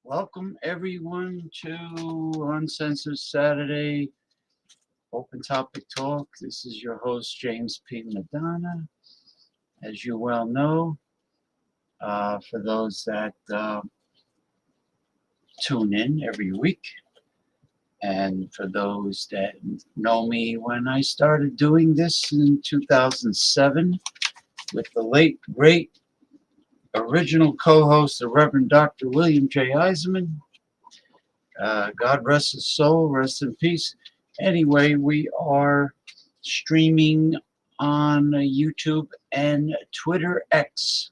Welcome everyone to Uncensored Saturday Open Topic Talk. This is your host James P. Madonna. As you well know, for those that tune in every week, and for those that know me when I started doing this in 2007 with the late, great original co-host, the Reverend Dr. William J. Eisenman. God rest his soul, rest in peace. Anyway, we are streaming on YouTube and Twitter X.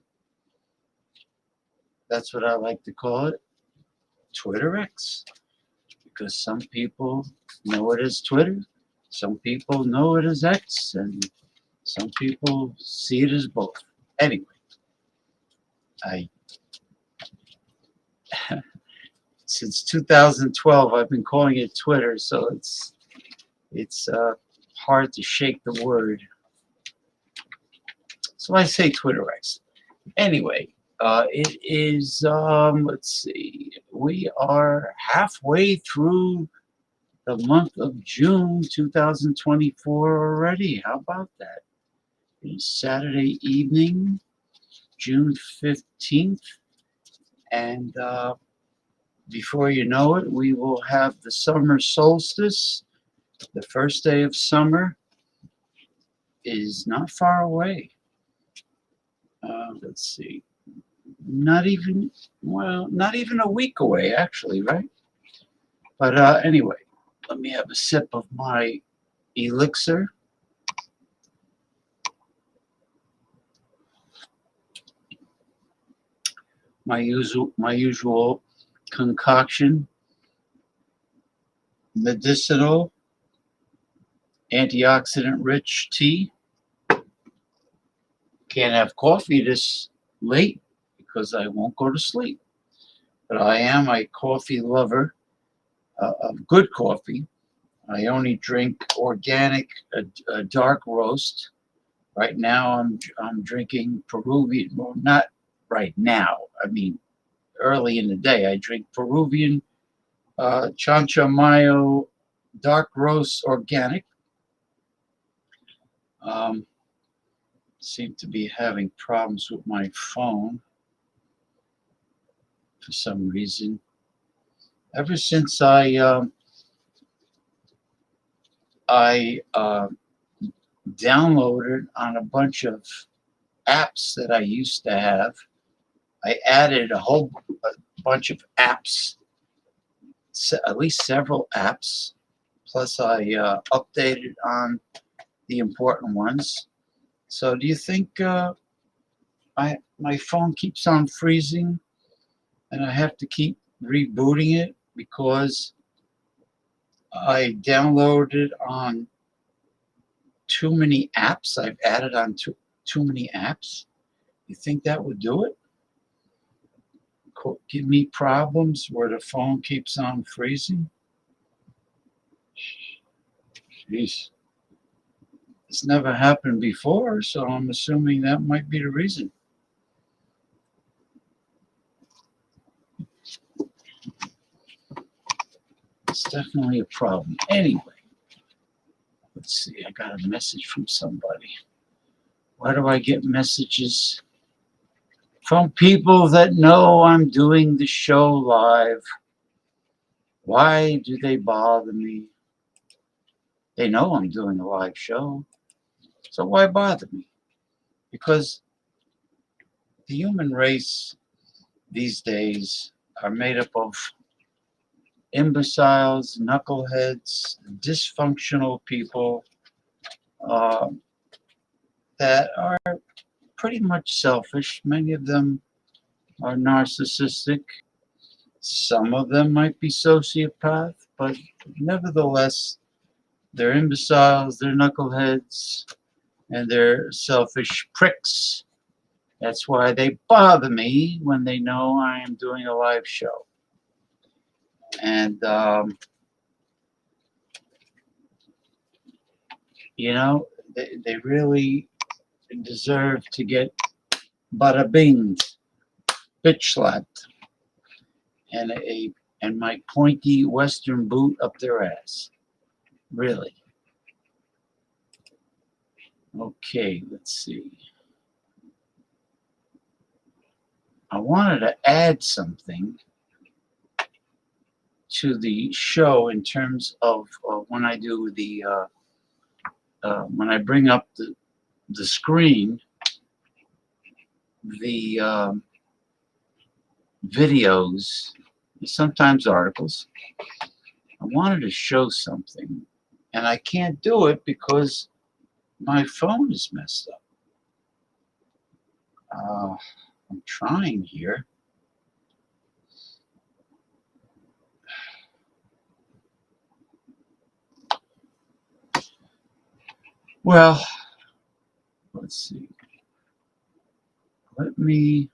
That's what I like to call it, Twitter X. Because some people know it as Twitter, some people know it as X, and some people see it as both. Anyway, since 2012, I've been calling it Twitter, so it's hard to shake the word. So I say Twitter X. Anyway, it is, let's see, we are halfway through the month of June 2024 already. How about that? It's Saturday evening, June 15th, and before you know it, we will have the summer solstice. The first day of summer is not far away. Let's see. Not even a week away, actually, right? But anyway, let me have a sip of my elixir. my usual concoction, medicinal, antioxidant-rich tea. Can't have coffee this late because I won't go to sleep. But I am a coffee lover of good coffee. I only drink organic, dark roast. Right now, I'm drinking Peruvian. Well, not right now. I mean, early in the day, I drink Peruvian Chanchamayo dark roast organic. Um, Seem to be having problems with my phone for some reason. Ever since I downloaded on a bunch of apps that I used to have, I added a bunch of apps, at least several apps. Plus, I updated on the important ones. So, do you think my phone keeps on freezing, and I have to keep rebooting it because I downloaded on too many apps? I've added on too many apps. You think that would do it? Give me problems where the phone keeps on freezing? Jeez. It's never happened before, so I'm assuming that might be the reason. It's definitely a problem. Anyway, let's see. I got a message from somebody. Why do I get messages from people that know I'm doing the show live? Why do they bother me? They know I'm doing a live show. So why bother me? Because the human race these days are made up of imbeciles, knuckleheads, dysfunctional people uh, that are pretty much selfish. Many of them are narcissistic. Some of them might be sociopath, but nevertheless, they're imbeciles, they're knuckleheads, and they're selfish pricks. That's why they bother me when they know I am doing a live show. And, they really deserve to get bada bing, bitch slapped, and my pointy western boot up their ass. Really. Okay, let's see. I wanted to add something to the show in terms of when I do when I bring up the screen, the videos, sometimes articles. I wanted to show something, and I can't do it because my phone is messed up. I'm trying here. Well, let's see. Let me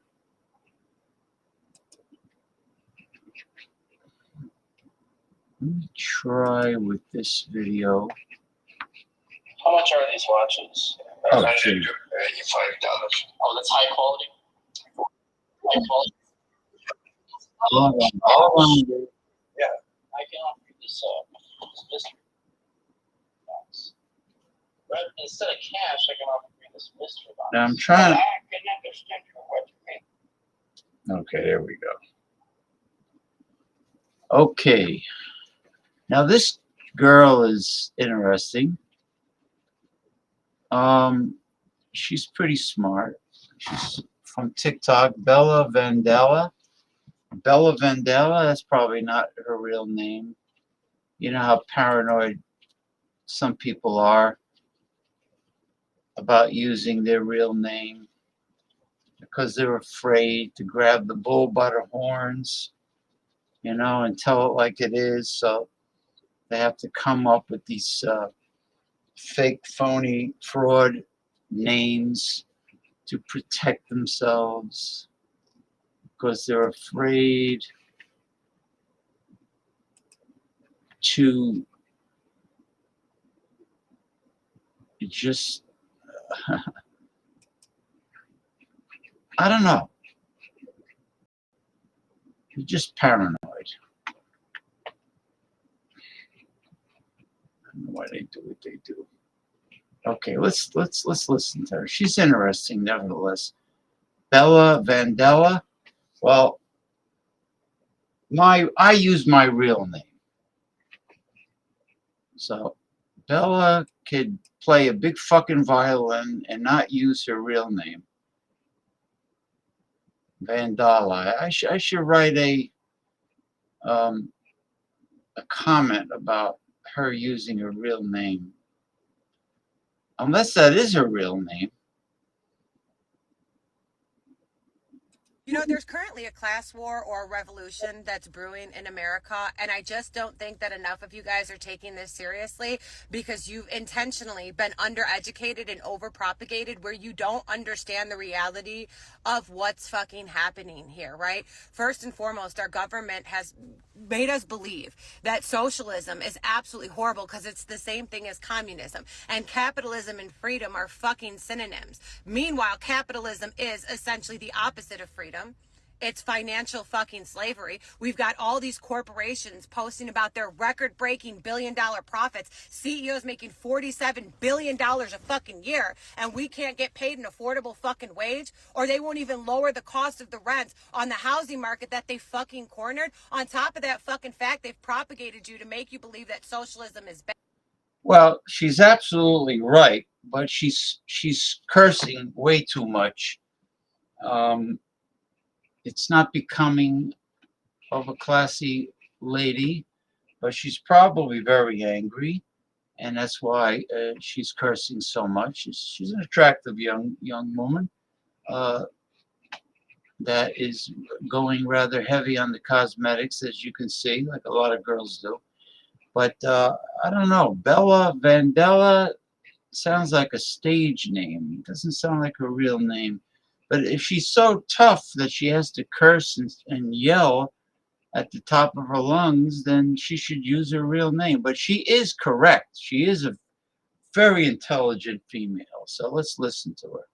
try with this video. How much are these watches? Oh, gee. $85. Oh, that's high quality. High quality. Yeah. I cannot read this mystery box. But instead of cash, I can offer you this mystery box. Now I'm trying. I can understand what you mean. Okay, there we go. Okay. Now this girl is interesting. She's pretty smart. She's from TikTok, Bella Vandella. Bella Vandella, that's probably not her real name. You know how paranoid some people are about using their real name. because they're afraid to grab the bull by the horns, and tell it like it is. So they have to come up with these fake, phony, fraud names to protect themselves because they're afraid to just, I don't know, you're just paranoid. I don't know why they do what they do. Okay, let's listen to her. She's interesting, nevertheless. Bella Vandella. Well, I use my real name. So Bella could play a big fucking violin and not use her real name. Vandala. I should write a comment about her using her real name. Unless that is her real name. There's currently a class war or a revolution that's brewing in America, and I just don't think that enough of you guys are taking this seriously because you've intentionally been undereducated and overpropagated where you don't understand the reality of what's fucking happening here, right? First and foremost, our government has made us believe that socialism is absolutely horrible because it's the same thing as communism, and capitalism and freedom are fucking synonyms. Meanwhile, capitalism is essentially the opposite of freedom. It's financial fucking slavery. We've got all these corporations posting about their record-breaking billion-dollar profits. CEOs making $47 billion a fucking year, and we can't get paid an affordable fucking wage, or they won't even lower the cost of the rents on the housing market that they fucking cornered. On top of that fucking fact, they've propagated you to make you believe that socialism is bad. Well, she's absolutely right, but she's cursing way too much. It's not becoming of a classy lady, but she's probably very angry, and that's why she's cursing so much. She's an attractive young woman that is going rather heavy on the cosmetics, as you can see, like a lot of girls do. But I don't know, Bella Vandella sounds like a stage name. It doesn't sound like her real name. But if she's so tough that she has to curse and yell at the top of her lungs, then she should use her real name. But she is correct. She is a very intelligent female. So let's listen to her.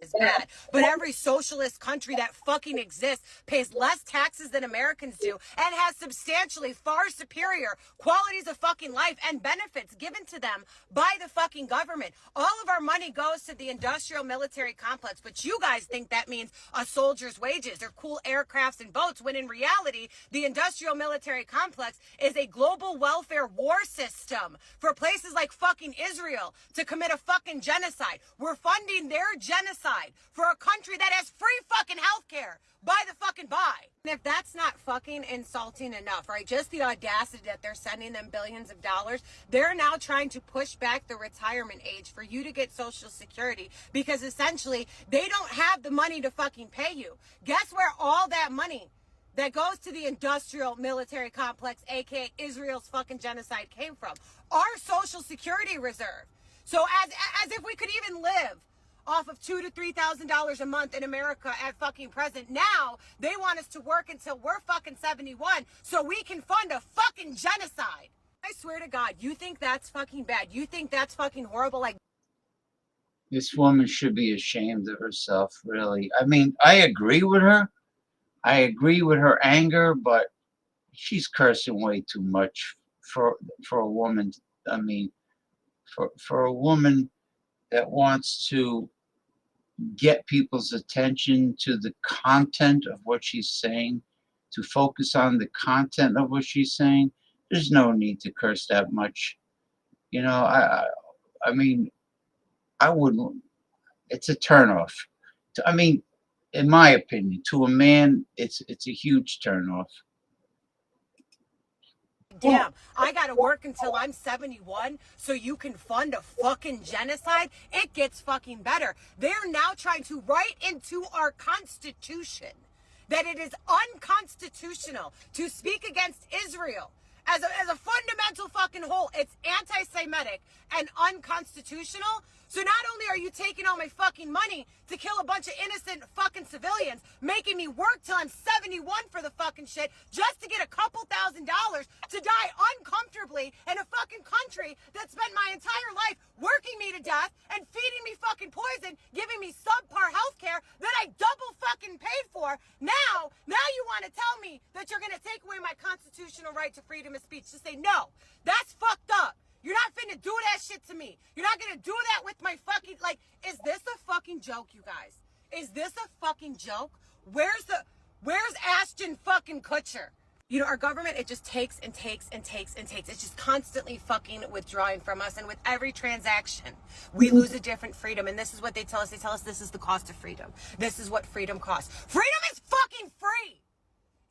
Is bad. But every socialist country that fucking exists pays less taxes than Americans do and has substantially far superior qualities of fucking life and benefits given to them by the fucking government. All of our money goes to the industrial military complex, but you guys think that means a soldier's wages or cool aircrafts and boats, when in reality, the industrial military complex is a global welfare war system for places like fucking Israel to commit a fucking genocide. We're funding their genocide for a country that has free fucking healthcare by the fucking by. And if that's not fucking insulting enough, right? Just the audacity that they're sending them billions of dollars. They're now trying to push back the retirement age for you to get Social Security because essentially they don't have the money to fucking pay you. Guess where all that money that goes to the industrial military complex, aka Israel's fucking genocide, came from? Our Social Security reserve. So as if we could even live off of $2,000 to $3,000 a month in America at fucking present. Now they want us to work until we're fucking 71 so we can fund a fucking genocide. I swear to God, you think that's fucking bad? You think that's fucking horrible? Like, This woman should be ashamed of herself, really. I mean, I agree with her. I agree with her anger, but she's cursing way too much for a woman. I mean, for a woman that wants to get people's attention to the content of what she's saying, to focus on the content of what she's saying, there's no need to curse that much. I mean, I wouldn't. It's a turnoff. I mean, in my opinion, to a man, it's a huge turnoff. Damn, I gotta work until I'm 71 so you can fund a fucking genocide? It gets fucking better. They're now trying to write into our Constitution that it is unconstitutional to speak against Israel as a fundamental fucking whole. It's anti-Semitic and unconstitutional. So not only are you taking all my fucking money to kill a bunch of innocent fucking civilians, making me work till I'm 71 for the fucking shit just to get a couple $1,000s to die uncomfortably in a fucking country that spent my entire life working me to death and feeding me fucking poison, giving me subpar health care that I double fucking paid for. Now you want to tell me that you're going to take away my constitutional right to freedom of speech. To say no, that's fucked up. You're not finna do that shit to me. You're not gonna do that with my fucking, like, is this a fucking joke, you guys? Is this a fucking joke? Where's Ashton fucking Kutcher? You know, our government, it just takes and takes and takes and takes. It's just constantly fucking withdrawing from us. And with every transaction, we lose a different freedom. And this is what they tell us. They tell us this is the cost of freedom. This is what freedom costs. Freedom is fucking free.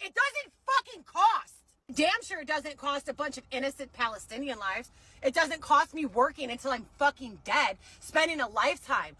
It doesn't fucking cost. Damn sure it doesn't cost a bunch of innocent Palestinian lives. It doesn't cost me working until I'm fucking dead, spending a lifetime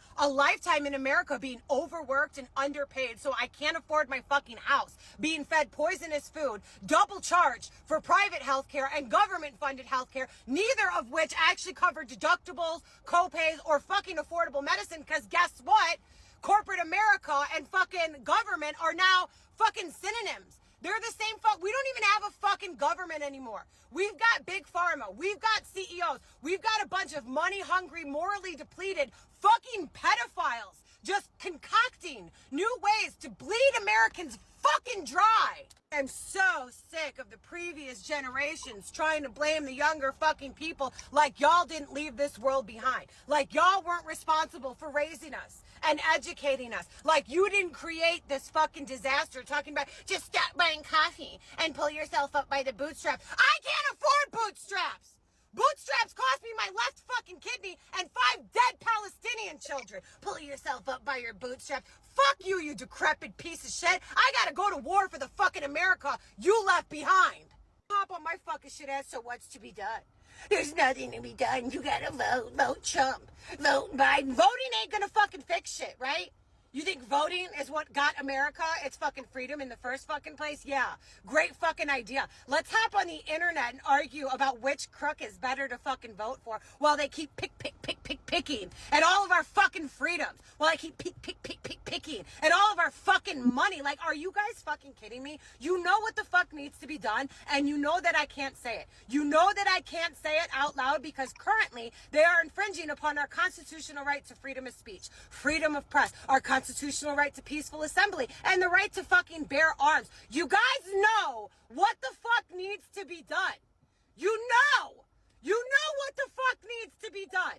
in America being overworked and underpaid so I can't afford my fucking house, being fed poisonous food, double charged for private healthcare and government funded healthcare, neither of which actually cover deductibles, copays, or fucking affordable medicine, because guess what? Corporate America and fucking government are now fucking synonyms. They're the same fuck. We don't even have a fucking government anymore. We've got big pharma. We've got CEOs. We've got a bunch of money-hungry, morally depleted fucking pedophiles just concocting new ways to bleed Americans fucking dry. I'm so sick of the previous generations trying to blame the younger fucking people like y'all didn't leave this world behind. Like y'all weren't responsible for raising us and educating us. Like you didn't create this fucking disaster talking about just stop buying coffee and pull yourself up by the bootstraps. I can't afford bootstraps. Bootstraps cost me my left fucking kidney and 5 dead Palestinian children. Pull yourself up by your bootstraps. Fuck you, you decrepit piece of shit. I gotta go to war for the fucking America you left behind. Hop on my fucking shit ass, so what's to be done? There's nothing to be done. You gotta vote. Vote Trump. Vote Biden. Voting ain't gonna fucking fix shit, right? You think voting is what got America its fucking freedom in the first fucking place? Yeah. Great fucking idea. Let's hop on the internet and argue about which crook is better to fucking vote for while they keep picking at all of our fucking freedoms. While I keep picking at all of our fucking money. Like, are you guys fucking kidding me? You know what the fuck needs to be done, and you know that I can't say it. You know that I can't say it out loud because currently they are infringing upon our constitutional right to freedom of speech, freedom of press, our constitutional right to peaceful assembly, and the right to fucking bear arms. You guys know what the fuck needs to be done. You know what the fuck needs to be done.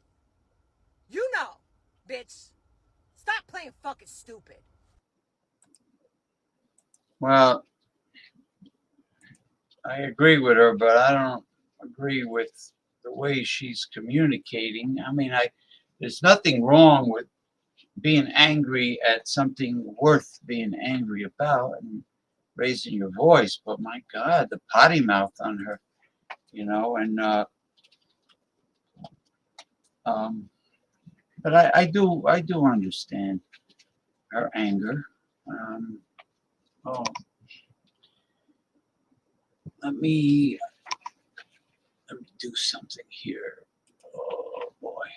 You know, bitch. Stop playing fucking stupid. Well, I agree with her, but I don't agree with the way she's communicating. I mean, there's nothing wrong with being angry at something worth being angry about and raising your voice, but my God, the potty mouth on her, you know, and but I do understand her anger. Oh, let me do something here. Oh boy.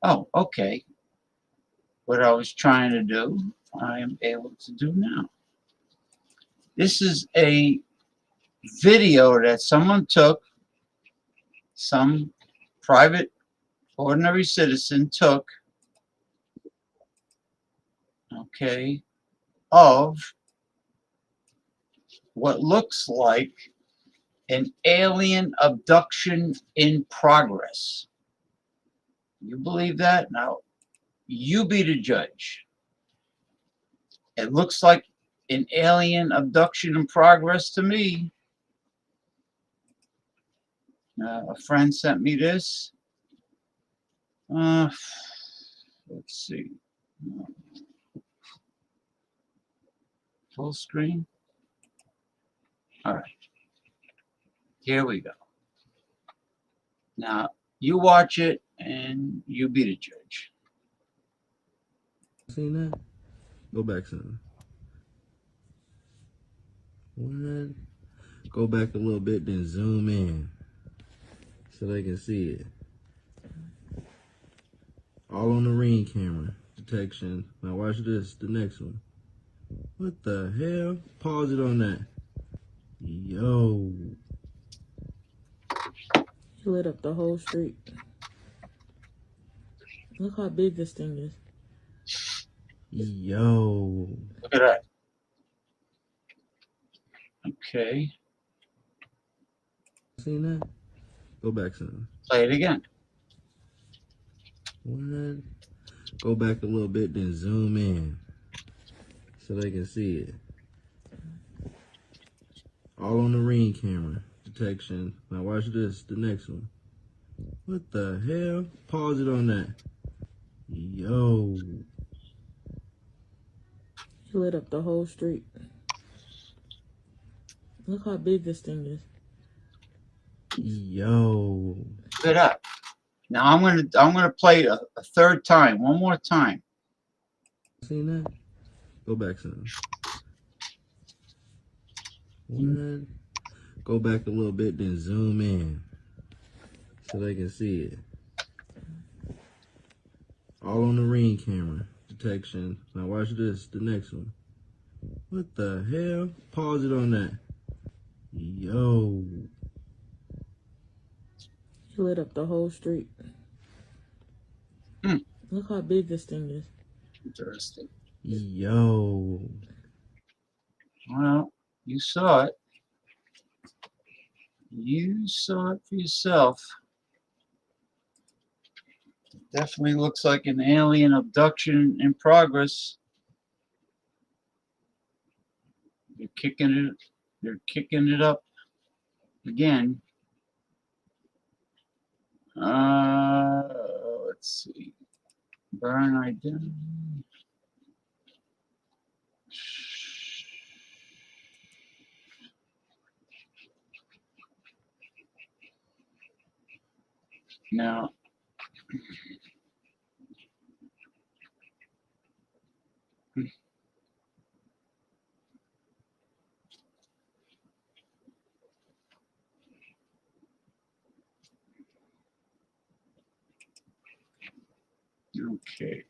Oh, okay. What I was trying to do, I am able to do now. This is a video that someone took, some private, ordinary citizen took, okay, of what looks like an alien abduction in progress. You believe that? Now, you be the judge. It looks like an alien abduction in progress to me. A friend sent me this. Let's see. Full screen. All right. Here we go. Now, you watch it and you be the judge. Seen that? Go back some. What? Go back a little bit, then zoom in so they can see it. All on the Ring camera detection. Now watch this, the next one. What the hell? Pause it on that. Yo. He lit up the whole street. Look how big this thing is. Yo. Look at that. Okay. Seen that? Go back some. Play it again. What? Go back a little bit, then zoom in so they can see it. All on the Ring camera detection. Now watch this, the next one. What the hell? Pause it on that. Yo. He lit up the whole street. Look how big this thing is. Yo. Look at that. Now I'm gonna play a third time, one more time. Seen that? Go back some. What? Go back a little bit, then zoom in so they can see it. All on the Ring camera detection. Now watch this, the next one. What the hell? Pause it on that. Yo. He lit up the whole street. Look how big this thing is. Interesting. Yo. Well, you saw it. You saw it for yourself. Definitely looks like an alien abduction in progress. They're kicking it up again. Let's see. Burn identity. Now, okay.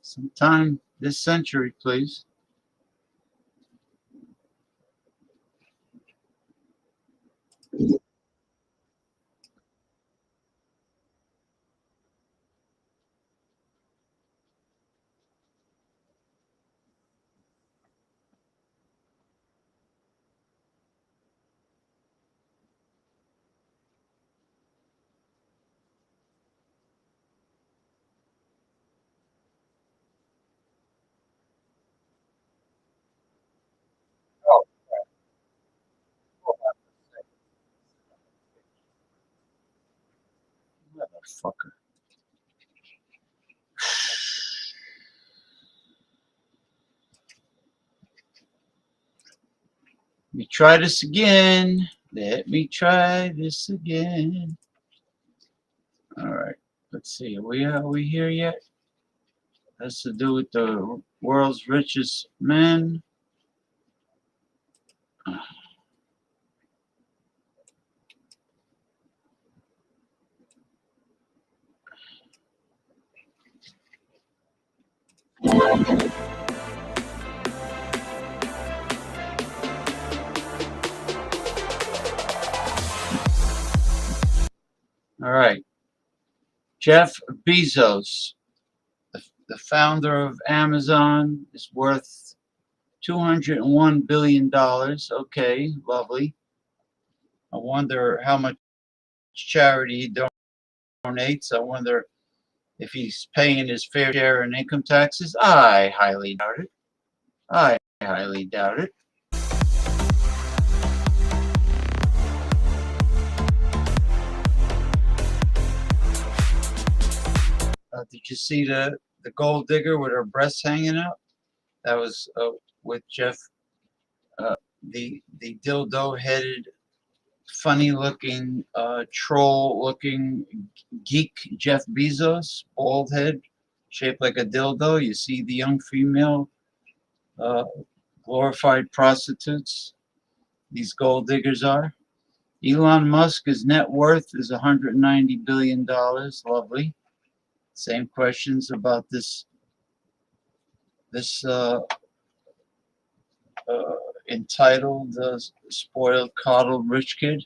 Sometime this century, please. Oh, motherfucker. Let me try this again. Let me try this again. All right. Let's see. Are we here yet? Has to do with the world's richest man. All right. Jeff Bezos, the founder of Amazon, is worth $201 billion. Okay, lovely. I wonder how much charity he donates. I wonder if he's paying his fair share in income taxes. I highly doubt it. I highly doubt it. Did you see the gold digger with her breasts hanging out? That was with Jeff, the dildo-headed, funny-looking, troll-looking geek Jeff Bezos, bald head, shaped like a dildo. You see the young female glorified prostitutes. These gold diggers are. Elon Musk's net worth is $190 billion. Lovely. Same questions about this entitled, spoiled, coddled rich kid.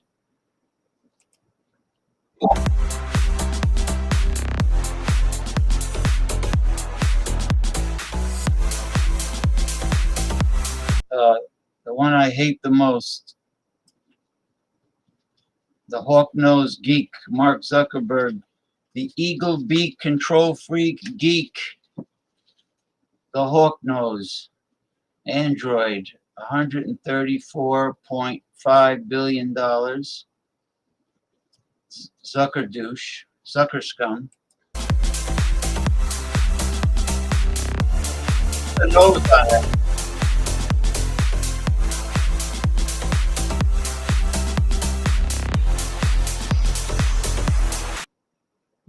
The one I hate the most, the hawk-nosed geek, Mark Zuckerberg, the eagle beak control freak geek, the hawk nose, Android, $134.5 billion, Zucker douche, Zucker scum. The nose on it.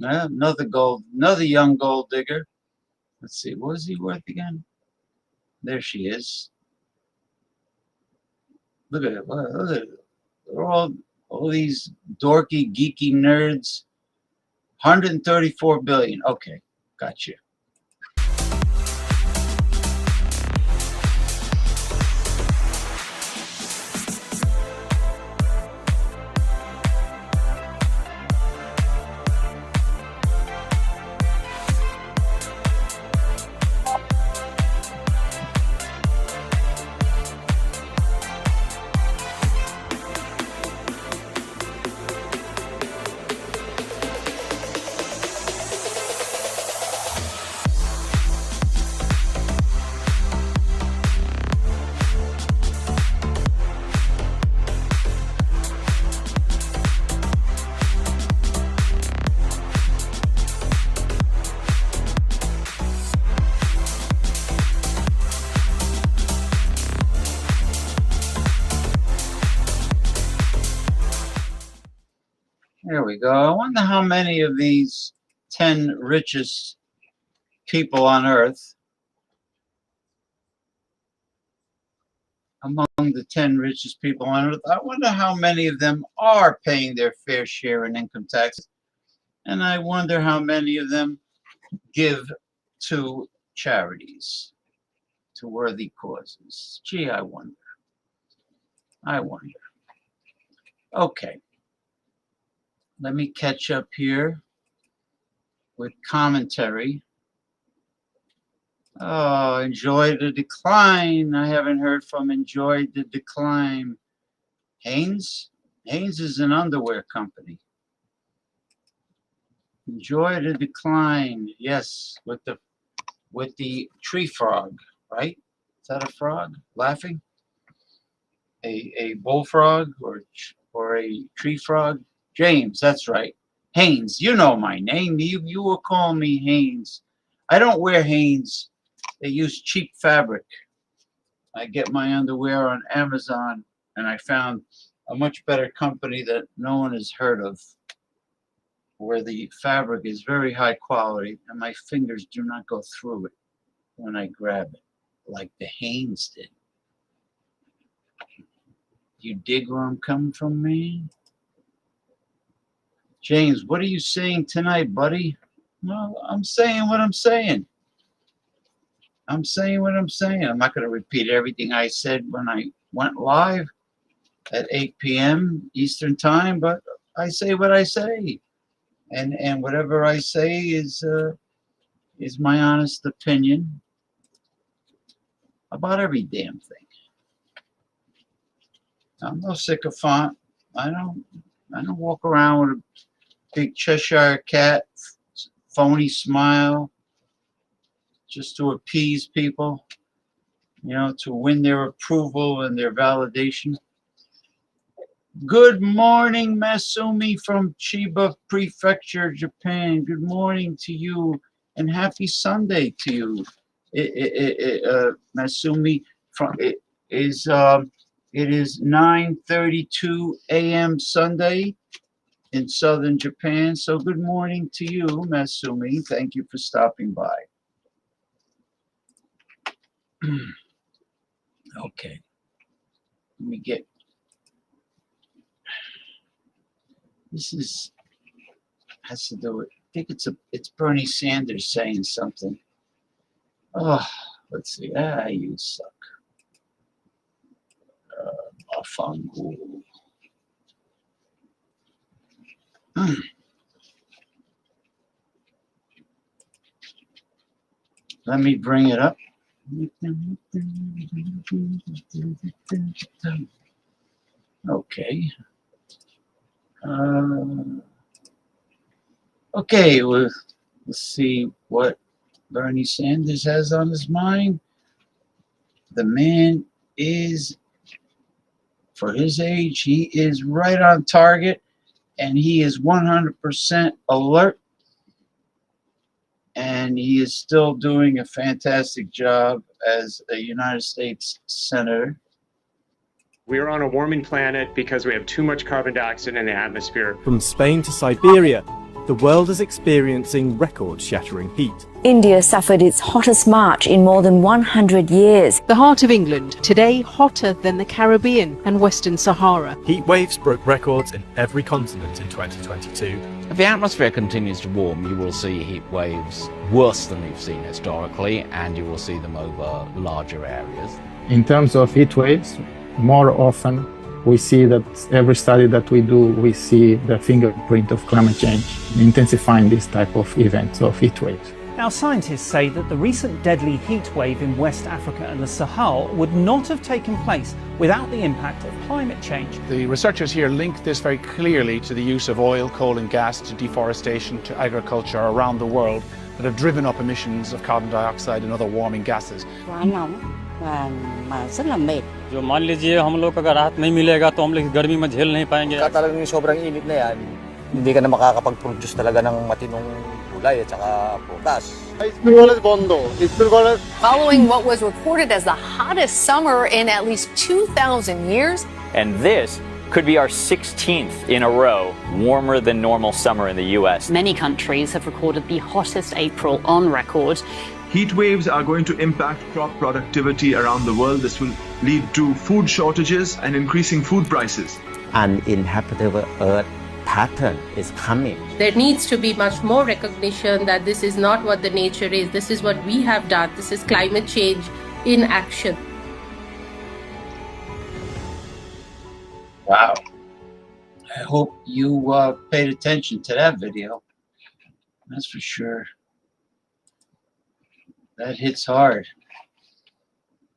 Another young gold digger. Let's see, what is he worth again? There she is. Look at it. Look at it. They're all these dorky, geeky nerds. 134 billion. Okay, got you. There we go. I wonder how many of these 10 richest people on earth, among the 10 richest people on earth, I wonder how many of them are paying their fair share in income taxes. And I wonder how many of them give to charities, to worthy causes. Gee, I wonder. I wonder. Okay. Let me catch up here with commentary. Oh, Enjoy the Decline. I haven't heard from Enjoy the Decline. Hanes? Hanes is an underwear company. Enjoy the Decline. Yes, with the tree frog, right? Is that a frog laughing? A bullfrog or a tree frog? James, that's right. Hanes, you know my name. You will call me Hanes. I don't wear Hanes. They use cheap fabric. I get my underwear on Amazon, and I found a much better company that no one has heard of, where the fabric is very high quality, and my fingers do not go through it when I grab it, like the Hanes did. You dig where I'm coming from, man? James, what are you saying tonight, buddy? No, I'm saying what I'm saying. I'm saying what I'm saying. I'm not going to repeat everything I said when I went live at 8 p.m. Eastern Time, but I say what I say. and whatever I say is my honest opinion about every damn thing. I'm no sycophant. I don't walk around with a big Cheshire cat, phony smile, just to appease people, to win their approval and their validation. Good morning, Masumi from Chiba Prefecture, Japan. Good morning to you, and happy Sunday to you, Masumi. It is 9:32 a.m. Sunday in southern Japan. So good morning to you, Masumi. Thank you for stopping by. Okay, let me get. This has to do with. I think it's Bernie Sanders saying something. Oh, let's see. You suck. Afangu. Let me bring it up. Okay. Okay, let's see what Bernie Sanders has on his mind. The man is, for his age, he is right on target, and he is 100% alert, and he is still doing a fantastic job as a United States Senator. We're on a warming planet because we have too much carbon dioxide in the atmosphere. From Spain to Siberia, the world is experiencing record-shattering heat. India suffered its hottest March in more than 100 years. The heart of England, today hotter than the Caribbean and Western Sahara. Heat waves broke records in every continent in 2022. If the atmosphere continues to warm, you will see heat waves worse than we've seen historically, and you will see them over larger areas. In terms of heat waves, more often we see that every study that we do, we see the fingerprint of climate change intensifying this type of events of heat waves. Now, scientists say that the recent deadly heat wave in West Africa and the Sahel would not have taken place without the impact of climate change. The researchers here link this very clearly to the use of oil, coal and gas, to deforestation, to agriculture around the world that have driven up emissions of carbon dioxide and other warming gases. जो मान लीजिए हम लोग अगर राहत नहीं मिलेगा तो हम लोग गर्मी में झेल नहीं पाएंगे. Talagang sobrang init na yan, hindi ka na makakapag-produce talaga ng matinong gulay at saka prutas. Following what was recorded as the hottest summer in at least 2,000 years. And this could be our 16th in a row warmer than normal summer in the U.S. Many countries have recorded the hottest April on record. Heat waves are going to impact crop productivity around the world. This will lead to food shortages and increasing food prices. Uninhabitable Earth pattern is coming. There needs to be much more recognition that this is not what the nature is. This is what we have done. This is climate change in action. Wow. I hope you paid attention to that video. That's for sure. That hits hard.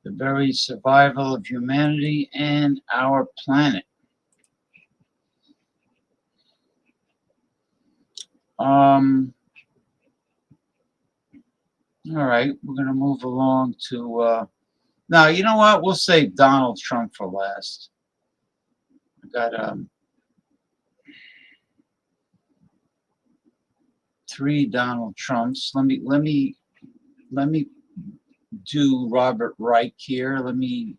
The very survival of humanity and our planet. All right, we're going to move along to... now, you know what? We'll save Donald Trump for last. I got 3 Donald Trumps. Let me do Robert Reich here. Let me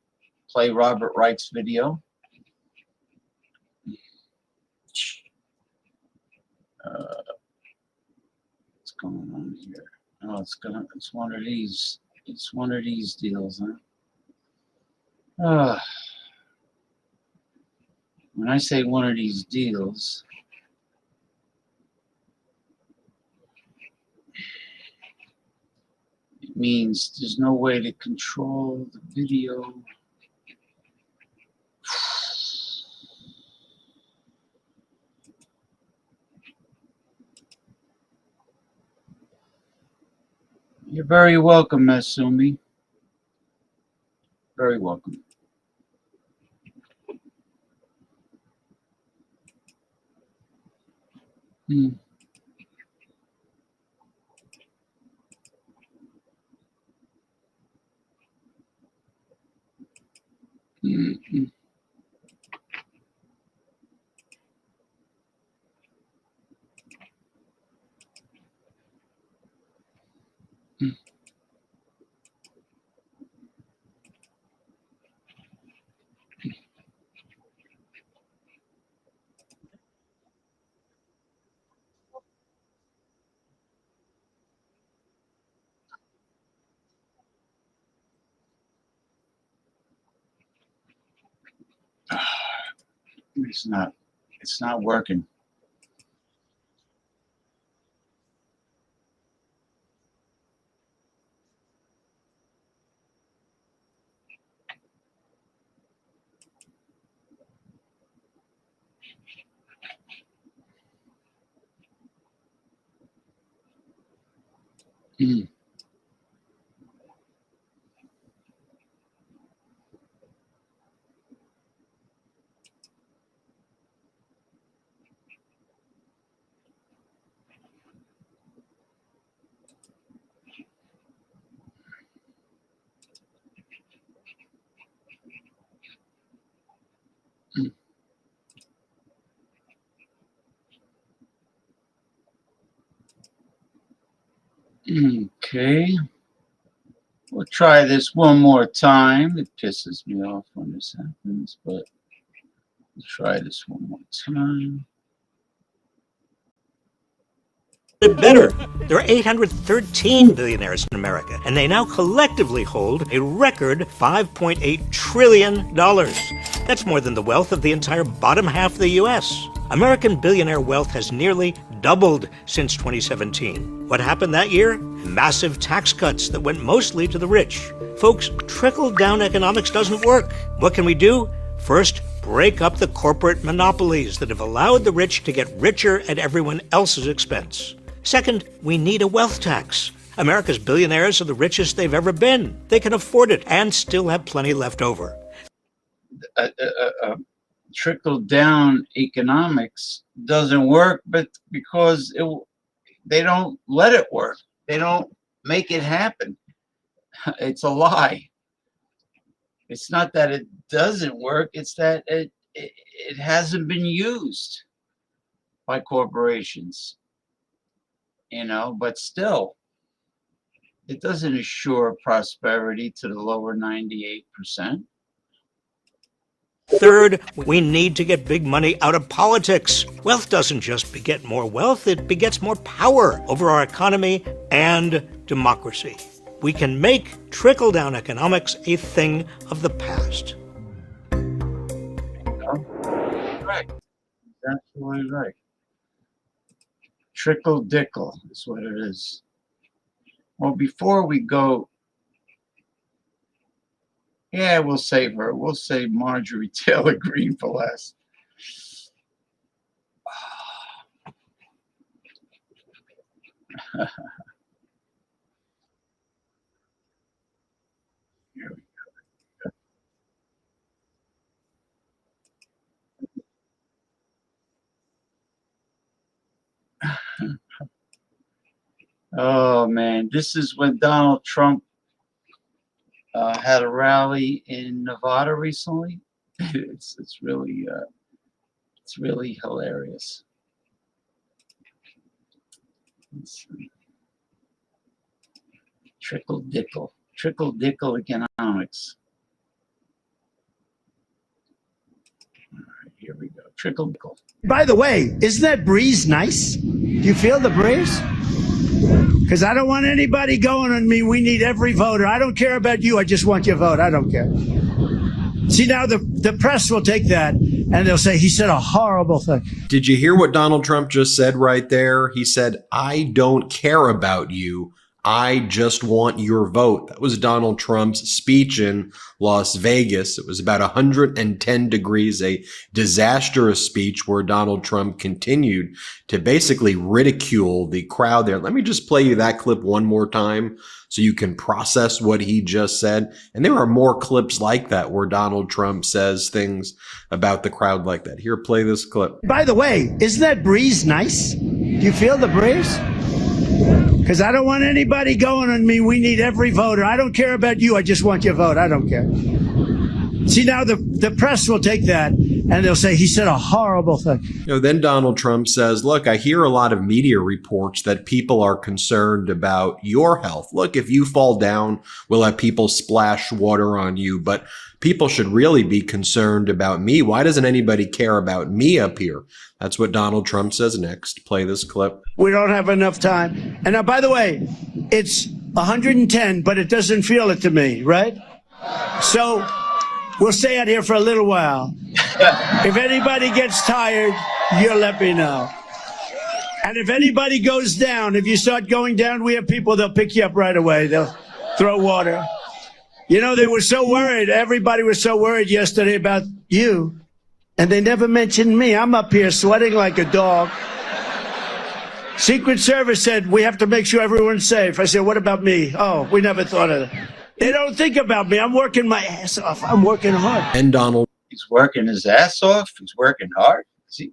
play Robert Reich's video. What's going on here? Oh, it's one of these. It's one of these deals, huh? When I say one of these deals, it means there's no way to control the video. You're very welcome, Masumi. Very welcome. Hmm. Mm-hmm. It's not working. Mm. Okay. We'll try this one more time. It pisses me off when this happens, but we'll try this one more time. Better. There are 813 billionaires in America, and they now collectively hold a record $5.8 trillion. That's more than the wealth of the entire bottom half of the U.S. American billionaire wealth has nearly doubled since 2017. What happened that year? Massive tax cuts that went mostly to the rich. Folks, trickle-down economics doesn't work. What can we do? First, break up the corporate monopolies that have allowed the rich to get richer at everyone else's expense. Second, we need a wealth tax. America's billionaires are the richest they've ever been. They can afford it and still have plenty left over. Trickle-down economics doesn't work, but because they don't let it work. They don't make it happen. It's a lie. It's not that it doesn't work. It's that it hasn't been used by corporations. You know, but still, it doesn't assure prosperity to the lower 98%. Third, we need to get big money out of politics. Wealth doesn't just beget more wealth, it begets more power over our economy and democracy. We can make trickle-down economics a thing of the past. Right. Absolutely right. Trickle-dickle is what it is. Well, before we go, yeah, we'll save her. We'll save Marjorie Taylor Greene for last. Here we go. Oh man, this is when Donald Trump had a rally in Nevada recently. It's really hilarious. Trickle-dickle economics. All right, here we go. Trickle-dickle. By the way, isn't that breeze nice? Do you feel the breeze? Because I don't want anybody going on me. We need every voter. I don't care about you. I just want your vote. I don't care. See, now the press will take that and they'll say he said a horrible thing. Did you hear what Donald Trump just said right there? He said, I don't care about you. I just want your vote. That was Donald Trump's speech in Las Vegas. It was about 110 degrees, a disastrous speech where Donald Trump continued to basically ridicule the crowd there. Let me just play you that clip one more time so you can process what he just said. And there are more clips like that where Donald Trump says things about the crowd like that. Here, play this clip. By the way, isn't that breeze nice? Do you feel the breeze? Because I don't want anybody going on me. We need every voter. I don't care about you. I just want your vote. I don't care. See, now the press will take that and they'll say he said a horrible thing. Then Donald Trump says, look, I hear a lot of media reports that people are concerned about your health. Look, if you fall down, we'll have people splash water on you. But people should really be concerned about me. Why doesn't anybody care about me up here? That's what Donald Trump says next. Play this clip. We don't have enough time. And now, by the way, it's 110, but it doesn't feel it to me, right? So we'll stay out here for a little while. If anybody gets tired, you'll let me know. And if anybody goes down, if you start going down, we have people, they'll pick you up right away. They'll throw water. You know, they were so worried. Everybody was so worried yesterday about you. And they never mentioned me. I'm up here sweating like a dog. Secret Service said, we have to make sure everyone's safe. I said, what about me? Oh, we never thought of that. They don't think about me. I'm working my ass off. I'm working hard. And Donald. He's working his ass off. He's working hard. See,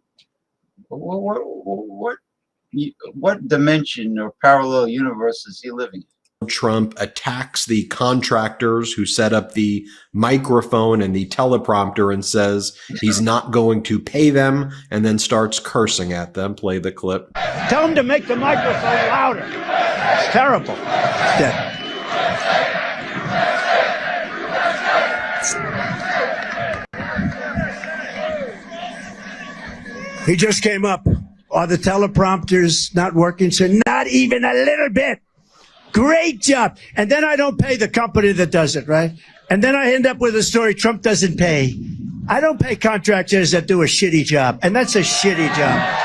what dimension or parallel universe is he living in? Trump attacks the contractors who set up the microphone and the teleprompter and says he's not going to pay them, and then starts cursing at them. Play the clip. Tell him to make the microphone louder. It's terrible. Yeah. He just came up. Are the teleprompters not working? So not even a little bit. Great job. And then I don't pay the company that does it, right? And then I end up with a story Trump doesn't pay. I don't pay contractors that do a shitty job. And that's a shitty job.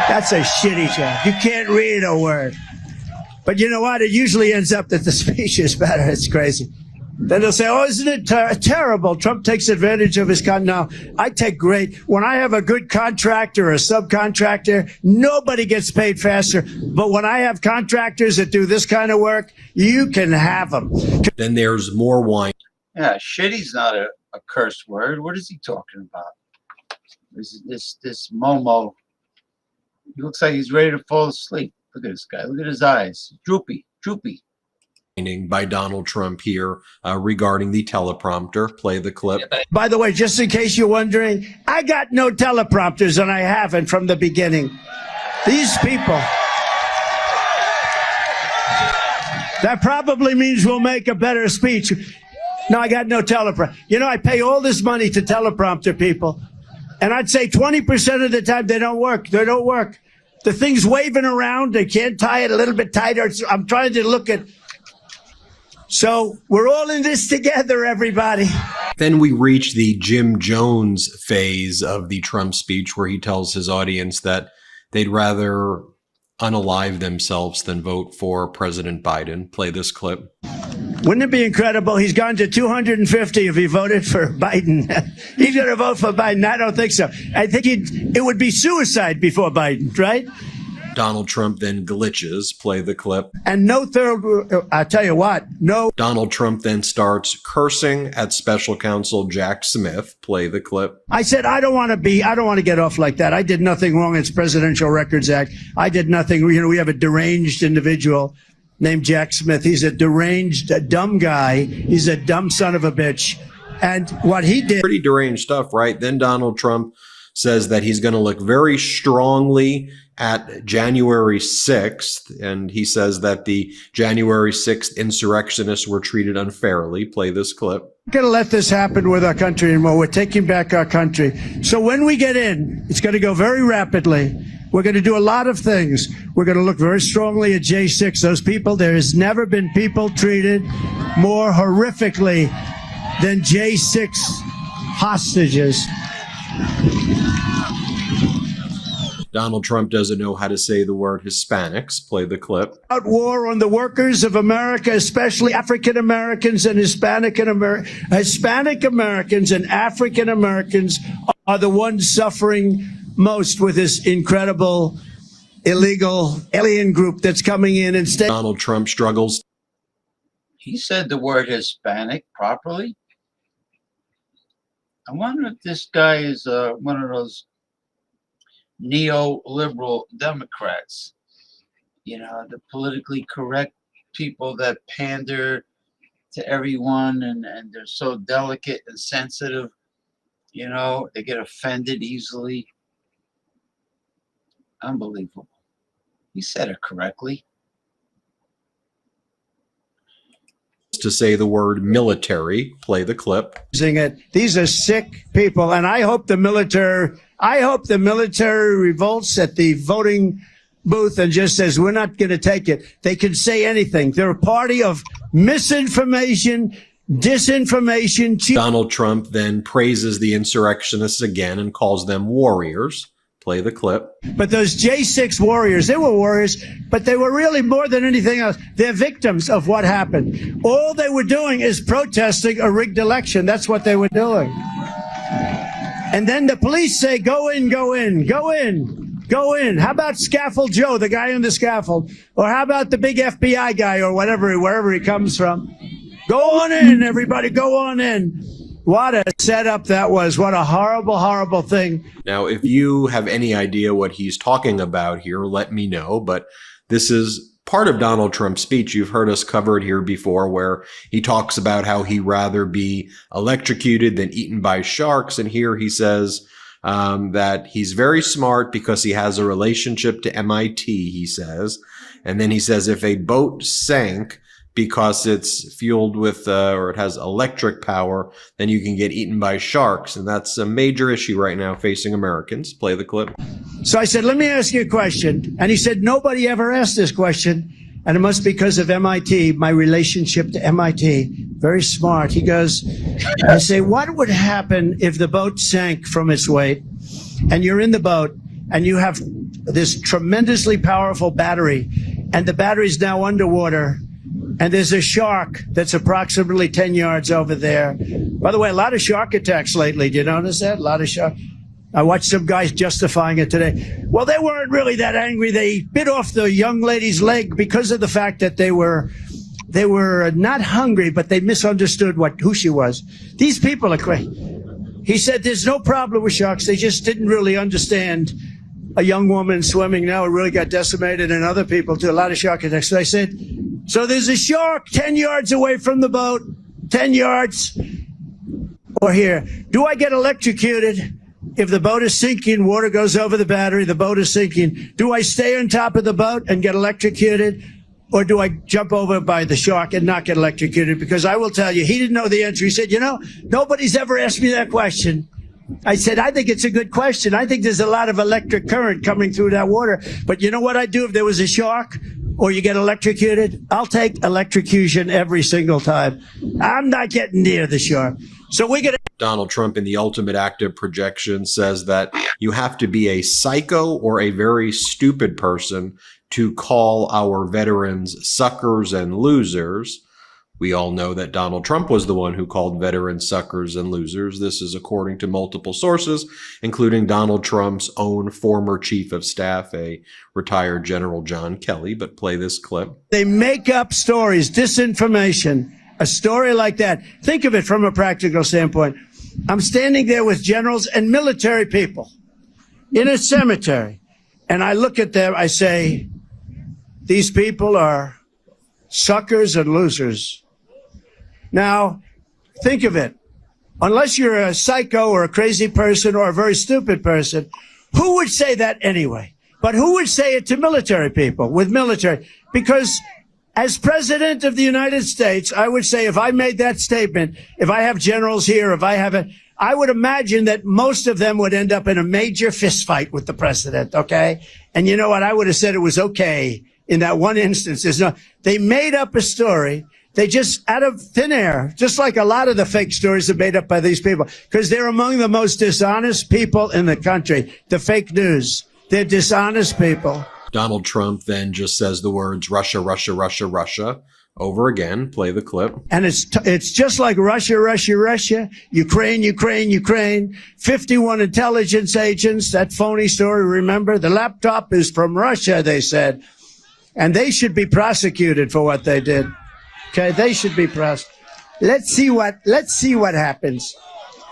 That's a shitty job. You can't read a word. But you know what? It usually ends up that the speech is better. It's crazy. Then they'll say, oh, isn't it terrible? Trump takes advantage of his No, I take great. When I have a good contractor or a subcontractor, nobody gets paid faster. But when I have contractors that do this kind of work, you can have them. Then there's more wine. Yeah, shitty's not a curse word. What is he talking about? This Momo. He looks like he's ready to fall asleep. Look at this guy. Look at his eyes. Droopy. By Donald Trump here regarding the teleprompter. Play the clip. By the way, just in case you're wondering, I got no teleprompters, and I haven't from the beginning. These people. That probably means we'll make a better speech. No, I got no teleprompter. You know, I pay all this money to teleprompter people, and I'd say 20% of the time they don't work. They don't work. The thing's waving around. They can't tie it a little bit tighter. I'm trying to look at. So we're all in this together, everybody. Then we reach the Jim Jones phase of the Trump speech where he tells his audience that they'd rather unalive themselves than vote for President Biden. Play this clip. Wouldn't it be incredible? He's gone to 250 if he voted for Biden. He's going to vote for Biden. I don't think so. I think it would be suicide before Biden, right? Donald Trump then glitches. Play the clip. And no third, I'll tell you what, no. Donald Trump then starts cursing at special counsel Jack Smith. Play the clip. I said, I don't want to get off like that. I did nothing wrong. It's Presidential Records Act. I did nothing. You know, we have a deranged individual named Jack Smith. He's a deranged, dumb guy. He's a dumb son of a bitch. And what he did. Pretty deranged stuff, right? Then Donald Trump says that he's going to look very strongly at January 6th. And he says that the January 6th insurrectionists were treated unfairly. Play this clip. We're going to let this happen with our country anymore. We're taking back our country. So when we get in, it's going to go very rapidly. We're going to do a lot of things. We're going to look very strongly at J6. Those people, there has never been people treated more horrifically than J6 hostages. Donald Trump doesn't know how to say the word Hispanics. Play the clip. War on the workers of America, especially African Americans and Hispanic Americans and African Americans are the ones suffering most with this incredible illegal alien group that's coming in instead. Donald Trump struggles. He said the word Hispanic properly. I wonder if this guy is one of those neoliberal Democrats, you know, the politically correct people that pander to everyone and they're so delicate and sensitive, you know, they get offended easily. Unbelievable. He said it correctly. To say the word military. Play the clip. These are sick people, and I hope the military revolts at the voting booth and just says, we're not going to take it. They can say anything. They're a party of misinformation, disinformation. Donald Trump then praises the insurrectionists again and calls them warriors. Play the clip. But those J6 warriors, they were warriors, but they were really more than anything else. They're victims of what happened. All they were doing is protesting a rigged election. That's what they were doing. And then the police say, go in, go in, go in, go in. How about Scaffold Joe, the guy on the scaffold? Or how about the big FBI guy or whatever, wherever he comes from? Go on in, everybody, go on in. What a setup that was. What a horrible, horrible thing. Now, if you have any idea what he's talking about here, let me know. But this is part of Donald Trump's speech. You've heard us cover it here before, where he talks about how he'd rather be electrocuted than eaten by sharks. And here he says that he's very smart because he has a relationship to MIT, he says. And then he says if a boat sank because it's fueled with or it has electric power, then you can get eaten by sharks. And that's a major issue right now facing Americans. Play the clip. So I said, let me ask you a question. And he said, nobody ever asked this question. And it must be because of MIT, my relationship to MIT. Very smart. He goes, I say, what would happen if the boat sank from its weight and you're in the boat and you have this tremendously powerful battery and the battery's now underwater? And there's a shark that's approximately 10 yards over there. By the way, a lot of shark attacks lately. Do you notice that? A lot of shark. I watched some guys justifying it today. Well, they weren't really that angry. They bit off the young lady's leg because of the fact that they were not hungry, but they misunderstood who she was. These people are crazy. He said there's no problem with sharks. They just didn't really understand a young woman swimming now. It really got decimated, and other people too. A lot of shark attacks. So I said, so there's a shark 10 yards away from the boat, 10 yards, or here. Do I get electrocuted if the boat is sinking, water goes over the battery, the boat is sinking? Do I stay on top of the boat and get electrocuted, or do I jump over by the shark and not get electrocuted? Because I will tell you, he didn't know the answer. He said, you know, nobody's ever asked me that question. I said, I think it's a good question. I think there's a lot of electric current coming through that water. But you know what I'd do if there was a shark or you get electrocuted? I'll take electrocution every single time. I'm not getting near the shark. So we're going to... Donald Trump, in the ultimate act of projection, says that you have to be a psycho or a very stupid person to call our veterans suckers and losers. We all know that Donald Trump was the one who called veterans suckers and losers. This is according to multiple sources, including Donald Trump's own former chief of staff, a retired General John Kelly. But play this clip. They make up stories, disinformation, a story like that. Think of it from a practical standpoint. I'm standing there with generals and military people in a cemetery, and I look at them, I say, these people are suckers and losers. Now, think of it. Unless you're a psycho or a crazy person or a very stupid person, who would say that anyway? But who would say it to military people with military? Because as president of the United States, I would say if I made that statement, if I have generals here, if I have it, I would imagine that most of them would end up in a major fist fight with the president, okay? And you know what? I would have said it was okay in that one instance. They made up a story. They just, out of thin air, just like a lot of the fake stories are made up by these people, because they're among the most dishonest people in the country, the fake news. They're dishonest people. Donald Trump then just says the words Russia, Russia, Russia, Russia over again. Play the clip. And it's just like Russia, Russia, Russia, Ukraine, Ukraine, Ukraine, 51 intelligence agents, that phony story, remember? The laptop is from Russia, they said. And they should be prosecuted for what they did. Okay, they should be prosecuted. Let's see what happens.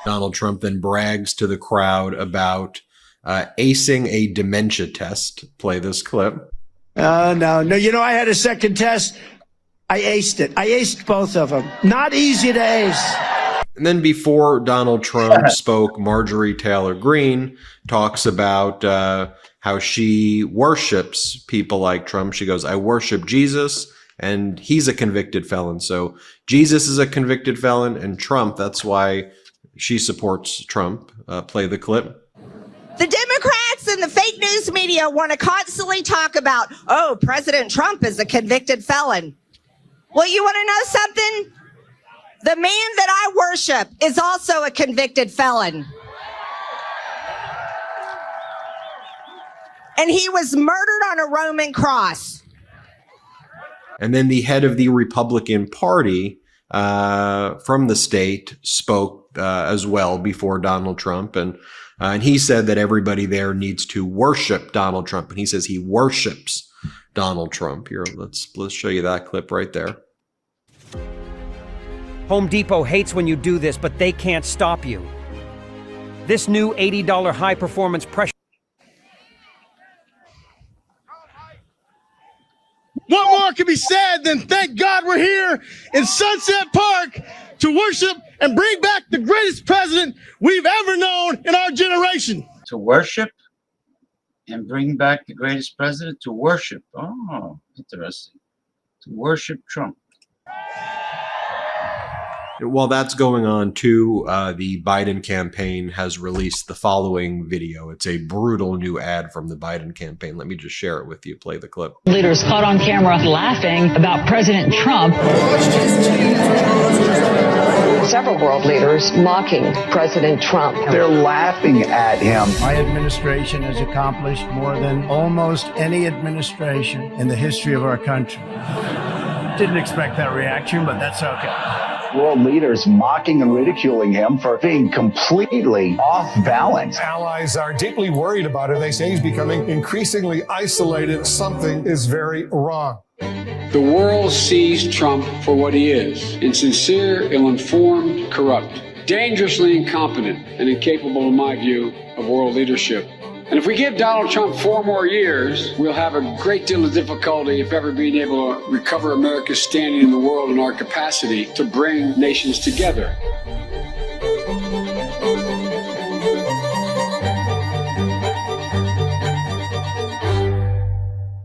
Donald Trump then brags to the crowd about acing a dementia test. Play this clip. No. You know, I had a second test. I aced it. I aced both of them. Not easy to ace. And then before Donald Trump spoke, Marjorie Taylor Greene talks about how she worships people like Trump. She goes, I worship Jesus, and he's a convicted felon. So Jesus is a convicted felon, and Trump, that's why she supports Trump. Play the clip. The Democrats and the fake news media want to constantly talk about, oh, President Trump is a convicted felon. Well, you want to know something? The man that I worship is also a convicted felon. And he was murdered on a Roman cross. And then the head of the Republican Party from the state spoke as well before Donald Trump. And he said that everybody there needs to worship Donald Trump. And he says he worships Donald Trump. Here, let's show you that clip right there. Home Depot hates when you do this, but they can't stop you. This new $80 high-performance pressure. What more can be said than thank God we're here in Sunset Park to worship and bring back the greatest president we've ever known in our generation. To worship and bring back the greatest president? To worship. Oh, interesting. To worship Trump. While that's going on, too, the Biden campaign has released the following video. It's a brutal new ad from the Biden campaign. Let me just share it with you. Play the clip. Leaders caught on camera laughing about President Trump. Several world leaders mocking President Trump. They're laughing at him. My administration has accomplished more than almost any administration in the history of our country. Didn't expect that reaction, but that's okay. World leaders mocking and ridiculing him for being completely off balance. Allies are deeply worried about it. They say he's becoming increasingly isolated. Something is very wrong. The world sees Trump for what he is: insincere, ill-informed, corrupt, dangerously incompetent, and incapable, in my view, of world leadership. And if we give Donald Trump 4 more years, we'll have a great deal of difficulty, if ever, being able to recover America's standing in the world and our capacity to bring nations together.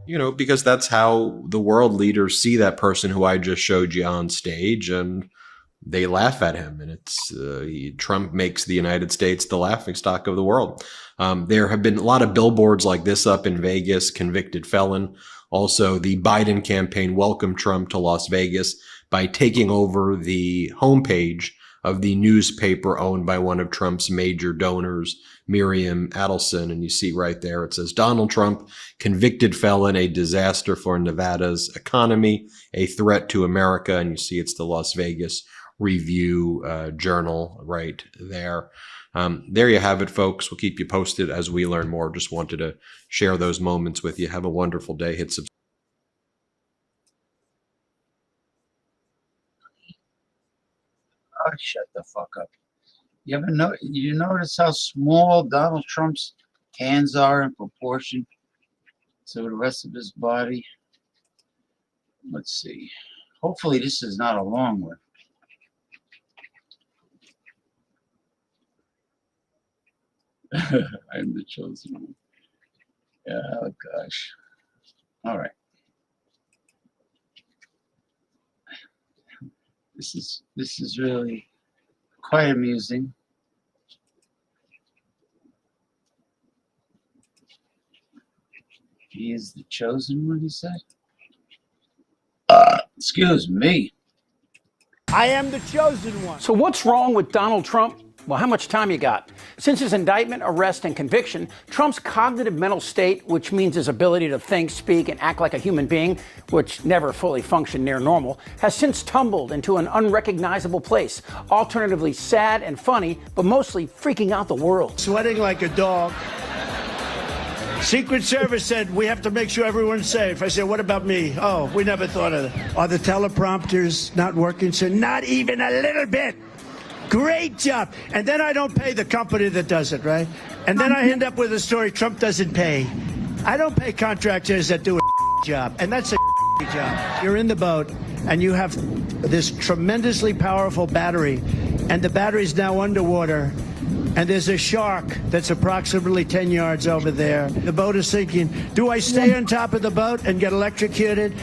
You know, because that's how the world leaders see that person who I just showed you on stage, and they laugh at him. And it's Trump makes the United States the laughingstock of the world. There have been a lot of billboards like this up in Vegas, convicted felon. Also, the Biden campaign welcomed Trump to Las Vegas by taking over the homepage of the newspaper owned by one of Trump's major donors, Miriam Adelson. And you see right there, it says, Donald Trump, convicted felon, a disaster for Nevada's economy, a threat to America. And you see it's the Las Vegas Review Journal right there. There you have it, folks. We'll keep you posted as we learn more. Just wanted to share those moments with you. Have a wonderful day. Hit subscribe. Oh, shut the fuck up. You notice how small Donald Trump's hands are in proportion to the rest of his body? Let's see. Hopefully this is not a long one. I'm the chosen one. Oh gosh. All right. This is really quite amusing. He is the chosen one, he said. Excuse me. I am the chosen one. So what's wrong with Donald Trump? Well, how much time you got? Since his indictment, arrest, and conviction, Trump's cognitive mental state, which means his ability to think, speak, and act like a human being, which never fully functioned near normal, has since tumbled into an unrecognizable place, alternatively sad and funny, but mostly freaking out the world. Sweating like a dog. Secret Service said, we have to make sure everyone's safe. I said, what about me? Oh, we never thought of it. Are the teleprompters not working, sir? Not even a little bit. Great job. And then I don't pay the company that does it, right? And then I end up with a story Trump doesn't pay. I don't pay contractors that do a job. And that's a job. You're in the boat and you have this tremendously powerful battery. And the battery's now underwater. And there's a shark that's approximately 10 yards over there. The boat is sinking. Do I stay on top of the boat and get electrocuted?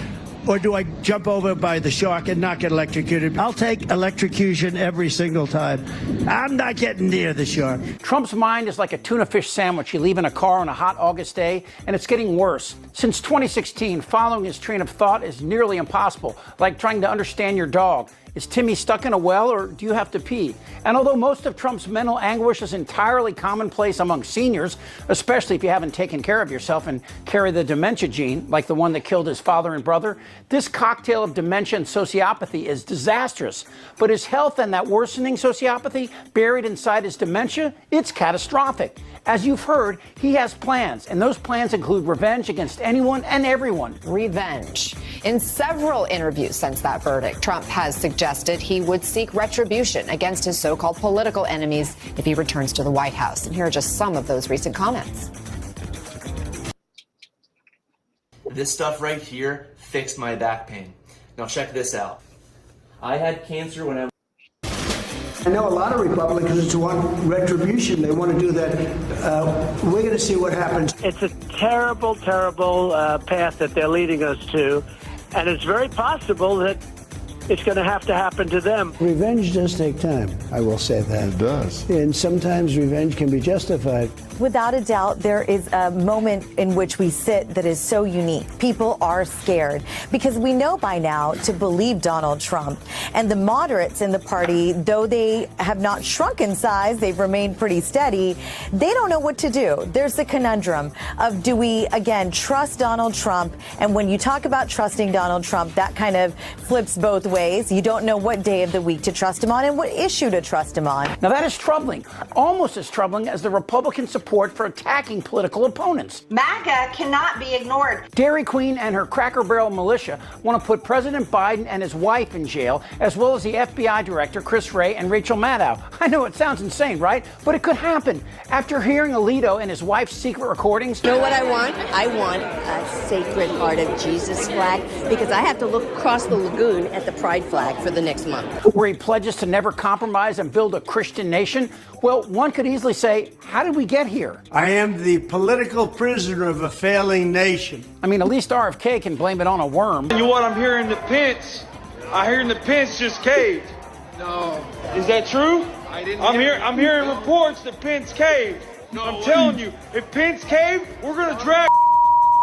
Or do I jump over by the shark and not get electrocuted? I'll take electrocution every single time. I'm not getting near the shark. Trump's mind is like a tuna fish sandwich you leave in a car on a hot August day, and it's getting worse. Since 2016, following his train of thought is nearly impossible, like trying to understand your dog. Is Timmy stuck in a well, or do you have to pee? And although most of Trump's mental anguish is entirely commonplace among seniors, especially if you haven't taken care of yourself and carry the dementia gene, like the one that killed his father and brother, this cocktail of dementia and sociopathy is disastrous. But his health and that worsening sociopathy buried inside his dementia, it's catastrophic. As you've heard, he has plans, and those plans include revenge against anyone and everyone. Revenge. In several interviews since that verdict, Trump has suggested he would seek retribution against his so-called political enemies if he returns to the White House. And here are just some of those recent comments. This stuff right here fixed my back pain. Now check this out. I had cancer when I I know a lot of Republicans want retribution. They want to do that. We're going to see what happens. It's a terrible, terrible path that they're leading us to. And it's very possible that it's going to happen to them. Revenge does take time, I will say that. It does. And sometimes revenge can be justified. Without a doubt, there is a moment in which we sit that is so unique. People are scared because we know by now to believe Donald Trump. And the moderates in the party, though they have not shrunk in size, they've remained pretty steady, they don't know what to do. There's the conundrum of, do we, again, trust Donald Trump? And when you talk about trusting Donald Trump, that kind of flips both ways. You don't know what day of the week to trust him on and what issue to trust him on. Now that is troubling, almost as troubling as the Republican support for attacking political opponents. MAGA cannot be ignored. Dairy Queen and her Cracker Barrel militia want to put President Biden and his wife in jail, as well as the FBI director, Chris Wray, and Rachel Maddow. I know it sounds insane, right? But it could happen. After hearing Alito and his wife's secret recordings... You know what I want? I want a Sacred Heart of Jesus flag, because I have to look across the lagoon at the Pride flag for the next month. Where he pledges to never compromise and build a Christian nation. Well, one could easily say, how did we get here? I am the political prisoner of a failing nation. I mean, at least RFK can blame it on a worm. You know what I'm hearing? The Pence. I'm hearing the Pence just caved. No. Is that true? I'm hearing reports that Pence caved. No, I'm telling you, if Pence caved, we're going to drag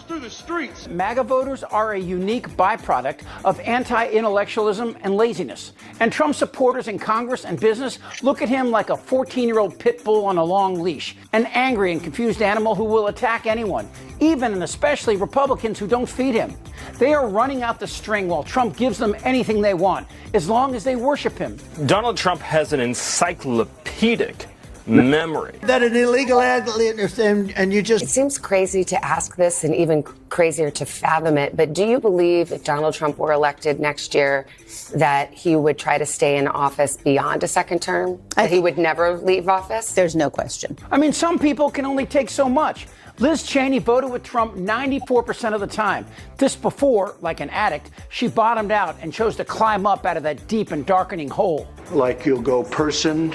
through the streets. MAGA voters are a unique byproduct of anti-intellectualism and laziness. And Trump supporters in Congress and business look at him like a 14-year-old pit bull on a long leash, an angry and confused animal who will attack anyone, even and especially Republicans who don't feed him. They are running out the string while Trump gives them anything they want, as long as they worship him. Donald Trump has an encyclopedic memory. That an illegal and you just... It seems crazy to ask this and even crazier to fathom it, but do you believe if Donald Trump were elected next year that he would try to stay in office beyond a second term? That he would never leave office? There's no question. I mean, some people can only take so much. Liz Cheney voted with Trump 94% of the time. This before, like an addict, she bottomed out and chose to climb up out of that deep and darkening hole. Like you'll go person,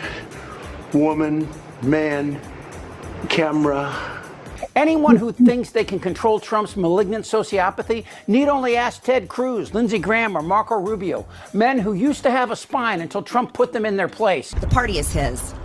woman, man, camera. Anyone who thinks they can control Trump's malignant sociopathy need only ask Ted Cruz, Lindsey Graham, or Marco Rubio, men who used to have a spine until Trump put them in their place. The party is his.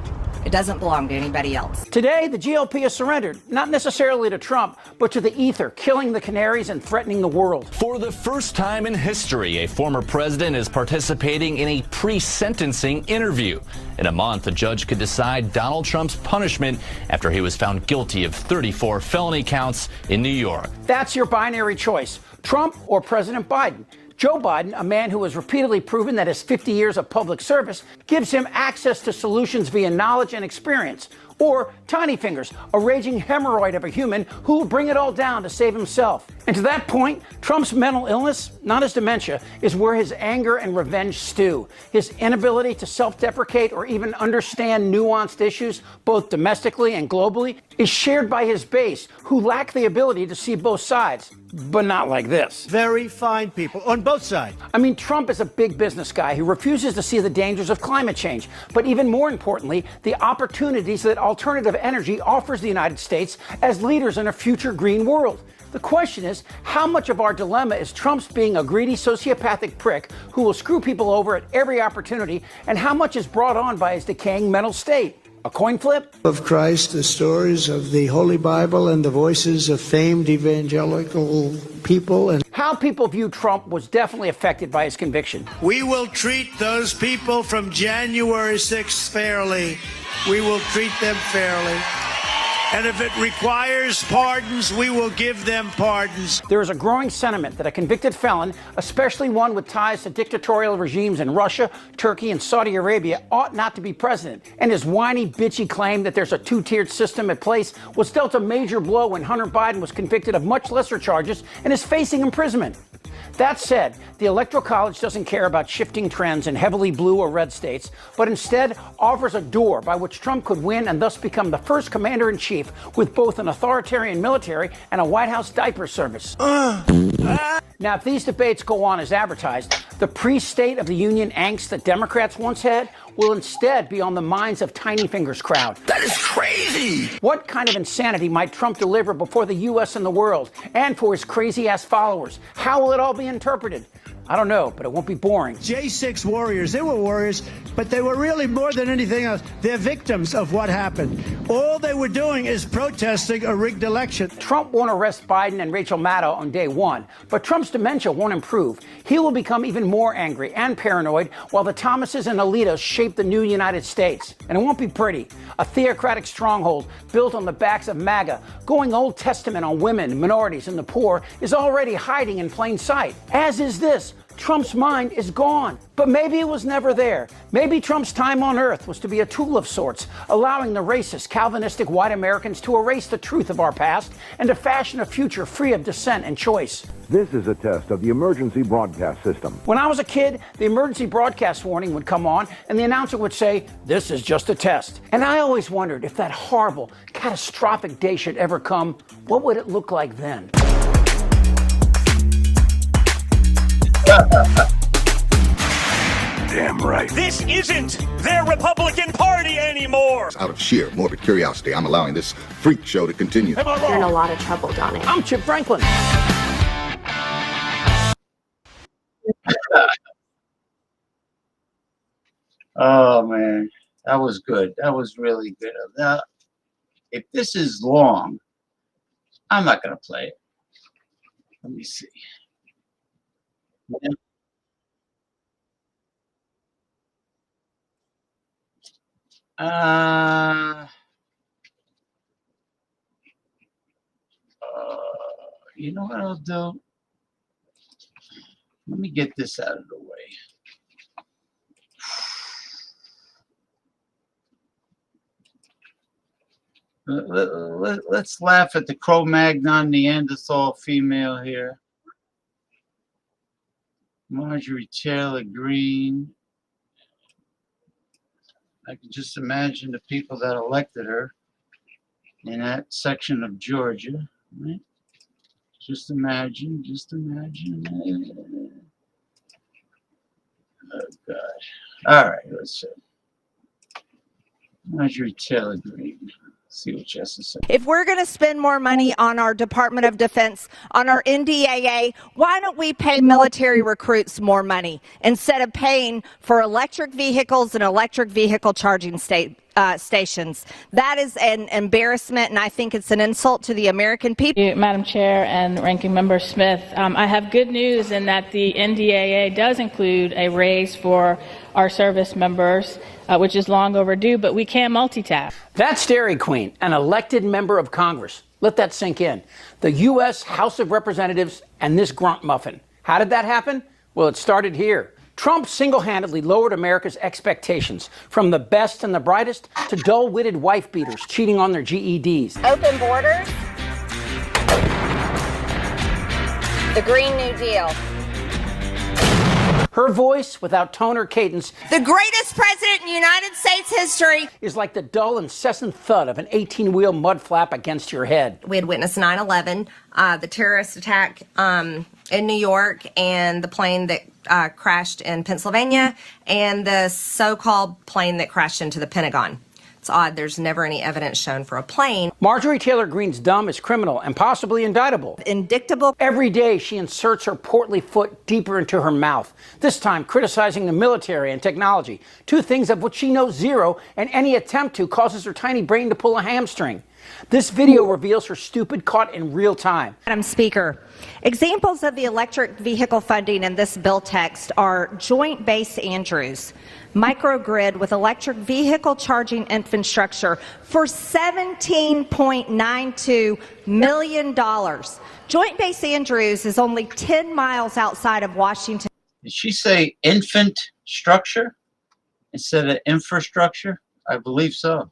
It doesn't belong to anybody else. Today, the GOP has surrendered, not necessarily to Trump, but to the ether, killing the canaries and threatening the world. For the first time in history, a former president is participating in a pre-sentencing interview. In a month, a judge could decide Donald Trump's punishment after he was found guilty of 34 felony counts in New York. That's your binary choice, Trump or President Biden. Joe Biden, a man who has repeatedly proven that his 50 years of public service gives him access to solutions via knowledge and experience. Or Tiny Fingers, a raging hemorrhoid of a human who will bring it all down to save himself. And to that point, Trump's mental illness, not his dementia, is where his anger and revenge stew. His inability to self-deprecate or even understand nuanced issues, both domestically and globally, is shared by his base, who lack the ability to see both sides. But not like this. Very fine people on both sides. I mean, Trump is a big business guy who refuses to see the dangers of climate change. But even more importantly, the opportunities that alternative energy offers the United States as leaders in a future green world. The question is, how much of our dilemma is Trump's being a greedy sociopathic prick who will screw people over at every opportunity, and how much is brought on by his decaying mental state? A coin flip? Of Christ, the stories of the Holy Bible and the voices of famed evangelical people. And how people view Trump was definitely affected by his conviction. We will treat those people from January 6th fairly. We will treat them fairly. And if it requires pardons, we will give them pardons. There is a growing sentiment that a convicted felon, especially one with ties to dictatorial regimes in Russia, Turkey, and Saudi Arabia, ought not to be president. And his whiny, bitchy claim that there's a two-tiered system in place was dealt a major blow when Hunter Biden was convicted of much lesser charges and is facing imprisonment. That said, the Electoral College doesn't care about shifting trends in heavily blue or red states, but instead offers a door by which Trump could win and thus become the first commander-in-chief with both an authoritarian military and a White House diaper service. Now, if these debates go on as advertised, the pre-State of the Union angst that Democrats once had will instead be on the minds of Tiny Fingers crowd. That is crazy! What kind of insanity might Trump deliver before the U.S. and the world, and for his crazy-ass followers? How will it all be interpreted? I don't know, but it won't be boring. J6 warriors, they were warriors, but they were really more than anything else. They're victims of what happened. All they were doing is protesting a rigged election. Trump won't arrest Biden and Rachel Maddow on day one, but Trump's dementia won't improve. He will become even more angry and paranoid while the Thomases and Alitas shape the new United States. And it won't be pretty. A theocratic stronghold built on the backs of MAGA, going Old Testament on women, minorities, and the poor, is already hiding in plain sight. As is this. Trump's mind is gone. But maybe it was never there. Maybe Trump's time on earth was to be a tool of sorts, allowing the racist, Calvinistic white Americans to erase the truth of our past and to fashion a future free of dissent and choice. This is a test of the emergency broadcast system. When I was a kid, the emergency broadcast warning would come on and the announcer would say, "This is just a test." And I always wondered if that horrible, catastrophic day should ever come, what would it look like then? Damn right. This isn't their Republican Party anymore. Out of sheer morbid curiosity, I'm allowing this freak show to continue. You're in a lot of trouble, Donnie. I'm Chip Franklin. Oh, man. That was good. That was really good. Now, if this is long, I'm not going to play it. Let me see. You know what I'll do? Let me get this out of the way. Let's laugh at the Cro-Magnon Neanderthal female here. Marjorie Taylor Greene. I can just imagine the people that elected her in that section of Georgia, right? Just imagine, Oh, God. All right, let's see. Marjorie Taylor Greene. See what she has to say. If we're going to spend more money on our Department of Defense, on our NDAA, why don't we pay military recruits more money instead of paying for electric vehicles and electric vehicle charging stations. That is an embarrassment, and I think it's an insult to the American people. Madam Chair and Ranking Member Smith, I have good news in that the NDAA does include a raise for our service members, which is long overdue, but we can't multitask. That's Dairy Queen, an elected member of Congress. Let that sink in. The U.S. House of Representatives and this grunt muffin. How did that happen? Well, it started here. Trump single-handedly lowered America's expectations from the best and the brightest to dull-witted wife beaters cheating on their GEDs. Open borders. The Green New Deal. Her voice, without tone or cadence, The greatest president in United States history. is like the dull, incessant thud of an 18-wheel mud flap against your head. We had witnessed 9/11, the terrorist attack in New York, and the plane that crashed in Pennsylvania, and the so-called plane that crashed into the Pentagon. It's odd, there's never any evidence shown for a plane. Marjorie Taylor Greene's dumb is criminal and possibly indictable. Indictable. Every day she inserts her portly foot deeper into her mouth, this time criticizing the military and technology, two things of which she knows zero, and any attempt to causes her tiny brain to pull a hamstring. This video reveals her stupid caught in real time. Madam Speaker, examples of the electric vehicle funding in this bill text are Joint Base Andrews, microgrid with electric vehicle charging infrastructure for $17.92 million. Joint Base Andrews is only 10 miles outside of Washington. Did she say infant structure instead of infrastructure? I believe so.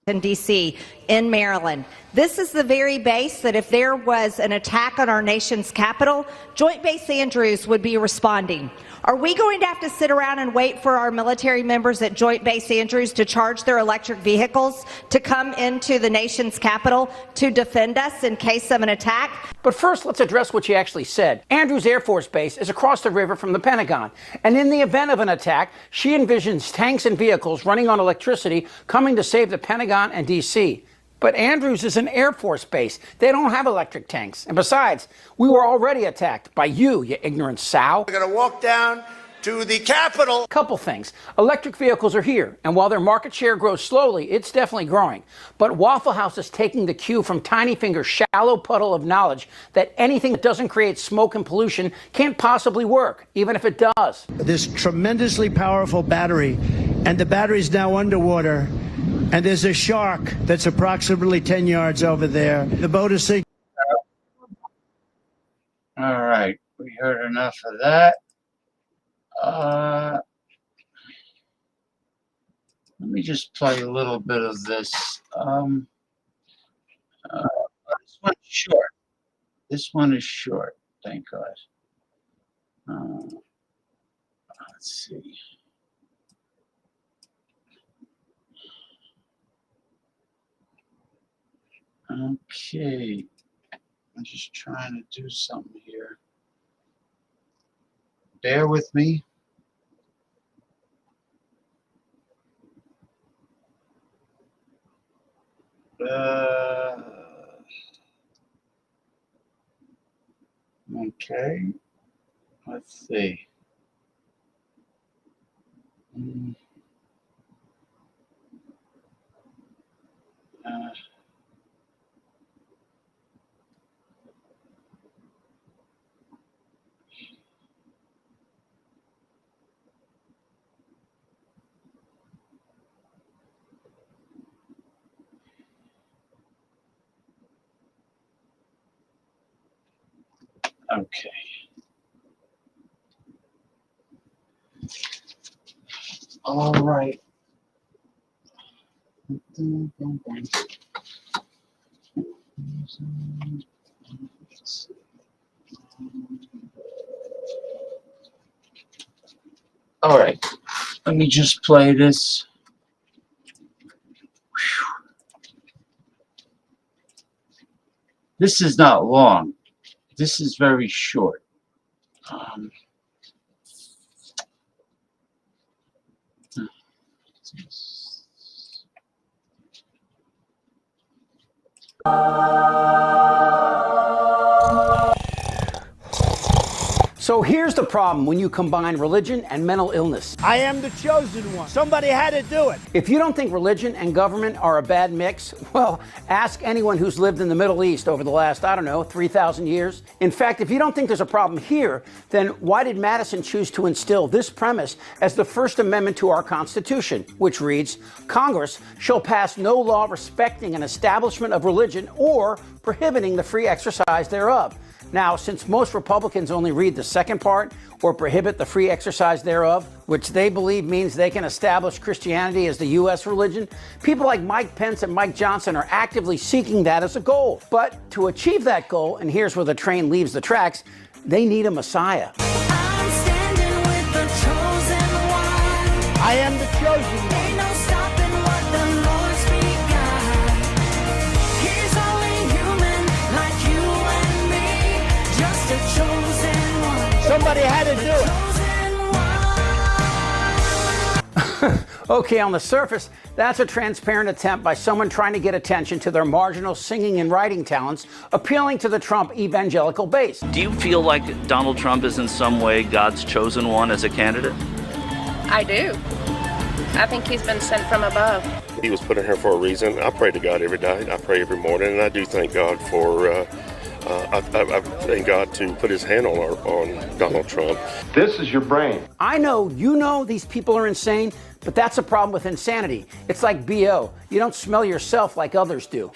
In D.C., in Maryland. This is the very base that if there was an attack on our nation's capital, Joint Base Andrews would be responding. Are we going to have to sit around and wait for our military members at Joint Base Andrews to charge their electric vehicles to come into the nation's capital to defend us in case of an attack? But first, let's address what she actually said. Andrews Air Force Base is across the river from the Pentagon, and in the event of an attack, she envisions tanks and vehicles running on electricity coming to save the Pentagon and D.C. But Andrews is an Air Force base. They don't have electric tanks. And besides, we were already attacked by you ignorant sow. We're going to walk down to the Capitol. Couple things. Electric vehicles are here, and while their market share grows slowly, it's definitely growing. But Waffle House is taking the cue from Tiny Finger's shallow puddle of knowledge that anything that doesn't create smoke and pollution can't possibly work, even if it does. This tremendously powerful battery, and the battery's now underwater. And there's a shark that's approximately 10 yards over there. The boat is sinking. All right, we heard enough of that. Let me just play a little bit of this. This one's short. This one is short, thank God. Let's see. Okay, I'm just trying to do something here. Bear with me. Okay, let's see. Okay. All right. All right. Let me just play this. This is not long. This is very short. So here's the problem when you combine religion and mental illness. I am the chosen one. Somebody had to do it. If you don't think religion and government are a bad mix, well, ask anyone who's lived in the Middle East over the last, 3,000 years. In fact, if you don't think there's a problem here, then why did Madison choose to instill this premise as the First Amendment to our Constitution, which reads, Congress shall pass no law respecting an establishment of religion or prohibiting the free exercise thereof. Now, since most Republicans only read the second part, or prohibit the free exercise thereof, which they believe means they can establish Christianity as the U.S. religion, people like Mike Pence and Mike Johnson are actively seeking that as a goal. But to achieve that goal, and here's where the train leaves the tracks, they need a Messiah. I'm standing with the chosen one. I am the chosen one. Ain't no stopping what the Lord's begun. He's only human like you and me, just a chosen one. Somebody had to do it. Okay, on the surface, that's a transparent attempt by someone trying to get attention to their marginal singing and writing talents, appealing to the Trump evangelical base. Do you feel like Donald Trump is in some way God's chosen one as a candidate? I do. I think he's been sent from above. He was put in here for a reason. I pray to God every day. I pray every morning, and I do thank God for I thank God to put his hand on Donald Trump. This is your brain. I know you know these people are insane, but that's a problem with insanity. It's like BO. You don't smell yourself like others do.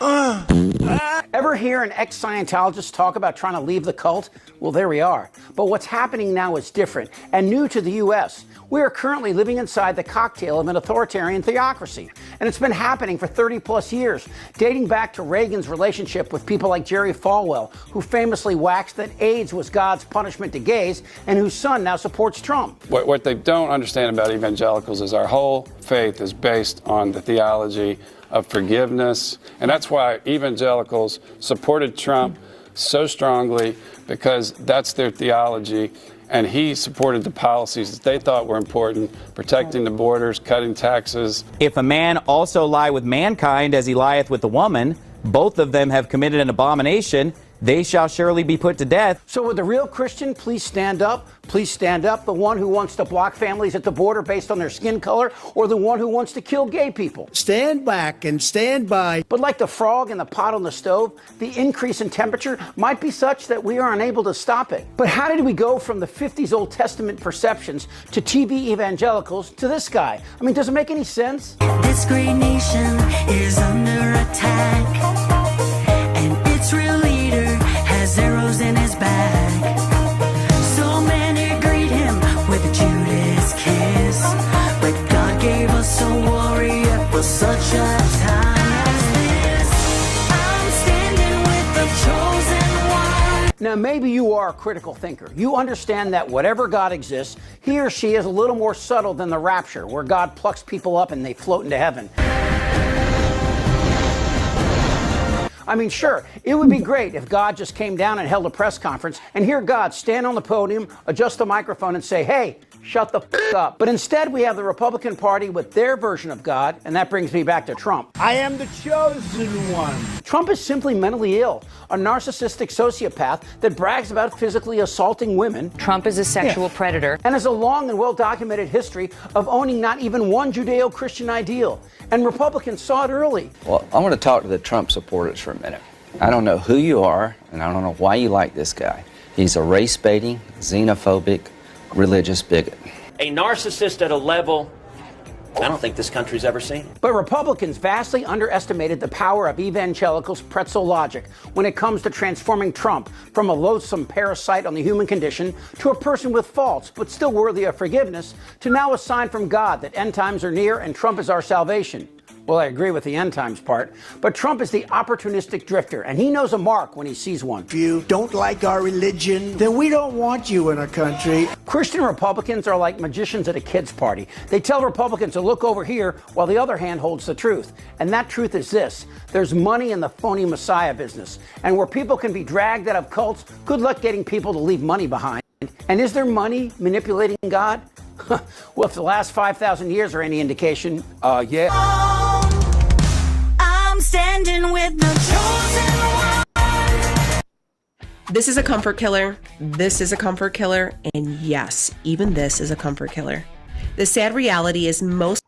Ever hear an ex-Scientologist talk about trying to leave the cult? Well, there we are. But what's happening now is different and new to the U.S. We are currently living inside the cocktail of an authoritarian theocracy. And it's been happening for 30 plus years, dating back to Reagan's relationship with people like Jerry Falwell, who famously waxed that AIDS was God's punishment to gays, and whose son now supports Trump. What they don't understand about evangelicals is our whole faith is based on the theology of forgiveness. And that's why evangelicals supported Trump so strongly, because that's their theology. And he supported the policies that they thought were important, protecting the borders, cutting taxes. If a man also lie with mankind as he lieth with the woman, both of them have committed an abomination, they shall surely be put to death. So would the real Christian please stand up? Please stand up, the one who wants to block families at the border based on their skin color, or the one who wants to kill gay people? Stand back and stand by. But like the frog in the pot on the stove, the increase in temperature might be such that we are unable to stop it. But how did we go from the 50s Old Testament perceptions to TV evangelicals to this guy? I mean, does it make any sense? This great nation is under attack, and its real leader has arrows in his back. So many greet him with a Judas kiss, but God gave us a warrior for such a time as this. I'm standing with the chosen one. Now, maybe you are a critical thinker. You understand that whatever God exists, he or she is a little more subtle than the rapture, where God plucks people up and they float into heaven. I mean, sure, it would be great if God just came down and held a press conference and hear God stand on the podium, adjust the microphone and say, hey, shut the f*** up. But instead, we have the Republican Party with their version of God, and that brings me back to Trump. I am the chosen one. Trump is simply mentally ill, a narcissistic sociopath that brags about physically assaulting women. Trump is a sexual predator. And has a long and well-documented history of owning not even one Judeo-Christian ideal. And Republicans saw it early. Well, I want to talk to the Trump supporters for a minute. I don't know who you are, and I don't know why you like this guy. He's a race-baiting, xenophobic, religious bigot. A narcissist at a level I don't think this country's ever seen. But Republicans vastly underestimated the power of evangelicals' pretzel logic when it comes to transforming Trump from a loathsome parasite on the human condition to a person with faults but still worthy of forgiveness, to now a sign from God that end times are near and Trump is our salvation. Well, I agree with the end times part, but Trump is the opportunistic drifter, and he knows a mark when he sees one. If you don't like our religion, then we don't want you in our country. Christian Republicans are like magicians at a kid's party. They tell Republicans to look over here while the other hand holds the truth. And that truth is this: there's money in the phony Messiah business. And where people can be dragged out of cults, good luck getting people to leave money behind. And is there money manipulating God? Well, if the last 5,000 years are any indication, yeah. I'm standing with the chosen one. This is a comfort killer. This is a comfort killer. And yes, even this is a comfort killer. The sad reality is most.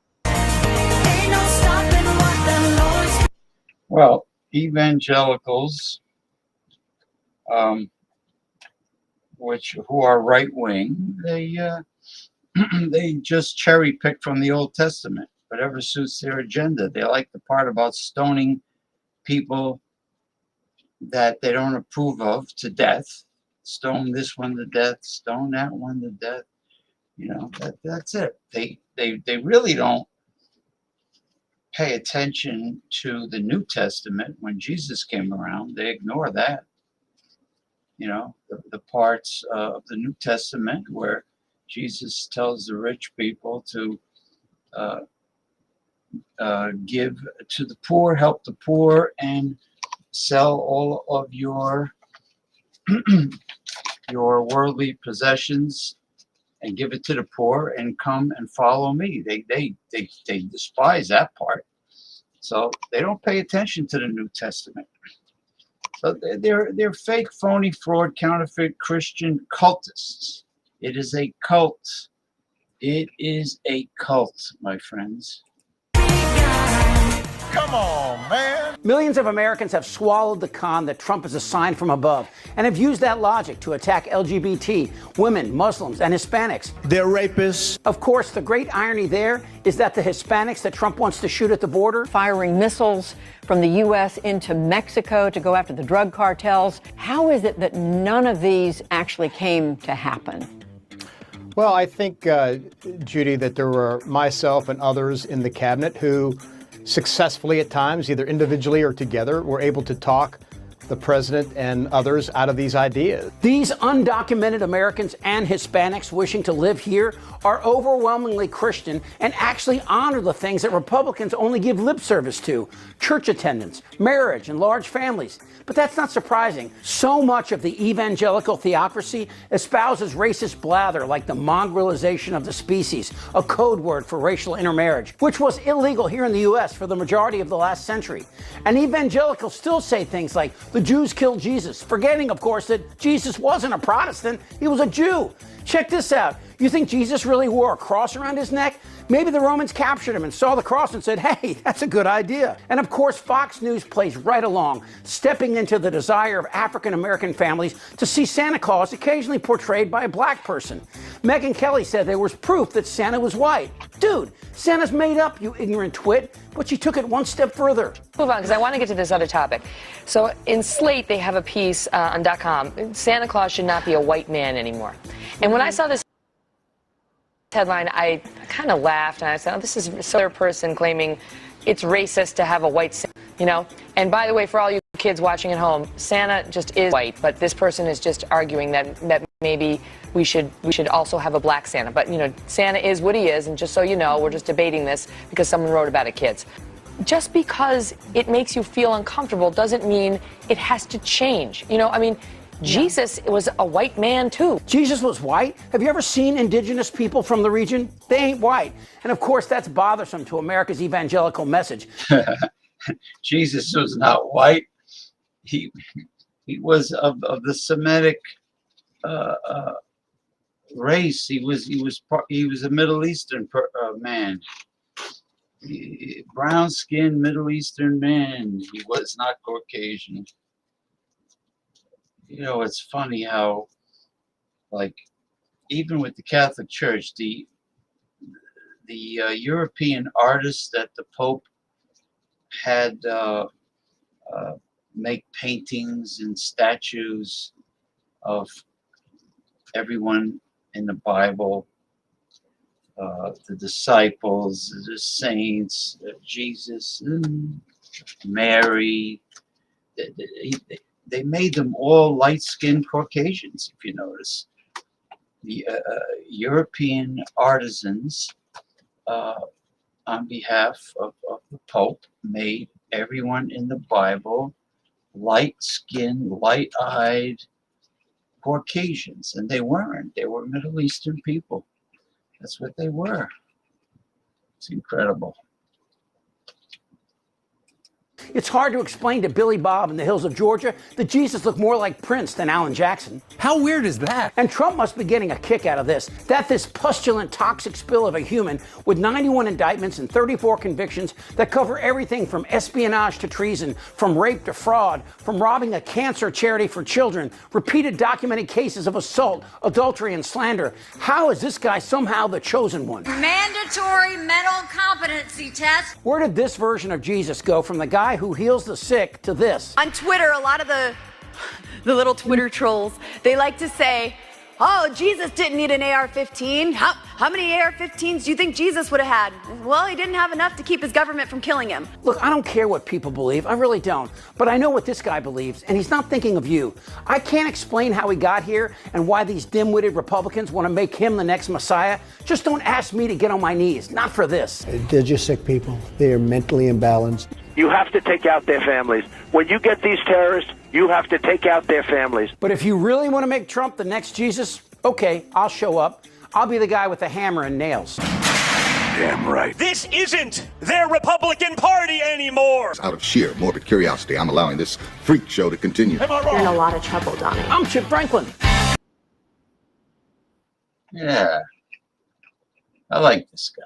Well, evangelicals, who are right wing, they they just cherry pick from the Old Testament, whatever suits their agenda. They like the part about stoning people that they don't approve of to death. Stone this one to death, stone that one to death. You know, that's it. They really don't pay attention to the New Testament when Jesus came around. They ignore that. You know, the parts of the New Testament where Jesus tells the rich people to give to the poor, help the poor, and sell all of your your worldly possessions and give it to the poor and come and follow me. They despise that part. So they don't pay attention to the New Testament. So they're fake, phony, fraud, counterfeit Christian cultists. It is a cult. It is a cult, my friends. Come on, man. Millions of Americans have swallowed the con that Trump is a sign from above and have used that logic to attack LGBT, women, Muslims, and Hispanics. They're rapists. Of course, the great irony there is that the Hispanics that Trump wants to shoot at the border, Firing missiles from the U.S. into Mexico to go after the drug cartels. How is it that none of these actually came to happen? Well, I think, Judy, that there were myself and others in the cabinet who successfully at times, either individually or together, were able to talk the president and others out of these ideas. these undocumented Americans and Hispanics wishing to live here are overwhelmingly Christian and actually honor the things that Republicans only give lip service to: church attendance, marriage, and large families. But that's not surprising. So much of the evangelical theocracy espouses racist blather like the mongrelization of the species, a code word for racial intermarriage, which was illegal here in the U.S. for the majority of the last century. And evangelicals still say things like, the Jews killed Jesus, forgetting, of course, that Jesus wasn't a Protestant, he was a Jew. Check this out. You think Jesus really wore a cross around his neck? Maybe the Romans captured him and saw the cross and said, hey, that's a good idea. And of course, Fox News plays right along, stepping into the desire of African-American families to see Santa Claus occasionally portrayed by a black person. Megyn Kelly said there was proof that Santa was white. Dude, Santa's made up, you ignorant twit, but she took it one step further. Move on, because I want to get to this other topic. So in Slate, they have a piece on .com. Santa Claus should not be a white man anymore. And when I saw this headline, I kind of laughed and I said, oh, this is another person claiming it's racist to have a white Santa, you know? And by the way, for all you kids watching at home, Santa just is white, but this person is just arguing that maybe we should also have a black Santa. But, you know, Santa is what he is, and just so you know, we're just debating this because someone wrote about it, kids. Just because it makes you feel uncomfortable doesn't mean it has to change. You know, I mean, Jesus was a white man, too. Jesus was white? Have you ever seen indigenous people from the region? They ain't white. And of course, that's bothersome to America's evangelical message. Jesus was not white. He was of the Semitic race. He was a Middle Eastern man. Brown skinned Middle Eastern man. He was not Caucasian. You know, it's funny how, like, even with the Catholic Church, the European artists that the Pope had make paintings and statues of everyone in the Bible, the disciples, the saints, Jesus, Mary. They made them all light-skinned Caucasians, if you notice. The European artisans, on behalf of the Pope, made everyone in the Bible light-skinned, light-eyed Caucasians, and they weren't. They were Middle Eastern people. That's what they were. It's incredible. It's hard to explain to Billy Bob in the hills of Georgia that Jesus looked more like Prince than Alan Jackson. How weird is that? And Trump must be getting a kick out of this. That this pustulant, toxic spill of a human with 91 indictments and 34 convictions that cover everything from espionage to treason, from rape to fraud, from robbing a cancer charity for children, repeated documented cases of assault, adultery, and slander. How is this guy somehow the chosen one? Mandatory mental competency test. Where did this version of Jesus go from the guy who heals the sick to this? On Twitter, a lot of the little Twitter trolls, they like to say, oh, Jesus didn't need an AR-15. How many AR-15s do you think Jesus would have had? Well, he didn't have enough to keep his government from killing him. Look, I don't care what people believe. I really don't. But I know what this guy believes, and he's not thinking of you. I can't explain how he got here and why these dim-witted Republicans want to make him the next Messiah. Just don't ask me to get on my knees. Not for this. They're just sick people. They are mentally imbalanced. You have to take out their families. When you get these terrorists, you have to take out their families. But if you really want to make Trump the next Jesus, okay, I'll show up. I'll be the guy with the hammer and nails. Damn right. This isn't their Republican Party anymore. Out of sheer morbid curiosity, I'm allowing this freak show to continue. Am I wrong? You're in a lot of trouble, Donnie. I'm Chip Franklin. Yeah. I like this guy.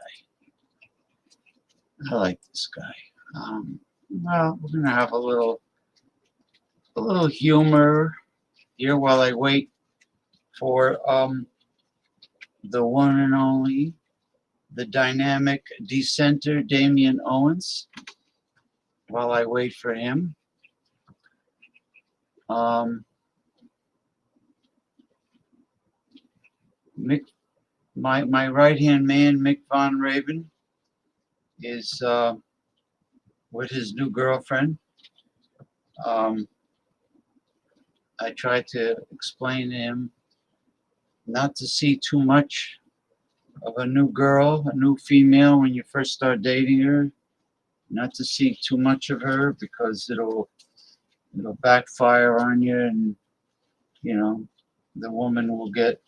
Well, we're gonna have a little humor here while I wait for the one and only, the dynamic dissenter Damian Owens. While I wait for him, Mick, my right hand man, Mick Von Raven, is with his new girlfriend. I tried to explain to him not to see too much of a new girl, a new female when you first start dating her. Not to see too much of her because it'll backfire on you, and you know the woman will get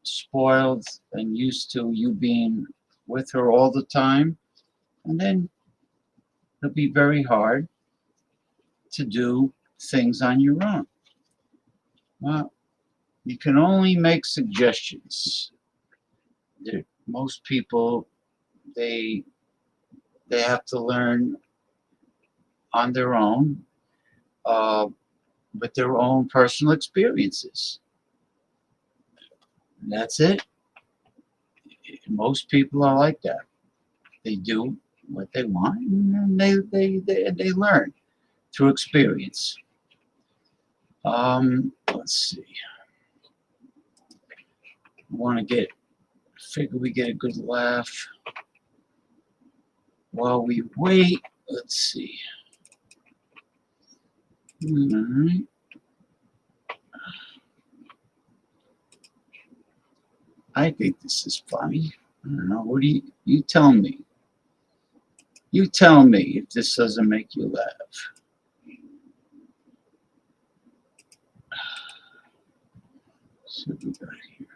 spoiled and used to you being with her all the time, and then it'll be very hard to do things on your own. Well, you can only make suggestions. Most people, they have to learn on their own, with their own personal experiences. And that's it. Most people are like that. They do what they want, and they learn through experience. Let's see. Figure we get a good laugh while we wait. Let's see. All right. I think this is funny. I don't know. What do you tell me? You tell me if this doesn't make you laugh. So we got here.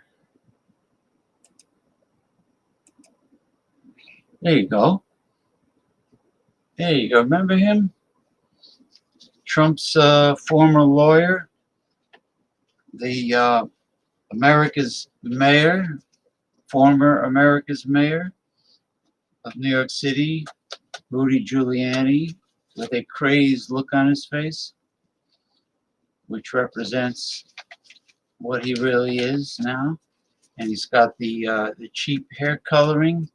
There you go. There you go. Remember him? Trump's former lawyer, the America's mayor, former America's mayor of New York City, Rudy Giuliani, with a crazed look on his face, which represents what he really is now. And he's got the cheap hair coloring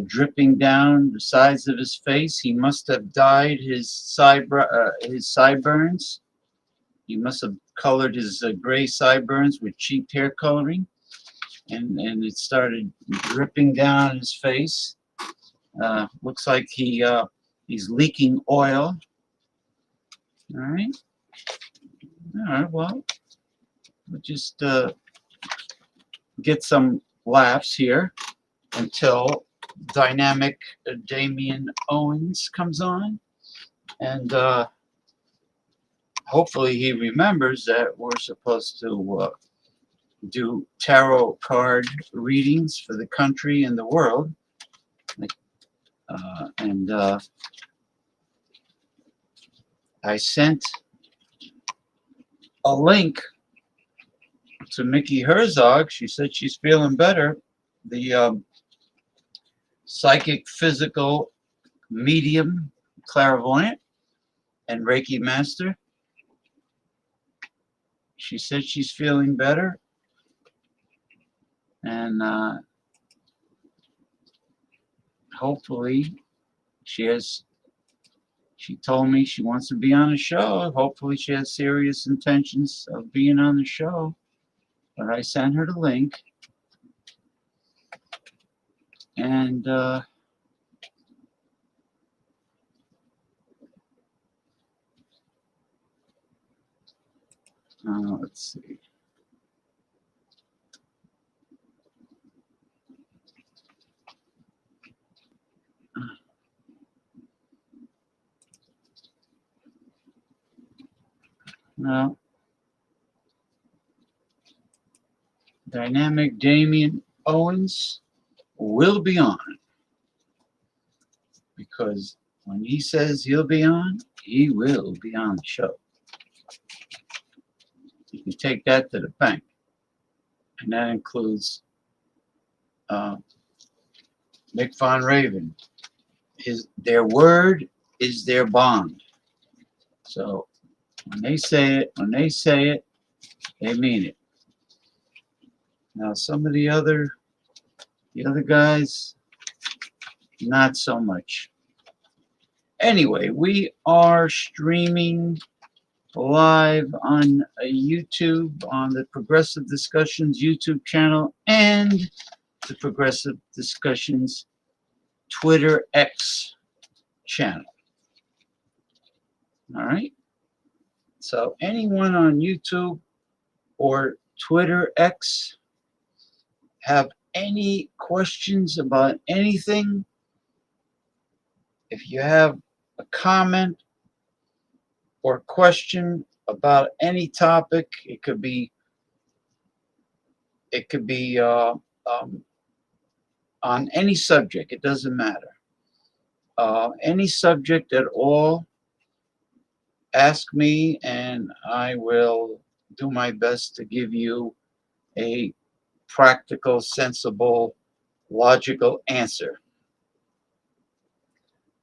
dripping down the sides of his face. He must have dyed his sideburns. He must have colored his gray sideburns with cheap hair coloring, and it started dripping down his face. Looks like he's leaking oil. All right. Well, we'll just get some laughs here until dynamic Damian Owens comes on, and hopefully he remembers that we're supposed to do tarot card readings for the country and the world, and I sent a link to Mickey Herzog. She said she's feeling better. The psychic, physical, medium, clairvoyant, and Reiki master. She said she's feeling better. And hopefully she told me she wants to be on the show. Hopefully she has serious intentions of being on the show. But I sent her the link. And let's see. Well, Dynamic Damian Owens will be on, because when he says he'll be on, he will be on the show. You can take that to the bank. And that includes Mick Von Raven. Their word is their bond. So when they say it, they mean it. Now some of the other guys, not so much. Anyway, we are streaming live on YouTube, on the Progressive Discussions YouTube channel and the Progressive Discussions Twitter X channel. All right. So anyone on YouTube or Twitter X have any questions about anything? If you have a comment or question about any topic, it could be on any subject. It doesn't matter. Any subject at all, ask me and I will do my best to give you a practical, sensible, logical answer.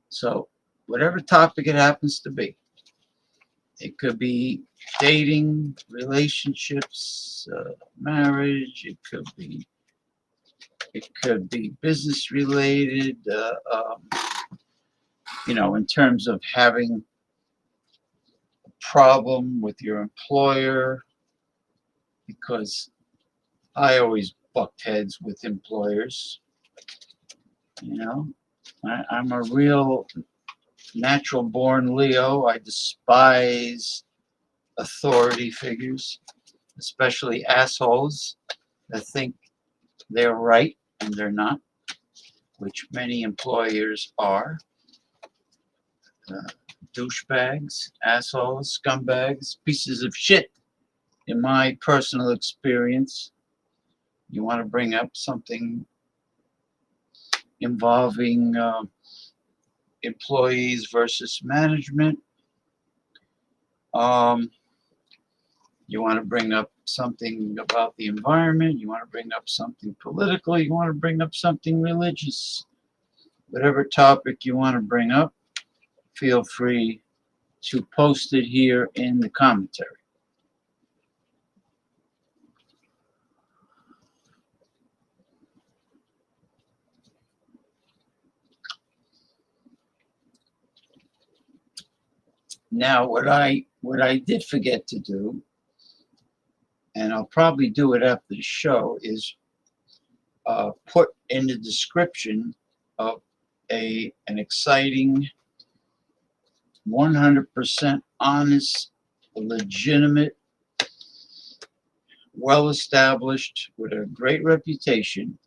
So whatever topic it happens to be, it could be dating, relationships, marriage, it could be business related, in terms of having a problem with your employer, because I always bucked heads with employers. I'm a real natural born Leo. I despise authority figures, especially assholes that think they're right and they're not, which many employers are. Douchebags, assholes, scumbags, pieces of shit. In my personal experience, you want to bring up something involving employees versus management. You want to bring up something about the environment. You want to bring up something political. You want to bring up something religious. Whatever topic you want to bring up, feel free to post it here in the commentary. Now, what I did forget to do, and I'll probably do it after the show, is put in the description of an exciting, 100% honest, legitimate, well-established, with a great reputation,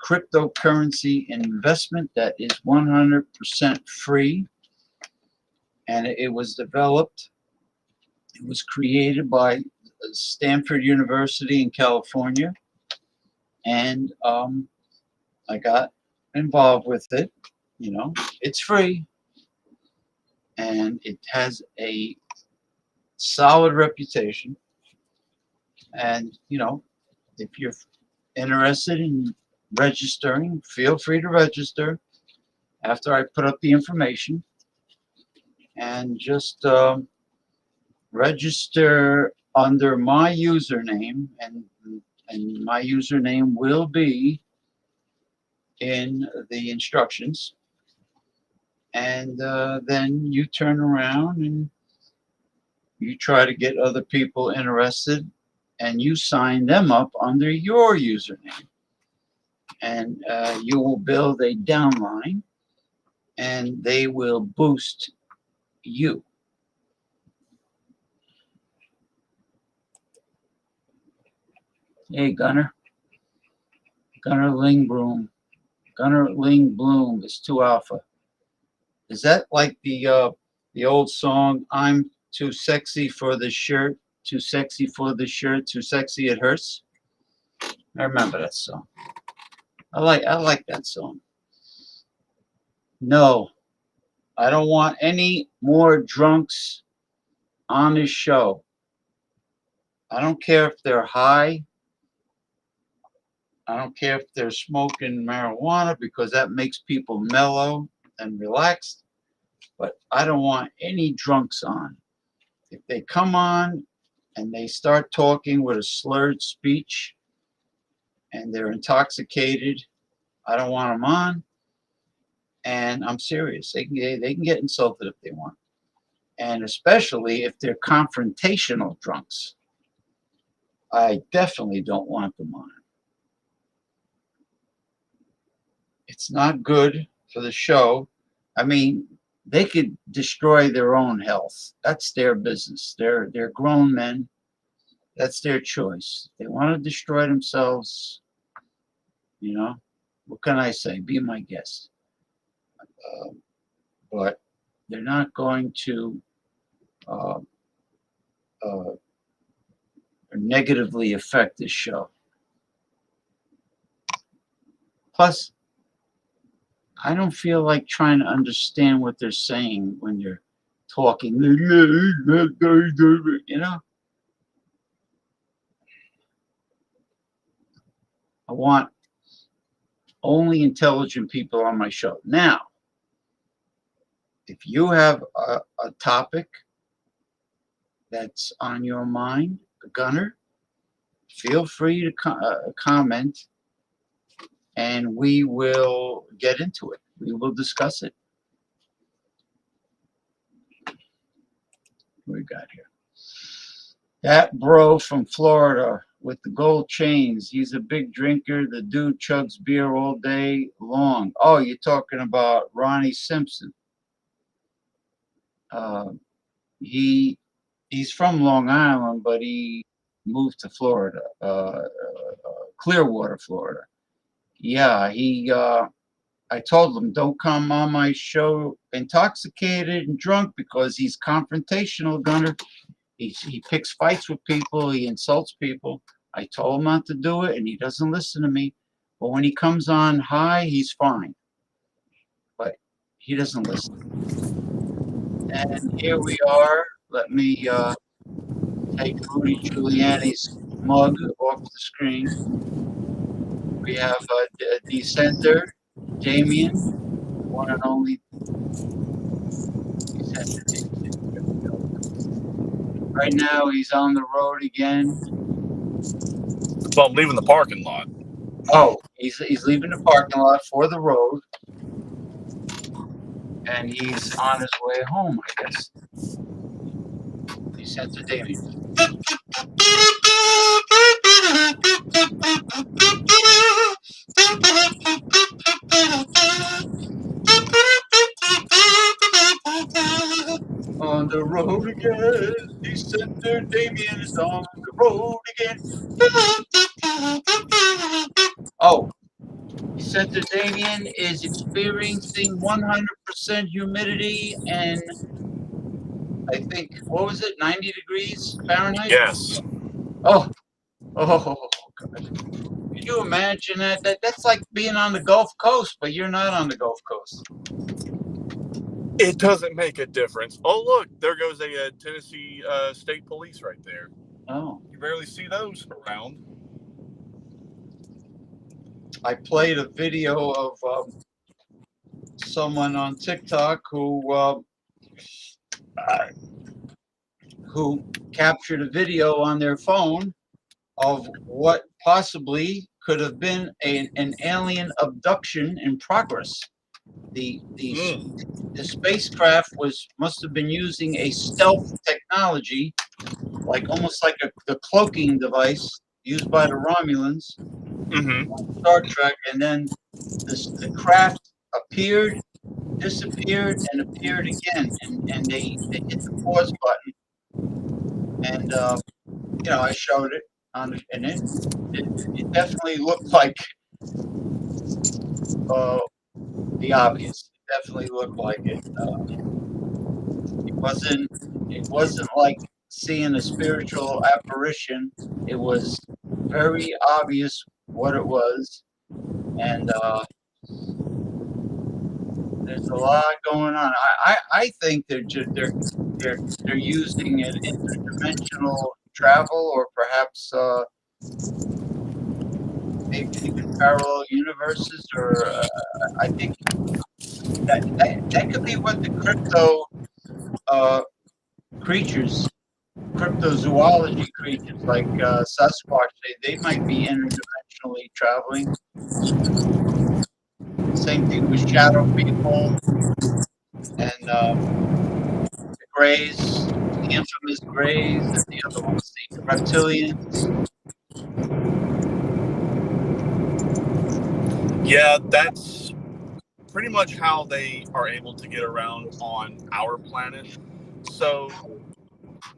cryptocurrency investment that is 100% free. And it was developed, it was created by Stanford University in California. And I got involved with it. It's free. and it has a solid reputation. And, you know, if you're interested in registering, feel free to register after I put up the information. And just register under my username, and my username will be in the instructions. And then you turn around and you try to get other people interested, and you sign them up under your username. And you will build a downline, and they will boost you. Hey, Gunner Ling Bloom is 2 Alpha. Is that like the old song, I'm too sexy for the shirt, too sexy for the shirt, too sexy it hurts? I remember that song. I like that song. No, I don't want any more drunks on this show. I don't care if they're high. I don't care if they're smoking marijuana, because that makes people mellow and relaxed. But I don't want any drunks on. If they come on and they start talking with a slurred speech and they're intoxicated, I don't want them on. And I'm serious. They can get insulted if they want. And especially if they're confrontational drunks. I definitely don't want them on. It's not good for the show. I mean, they could destroy their own health. That's their business. They're grown men. That's their choice. They want to destroy themselves. You know, what can I say? Be my guest. But they're not going to negatively affect this show. Plus, I don't feel like trying to understand what they're saying when they're talking. You know? I want only intelligent people on my show. Now, if you have a topic that's on your mind, Gunner, feel free to comment, and we will get into it. We will discuss it. What we got here? That bro from Florida with the gold chains. He's a big drinker. The dude chugs beer all day long. Oh, you're talking about Ronnie Simpson. He's from Long Island, but he moved to Florida, Clearwater, Florida. Yeah, I told him, don't come on my show intoxicated and drunk, because he's confrontational, Gunner. He picks fights with people. He insults people. I told him not to do it, and he doesn't listen to me. But when he comes on high, he's fine. But he doesn't listen. And here we are. Let me take Rudy Giuliani's mug off the screen. We have the center, Damien, one and only. Right now, he's on the road again. So I'm leaving the parking lot. Oh, he's leaving the parking lot for the road, and he's on his way home, I guess. The center, Damien. On the road again, the center Damien is on the road again. Oh, the center Damien is experiencing 100% humidity and I think, what was it, 90 degrees Fahrenheit? Yes. Oh, God. Can you imagine that? That's like being on the Gulf Coast, but you're not on the Gulf Coast. It doesn't make a difference. Oh, look, there goes a Tennessee State Police right there. Oh. You rarely see those around. I played a video of someone on TikTok who captured a video on their phone of what possibly could have been an alien abduction in progress. The spacecraft must have been using a stealth technology, almost like the cloaking device used by the Romulans on Star Trek, and then the craft appeared, disappeared, and appeared again, and they hit the pause button, and I showed it and it definitely looked like the obvious. It definitely looked like it. It wasn't like seeing a spiritual apparition. It was very obvious what it was, and there's a lot going on. I think they're using an interdimensional travel, or perhaps maybe even parallel universes, or I think that could be what the crypto creatures, cryptozoology creatures like Sasquatch, they might be interdimensionally traveling. Same thing with shadow people and the Greys, the infamous Greys, and the other ones, the reptilians. Yeah, that's pretty much how they are able to get around on our planet. So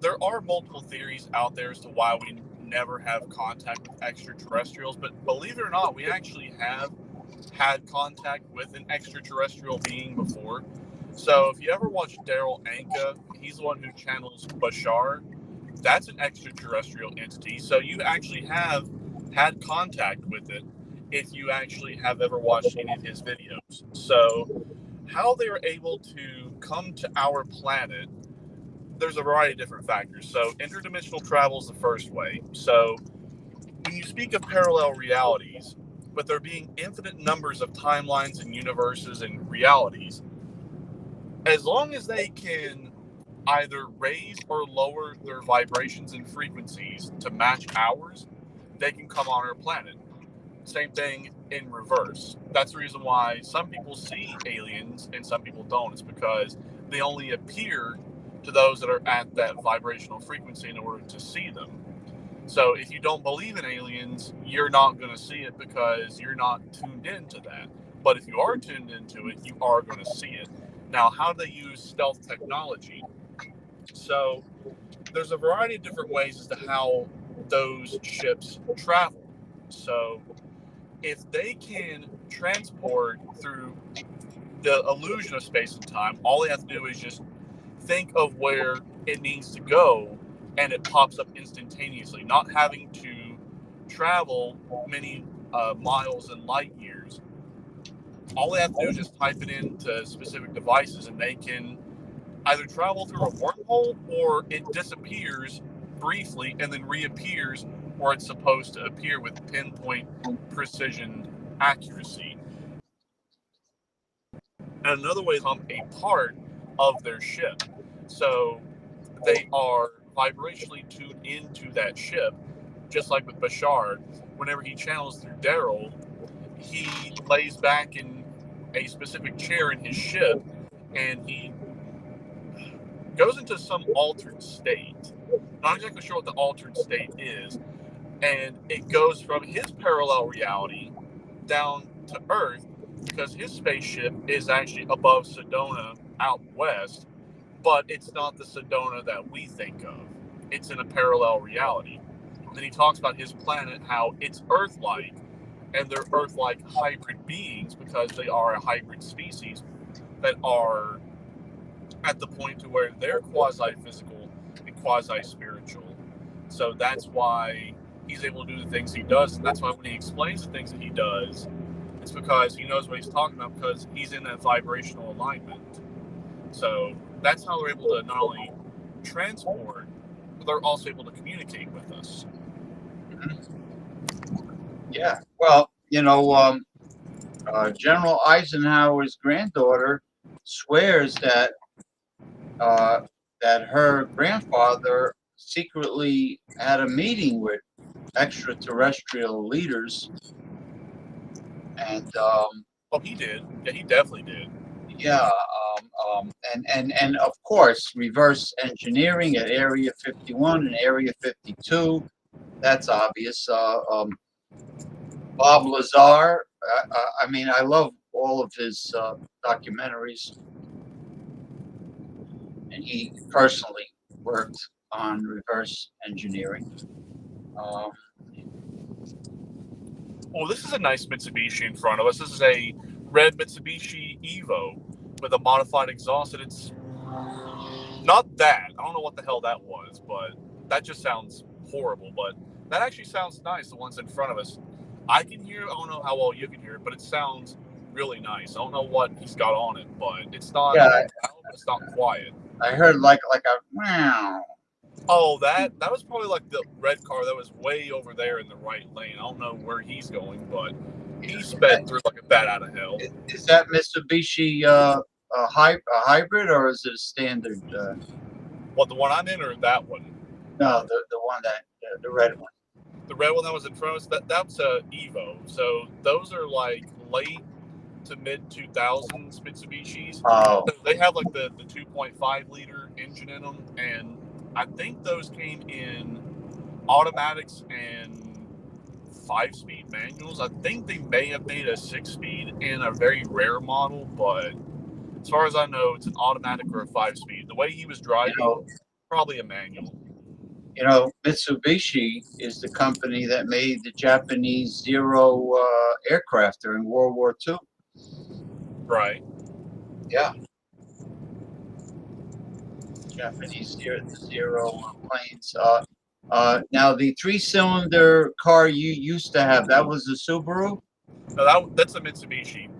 there are multiple theories out there as to why we never have contact with extraterrestrials, but believe it or not, we actually have had contact with an extraterrestrial being before. So if you ever watch Daryl Anka, he's the one who channels Bashar. That's an extraterrestrial entity. So you actually have had contact with it if you actually have ever watched any of his videos. So how they were able to come to our planet, there's a variety of different factors. So interdimensional travel is the first way. So when you speak of parallel realities, but there being infinite numbers of timelines and universes and realities, as long as they can either raise or lower their vibrations and frequencies to match ours, they can come on our planet. Same thing in reverse. That's the reason why some people see aliens and some people don't. It's because they only appear to those that are at that vibrational frequency in order to see them. So if you don't believe in aliens, you're not going to see it because you're not tuned into that. But if you are tuned into it, you are going to see it. Now, how do they use stealth technology? So there's a variety of different ways as to how those ships travel. So if they can transport through the illusion of space and time, all they have to do is just think of where it needs to go, and it pops up instantaneously, not having to travel many miles and light years. All they have to do is just type it into specific devices, and they can either travel through a wormhole or it disappears briefly and then reappears where it's supposed to appear with pinpoint precision accuracy. And another way is a part of their ship. So they are vibrationally tuned into that ship, just like with Bashar. Whenever he channels through Daryl, he lays back in a specific chair in his ship, and he goes into some altered state. Not exactly sure what the altered state is. And it goes from his parallel reality down to Earth, because his spaceship is actually above Sedona out west, but it's not the Sedona that we think of. It's in a parallel reality. And then he talks about his planet, how it's Earth-like, and they're Earth-like hybrid beings because they are a hybrid species that are at the point to where they're quasi-physical and quasi-spiritual. So that's why he's able to do the things he does, and that's why when he explains the things that he does, it's because he knows what he's talking about, because he's in that vibrational alignment. So that's how they're able to not only transport, but they're also able to communicate with us. Yeah. Well, General Eisenhower's granddaughter swears that that her grandfather secretly had a meeting with extraterrestrial leaders, and Oh, he did. Yeah, he definitely did. yeah, and of course, reverse engineering at Area 51 and Area 52. That's obvious. Bob Lazar. I mean, I love all of his documentaries, and he personally worked on reverse engineering. Well, this is a nice Mitsubishi in front of us. This is a red Mitsubishi Evo with a modified exhaust, and it's not that. I don't know what the hell that was, but that just sounds horrible. But that actually sounds nice, the ones in front of us. I can hear, I don't know how well you can hear it, but it sounds really nice. I don't know what he's got on it, but it's not loud, but it's not quiet. I heard like a meow. Oh, that was probably like the red car that was way over there in the right lane. I don't know where he's going, but he sped through like a bat out of hell. Is that Mitsubishi a hybrid, or is it a standard? What, the one I'm in, or that one? No, the one that the red one. The red one that was in front of us, that's a Evo. So those are like late to mid 2000s Mitsubishis. Oh. So they have like the 2.5 liter engine in them, and I think those came in automatics and 5-speed manuals. I think they may have made a 6-speed in a very rare model, but as far as I know, it's an automatic or a 5-speed. The way he was driving, probably a manual. Mitsubishi is the company that made the Japanese Zero aircraft during World War II. Right. Yeah. Japanese Zero planes. Now, the 3-cylinder car you used to have, that was a Subaru? No, that's a Mitsubishi.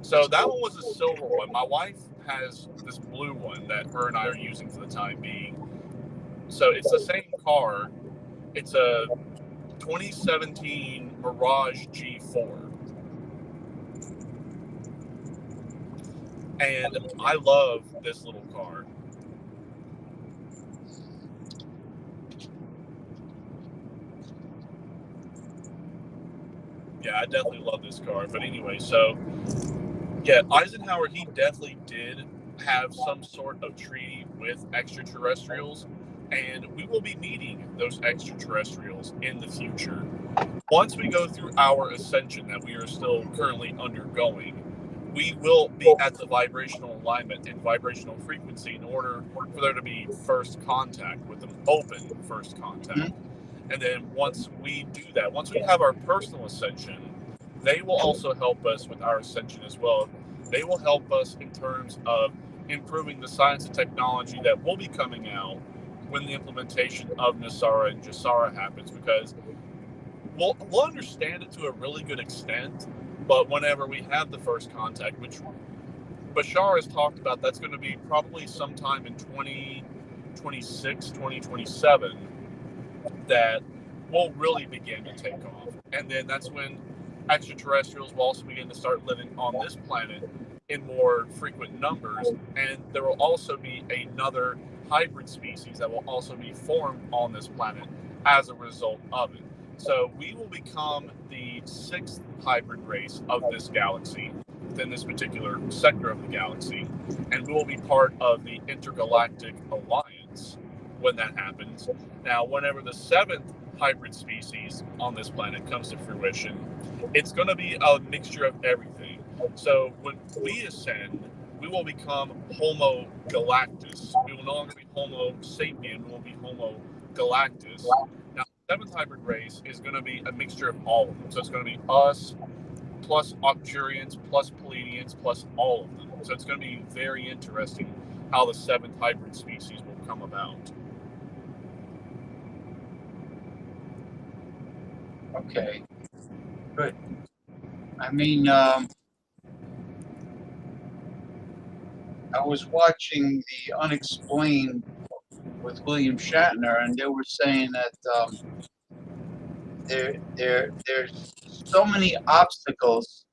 So that one was a silver one. My wife has this blue one that her and I are using for the time being. So it's the same car. It's a 2017 Mirage G4. And I love this little car. Yeah, I definitely love this car. But anyway, so yeah, Eisenhower, he definitely did have some sort of treaty with extraterrestrials, and we will be meeting those extraterrestrials in the future. Once we go through our ascension that we are still currently undergoing, we will be at the vibrational alignment and vibrational frequency in order for there to be first contact with them, open first contact. And then once we do that, once we have our personal ascension, they will also help us with our ascension as well. They will help us in terms of improving the science and technology that will be coming out when the implementation of Nasara and Jasara happens, because we'll understand it to a really good extent, but whenever we have the first contact, which Bashar has talked about, that's going to be probably sometime in 2026, 2027, that will really begin to take off. And then that's when extraterrestrials will also begin to start living on this planet in more frequent numbers, and there will also be another hybrid species that will also be formed on this planet as a result of it. So we will become the 6th hybrid race of this galaxy within this particular sector of the galaxy, and we will be part of the intergalactic alliance when that happens. Now, whenever the 7th hybrid species on this planet comes to fruition, it's going to be a mixture of everything. So when we ascend, we will become Homo galactus. We will no longer be Homo sapien, we will be Homo galactus. Now, the 7th hybrid race is going to be a mixture of all of them. So it's going to be us, plus Arcturians, plus Pleiadians, plus all of them. So it's going to be very interesting how the 7th hybrid species will come about. Okay, good. I mean, I was watching the Unexplained with William Shatner, and they were saying that there's so many obstacles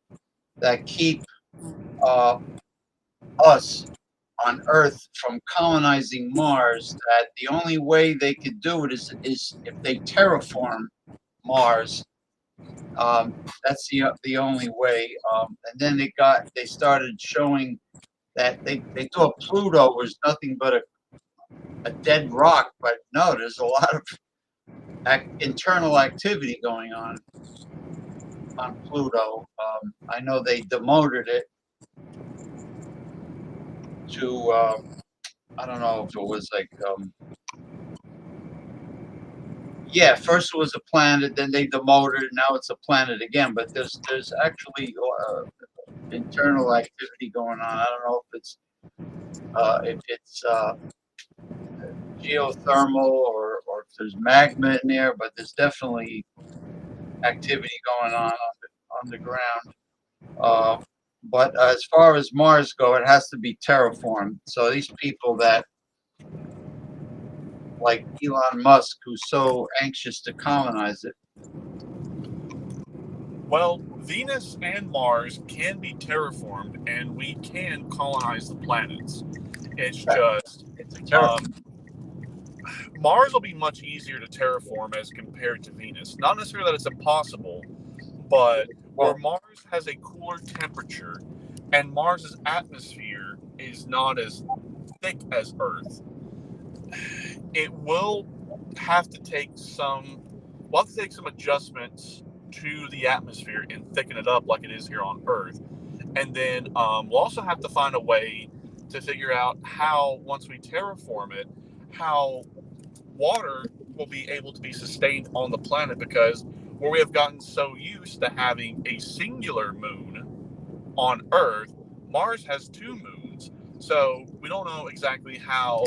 that keep us on Earth from colonizing Mars, that the only way they could do it is if they terraform Mars. That's the only way. And then they started showing that they thought Pluto was nothing but a dead rock, but no, there's a lot of internal activity going on Pluto. I know they demoted it to I don't know if it was like yeah, first it was a planet, then they demoted it, now it's a planet again. But there's actually internal activity going on. I don't know if it's geothermal or if there's magma in there, but there's definitely activity going on the ground. But as far as Mars go, it has to be terraformed. So these people that, like Elon Musk, who's so anxious to colonize it. Well, Venus and Mars can be terraformed, and we can colonize the planets. It's just Mars will be much easier to terraform as compared to Venus. Not necessarily that it's impossible, but where Mars has a cooler temperature and Mars's atmosphere is not as thick as Earth, it will have to take some adjustments to the atmosphere and thicken it up like it is here on Earth. And then we'll also have to find a way to figure out how, once we terraform it, how water will be able to be sustained on the planet, because where we have gotten so used to having a singular moon on Earth, Mars has two moons. So we don't know exactly how,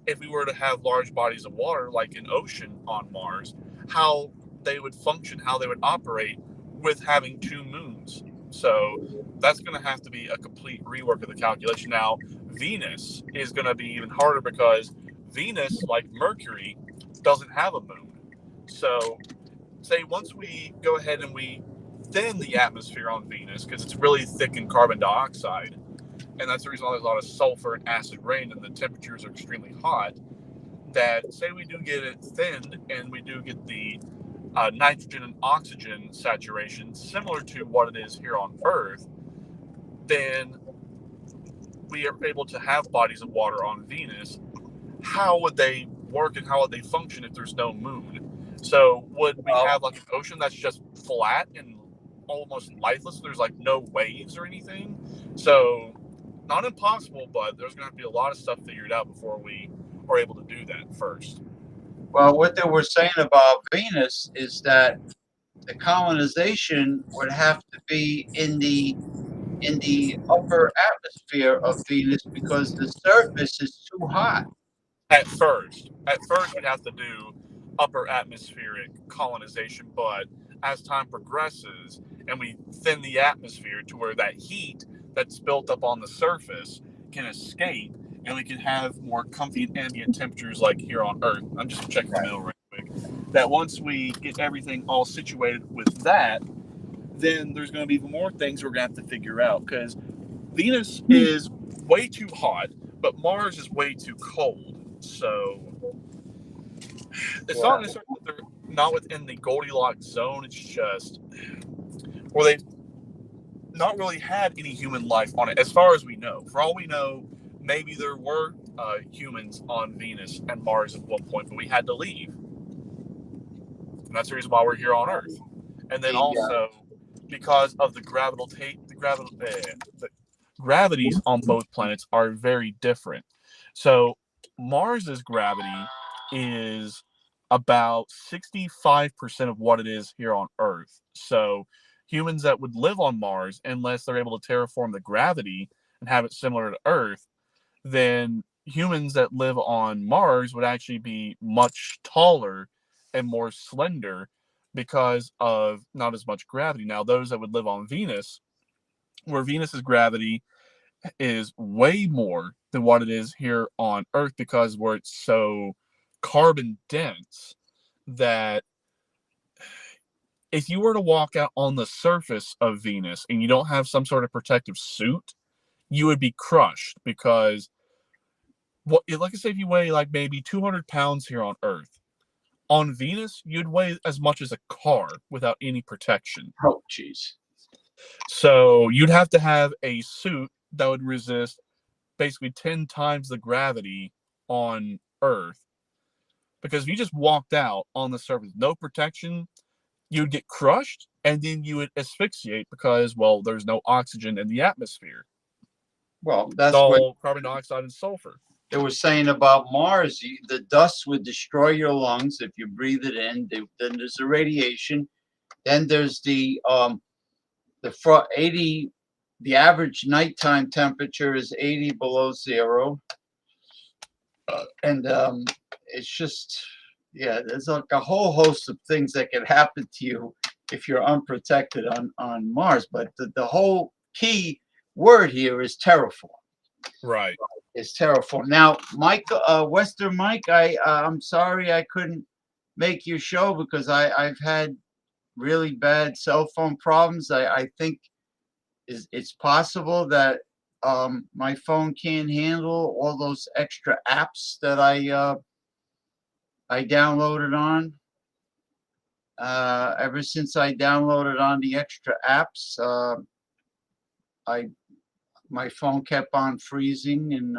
if we were to have large bodies of water like an ocean on Mars, how they would function, how they would operate with having two moons. So that's going to have to be a complete rework of the calculation. Now, Venus is going to be even harder because Venus, like Mercury, doesn't have a moon. So, say once we go ahead and we thin the atmosphere on Venus, because it's really thick in carbon dioxide, and that's the reason why there's a lot of sulfur and acid rain and the temperatures are extremely hot, that say we do get it thinned and we do get the nitrogen and oxygen saturation similar to what it is here on Earth, then we are able to have bodies of water on Venus. How would they work and how would they function if there's no moon? So would we have like an ocean that's just flat and almost lifeless? There's like no waves or anything. So not impossible, but there's going to have to be a lot of stuff figured out before we are able to do that first. Well, what they were saying about Venus is that the colonization would have to be in the upper atmosphere of Venus because the surface is too hot. At first, we'd have to do upper atmospheric colonization, but as time progresses and we thin the atmosphere to where that heat that's built up on the surface can escape, and we can have more comfy ambient temperatures like here on Earth. I'm just checking the mail right quick. That once we get everything all situated with that, then there's going to be even more things we're going to have to figure out, because Venus is way too hot, but Mars is way too cold. So it's not necessarily that they're not within the Goldilocks zone. It's just where they've not really had any human life on it, as far as we know. For all we know, maybe there were humans on Venus and Mars at one point, but we had to leave. And that's the reason why we're here on Earth. And then also because of the gravities on both planets are very different. So Mars's gravity is about 65% of what it is here on Earth. So humans that would live on Mars, unless they're able to terraform the gravity and have it similar to Earth, then humans that live on Mars would actually be much taller and more slender because of not as much gravity. Now, those that would live on Venus, where Venus's gravity is way more than what it is here on Earth, because where it's so carbon dense that if you were to walk out on the surface of Venus and you don't have some sort of protective suit, you would be crushed, because like I say, if you weigh like maybe 200 pounds here on Earth, on Venus, you'd weigh as much as a car without any protection. Oh, jeez. So you'd have to have a suit that would resist basically 10 times the gravity on Earth. Because if you just walked out on the surface, no protection, you'd get crushed, and then you would asphyxiate because, well, there's no oxygen in the atmosphere. Well, It's that's all what carbon dioxide and sulfur. they were saying about Mars. The dust would destroy your lungs if you breathe it in. Then there's the radiation. Then there's the 80. The average nighttime temperature is 80 below zero, and it's just, yeah, there's like a whole host of things that can happen to you if you're unprotected on Mars. But the whole key word here is terraform. Right. Is terraform. Now, Mike, Western Mike, I'm sorry I couldn't make your show because I've had really bad cell phone problems. I think it's possible that my phone can't handle all those extra apps that I downloaded on. Ever since I downloaded on the extra apps, my phone kept on freezing, and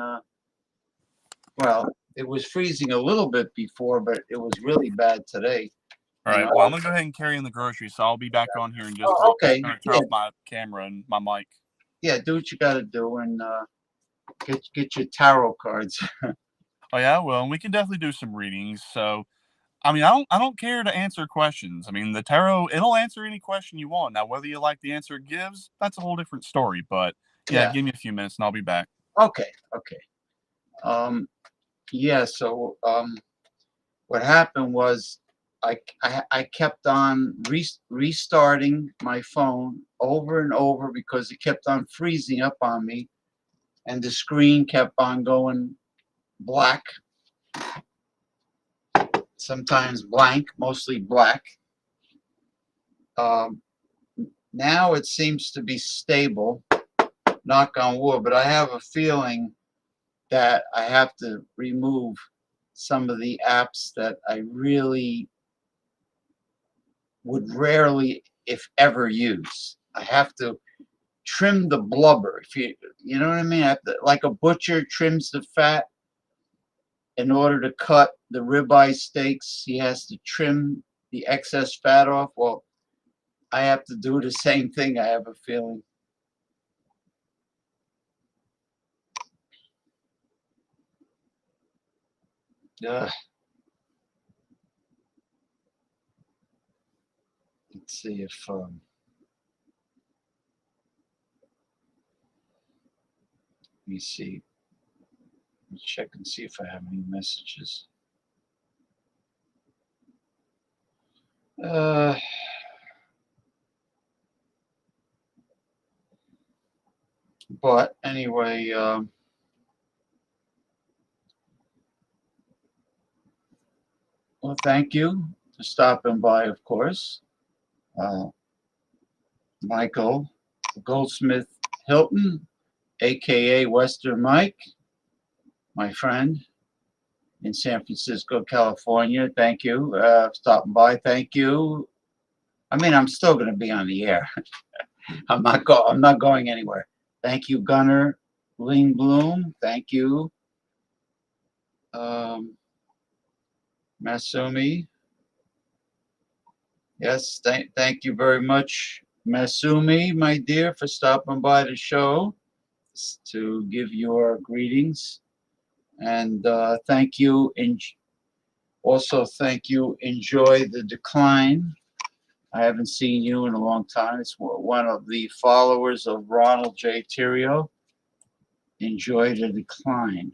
well, it was freezing a little bit before, but it was really bad today. All right. Well, I'm gonna go ahead and carry in the groceries, so I'll be back on here in just a okay. I'm gonna turn off my camera and my mic. Yeah, do what you got to do, and get your tarot cards. Oh yeah, well, and we can definitely do some readings. So, I mean, I don't care to answer questions. I mean, the tarot, it'll answer any question you want. Now, whether you like the answer it gives, that's a whole different story. But yeah, give me a few minutes and I'll be back. Okay. Yeah. So what happened was I kept on restarting my phone over and over because it kept on freezing up on me, and the screen kept on going black. Sometimes blank, mostly black. Now it seems to be stable, knock on wood, but I have a feeling that I have to remove some of the apps that I really would rarely, if ever, use. I have to trim the blubber. If you know what I mean? I have to, like a butcher trims the fat in order to cut the ribeye steaks, he has to trim the excess fat off. Well, I have to do the same thing, I have a feeling. Let's see if let me see. Let me check and see if I have any messages. But anyway, well, thank you for stopping by, of course. Michael Goldsmith Hilton, aka Western Mike, my friend in San Francisco, California. Thank you for stopping by. Thank you. I mean, I'm still going to be on the air. I'm not going anywhere. Thank you, Gunnar Ling Bloom. Thank you, Masumi. Yes, thank you very much, Masumi, my dear, for stopping by the show to give your greetings. And thank you. Also, thank you. Enjoy the decline. I haven't seen you in a long time. It's one of the followers of Ronald J. Theriot. Enjoy the decline.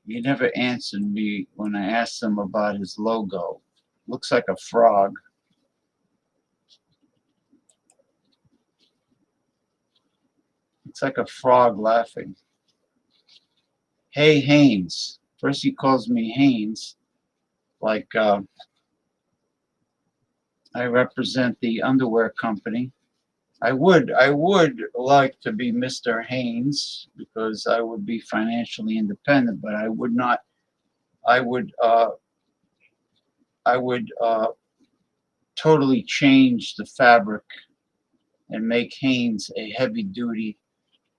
He never answered me when I asked him about his logo. Looks like a frog. It's like a frog laughing. Hey, Haynes. First he calls me Haynes, like I represent the underwear company. I would like to be Mr. Haynes because I would be financially independent, but I would not. I would totally change the fabric and make Haynes a heavy-duty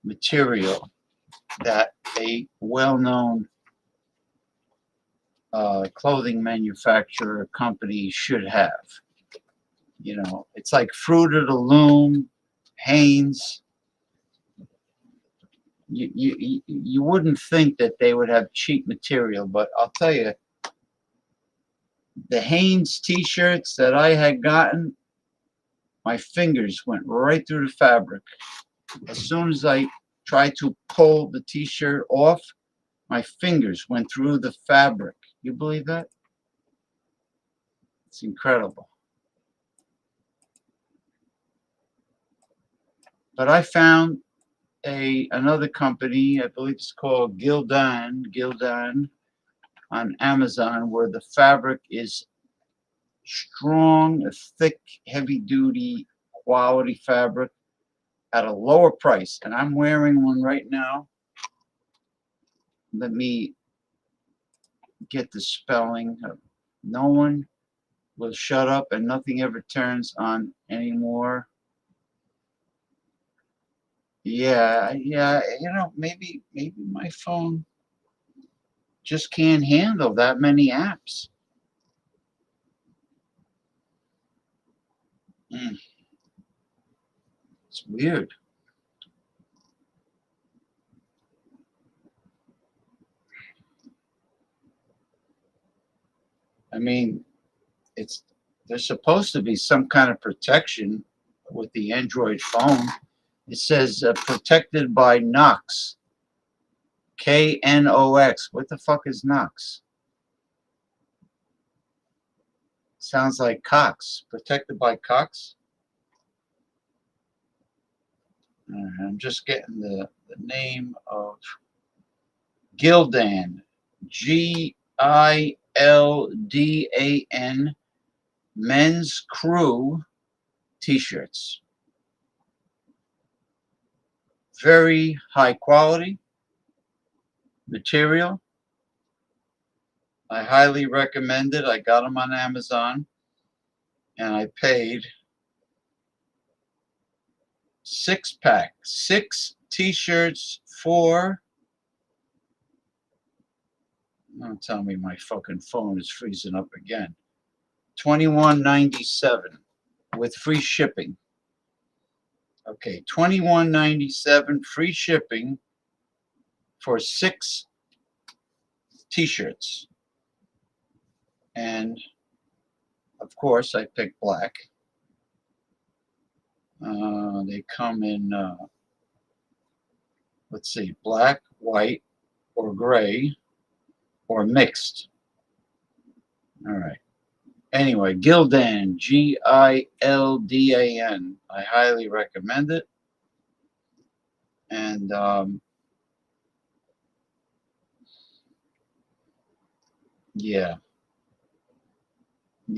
material that a well-known clothing manufacturer company should have. You know, it's like Fruit of the Loom, Haynes. You wouldn't think that they would have cheap material, but I'll tell you, the Haynes t-shirts that I had gotten, my fingers went right through the fabric. As soon as I tried to pull the t-shirt off, my fingers went through the fabric. You believe that? It's incredible. But I found another company, I believe it's called Gildan on Amazon, where the fabric is strong, thick, heavy-duty quality fabric at a lower price. And I'm wearing one right now. Let me get the spelling. No one will shut up and nothing ever turns on anymore. Yeah, you know, maybe my phone just can't handle that many apps. It's weird. I mean, there's supposed to be some kind of protection with the Android phone. It says protected by Knox. Knox. What the fuck is Knox? Sounds like Cox. Protected by Cox? I'm just getting the name of Gildan. Gildan Men's Crew t-shirts. Very high quality material. I highly recommend it. I got them on Amazon and I paid 6-pack, 6 t-shirts for, don't tell me my fucking phone is freezing up again, $21.97 with free shipping. Okay, $21.97 free shipping for 6 t-shirts. And of course I picked black. They come in let's see, black, white, or gray, or mixed. All right. Anyway, Gildan, Gildan. I highly recommend it. And yeah,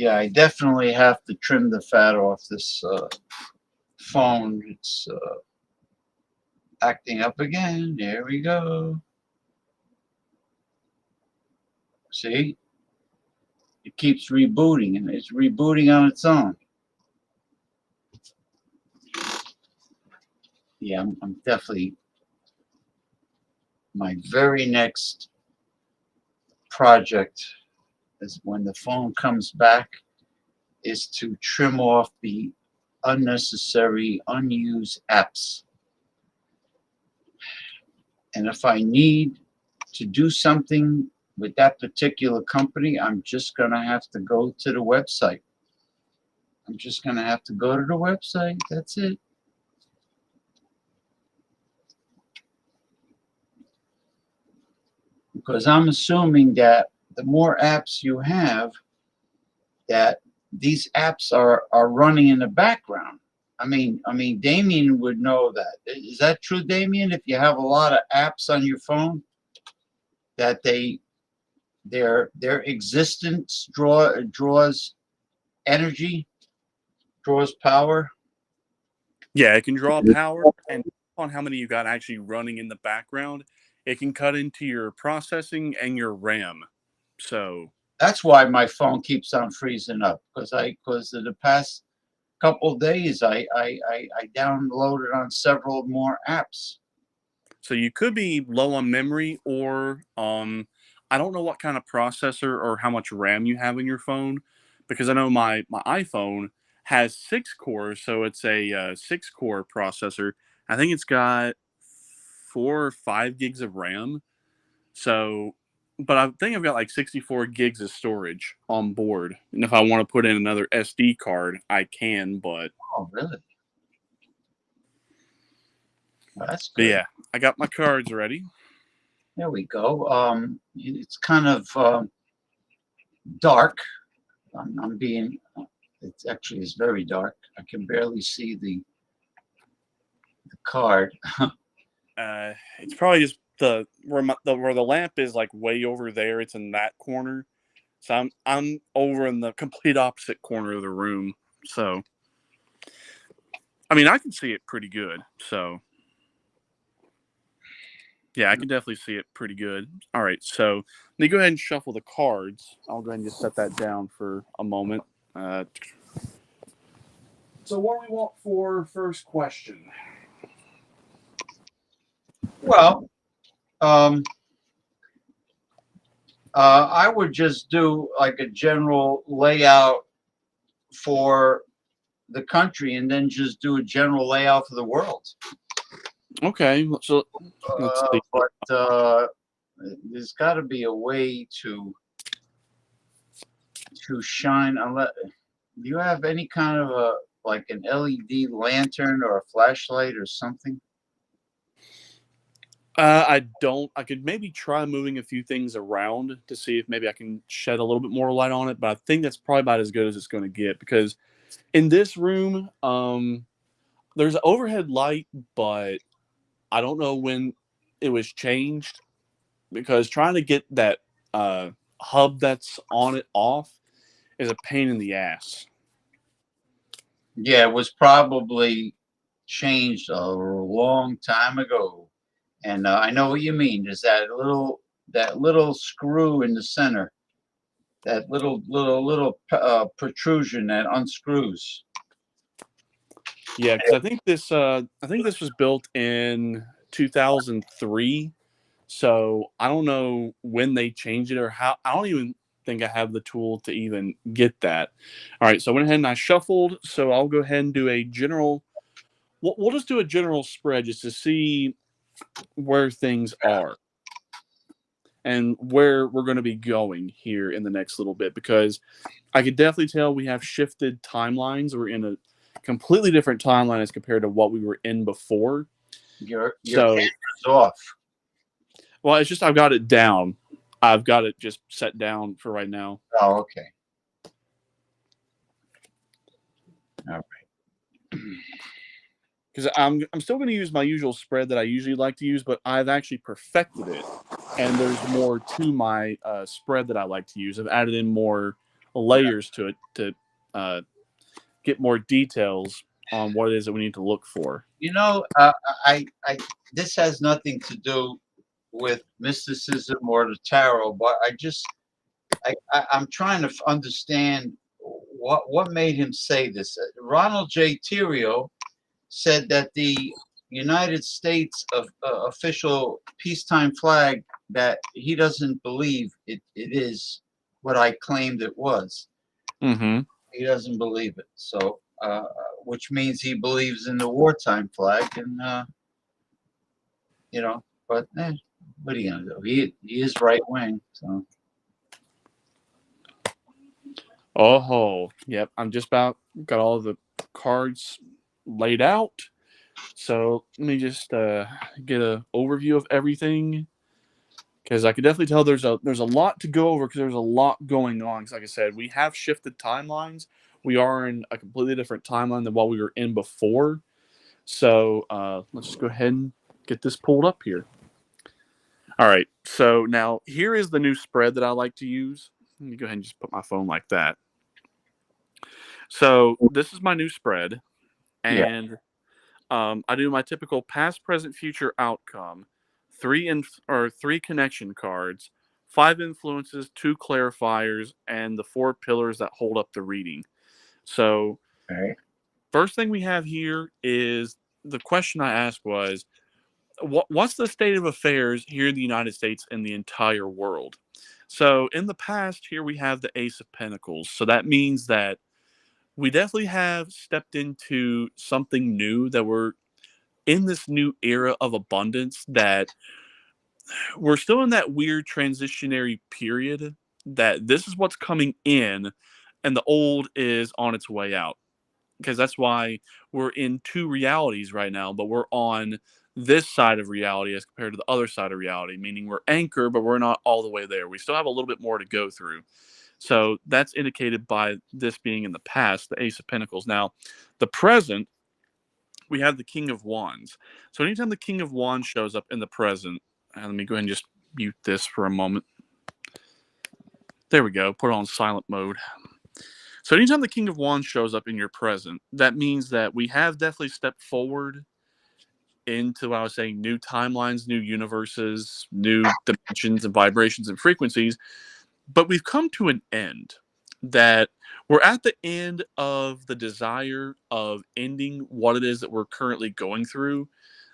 I definitely have to trim the fat off this phone. It's acting up again. There we go. See? It keeps rebooting, and it's rebooting on its own. Yeah, I'm definitely, my very next project is when the phone comes back is to trim off the unnecessary, unused apps. And if I need to do something with that particular company, I'm just going to have to go to the website. I'm just going to have to go to the website. That's it. Because I'm assuming that the more apps you have, that these apps are running in the background. Damien would know that. Is that true, Damien? If you have a lot of apps on your phone, that their existence draws energy, draws power. Yeah, it can draw power, and on how many you got actually running in the background, it can cut into your processing and your RAM. So That's why my phone keeps on freezing up, because of the past couple of days I downloaded on several more apps. So you could be low on memory, or I don't know what kind of processor or how much RAM you have in your phone, because I know my iPhone has 6 cores, so it's a 6 core processor. I think it's got 4 or 5 gigs of RAM. So, but I think I've got like 64 gigs of storage on board, and if I want to put in another SD card, I can. But oh, really? Well, that's but good. yeah, I got my cards ready. There we go. It's kind of dark. I'm being. It actually is very dark. I can barely see the card. It's probably just where the lamp is, like way over there. It's in that corner, so I'm over in the complete opposite corner of the room. So, I mean, I can see it pretty good. So, yeah, I can definitely see it pretty good. All right, so let me go ahead and shuffle the cards. I'll go ahead and just set that down for a moment. So, what do we want for first question? Well, I would just do like a general layout for the country, and then just do a general layout for the world. Okay, so let's see. But there's got to be a way to shine. Unless, do you have any kind of like an LED lantern or a flashlight or something? I don't. I could maybe try moving a few things around to see if maybe I can shed a little bit more light on it. But I think that's probably about as good as it's going to get, because in this room, there's an overhead light, but I don't know when it was changed, because trying to get that hub that's on it off is a pain in the ass. Yeah, it was probably changed a long time ago, and I know what you mean. There's that little screw in the center, that little protrusion that unscrews. Yeah, because I think this was built in 2003. So I don't know when they changed it or how. I don't even think I have the tool to even get that. All right, so I went ahead and I shuffled. So I'll go ahead and do a general. We'll just do a general spread just to see where things are and where we're going to be going here in the next little bit, because I could definitely tell we have shifted timelines. We're in a completely different timeline as compared to what we were in before. Your camera's off. Well, it's just I've got it down. I've got it just set down for right now. Oh, okay. All right. Because I'm still going to use my usual spread that I usually like to use, but I've actually perfected it, and there's more to my spread that I like to use. I've added in more layers to it to get more details on what it is that we need to look for. You know, this has nothing to do with mysticism or the tarot, but I'm trying to understand what made him say this. Ronald J. Theriot said that the United States official peacetime flag, that he doesn't believe it is what I claimed it was. Mm-hmm. He doesn't believe it. So, which means he believes in the wartime flag, and but what are you gonna do? He is right wing, so. Oh, yep. I'm just about got all the cards laid out. So let me just get an overview of everything, because I can definitely tell there's a lot to go over, because there's a lot going on. Because like I said, we have shifted timelines. we are in a completely different timeline than what we were in before. So let's just go ahead and get this pulled up here. All right, so now here is the new spread that I like to use. Let me go ahead and just put my phone like that. So this is my new spread, and I do my typical past, present, future outcome, three connection cards, 5 influences, 2 clarifiers, and the 4 pillars that hold up the reading. So, first thing we have here is the question I asked was, what's the state of affairs here in the United States and the entire world? So, in the past, here we have the Ace of Pentacles. So that means that we definitely have stepped into something new, that we're in this new era of abundance, that we're still in that weird transitionary period, that this is what's coming in and the old is on its way out. Because that's why we're in 2 realities right now, but we're on this side of reality as compared to the other side of reality, meaning we're anchored, but we're not all the way there. We still have a little bit more to go through. So that's indicated by this being in the past, the Ace of Pentacles. Now, the present, we have the King of Wands. So anytime the King of Wands shows up in the present, and let me go ahead and just mute this for a moment. There we go. Put it on silent mode. So anytime the King of Wands shows up in your present, that means that we have definitely stepped forward into, I was saying, new timelines, new universes, new dimensions and vibrations and frequencies. But we've come to an end, that we're at the end of the desire of ending what it is that we're currently going through,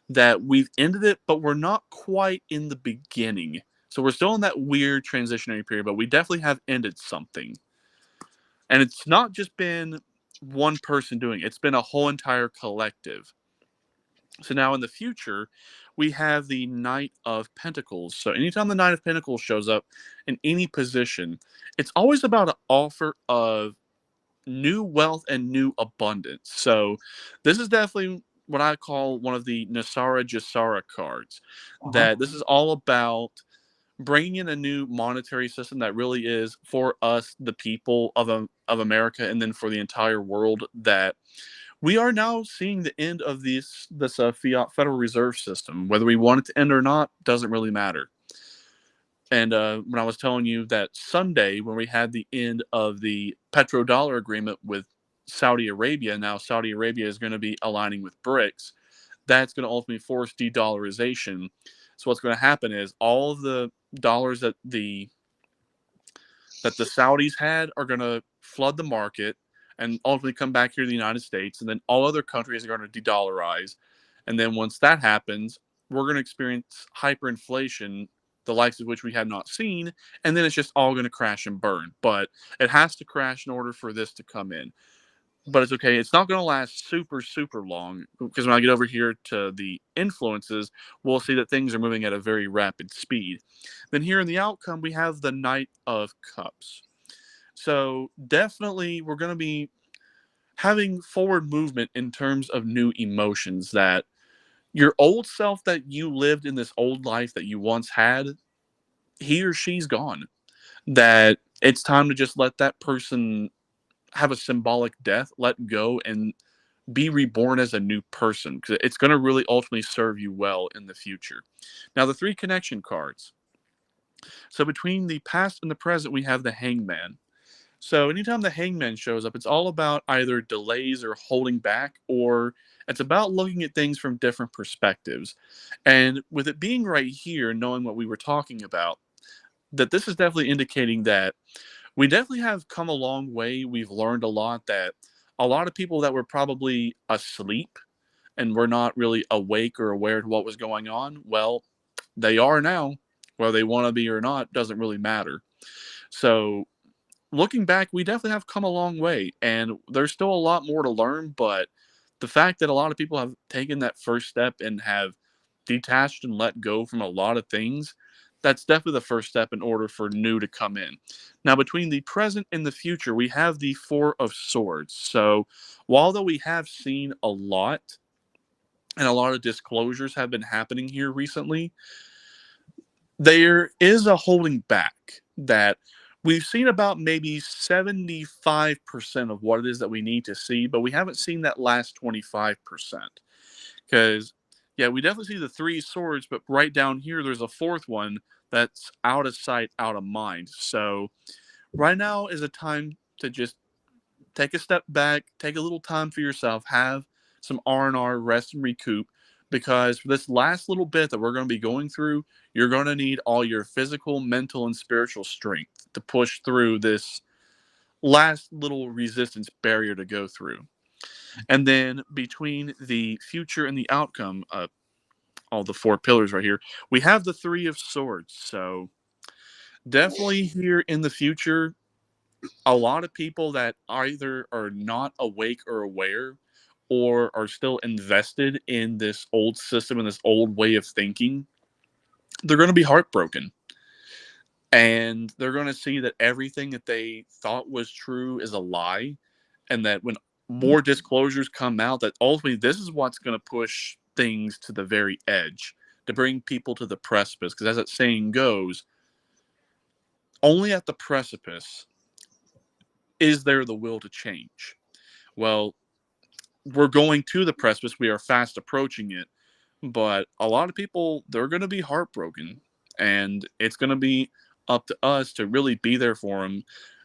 that we've ended it, but we're not quite in the beginning. So we're still in that weird transitionary period, but we definitely have ended something. And it's not just been one person doing it. It's been a whole entire collective. So now in the future, we have the Knight of Pentacles. So anytime the Knight of Pentacles shows up in any position, it's always about an offer of new wealth and new abundance. So this is definitely what I call one of the Nasara Jasara cards. That this is all about bringing in a new monetary system that really is for us, the people of America, and then for the entire world, that we are now seeing the end of this fiat Federal Reserve System. Whether we want it to end or not doesn't really matter. And when I was telling you that Sunday, when we had the end of the petrodollar agreement with Saudi Arabia, now Saudi Arabia is going to be aligning with BRICS. That's going to ultimately force de-dollarization. So what's going to happen is all of the dollars that the Saudis had are going to flood the market and ultimately come back here to the United States, and then all other countries are going to de-dollarize. And then once that happens, we're going to experience hyperinflation, the likes of which we have not seen, and then it's just all going to crash and burn. But it has to crash in order for this to come in. But it's okay. It's not going to last super, super long, because when I get over here to the influences, we'll see that things are moving at a very rapid speed. Then here in the outcome, we have the Knight of Cups. So definitely we're going to be having forward movement in terms of new emotions, that your old self that you lived in this old life that you once had, he or she's gone. That it's time to just let that person have a symbolic death, let go, and be reborn as a new person, because it's going to really ultimately serve you well in the future. Now, the 3 connection cards. So between the past and the present, we have the Hangman. So anytime the Hangman shows up, it's all about either delays or holding back, or it's about looking at things from different perspectives. And with it being right here, knowing what we were talking about, that this is definitely indicating that we definitely have come a long way. We've learned a lot, that a lot of people that were probably asleep and were not really awake or aware to what was going on, well, they are now. Whether they want to be or not doesn't really matter. So looking back, we definitely have come a long way, and there's still a lot more to learn. But the fact that a lot of people have taken that first step and have detached and let go from a lot of things, that's definitely the first step in order for new to come in. Now, between the present and the future, we have the 4 of Swords. So while though we have seen a lot, and a lot of disclosures have been happening here recently, there is a holding back, that we've seen about maybe 75% of what it is that we need to see, but we haven't seen that last 25%. Because, yeah, we definitely see the 3 swords, but right down here, there's a 4th one that's out of sight, out of mind. So right now is a time to just take a step back, take a little time for yourself, have some R&R, rest and recoup, because for this last little bit that we're going to be going through, you're going to need all your physical, mental, and spiritual strength to push through this last little resistance barrier to go through. And then between the future and the outcome, all the 4 pillars right here, we have the 3 of swords. So definitely here in the future, a lot of people that either are not awake or aware or are still invested in this old system and this old way of thinking, they're going to be heartbroken. And they're going to see that everything that they thought was true is a lie. And that when more disclosures come out, that ultimately this is what's going to push things to the very edge, to bring people to the precipice. Because as that saying goes, only at the precipice is there the will to change. Well, we're going to the precipice. We are fast approaching it. But a lot of people, they're going to be heartbroken. And it's going to be up to us to really be there for them.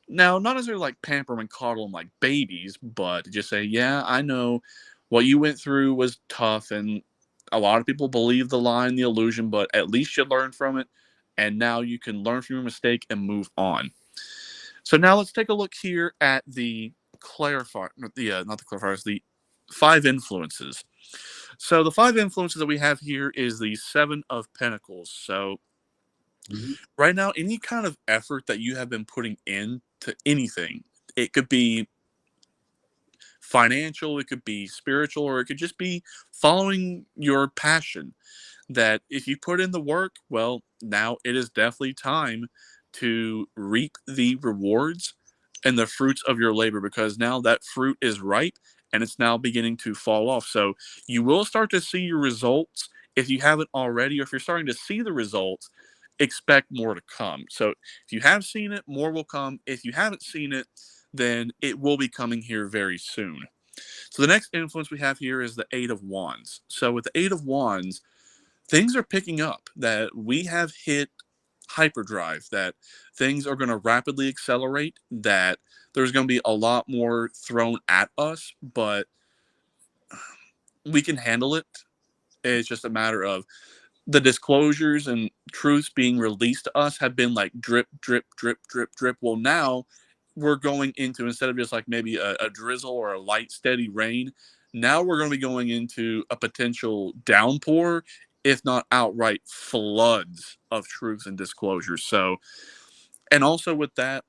Now, not necessarily like pamper them and coddle them like babies, but just say, yeah, I know what you went through was tough. And a lot of people believe the lie and the illusion, but at least you learned from it. And now you can learn from your mistake and move on. So now let's take a look here at the clarifier, not the clarifiers, the 5 influences. So the 5 influences that we have here is the 7 of Pentacles. So right now, any kind of effort that you have been putting into anything, it could be financial, it could be spiritual, or it could just be following your passion. That if you put in the work, well, now it is definitely time to reap the rewards and the fruits of your labor, because now that fruit is ripe and it's now beginning to fall off. So you will start to see your results if you haven't already, or if you're starting to see the results, expect more to come. So if you have seen it, more will come. If you haven't seen it, then it will be coming here very soon. So the next influence we have here is the 8 of Wands. So with the 8 of Wands, things are picking up, that we have hit hyperdrive, that things are going to rapidly accelerate, that there's going to be a lot more thrown at us, but we can handle it. It's just a matter of the disclosures and truths being released to us have been like drip, drip, drip, drip, drip. Well, now we're going into, instead of just like maybe a drizzle or a light, steady rain, now we're going to be going into a potential downpour, if not outright floods of truths and disclosures. So, and also with that,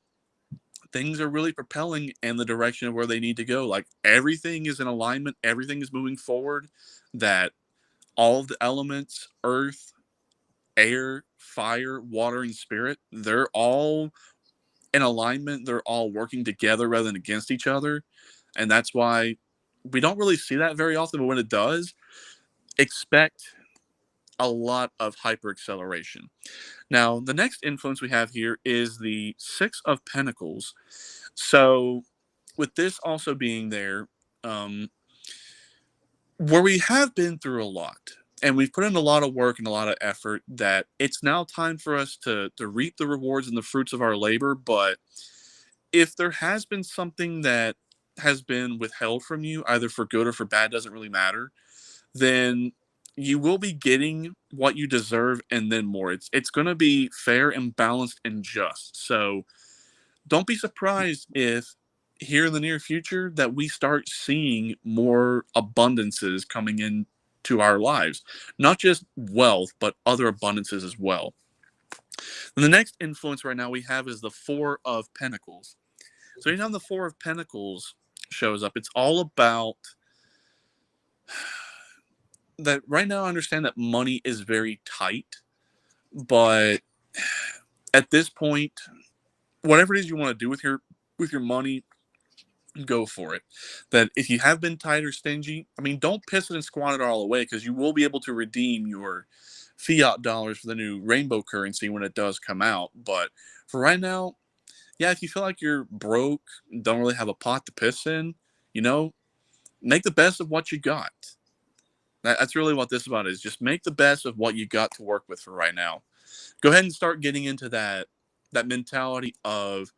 things are really propelling in the direction of where they need to go. Like everything is in alignment, everything is moving forward, that all of the elements, earth, air, fire, water, and spirit, they're all in alignment. They're all working together rather than against each other. And that's why we don't really see that very often, but when it does, expect a lot of hyper acceleration. Now, the next influence we have here is the 6 of Pentacles. So, with this also being there, where we have been through a lot, and we've put in a lot of work and a lot of effort, that it's now time for us to reap the rewards and the fruits of our labor. But if there has been something that has been withheld from you, either for good or for bad, doesn't really matter, then you will be getting what you deserve and then more. It's going to be fair and balanced and just. So don't be surprised if here in the near future that we start seeing more abundances coming into our lives. Not just wealth, but other abundances as well. And the next influence right now we have is the 4 of Pentacles. So anytime the 4 of Pentacles shows up, it's all about that. Right now I understand that money is very tight, but at this point, whatever it is you want to do with your money, go for it. That if you have been tight or stingy, I mean, don't piss it and squat it all away, because you will be able to redeem your fiat dollars for the new rainbow currency when it does come out. But for right now, yeah, if you feel like you're broke, don't really have a pot to piss in, you know, make the best of what you got. That's really what this is about, is just make the best of what you got to work with for right now. Go ahead and start getting into that mentality of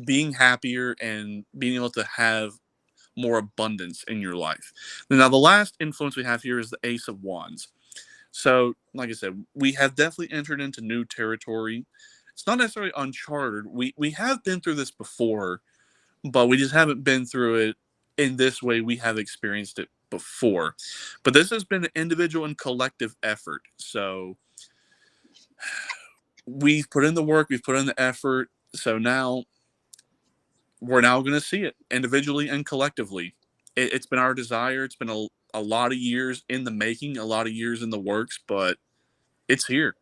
being happier and being able to have more abundance in your life. Now, the last influence we have here is the Ace of Wands. So, like I said, we have definitely entered into new territory. It's not necessarily uncharted. We have been through this before, but we just haven't been through it in this way. We have experienced it before. But this has been an individual and collective effort. So we've put in the work, we've put in the effort. So now we're now going to see it individually and collectively. It's been our desire. It's been a lot of years in the making, a lot of years in the works, but it's here.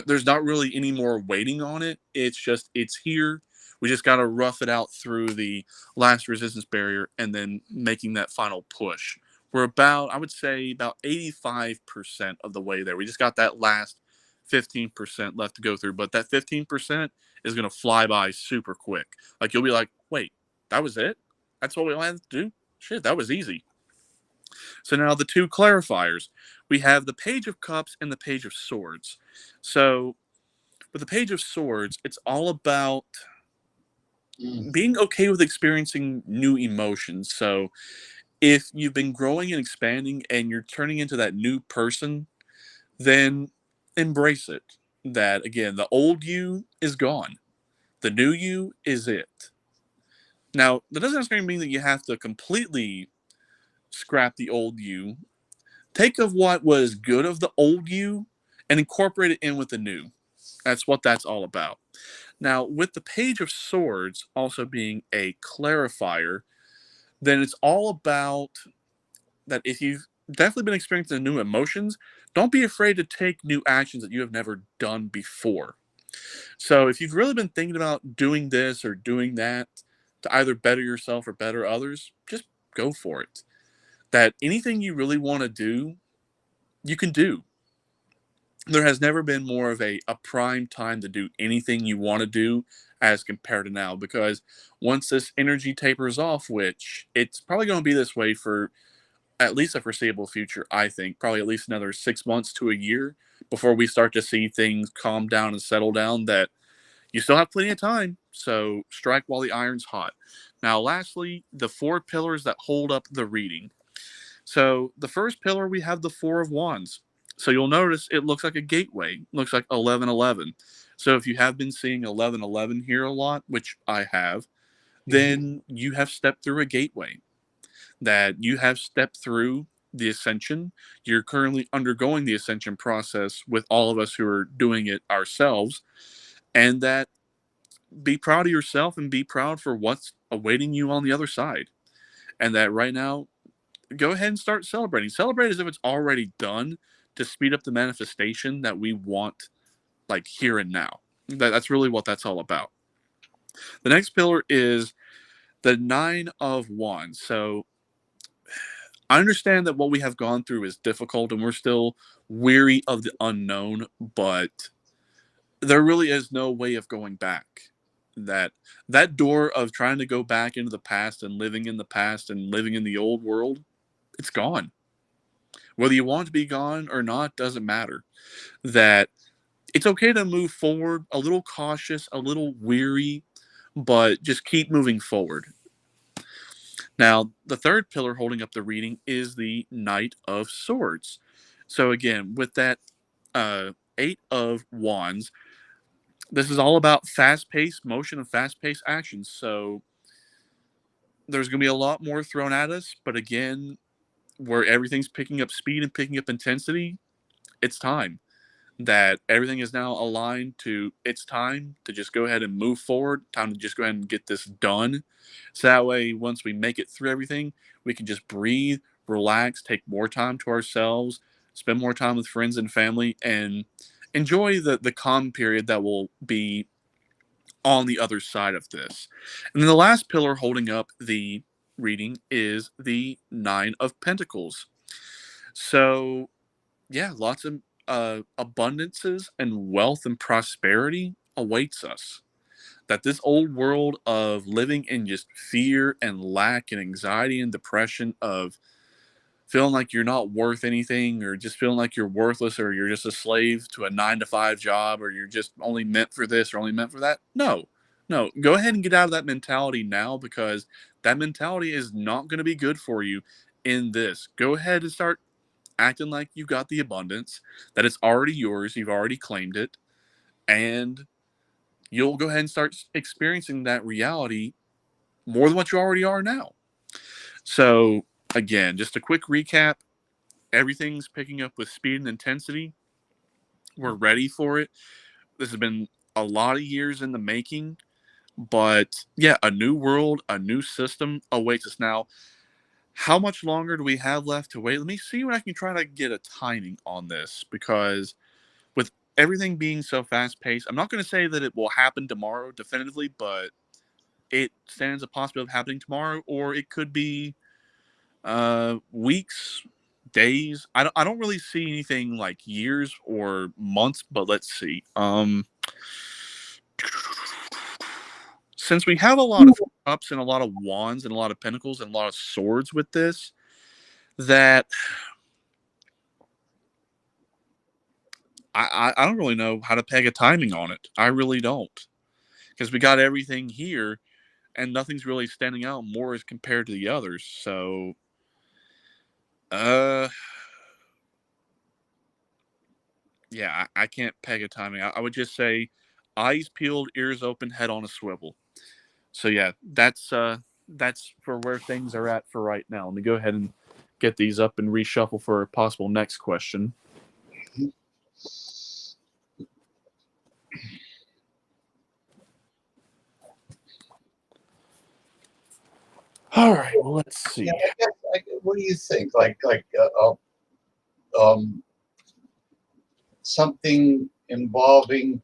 There's not really any more waiting on it. It's just, it's here. We just got to rough it out through the last resistance barrier and then making that final push. We're about, I would say, about 85% of the way there. We just got that last 15% left to go through. But that 15% is going to fly by super quick. Like, you'll be like, wait, that was it? That's what we had to do? Shit, that was easy. So now the two clarifiers. We have the Page of Cups and the Page of Swords. So with the Page of Swords, it's all about being okay with experiencing new emotions. So if you've been growing and expanding and you're turning into that new person, then embrace it. That, again, the old you is gone. The new you is it. Now, that doesn't necessarily mean that you have to completely scrap the old you. Take of what was good of the old you and incorporate it in with the new. That's what that's all about. Now, with the Page of Swords also being a clarifier, then it's all about that if you've definitely been experiencing new emotions, don't be afraid to take new actions that you have never done before. So if you've really been thinking about doing this or doing that to either better yourself or better others, just go for it. That anything you really want to do, you can do. There has never been more of a prime time to do anything you want to do as compared to now, because once this energy tapers off, which it's probably going to be this way for at least a foreseeable future, I think, probably at least another 6 months to a year before we start to see things calm down and settle down, that you still have plenty of time. So strike while the iron's hot. Now, lastly, the 4 pillars that hold up the reading. So the first pillar, we have the 4 of Wands. So you'll notice it looks like a gateway. It looks like 1111. So if you have been seeing 1111 here a lot, which I have, then you have stepped through a gateway. That you have stepped through the ascension. You're currently undergoing the ascension process with all of us who are doing it ourselves. And that, be proud of yourself and be proud for what's awaiting you on the other side. And that right now, go ahead and start celebrating. Celebrate as if it's already done, to speed up the manifestation that we want, like here and now. That's really what that's all about. The next pillar is the 9 of Wands. So I understand that what we have gone through is difficult and we're still weary of the unknown, but there really is no way of going back. That door of trying to go back into the past and living in the past and living in the old world, it's gone. Whether you want it to be gone or not doesn't matter. That it's okay to move forward, a little cautious, a little weary, but just keep moving forward. Now, the third pillar holding up the reading is the Knight of Swords. So again, with that 8 of Wands, this is all about fast-paced motion and fast-paced action. So there's going to be a lot more thrown at us, but again, where everything's picking up speed and picking up intensity, it's time. That everything is now aligned to, it's time to just go ahead and move forward, time to just go ahead and get this done. So that way, once we make it through everything, we can just breathe, relax, take more time to ourselves, spend more time with friends and family, and enjoy the calm period that will be on the other side of this. And then the last pillar holding up the reading is the 9 of Pentacles. So yeah, lots of abundances and wealth and prosperity awaits us. that this old world of living in just fear and lack and anxiety and depression of feeling like you're not worth anything or just feeling like you're worthless or you're just a slave to a 9 to 5 job or you're just only meant for this or only meant for that. No, no, go ahead and get out of that mentality now because that mentality is not going to be good for you in this. Go ahead and start acting like you got the abundance, that it's already yours, you've already claimed it, and you'll go ahead and start experiencing that reality more than what you already are now. So, again, just a quick recap. Everything's picking up with speed and intensity. We're ready for it. This has been a lot of years in the making, but yeah, a new world, a new system awaits us now. How much longer do we have left to wait? Let me see what I can try to get a timing on this because with everything being so fast paced, I'm not going to say that it will happen tomorrow definitively, but it stands a possibility of happening tomorrow, or it could be weeks, days. I don't really see anything like years or months, but let's see. Since we have a lot of cups and a lot of wands and a lot of pentacles and a lot of swords with this, that I don't really know how to peg a timing on it. I really don't. Because we got everything here and nothing's really standing out more as compared to the others. So yeah, I can't peg a timing. I would just say eyes peeled, ears open, head on a swivel. So yeah, that's for where things are at for right now. Let me go ahead and get these up and reshuffle for a possible next question. All right, well, let's see. Yeah, what do you think? Something involving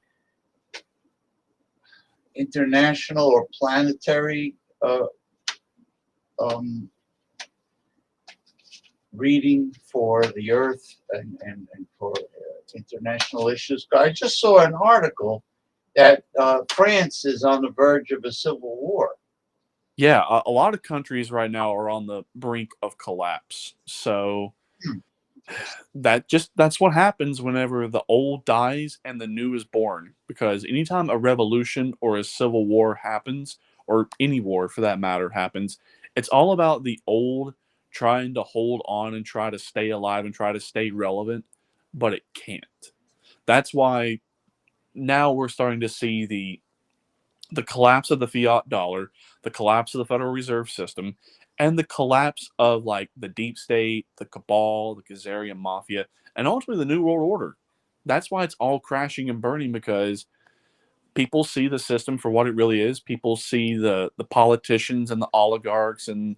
international or planetary reading for the Earth and for international issues. I just saw an article that France is on the verge of a civil war. Yeah, a lot of countries right now are on the brink of collapse. So that's what happens whenever the old dies and the new is born. Because anytime a revolution or a civil war happens, or any war for that matter happens, it's all about the old trying to hold on and try to stay alive and try to stay relevant, but it can't. That's why now we're starting to see the collapse of the fiat dollar, the collapse of the Federal Reserve System, and the collapse of like the deep state, the cabal, the Khazarian mafia, and ultimately the New World Order. That's why it's all crashing and burning because people see the system for what it really is. People see the politicians and the oligarchs and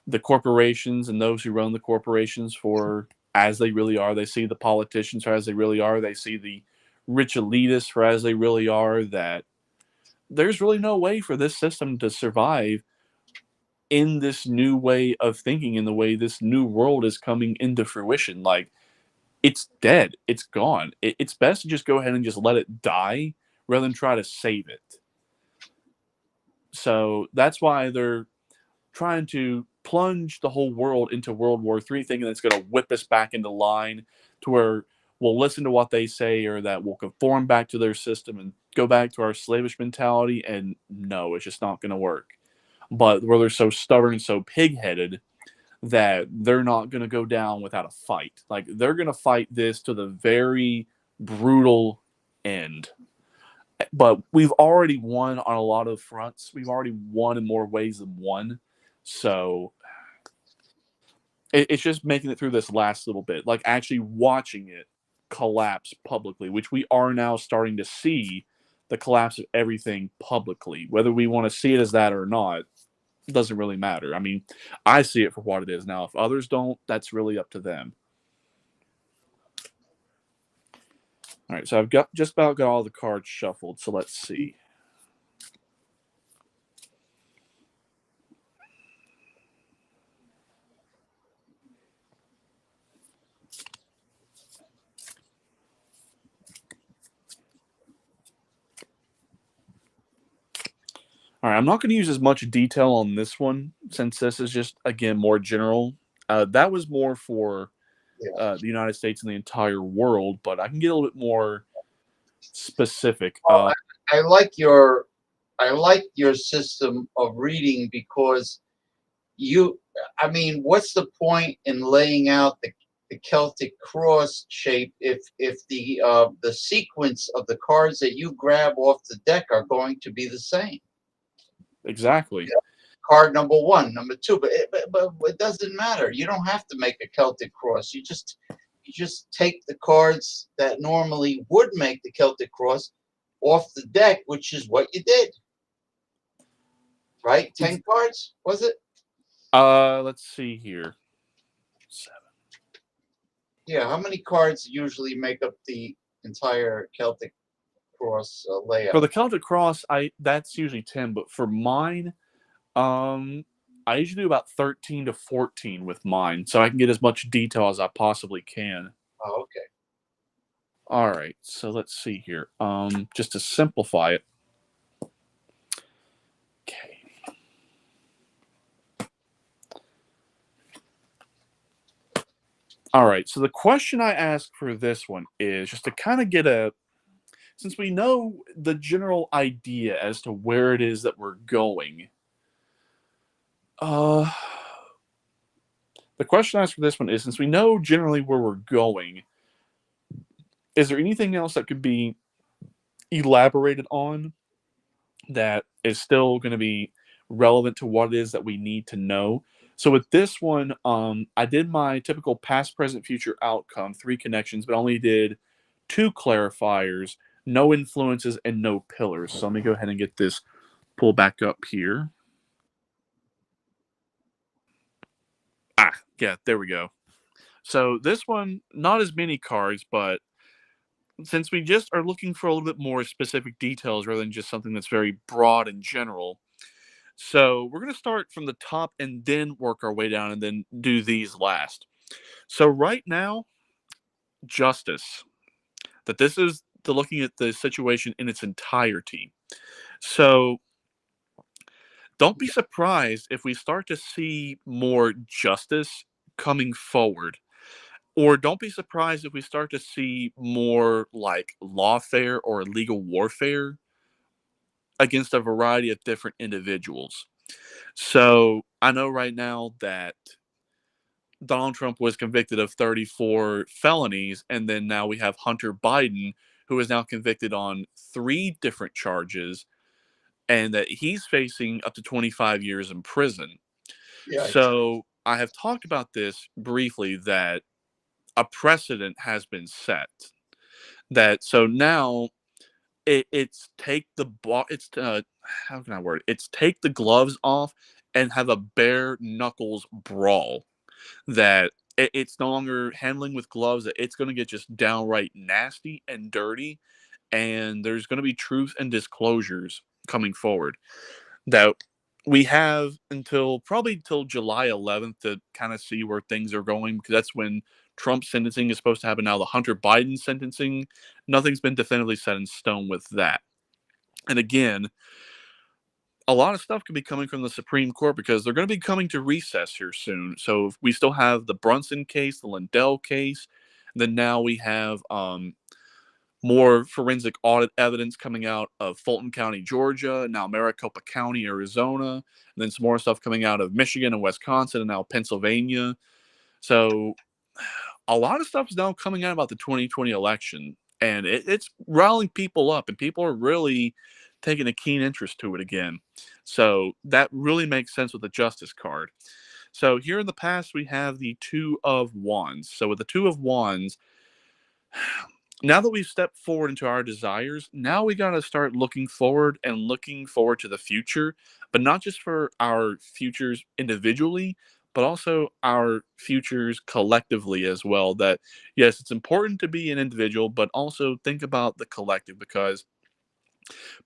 the corporations and those who run the corporations for as they really are. They see the politicians for as they really are. They see the rich elitists for as they really are. That there's really no way for this system to survive in this new way of thinking, in the way this new world is coming into fruition. Like, it's dead. It's gone. It's best to just go ahead and just let it die rather than try to save it. So that's why they're trying to plunge the whole world into World War III, thinking that's going to whip us back into line to where we'll listen to what they say or that we'll conform back to their system and go back to our slavish mentality. And no, it's just not going to work. But where they're so stubborn and so pig-headed that they're not going to go down without a fight. Like, they're going to fight this to the very brutal end. But we've already won on a lot of fronts. We've already won in more ways than one. So it's just making it through this last little bit, like actually watching it collapse publicly, which we are now starting to see the collapse of everything publicly. Whether we want to see it as that or not, doesn't really matter. I mean, I see it for what it is now. If others don't, that's really up to them. All right, so I've just about got all the cards shuffled. So let's see. All right, I'm not going to use as much detail on this one since this is just, again, more general. That was more for the United States and the entire world, but I can get a little bit more specific. Well, I like your system of reading because I mean, what's the point in laying out the Celtic cross shape if the sequence of the cards that you grab off the deck are going to be the same? Exactly. Card number 1, number 2, but it doesn't matter. You don't have to make a Celtic cross. You just take the cards that normally would make the Celtic cross off the deck, which is what you did. Right? 10 cards, was it? Let's see here. 7. Yeah, how many cards usually make up the entire Celtic cross layout? For the Celtic cross, that's usually 10, but for mine, I usually do about 13 to 14 with mine, so I can get as much detail as I possibly can. Oh, okay. All right, so let's see here. Just to simplify it. Okay. All right, so the question I asked for this one is just to kind of since we know the general idea as to where it is that we're going. The question I asked for this one is, since we know generally where we're going, is there anything else that could be elaborated on that is still going to be relevant to what it is that we need to know? So with this one, I did my typical past, present, future outcome, 3 connections, but only did 2 clarifiers, no influences, and no pillars. So let me go ahead and get this pulled back up here. Yeah, there we go. So this one, not as many cards, but since we just are looking for a little bit more specific details rather than just something that's very broad and general. So we're going to start from the top and then work our way down and then do these last. So right now, justice. That this is looking at the situation in its entirety. So don't be surprised if we start to see more justice coming forward. Or don't be surprised if we start to see more like lawfare or legal warfare against a variety of different individuals. So I know right now that Donald Trump was convicted of 34 felonies, and then now we have Hunter Biden, who is now convicted on 3 different charges, and that he's facing up to 25 years in prison. Yeah. So I have talked about this briefly, that a precedent has been set. That so now it's take the how can I word it? It's take the gloves off and have a bare knuckles brawl. That it's no longer handling with gloves. That it's going to get just downright nasty and dirty, and there's going to be truth and disclosures coming forward. That we have probably till July 11th to kind of see where things are going, because that's when Trump's sentencing is supposed to happen. Now the Hunter Biden sentencing, nothing's been definitively set in stone with that. And again, a lot of stuff could be coming from the Supreme Court because they're going to be coming to recess here soon. So we still have the Brunson case, the Lindell case, then now we have more forensic audit evidence coming out of Fulton County, Georgia, now Maricopa County, Arizona, and then some more stuff coming out of Michigan and Wisconsin, and now Pennsylvania. So a lot of stuff is now coming out about the 2020 election, and it's riling people up, and people are really taking a keen interest to it again. So that really makes sense with the Justice card. So here in the past, we have the Two of Wands. So with the Two of Wands, now that we've stepped forward into our desires, now we got to start looking forward and looking forward to the future, but not just for our futures individually, but also our futures collectively as well. That, yes, it's important to be an individual, but also think about the collective, because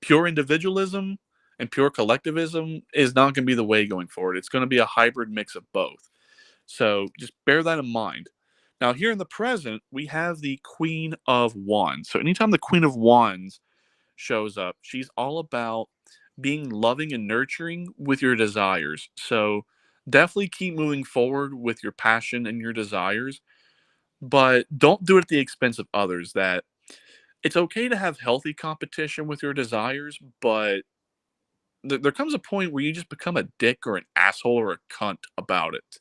pure individualism and pure collectivism is not going to be the way going forward. It's going to be a hybrid mix of both. So just bear that in mind. Now, here in the present, we have the Queen of Wands. So anytime the Queen of Wands shows up, she's all about being loving and nurturing with your desires. So definitely keep moving forward with your passion and your desires, but don't do it at the expense of others. That it's okay to have healthy competition with your desires, but there comes a point where you just become a dick or an asshole or a cunt about it.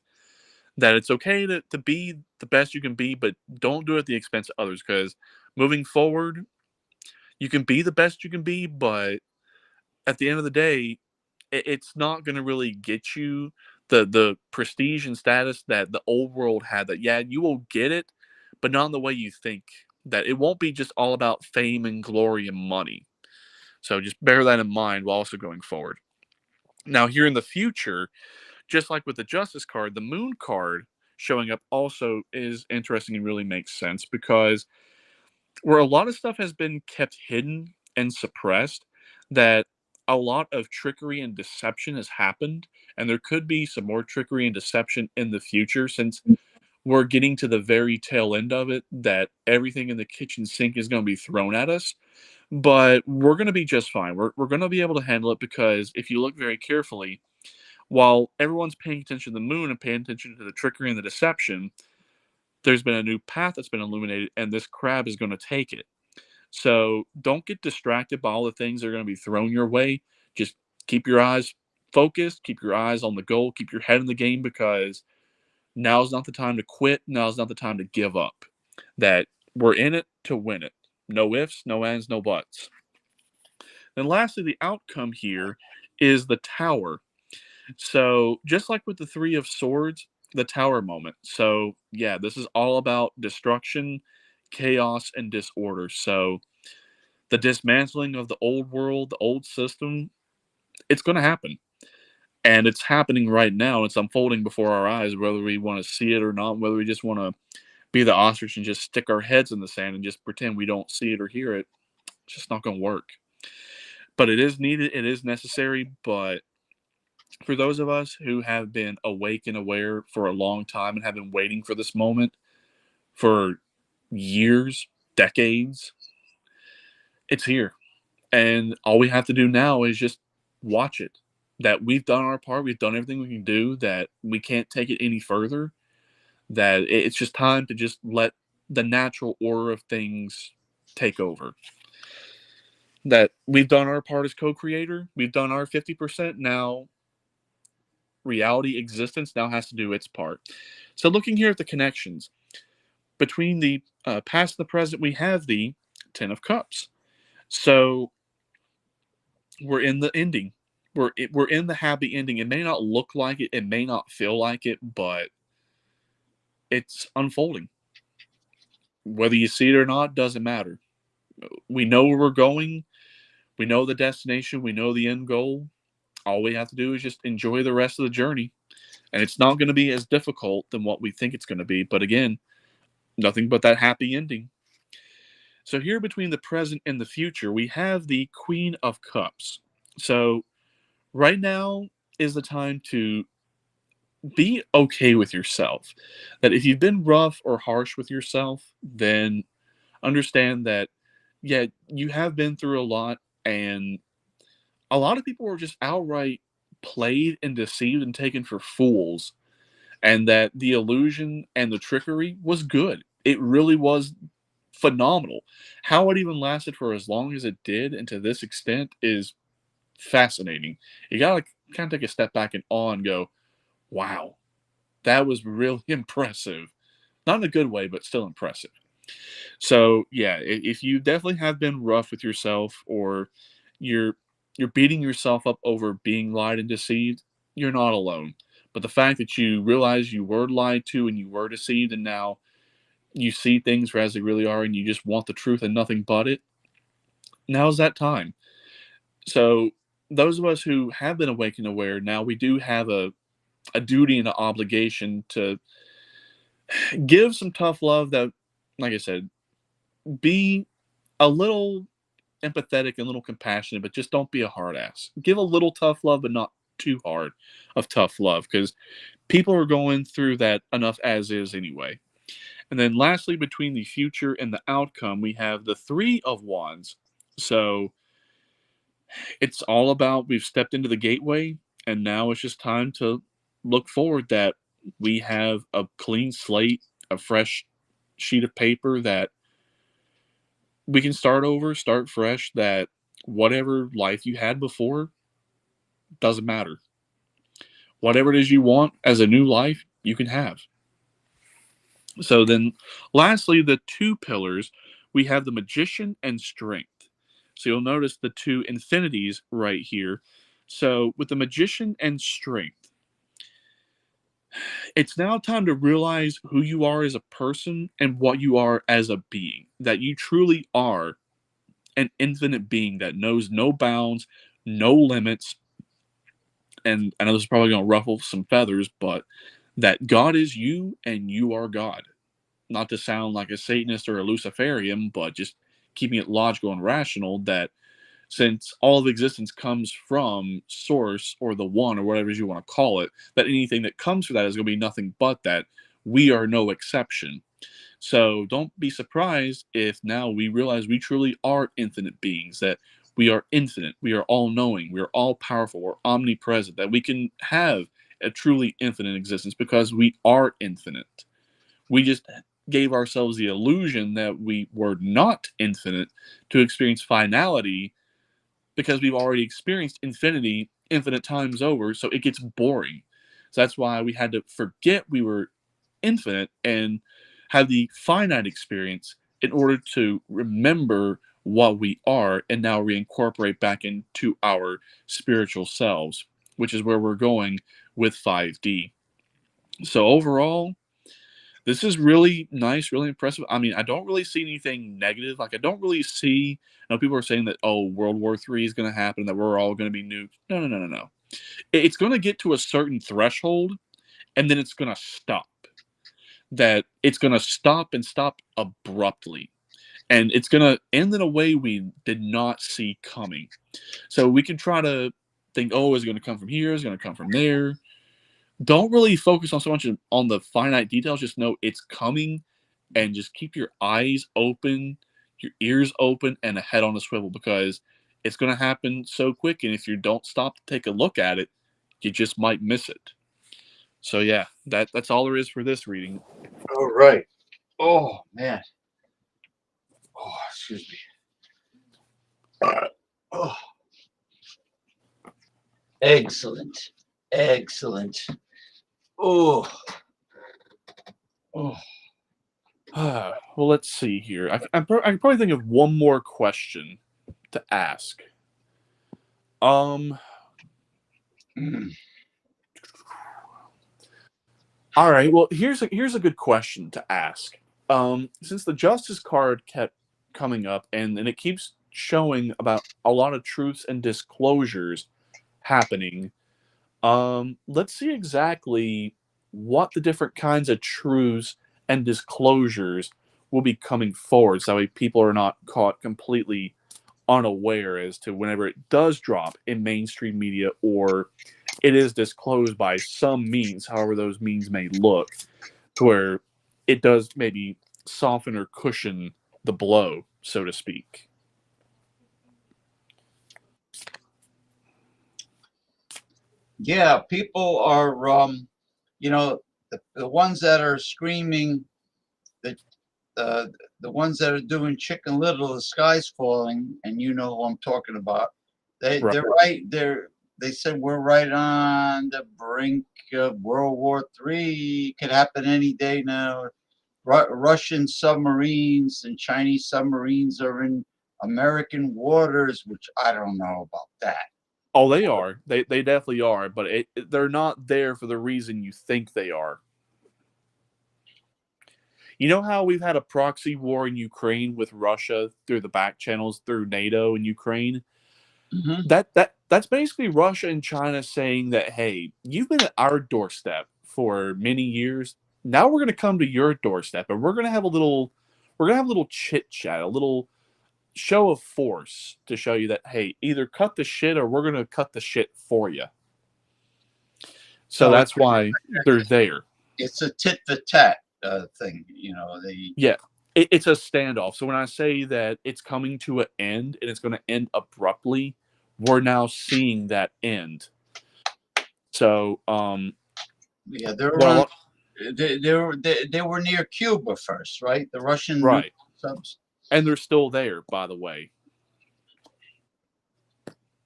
That it's okay to be the best you can be, but don't do it at the expense of others, because moving forward, you can be the best you can be, but at the end of the day, it's not going to really get you the prestige and status that the old world had. That, yeah, you will get it, but not in the way you think. That it won't be just all about fame and glory and money. So just bear that in mind while also going forward. Now, here in the future, just like with the Justice card, the Moon card showing up also is interesting and really makes sense, because where a lot of stuff has been kept hidden and suppressed, that a lot of trickery and deception has happened, and there could be some more trickery and deception in the future, since we're getting to the very tail end of it, that everything in the kitchen sink is going to be thrown at us. But we're going to be just fine. We're going to be able to handle it, because if you look very carefully, while everyone's paying attention to the moon and paying attention to the trickery and the deception, there's been a new path that's been illuminated, and this crab is going to take it. So don't get distracted by all the things that are going to be thrown your way. Just keep your eyes focused, keep your eyes on the goal, keep your head in the game, because now's not the time to quit. Now's not the time to give up. That we're in it to win it. No ifs, no ands, no buts. Then lastly, the outcome here is the Tower. So just like with the Three of Swords, the Tower moment. So yeah, this is all about destruction, chaos, and disorder. So the dismantling of the old world, the old system, it's going to happen. And it's happening right now. It's unfolding before our eyes, whether we want to see it or not, whether we just want to be the ostrich and just stick our heads in the sand and just pretend we don't see it or hear it. It's just not going to work. But it is needed, it is necessary. But for those of us who have been awake and aware for a long time and have been waiting for this moment for years, decades, it's here. And all we have to do now is just watch it. That we've done our part, we've done everything we can do, that we can't take it any further, that it's just time to just let the natural order of things take over. That we've done our part as co-creator, we've done our 50%, now reality existence now has to do its part. So looking here at the connections between the past and the present, we have the Ten of Cups. So we're in the ending. We're in the happy ending. It may not look like it. It may not feel like it, but it's unfolding. Whether you see it or not doesn't matter. We know where we're going. We know the destination. We know the end goal. All we have to do is just enjoy the rest of the journey. And it's not going to be as difficult than what we think it's going to be. But again, nothing but that happy ending. So here between the present and the future, we have the Queen of Cups. So right now is the time to be okay with yourself. That if you've been rough or harsh with yourself, then understand that, yeah, you have been through a lot, and a lot of people were just outright played and deceived and taken for fools, and that the illusion and the trickery was good. It really was phenomenal. How it even lasted for as long as it did and to this extent is fascinating. You gotta kind of take a step back and awe and go, wow, that was really impressive. Not in a good way, but still impressive. So yeah, if you definitely have been rough with yourself, or you're beating yourself up over being lied and deceived, you're not alone. But the fact that you realize you were lied to and you were deceived, and now you see things for as they really are, and you just want the truth and nothing but it, now's that time. So those of us who have been awake and aware, now we do have a duty and an obligation to give some tough love. That, like I said, be a little empathetic and a little compassionate, but just don't be a hard ass. Give a little tough love, but not too hard of tough love, because people are going through that enough as is anyway. And then lastly, between the future and the outcome, we have the Three of Wands. So It's all about we've stepped into the gateway, and now it's just time to look forward that we have a clean slate, a fresh sheet of paper that we can start over, start fresh, that whatever life you had before doesn't matter. Whatever it is you want as a new life, you can have. So then, lastly, the two pillars, we have the magician and strength. So you'll notice the two infinities right here. So with the magician and strength, it's now time to realize who you are as a person and what you are as a being. That you truly are an infinite being that knows no bounds, no limits. And I know this is probably going to ruffle some feathers, but that God is you and you are God. Not to sound like a Satanist or a Luciferian, but just keeping it logical and rational, that since all of existence comes from source or the one or whatever you want to call it, that anything that comes from that is going to be nothing but that. We are no exception. So don't be surprised if now we realize we truly are infinite beings, that we are infinite, we are all knowing, we are all powerful, we're omnipresent, that we can have a truly infinite existence because we are infinite. We just gave ourselves the illusion that we were not infinite to experience finality because we've already experienced infinity infinite times over, so it gets boring. So that's why we had to forget we were infinite and have the finite experience in order to remember what we are and now reincorporate back into our spiritual selves, which is where we're going with 5D. So overall, this is really nice, really impressive. I mean, I don't really see anything negative. Like, I don't really see, people are saying that, oh, World War III is going to happen, that we're all going to be nuked. No. It's going to get to a certain threshold, and then it's going to stop. That it's going to stop and stop abruptly. And it's going to end in a way we did not see coming. So we can try to think, oh, is it going to come from here? Is it going to come from there? Don't really focus on so much on the finite details. Just know it's coming, and just keep your eyes open, your ears open, and a head on a swivel, because it's going to happen so quick. And if you don't stop to take a look at it, you just might miss it. So yeah, that's all there is for this reading. All right. Oh man. Oh, excuse me. Oh. Excellent. Oh. Well, let's see here. I can probably think of one more question to ask. All right. Well, here's a good question to ask. Since the Justice card kept coming up, and it keeps showing about a lot of truths and disclosures happening, let's see exactly what the different kinds of truths and disclosures will be coming forward, so that way people are not caught completely unaware as to whenever it does drop in mainstream media, or it is disclosed by some means, however those means may look, to where it does maybe soften or cushion the blow, so to speak. Yeah, people are, the ones that are screaming, the ones that are doing Chicken Little, the sky's falling, and you know who I'm talking about. They're right. They said we're right on the brink of World War III. Could happen any day now. Russian submarines and Chinese submarines are in American waters, which I don't know about that. Oh, they are. They definitely are, but they're not there for the reason you think they are. You know how we've had a proxy war in Ukraine with Russia through the back channels through NATO and Ukraine? Mm-hmm. That's basically Russia and China saying that, hey, you've been at our doorstep for many years. Now we're going to come to your doorstep, and we're going to have a little chit chat, a little show of force to show you that, hey, either cut the shit or we're going to cut the shit for you. So that's why they're there. It's a tit for tat thing, Yeah, it's a standoff. So when I say that it's coming to an end and it's going to end abruptly, we're now seeing that end. So, yeah, they're what a around. lot, They were near Cuba first, right? The Russian right, subs. and they're still there, by the way.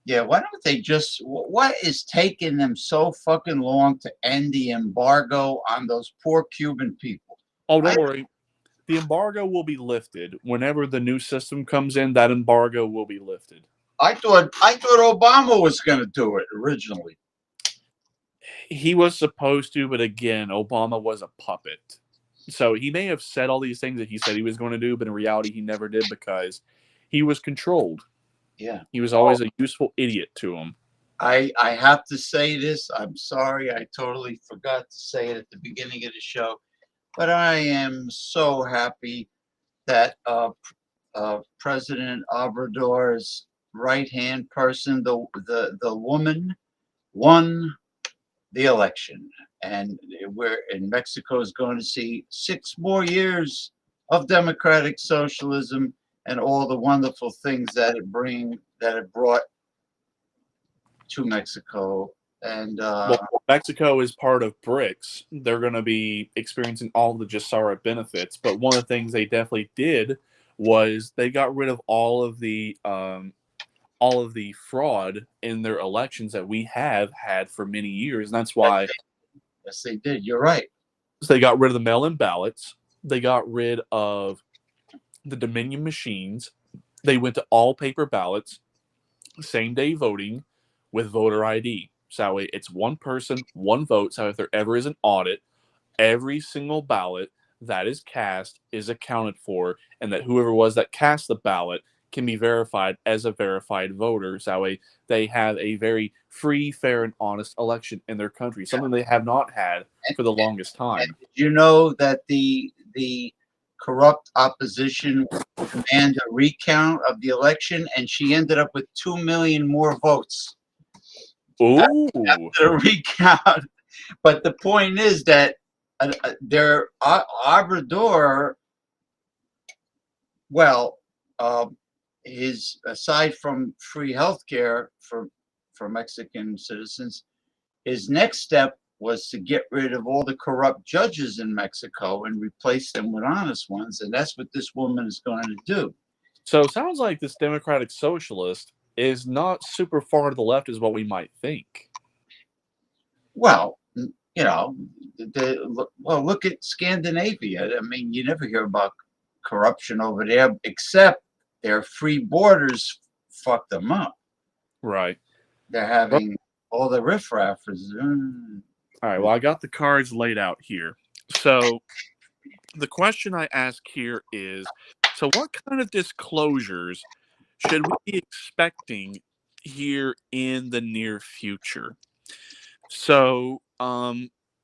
Yeah, why don't they just? What is taking them so fucking long to end the embargo on those poor Cuban people? Oh, don't worry. The embargo will be lifted whenever the new system comes in. That embargo will be lifted. I thought Obama was going to do it originally. He was supposed to, but again, Obama was a puppet. So he may have said all these things that he said he was going to do, but in reality, he never did because he was controlled. Yeah, he was always a useful idiot to him. I have to say this. I'm sorry, I totally forgot to say it at the beginning of the show, but I am so happy that President Obrador's right-hand person, the woman, won the election, and Mexico is going to see 6 more years of democratic socialism and all the wonderful things that it brought to Mexico. And Well, Mexico is part of BRICS. They're going to be experiencing all the Jasara benefits. But one of the things they definitely did was they got rid of all of the fraud in their elections that we have had for many years, and that's why. Yes, they did. You're right. So they got rid of the mail-in ballots. They got rid of the Dominion machines. They went to all paper ballots, same-day voting with voter ID. So it's one person, one vote. So if there ever is an audit, every single ballot that is cast is accounted for, and that whoever was that cast the ballot can be verified as a verified voter. So they have a very free, fair, and honest election in their country, something they have not had for the longest time. Did you know that the corrupt opposition demanded a recount of the election, and she ended up with 2 million more votes? Ooh. After the recount. But the point is that their Obrador, well, his aside from free health care for Mexican citizens, his next step was to get rid of all the corrupt judges in Mexico and replace them with honest ones, and that's what this woman is going to do. So it sounds like this democratic socialist is not super far to the left as what we might think. Well, you know, look at Scandinavia. I mean, you never hear about corruption over there, except their free borders fucked them up. Right. They're having all the riffraffers. All right, well, I got the cards laid out here. So the question I ask here is, so what kind of disclosures should we be expecting here in the near future? So,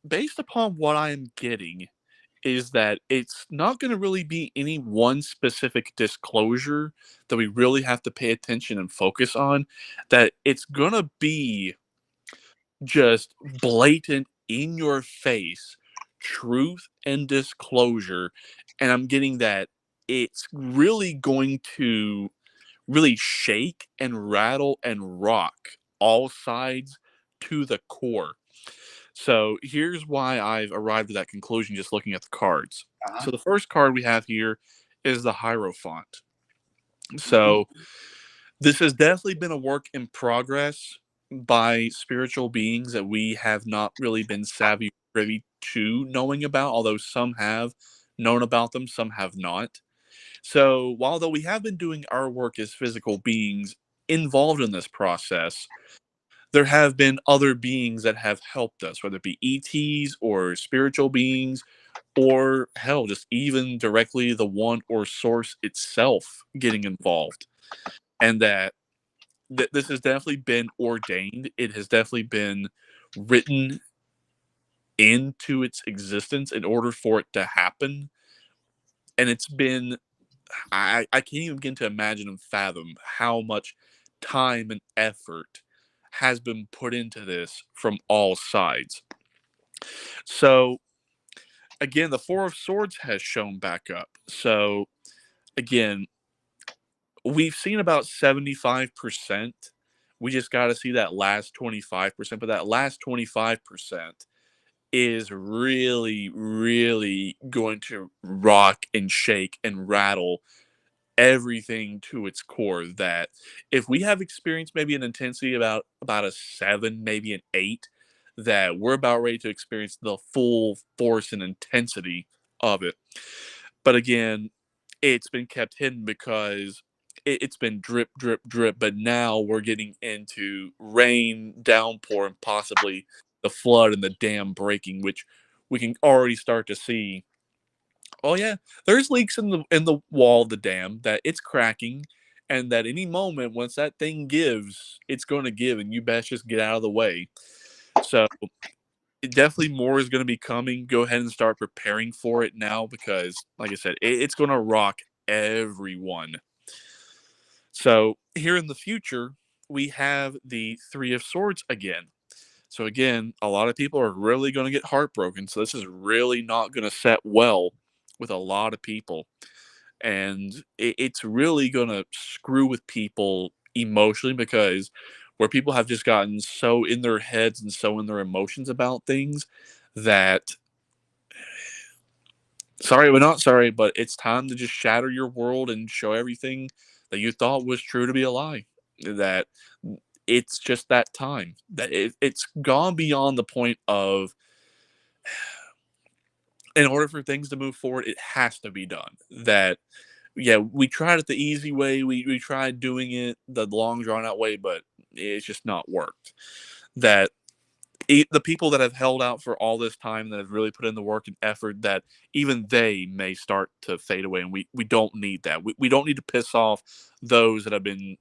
based upon what I'm getting, is that it's not going to really be any one specific disclosure that we really have to pay attention and focus on. That it's going to be just blatant, in your face truth and disclosure. And I'm getting that it's really going to really shake and rattle and rock all sides to the core. So here's why I've arrived at that conclusion just looking at the cards. So the first card we have here is the Hierophant. So this has definitely been a work in progress by spiritual beings that we have not really been savvy privy to knowing about, although some have known about them, some have not. So while though we have been doing our work as physical beings involved in this process, there have been other beings that have helped us, whether it be ETs or spiritual beings, or hell, just even directly the one or source itself getting involved. And that this has definitely been ordained. It has definitely been written into its existence in order for it to happen. And it's been, I can't even begin to imagine and fathom how much time and effort has been put into this from all sides. So, again, the Four of Swords has shown back up. So, again, we've seen about 75% We just got to see that last 25%. But that last 25% is really, really going to rock and shake and rattle everything to its core. That if we have experienced maybe an intensity about a 7, maybe an 8, that we're about ready to experience the full force and intensity of it. But again, it's been kept hidden because it's been drip, drip, drip. But now we're getting into rain, downpour, and possibly the flood and the dam breaking, which we can already start to see. Oh yeah, there's leaks in the wall of the dam, that it's cracking, and that any moment once that thing gives, it's going to give, and you best just get out of the way. So definitely more is going to be coming. Go ahead and start preparing for it now because, like I said, it's going to rock everyone. So here in the future, we have the Three of Swords again. So again, a lot of people are really going to get heartbroken. So this is really not going to set well with a lot of people. And it's really going to screw with people emotionally because where people have just gotten so in their heads and so in their emotions about things that, sorry but not sorry, but it's time to just shatter your world and show everything that you thought was true to be a lie. That it's just that time. That it's gone beyond the point of, in order for things to move forward, it has to be done. That, yeah, we tried it the easy way. We tried doing it the long drawn out way, but it's just not worked. That the people that have held out for all this time, that have really put in the work and effort, that even they may start to fade away. And we don't need that. We don't need to piss off those that have been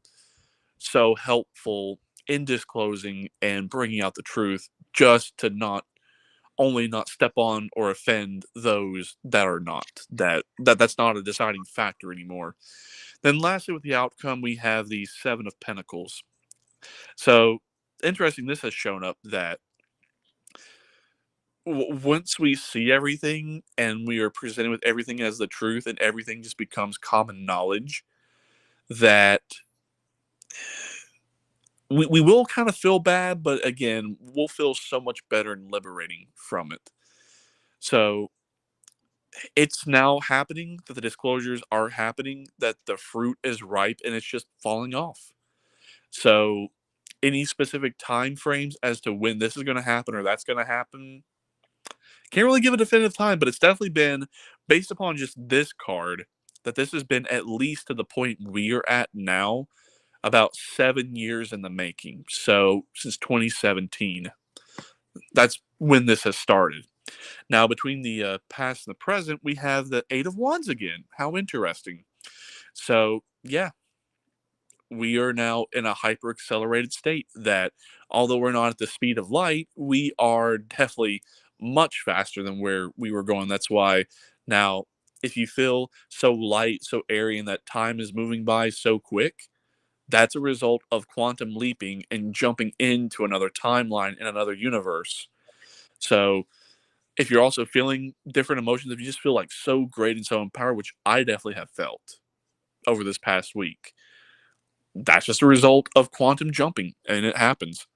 so helpful in disclosing and bringing out the truth, just to not only not step on or offend those that are not. That's not a deciding factor anymore. Then lastly, with the outcome, we have the Seven of Pentacles. So interesting, this has shown up that once we see everything and we are presented with everything as the truth and everything just becomes common knowledge, that we will kind of feel bad, but again, we'll feel so much better and liberating from it. So it's now happening, that the disclosures are happening, that the fruit is ripe and it's just falling off. So any specific time frames as to when this is going to happen or that's going to happen, can't really give a definitive time, but it's definitely been, based upon just this card, that this has been at least to the point we are at now, about 7 years in the making. So since 2017, that's when this has started. Now, between the past and the present, we have the Eight of Wands again. How interesting. So, yeah, we are now in a hyper accelerated state that, although we're not at the speed of light, we are definitely much faster than where we were going. That's why now, if you feel so light, so airy, and that time is moving by so quick, that's a result of quantum leaping and jumping into another timeline in another universe. So, if you're also feeling different emotions, if you just feel like so great and so empowered, which I definitely have felt over this past week, that's just a result of quantum jumping, and it happens.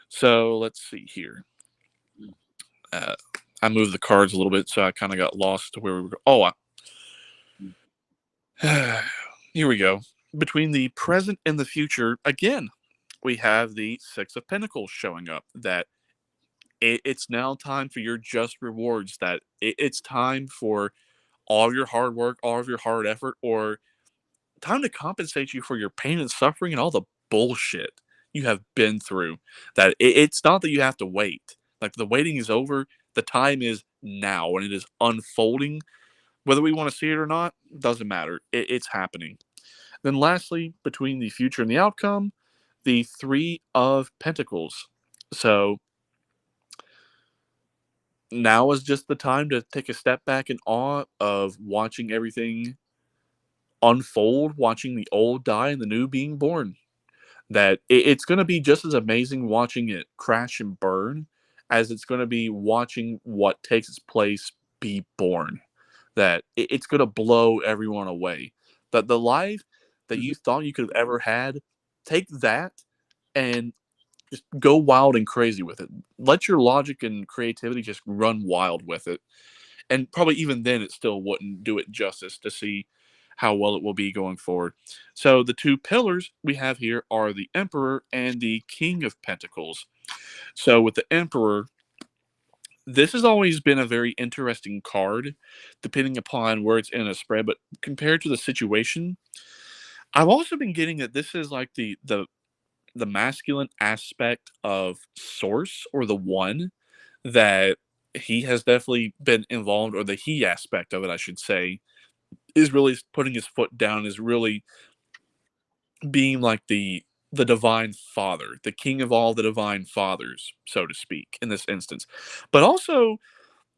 So let's see here. I moved the cards a little bit, so I kind of got lost to where we were. Oh, here we go. Between the present and the future, again, we have the Six of Pentacles showing up. That it's now time for your just rewards. That it's time for all of your hard work, all of your hard effort, or time to compensate you for your pain and suffering and all the bullshit you have been through. That it's not that you have to wait. Like, the waiting is over. The time is now, and it is unfolding. Whether we want to see it or not, doesn't matter. It's happening. Then lastly, between the future and the outcome, the Three of Pentacles. So now is just the time to take a step back in awe of watching everything unfold, watching the old die and the new being born. That it's going to be just as amazing watching it crash and burn as it's going to be watching what takes its place be born. That it's going to blow everyone away. That the life that you thought you could have ever had, take that and just go wild and crazy with it. Let your logic and creativity just run wild with it. And probably even then, it still wouldn't do it justice to see how well it will be going forward. So the two pillars we have here are the Emperor and the King of Pentacles. So with the Emperor, this has always been a very interesting card, depending upon where it's in a spread. But compared to the situation, I've also been getting that this is like the masculine aspect of Source, or the One, that he has definitely been involved, or the he aspect of it, I should say, is really putting his foot down, is really being like the divine father, the king of all the divine fathers, so to speak, in this instance. But also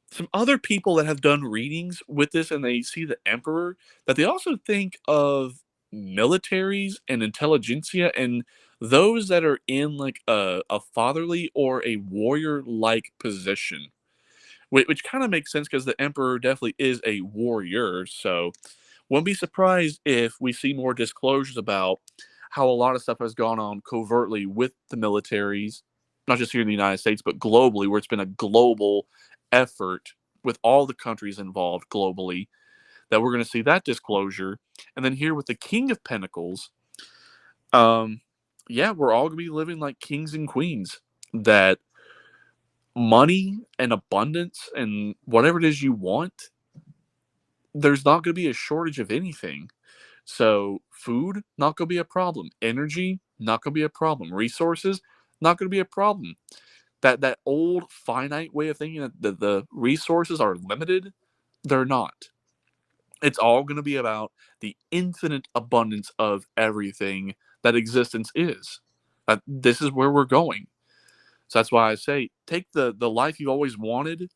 some other people that have done readings with this, and they see the Emperor, that they also think of militaries and intelligentsia, and those that are in like a fatherly or a warrior like position, which kind of makes sense because the Emperor definitely is a warrior. So wouldn't be surprised if we see more disclosures about how a lot of stuff has gone on covertly with the militaries, not just here in the United States, but globally, where it's been a global effort with all the countries involved globally, that we're going to see that disclosure. And then here with the King of Pentacles, yeah, we're all going to be living like kings and queens. That money and abundance and whatever it is you want, there's not going to be a shortage of anything. So food, not going to be a problem. Energy, not going to be a problem. Resources, not going to be a problem. That old finite way of thinking that the resources are limited, they're not. It's all going to be about the infinite abundance of everything that existence is. This is where we're going. So that's why I say take the life you always wanted,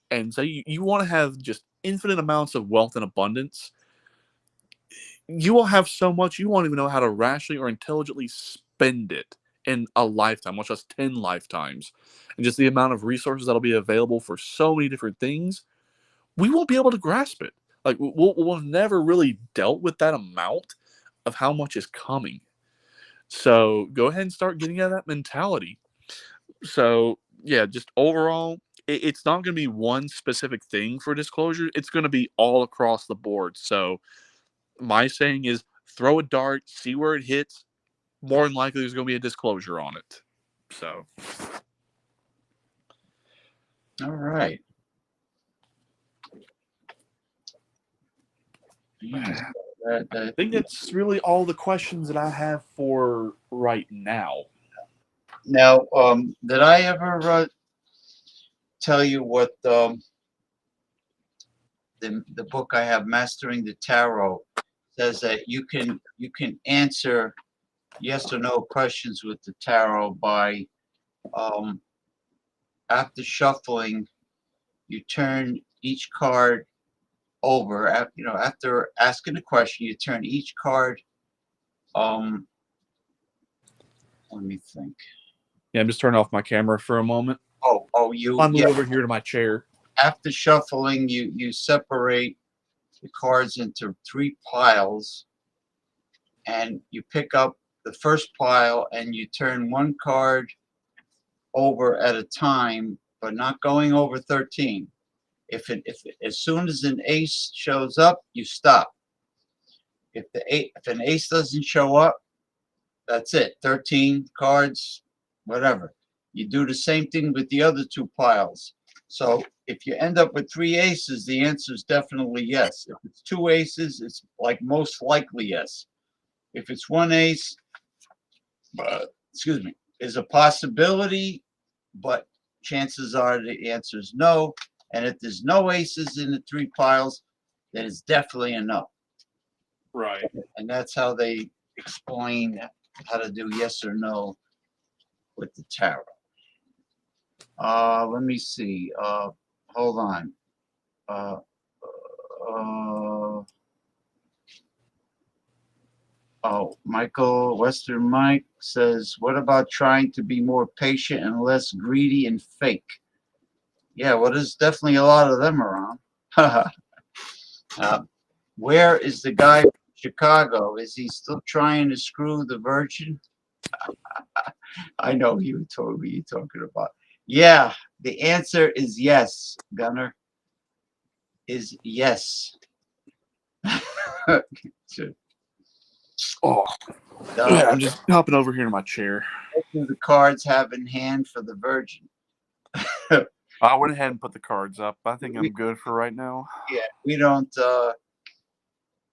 and say you want to have just infinite amounts of wealth and abundance. You will have so much you won't even know how to rationally or intelligently spend it in a lifetime, much less 10 lifetimes. And just the amount of resources that'll be available for so many different things, we won't be able to grasp it. Like we'll have never really dealt with that amount of how much is coming. So go ahead and start getting out of that mentality. So yeah, just overall, it's not going to be one specific thing for disclosure. It's going to be all across the board. So my saying is throw a dart, see where it hits. More than likely, there's going to be a disclosure on it. So, all right. I think that's really all the questions that I have for right now. Now, did I ever tell you what the book I have, Mastering the Tarot, says that you can answer yes or no questions with the tarot by after shuffling, you turn each card over. After asking the question, you turn each card. Let me think. Yeah, I'm just turning off my camera for a moment. You. I'll move over here to my chair. After shuffling, you separate the cards into 3 piles, and you pick up the first pile and you turn 1 card over at a time, but not going over 13. If as soon as an ace shows up, you stop. If an ace doesn't show up, that's it. 13 cards, whatever. You do the same thing with the other 2 piles. So if you end up with 3 aces, the answer is definitely yes. If it's 2 aces, it's like most likely yes. If it's 1 ace, excuse me, is a possibility, but chances are the answer is no. And if there's no aces in the 3 piles, then it's definitely a no. Right. And that's how they explain how to do yes or no with the tarot. Let me see. Hold on. Michael Western Mike says, what about trying to be more patient and less greedy and fake? Yeah, well, there's definitely a lot of them around. Where is the guy from Chicago? Is he still trying to screw the Virgin? I know you told me you're talking about. Yeah, the answer is yes, Gunner. Is yes. Oh, I'm just hopping over here in my chair. What do the cards have in hand for the Virgin? I went ahead and put the cards up. I think I'm good for right now. Yeah,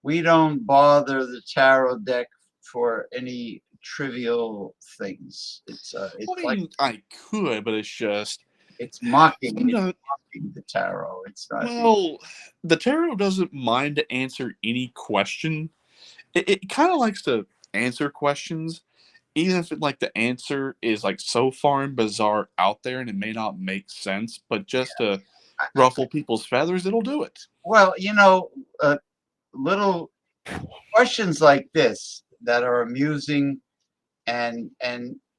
we don't bother the tarot deck for any trivial things. It's I could, but it's just it's mocking. you know, It's mocking the tarot. It's not. well, the tarot doesn't mind to answer any question. It kind of likes to answer questions, even if the answer is like so far and bizarre out there and it may not make sense, but just to ruffle people's feathers, it'll do it. Well, little questions like this that are amusing and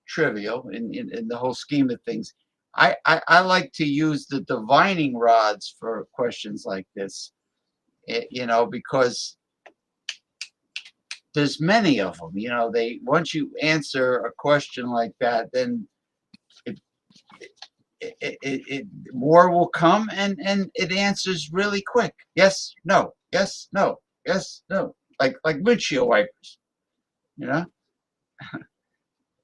trivial in the whole scheme of things. I like to use the divining rods for questions like this, because there's many of them. They once you answer a question like that, then more will come, and it answers really quick. Yes, no, yes, no, yes, no, like windshield wipers.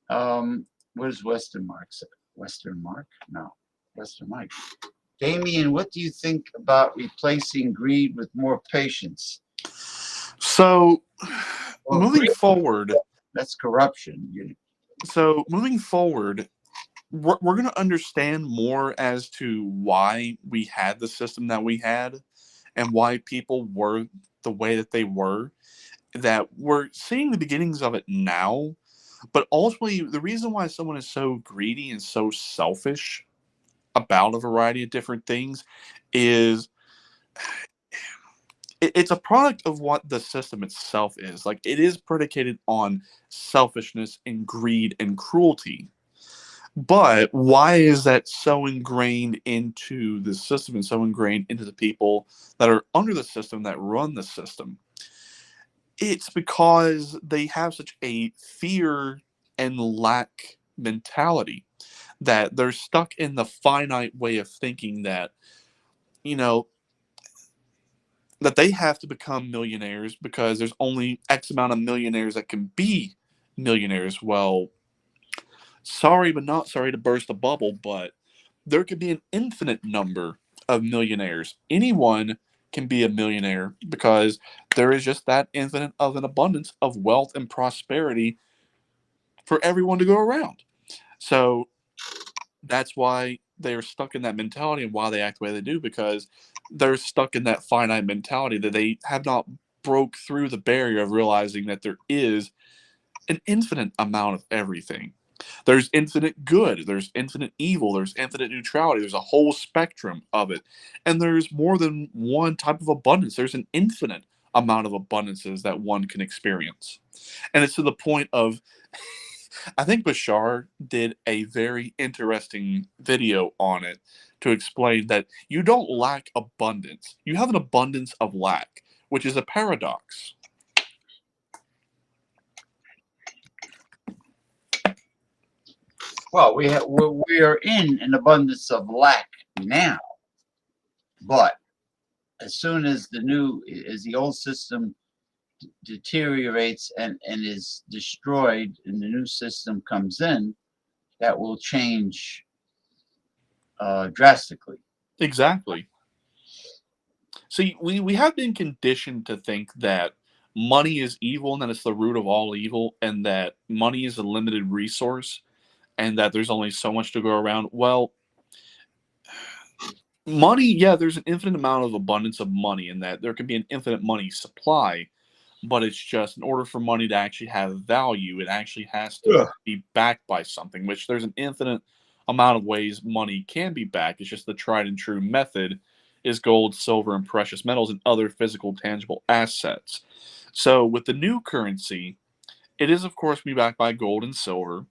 What does Western Mark say? Western Mark? No, Western Mike. Damien, what do you think about replacing greed with more patience? So, moving forward, that's corruption. So, moving forward, we're going to understand more as to why we had the system that we had and why people were the way that they were. That we're seeing the beginnings of it now, but ultimately, the reason why someone is so greedy and so selfish about a variety of different things is it's a product of what the system itself is. Like, it is predicated on selfishness and greed and cruelty. But why is that so ingrained into the system and so ingrained into the people that are under the system, that run the system? It's because they have such a fear and lack mentality that they're stuck in the finite way of thinking that, that they have to become millionaires because there's only X amount of millionaires that can be millionaires. Well, sorry, but not sorry to burst a bubble, but there could be an infinite number of millionaires. Anyone can be a millionaire because there is just that infinite of an abundance of wealth and prosperity for everyone to go around. So that's why they're stuck in that mentality and why they act the way they do, because they're stuck in that finite mentality that they have not broke through the barrier of realizing that there is an infinite amount of everything. There's infinite good, there's infinite evil, there's infinite neutrality, there's a whole spectrum of it. And there's more than one type of abundance. There's an infinite amount of abundances that one can experience. And it's to the point of, I think Bashar did a very interesting video on it to explain that you don't lack abundance. You have an abundance of lack, which is a paradox. Well, we are in an abundance of lack now, but as soon as the old system deteriorates and is destroyed, and the new system comes in, that will change drastically. Exactly. See, we have been conditioned to think that money is evil and that it's the root of all evil, and that money is a limited resource and that there's only so much to go around. Well, money, yeah, there's an infinite amount of abundance of money, and that there can be an infinite money supply, but it's just in order for money to actually have value, it actually has to be backed by something, which there's an infinite amount of ways money can be backed. It's just the tried and true method is gold, silver, and precious metals and other physical, tangible assets. So with the new currency, it is, of course, be backed by gold and silver.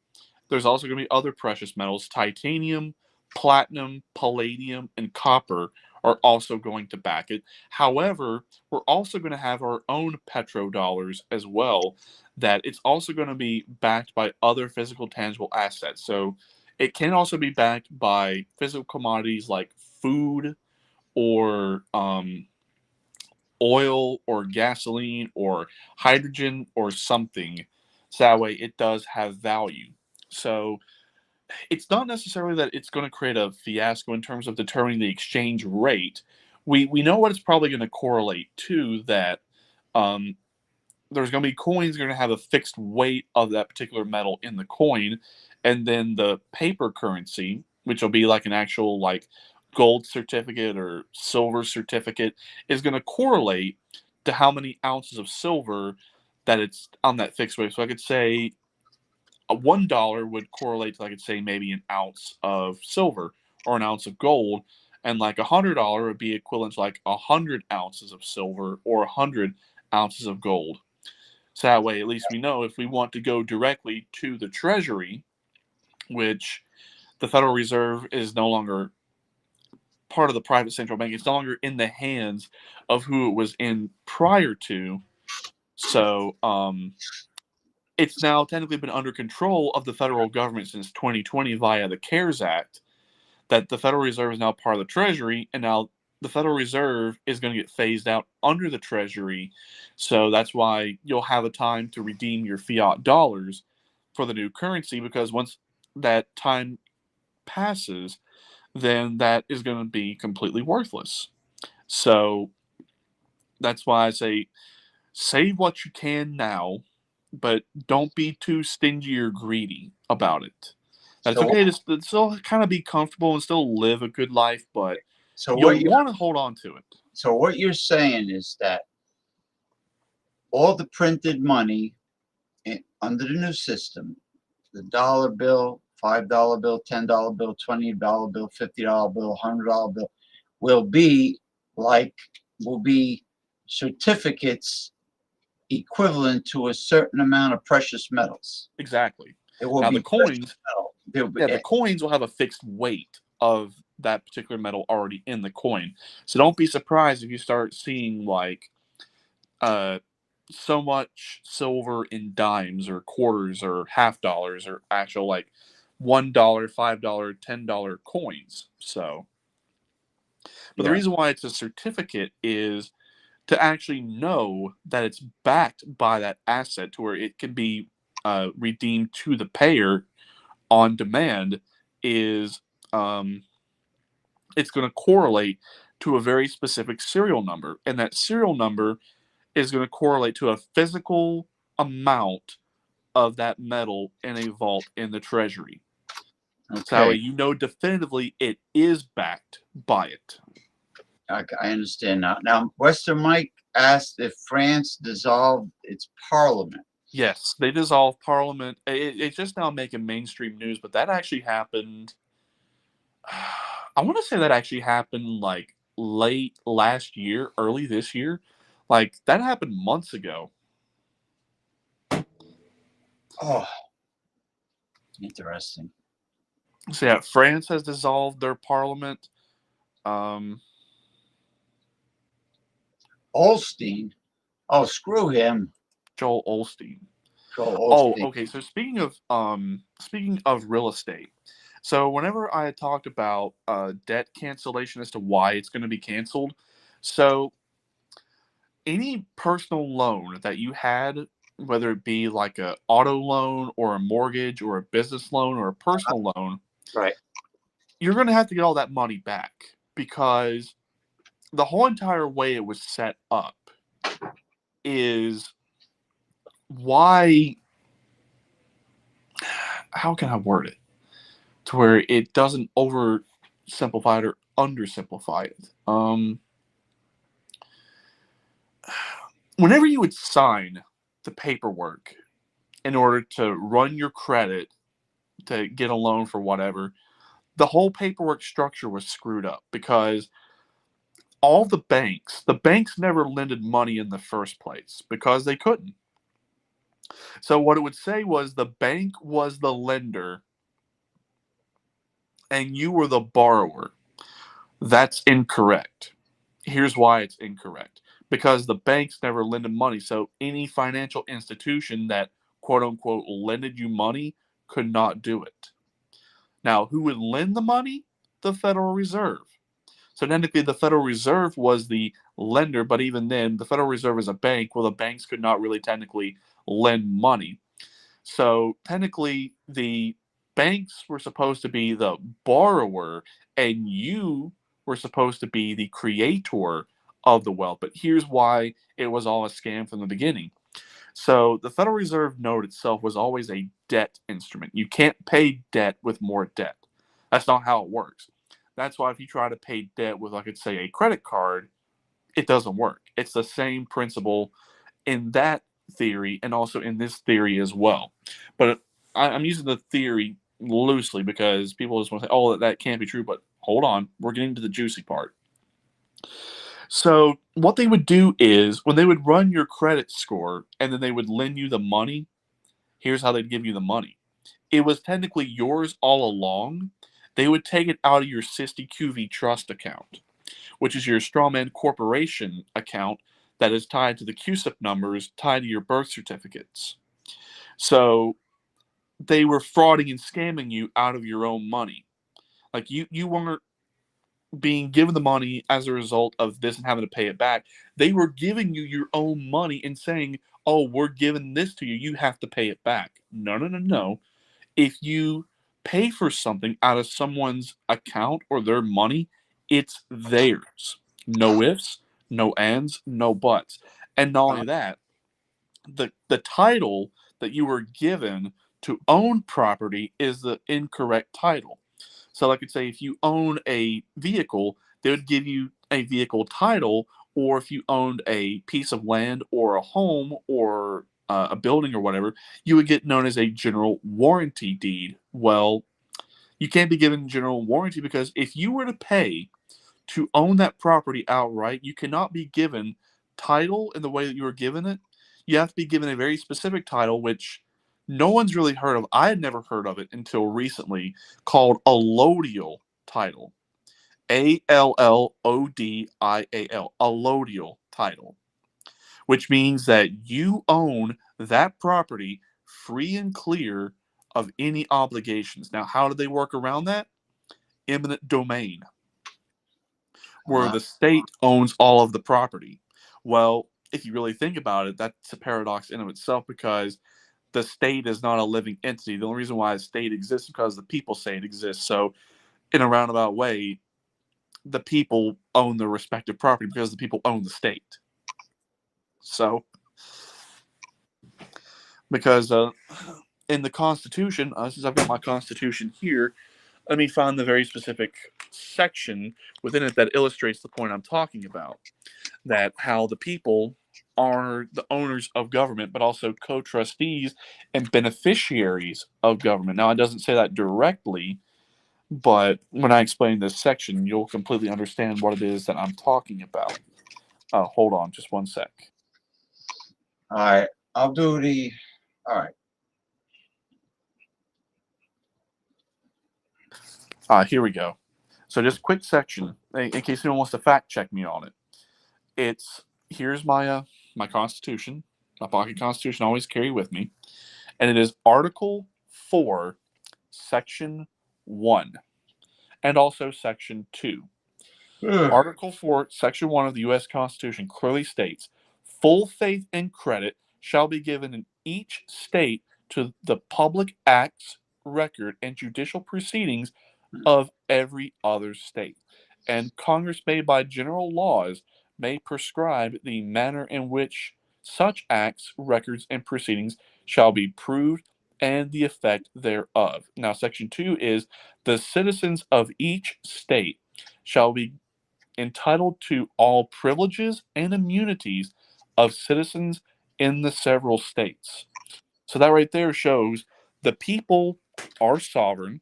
There's also going to be other precious metals. Titanium, platinum, palladium, and copper are also going to back it. However, we're also going to have our own petrodollars as well, that it's also going to be backed by other physical tangible assets. So it can also be backed by physical commodities like food or oil or gasoline or hydrogen or something. So that way it does have value. So it's not necessarily that it's going to create a fiasco in terms of determining the exchange rate. We know what it's probably going to correlate to, that there's going to be coins going to have a fixed weight of that particular metal in the coin, and then the paper currency, which will be like an actual like gold certificate or silver certificate, is going to correlate to how many ounces of silver that it's on that fixed weight. So I could say a $1 would correlate to, I could say, maybe an ounce of silver or an ounce of gold, and like $100 would be equivalent to like 100 ounces of silver or 100 ounces of gold. So that way, at least we know if we want to go directly to the Treasury, which the Federal Reserve is no longer part of the private central bank. It's no longer in the hands of who it was in prior to. So it's now technically been under control of the federal government since 2020 via the CARES Act, that the Federal Reserve is now part of the Treasury, and now the Federal Reserve is going to get phased out under the Treasury. So that's why you'll have a time to redeem your fiat dollars for the new currency, because once that time passes, then that is going to be completely worthless. So that's why I say save what you can now, but don't be too stingy or greedy about it. It's okay to still kind of be comfortable and still live a good life, but you'll want to hold on to it. So what you're saying is that all the printed money under the new system, the dollar bill, $5 bill, $10 bill, $20 bill, $50 bill, $100 bill, will be certificates equivalent to a certain amount of precious metals. Exactly. It will now be the coins, the coins will have a fixed weight of that particular metal already in the coin. So don't be surprised if you start seeing like so much silver in dimes or quarters or half dollars or actual like $1, $5, $10 coins. So, but the reason why it's a certificate is to actually know that it's backed by that asset, to where it can be redeemed to the payer on demand. Is it's going to correlate to a very specific serial number, and that serial number is going to correlate to a physical amount of that metal in a vault in the Treasury. Okay. So that way you know definitively it is backed by it. I understand now. Now, Western Mike asked if France dissolved its parliament. Yes, they dissolved parliament. It's just now making mainstream news, but that actually happened. I want to say that actually happened like late last year, early this year. Like that happened months ago. Oh, interesting. So yeah, France has dissolved their parliament. Osteen. Oh, screw him. Joel Osteen. Osteen. Oh, okay. So speaking of real estate, so whenever I had talked about debt cancellation as to why it's going to be canceled, so any personal loan that you had, whether it be like a auto loan or a mortgage or a business loan or a personal loan, right, you're going to have to get all that money back, because the whole entire way it was set up is why, how can I word it to where it doesn't oversimplify it or undersimplify it. Whenever you would sign the paperwork in order to run your credit to get a loan for whatever, the whole paperwork structure was screwed up, because all the banks never lended money in the first place because they couldn't. So what it would say was the bank was the lender and you were the borrower. That's incorrect. Here's why it's incorrect. Because the banks never lended money. So any financial institution that quote unquote lended you money could not do it. Now, who would lend the money? The Federal Reserve. So technically, the Federal Reserve was the lender, but even then, the Federal Reserve is a bank. Well, the banks could not really technically lend money. So technically, the banks were supposed to be the borrower, and you were supposed to be the creator of the wealth. But here's why it was all a scam from the beginning. So the Federal Reserve note itself was always a debt instrument. You can't pay debt with more debt. That's not how it works. That's why if you try to pay debt with, like, let's say, a credit card, it doesn't work. It's the same principle in that theory and also in this theory as well. But I'm using the theory loosely because people just want to say, oh, that can't be true. But hold on, we're getting to the juicy part. So what they would do is when they would run your credit score and then they would lend you the money, here's how they'd give you the money. It was technically yours all along. They would take it out of your SISTY-QV trust account, which is your strawman corporation account that is tied to the QSIP numbers tied to your birth certificates. So they were frauding and scamming you out of your own money. Like you weren't being given the money as a result of this and having to pay it back. They were giving you your own money and saying, oh, we're giving this to you. You have to pay it back. No, no, no, no. If you pay for something out of someone's account or their money, it's theirs. No ifs, no ands, no buts. And not only that, the title that you were given to own property is the incorrect title. So like I could say if you own a vehicle, they would give you a vehicle title, or if you owned a piece of land or a home or a building or whatever, you would get known as a general warranty deed. Well, you can't be given general warranty because if you were to pay to own that property outright, you cannot be given title in the way that you were given it. You have to be given a very specific title, which no one's really heard of. I had never heard of it until recently, called allodial title. ALLODIAL, allodial title, which means that you own that property free and clear of any obligations. Now, how do they work around that? Eminent domain, where the state owns all of the property. Well, if you really think about it, that's a paradox in of itself because the state is not a living entity. The only reason why a state exists is because the people say it exists. So, in a roundabout way, the people own the respective property because the people own the state. So, because in the Constitution, since I've got my Constitution here, let me find the very specific section within it that illustrates the point I'm talking about. That how the people are the owners of government, but also co-trustees and beneficiaries of government. Now, it doesn't say that directly, but when I explain this section, you'll completely understand what it is that I'm talking about. Hold on, just one sec. All right, I'll do the. All right. Here we go. So just quick section, in case anyone wants to fact check me on it. Here's my my Constitution, my pocket Constitution. I always carry with me, and it is Article 4, Section 1, and also Section 2. Article 4, Section 1 of the U.S. Constitution clearly states, full faith and credit shall be given in each state to the public acts, record, and judicial proceedings of every other state. And Congress may by general laws may prescribe the manner in which such acts, records, and proceedings shall be proved and the effect thereof. Now, Section 2 is the citizens of each state shall be entitled to all privileges and immunities of citizens in the several states. So that right there shows the people are sovereign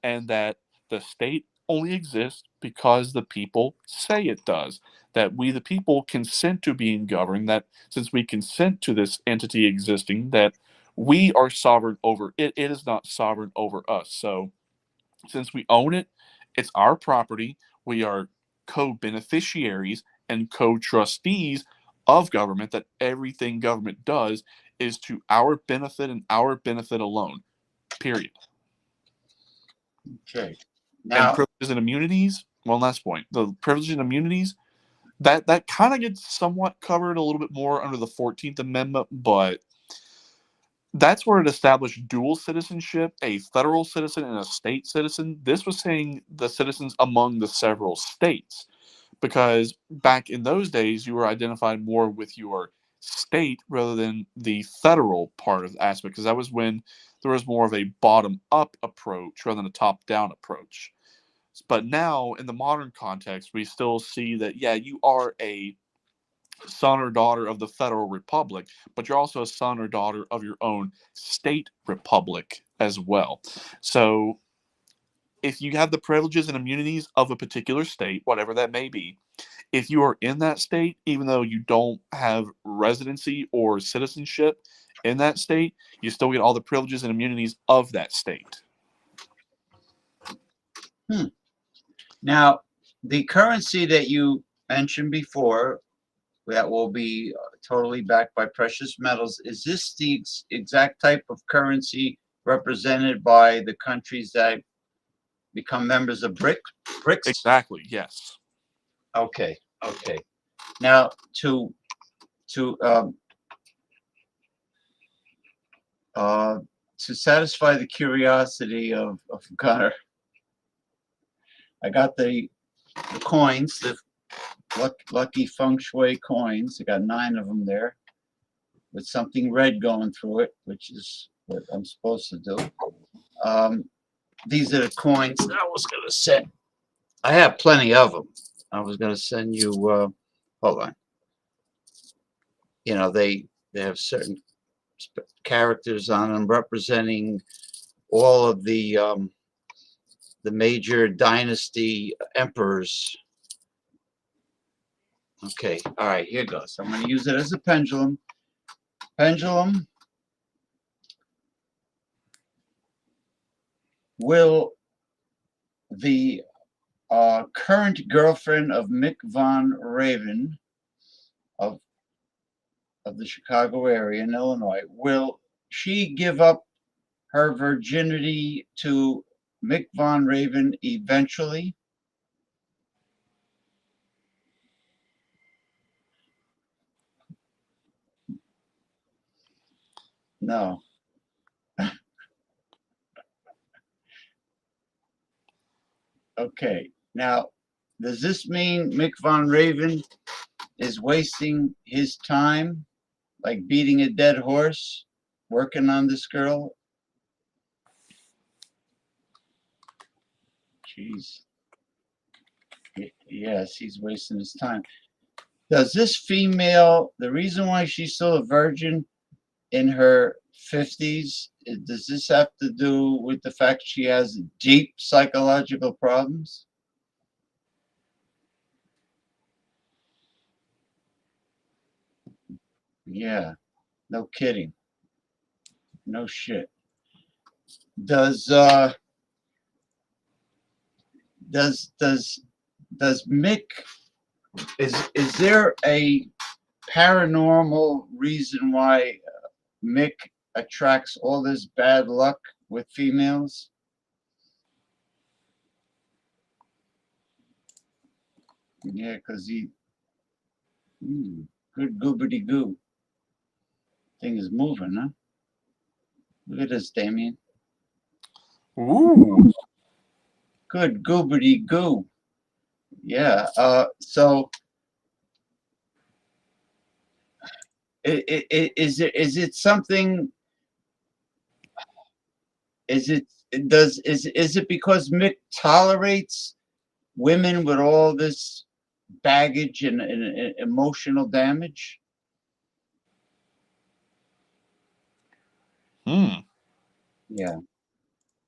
and that the state only exists because the people say it does. That we, the people, consent to being governed, that since we consent to this entity existing, that we are sovereign over it. It is not sovereign over us. So since we own it, it's our property. We are co-beneficiaries and co-trustees of government, that everything government does is to our benefit and our benefit alone. Period. Okay. And Now, privileges and immunities, one last point. The privileges and immunities, that kind of gets somewhat covered a little bit more under the 14th Amendment, but that's where it established dual citizenship, a federal citizen and a state citizen. This was saying the citizens among the several states, because back in those days, you were identified more with your state rather than the federal part of the aspect, because that was when there was more of a bottom-up approach rather than a top-down approach. But now, in the modern context, we still see that, yeah, you are a son or daughter of the federal republic, but you're also a son or daughter of your own state republic as well. So if you have the privileges and immunities of a particular state, whatever that may be, if you are in that state, even though you don't have residency or citizenship in that state, you still get all the privileges and immunities of that state. Now, the currency that you mentioned before, that will be totally backed by precious metals, is this the exact type of currency represented by the countries that become members of BRICS? Exactly, yes. Okay, okay. Now, to satisfy the curiosity of Connor, I got the coins, the lucky feng shui coins. I got 9 of them there with something red going through it, which is what I'm supposed to do. These are the coins that I was going to send. I have plenty of them. I was going to send you, hold on. You know, they have certain characters on them representing all of the major dynasty emperors. Okay, all right, here goes. I'm going to use it as a pendulum. Pendulum. Will the current girlfriend of Mick Von Raven of the Chicago area in Illinois, will she give up her virginity to Mick Von Raven eventually? No. Okay. Now, does this mean Mick Von Raven is wasting his time, like beating a dead horse, working on this girl? Jeez. Yes, he's wasting his time. Does this female, the reason why she's still a virgin in her 50s, does this have to do with the fact she has deep psychological problems? Yeah, no kidding. No shit. Does Mick, is there a paranormal reason why Mick attracts all this bad luck with females? Yeah, because good goobity goo. Thing is moving, huh? Look at this, Damien. Ooh. Good goobity goo. Yeah. So is it something? Is it because Mick tolerates women with all this baggage and emotional damage? Yeah,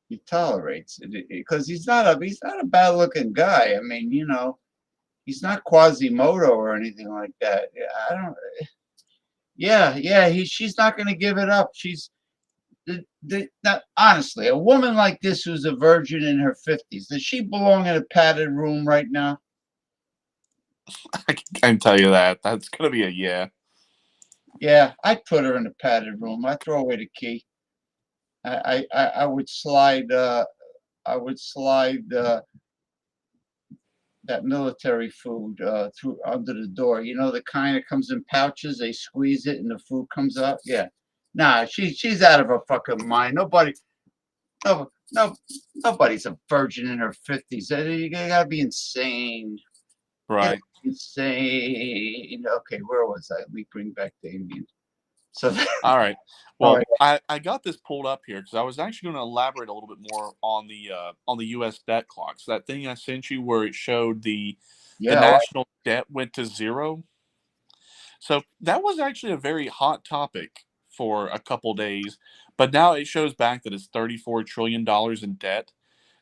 he tolerates it because he's not a bad looking guy. I mean, you know, he's not Quasimodo or anything like that. I don't. Yeah, she's not going to give it up. Now, honestly, a woman like this who's a virgin in her 50s, does she belong in a padded room right now? I can tell you that. That's gonna be a yeah. Yeah, I'd put her in a padded room. I'd throw away the key. I would slide that military food through under the door. You know, the kind that comes in pouches. They squeeze it and the food comes out. Yeah. Nah, she's out of her fucking mind. Nobody's a virgin in her 50s. You gotta be insane. Right. Insane. Okay, where was I? We bring back Damien. So All right. All Well, right. I got this pulled up here because I was actually going to elaborate a little bit more on the U.S. debt clock. So that thing I sent you where it showed the Yeah, national debt went to zero. So that was actually a very hot topic for a couple days, but now it shows back that it's $34 trillion in debt.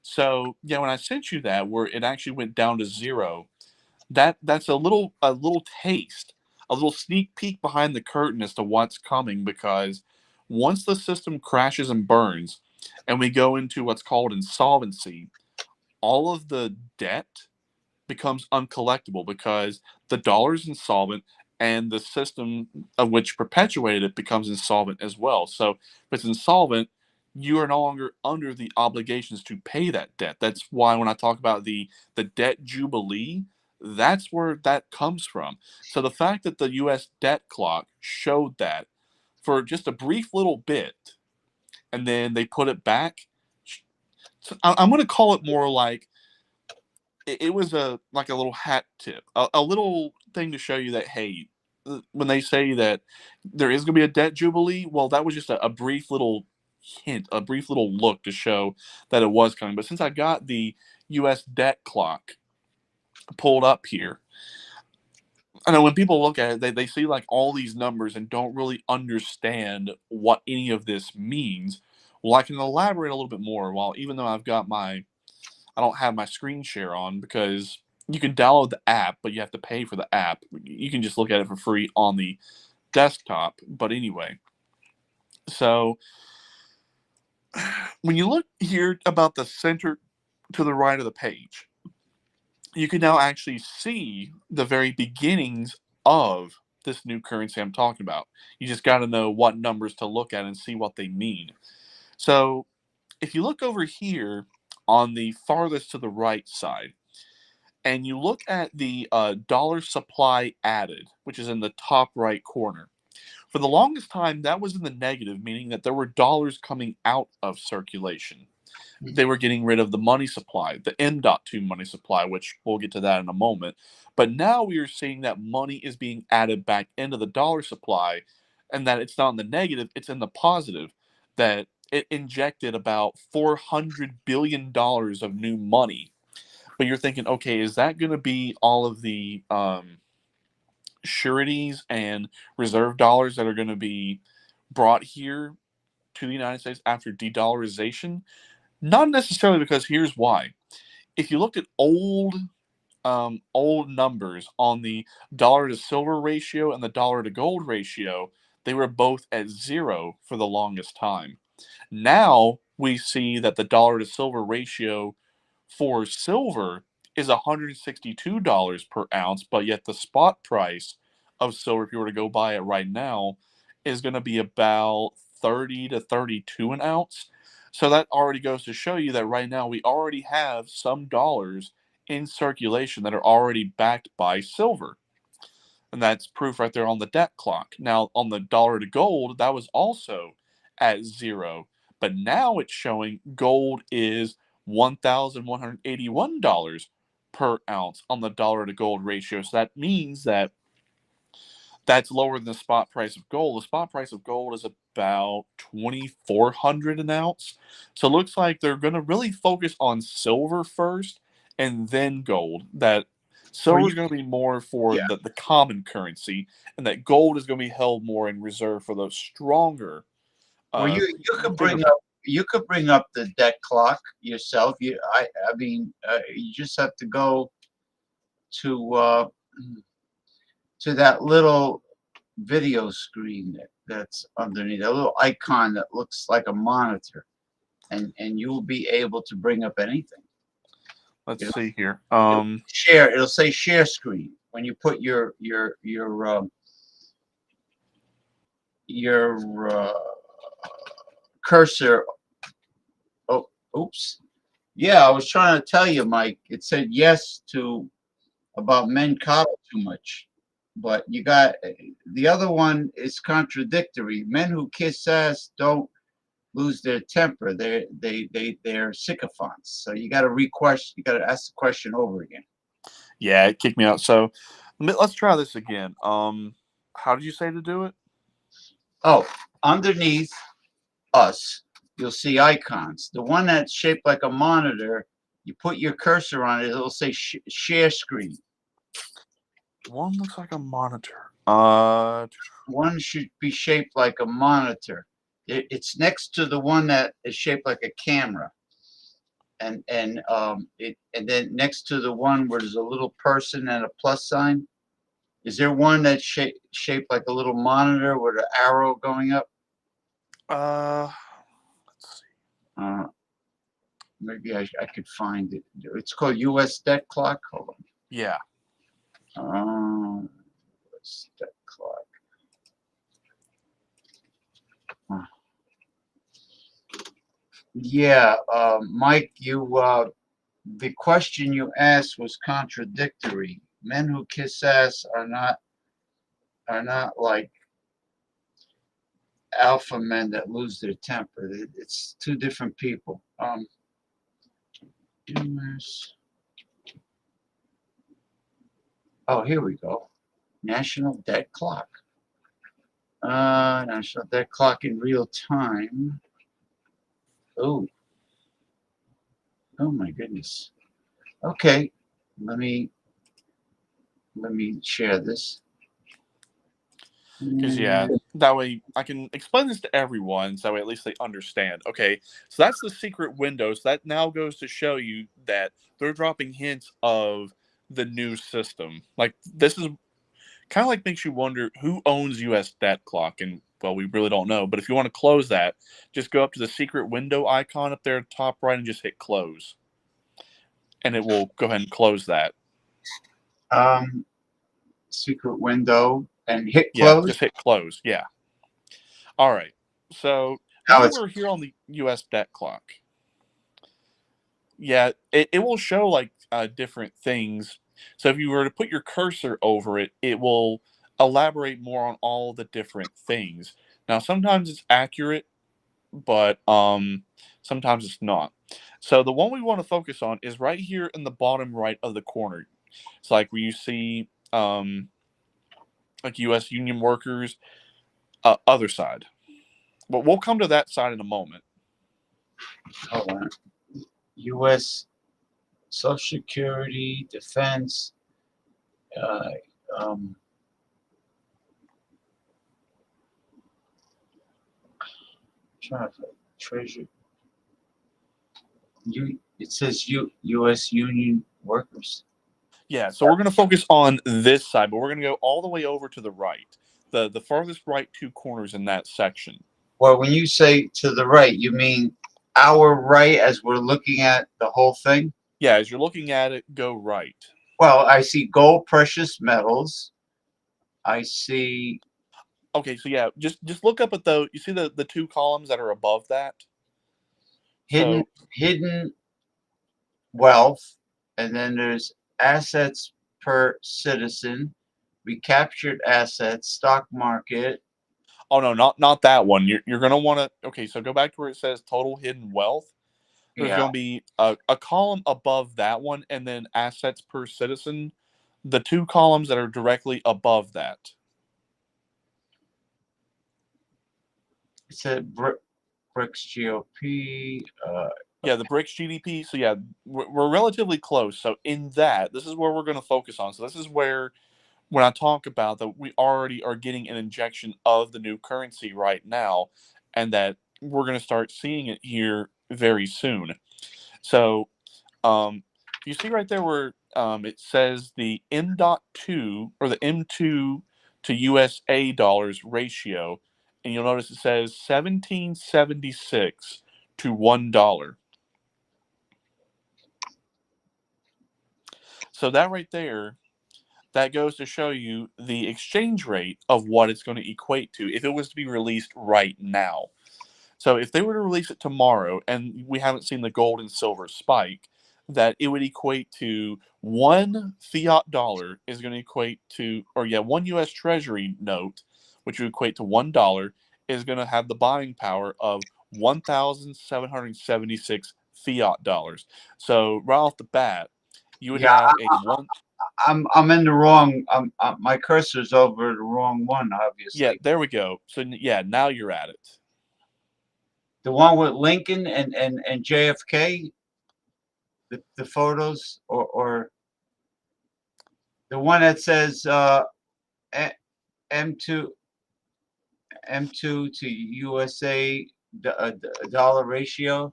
So yeah, when I sent you that where it actually went down to zero, that's a little taste, a little sneak peek behind the curtain as to what's coming, because once the system crashes and burns and we go into what's called insolvency, all of the debt becomes uncollectible because the dollar's insolvent and the system of which perpetuated it becomes insolvent as well. So if it's insolvent, you are no longer under the obligations to pay that debt. That's why when I talk about the debt jubilee, that's where that comes from. So the fact that the US debt clock showed that for just a brief little bit and then they put it back, I'm going to call it more like it was a like a little hat tip, a little thing to show you that, hey, when they say that there is going to be a debt jubilee, well, that was just a brief little hint, a brief little look to show that it was coming. But since I got the U.S. debt clock pulled up here, I know when people look at it, they see like all these numbers and don't really understand what any of this means. Well, I can elaborate a little bit more. While even though I don't have my screen share on because you can download the app, but you have to pay for the app. You can just look at it for free on the desktop. But anyway, so when you look here about the center to the right of the page, you can now actually see the very beginnings of this new currency I'm talking about. You just got to know what numbers to look at and see what they mean. So if you look over here on the farthest to the right side, and you look at the dollar supply added, which is in the top right corner, for the longest time that was in the negative, meaning that there were dollars coming out of circulation. They were getting rid of the money supply, the M.2 money supply, which we'll get to that in a moment. But now we are seeing that money is being added back into the dollar supply, and that it's not in the negative, it's in the positive, that it injected about $400 billion of new money. But you're thinking, okay, is that going to be all of the sureties and reserve dollars that are going to be brought here to the United States after de-dollarization? Not necessarily, because here's why. If you looked at old numbers on the dollar to silver ratio and the dollar to gold ratio, they were both at zero for the longest time. Now we see that the dollar to silver ratio for silver is $162 per ounce, but yet the spot price of silver, if you were to go buy it right now, is going to be about 30 to 32 an ounce. So that already goes to show you that right now we already have some dollars in circulation that are already backed by silver. And that's proof right there on the debt clock. Now, on the dollar to gold, that was also at zero. But now it's showing gold is $1,181 per ounce on the dollar to gold ratio. So that means that that's lower than the spot price of gold. The spot price of gold is about $2,400 an ounce. So it looks like they're going to really focus on silver first and then gold. That silver is going to be more for the common currency, and that gold is going to be held more in reserve for those stronger. Well, you could bring up the debt clock yourself. I mean, you just have to go to that little video screen there. that's underneath, a little icon that looks like a monitor, and you will be able to bring up anything. Let's see here. Share. It'll say share screen when you put your cursor. Oh, oops. Yeah, I was trying to tell you, Mike. It said yes to about men coddle too much, but you got the other one is contradictory. Men who kiss ass don't lose their temper. They're sycophants. So you got to request. You got to ask the question over again. Yeah, it kicked me out. So let's try this again. How did you say to do it? Oh, underneath us, you'll see icons. The one that's shaped like a monitor, you put your cursor on it, it'll say share screen. One looks like a monitor. One should be shaped like a monitor. It's next to the one that is shaped like a camera. And then next to the one where there's a little person and a plus sign. Is there one that's shaped like a little monitor with an arrow going up? Let's see. Maybe I could find it. It's called U.S. Debt Clock. Hold on. Yeah. U.S. Debt Clock. Yeah, Mike, the question you asked was contradictory. Men who kiss ass are not like alpha men that lose their temper. It's two different people. Oh, here we go. National Debt Clock. National Debt Clock in real time. Oh. Oh my goodness. Okay. Let me share this. Because yeah, that way I can explain this to everyone, so at least they understand. Okay, so that's the secret window. So that now goes to show you that they're dropping hints of the new system. Like this is kind of like makes you wonder who owns U.S. Debt Clock, and well, we really don't know. But if you want to close that, just go up to the secret window icon up there, top right, and just hit close, and it will go ahead and close that. Secret window and hit Yeah, close. just hit close. Yeah. All right. So Now now we're here on the U.S. Debt Clock. Yeah, it will show like different things. So if you were to put your cursor over it, it will elaborate more on all the different things. Now sometimes it's accurate, but sometimes it's not. So the one we want to focus on is right here in the bottom right of the corner. It's like where you see like U.S. union workers, other side. But we'll come to that side in a moment. Hold on. U.S. Social Security, Defense, Treasury. It says U.S. Union workers. Yeah, so we're going to focus on this side, but we're going to go all the way over to the right, the farthest right two corners in that section. Well, when you say to the right, you mean our right as we're looking at the whole thing? Yeah, as you're looking at it, go right. Well, I see gold, precious metals. I see. Okay, so yeah, just look up at you see the two columns that are above that? Hidden wealth, and then there's assets per citizen, recaptured assets, stock market. Oh no, not that one. You're gonna want to. Okay, so go back to where it says total hidden wealth. There's going to be a column above that one, and then assets per citizen. The two columns that are directly above that. It said BRICS GOP. Yeah, the BRICS GDP. So yeah, we're relatively close. So in that, this is where we're going to focus on. So this is where, when I talk about that, we already are getting an injection of the new currency right now, and that we're going to start seeing it here very soon. So, you see right there where it says the M.2 or the M2 to USA dollars ratio and you'll notice it says 1776 to $1. So that right there, that goes to show you the exchange rate of what it's going to equate to if it was to be released right now. So if they were to release it tomorrow, and we haven't seen the gold and silver spike, that it would equate to one fiat dollar is going to equate to, one U.S. Treasury note, which would equate to $1, is going to have the buying power of 1,776 fiat dollars. So right off the bat, you would have a one. I'm in the wrong. My cursor's over the wrong one, obviously. Yeah, there we go. So yeah, now you're at it. The one with Lincoln and JFK, the photos, or the one that says M2 to USA dollar ratio.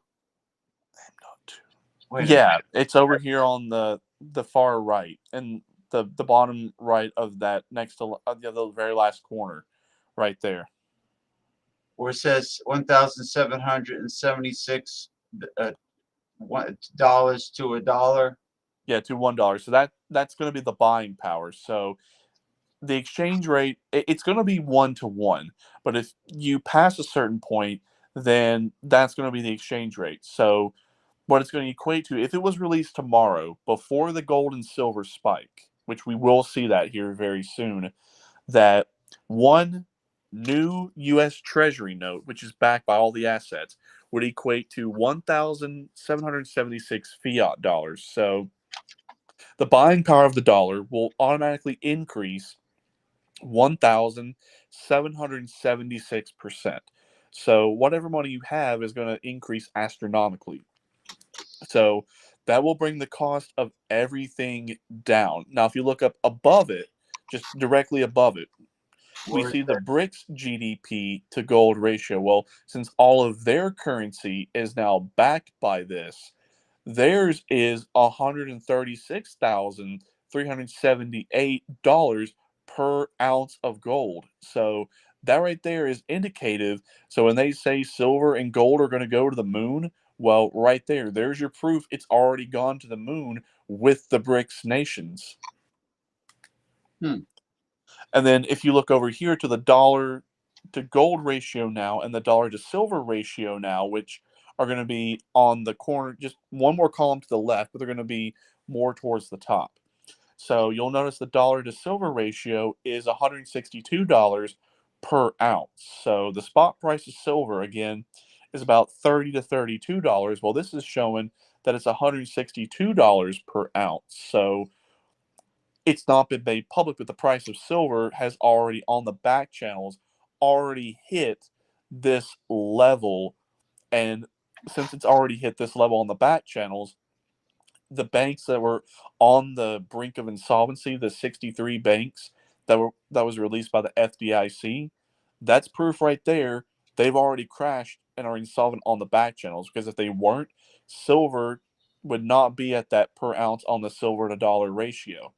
Wait a minute. It's over here on the far right, and the bottom right of that, next to the very last corner, right there, where it says 1,776 dollars to a dollar. Yeah, to $1. So that's going to be the buying power. So the exchange rate, it's going to be 1-to-1. But if you pass a certain point, then that's going to be the exchange rate. So what it's going to equate to, if it was released tomorrow before the gold and silver spike, which we will see that here very soon, that one new U.S. Treasury note, which is backed by all the assets, would equate to 1,776 fiat dollars. So the buying power of the dollar will automatically increase 1,776%. So whatever money you have is going to increase astronomically. So that will bring the cost of everything down. Now, if you look up above it, just directly above it, we see the BRICS GDP to gold ratio. Well, since all of their currency is now backed by this, theirs is $136,378 per ounce of gold. So that right there is indicative. So when they say silver and gold are going to go to the moon, well, right there's your proof it's already gone to the moon with the BRICS nations. And then if you look over here to the dollar to gold ratio now and the dollar to silver ratio now, which are going to be on the corner, just one more column to the left, but they're going to be more towards the top. So you'll notice the dollar to silver ratio is $162 per ounce. So the spot price of silver, again, is about $30 to $32. Well, this is showing that it's $162 per ounce. So it's not been made public, but the price of silver has already, on the back channels, already hit this level. And since it's already hit this level on the back channels, the banks that were on the brink of insolvency, the 63 banks that was released by the FDIC, that's proof right there. They've already crashed and are insolvent on the back channels, because if they weren't, silver would not be at that per ounce on the silver to dollar ratio.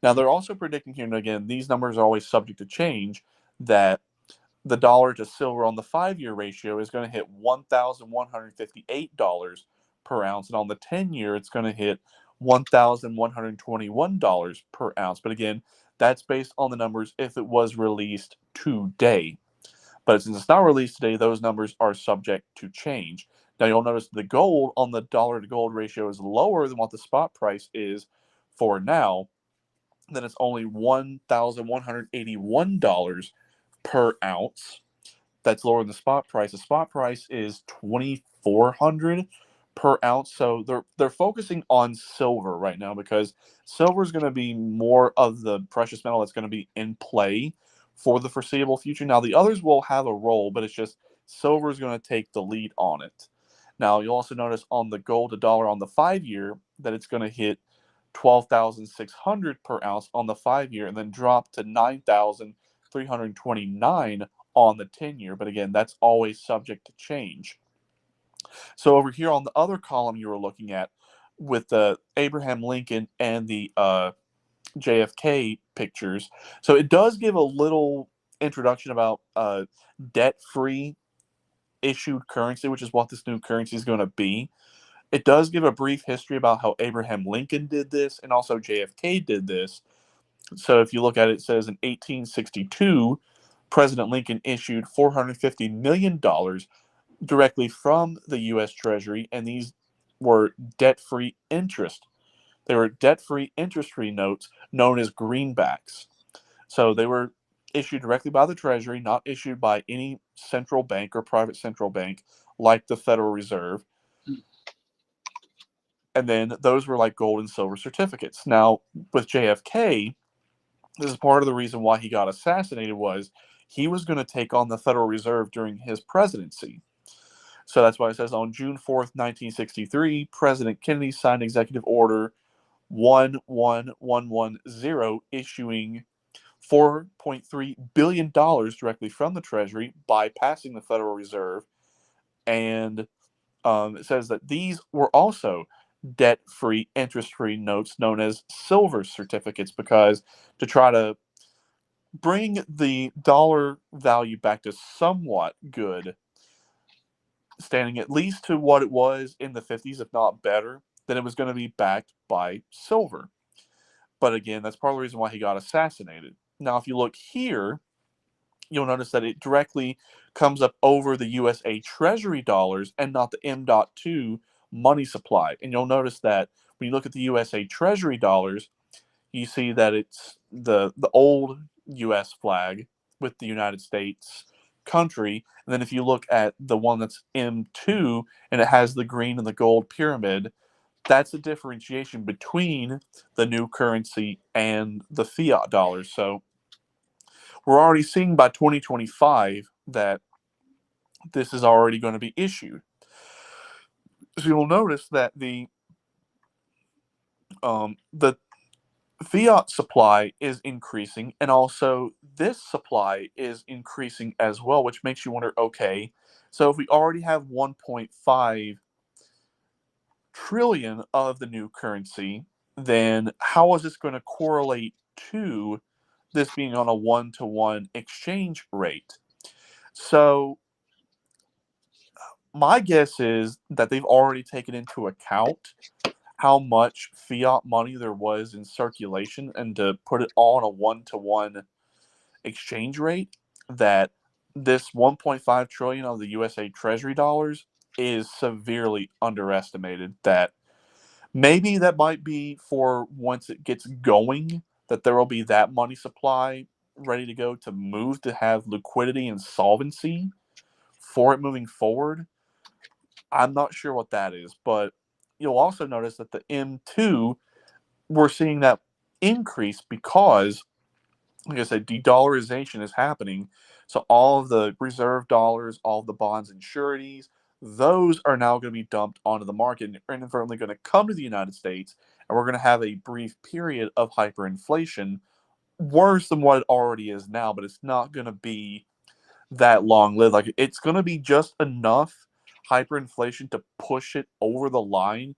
Now, they're also predicting here, and again, these numbers are always subject to change, that the dollar to silver on the 5-year ratio is going to hit $1,158 per ounce, and on the 10-year, it's going to hit $1,121 per ounce. But again, that's based on the numbers if it was released today. But since it's not released today, those numbers are subject to change. Now, you'll notice the gold on the dollar to gold ratio is lower than what the spot price is for now. Then it's only $1,181 per ounce. That's lower than the spot price. The spot price is $2,400 per ounce. So they're focusing on silver right now, because silver is going to be more of the precious metal that's going to be in play for the foreseeable future. Now, the others will have a role, but it's just silver is going to take the lead on it. Now, you'll also notice on the gold to dollar on the 5-year that it's going to hit $12,600 per ounce on the 5-year, and then drop to $9,329 on the 10-year. But again, that's always subject to change. So over here on the other column you were looking at, with the Abraham Lincoln and the JFK pictures, so it does give a little introduction about debt-free issued currency, which is what this new currency is going to be, it does give a brief history about how Abraham Lincoln did this and also JFK did this. So if you look at it, it says in 1862, President Lincoln issued $450 million directly from the U.S. Treasury, and these were debt-free interest. They were debt-free interest-free notes known as greenbacks. So they were issued directly by the Treasury, not issued by any central bank or private central bank like the Federal Reserve. And then those were like gold and silver certificates. Now, with JFK, this is part of the reason why he got assassinated, was he was going to take on the Federal Reserve during his presidency. So that's why it says on June 4th, 1963, President Kennedy signed Executive Order 11110, issuing $4.3 billion directly from the Treasury, bypassing the Federal Reserve. And it says that these were also debt-free, interest-free notes known as silver certificates, because to try to bring the dollar value back to somewhat good, standing at least to what it was in the 50s, if not better, then it was going to be backed by silver. But again, that's part of the reason why he got assassinated. Now, if you look here, you'll notice that it directly comes up over the USA Treasury dollars and not the M.2 money supply. And you'll notice that when you look at the USA Treasury dollars, you see that it's the old US flag with the United States country. And then if you look at the one that's M2 and it has the green and the gold pyramid, that's a differentiation between the new currency and the fiat dollars. So we're already seeing by 2025 that this is already going to be issued. So you'll notice that the fiat supply is increasing, and also this supply is increasing as well, which makes you wonder, okay, so if we already have 1.5 trillion of the new currency, then how is this going to correlate to this being on a one-to-one exchange rate? So my guess is that they've already taken into account how much fiat money there was in circulation, and to put it all on a one-to-one exchange rate, that this 1.5 trillion of the USA Treasury dollars is severely underestimated. That maybe that might be for once it gets going, that there will be that money supply ready to go to move, to have liquidity and solvency for it moving forward. I'm not sure what that is, but you'll also notice that the M2, we're seeing that increase because, like I said, de-dollarization is happening. So all of the reserve dollars, all of the bonds and sureties, those are now going to be dumped onto the market and inadvertently going to come to the United States, and we're going to have a brief period of hyperinflation, worse than what it already is now, but it's not going to be that long-lived. Like, it's going to be just enough hyperinflation to push it over the line,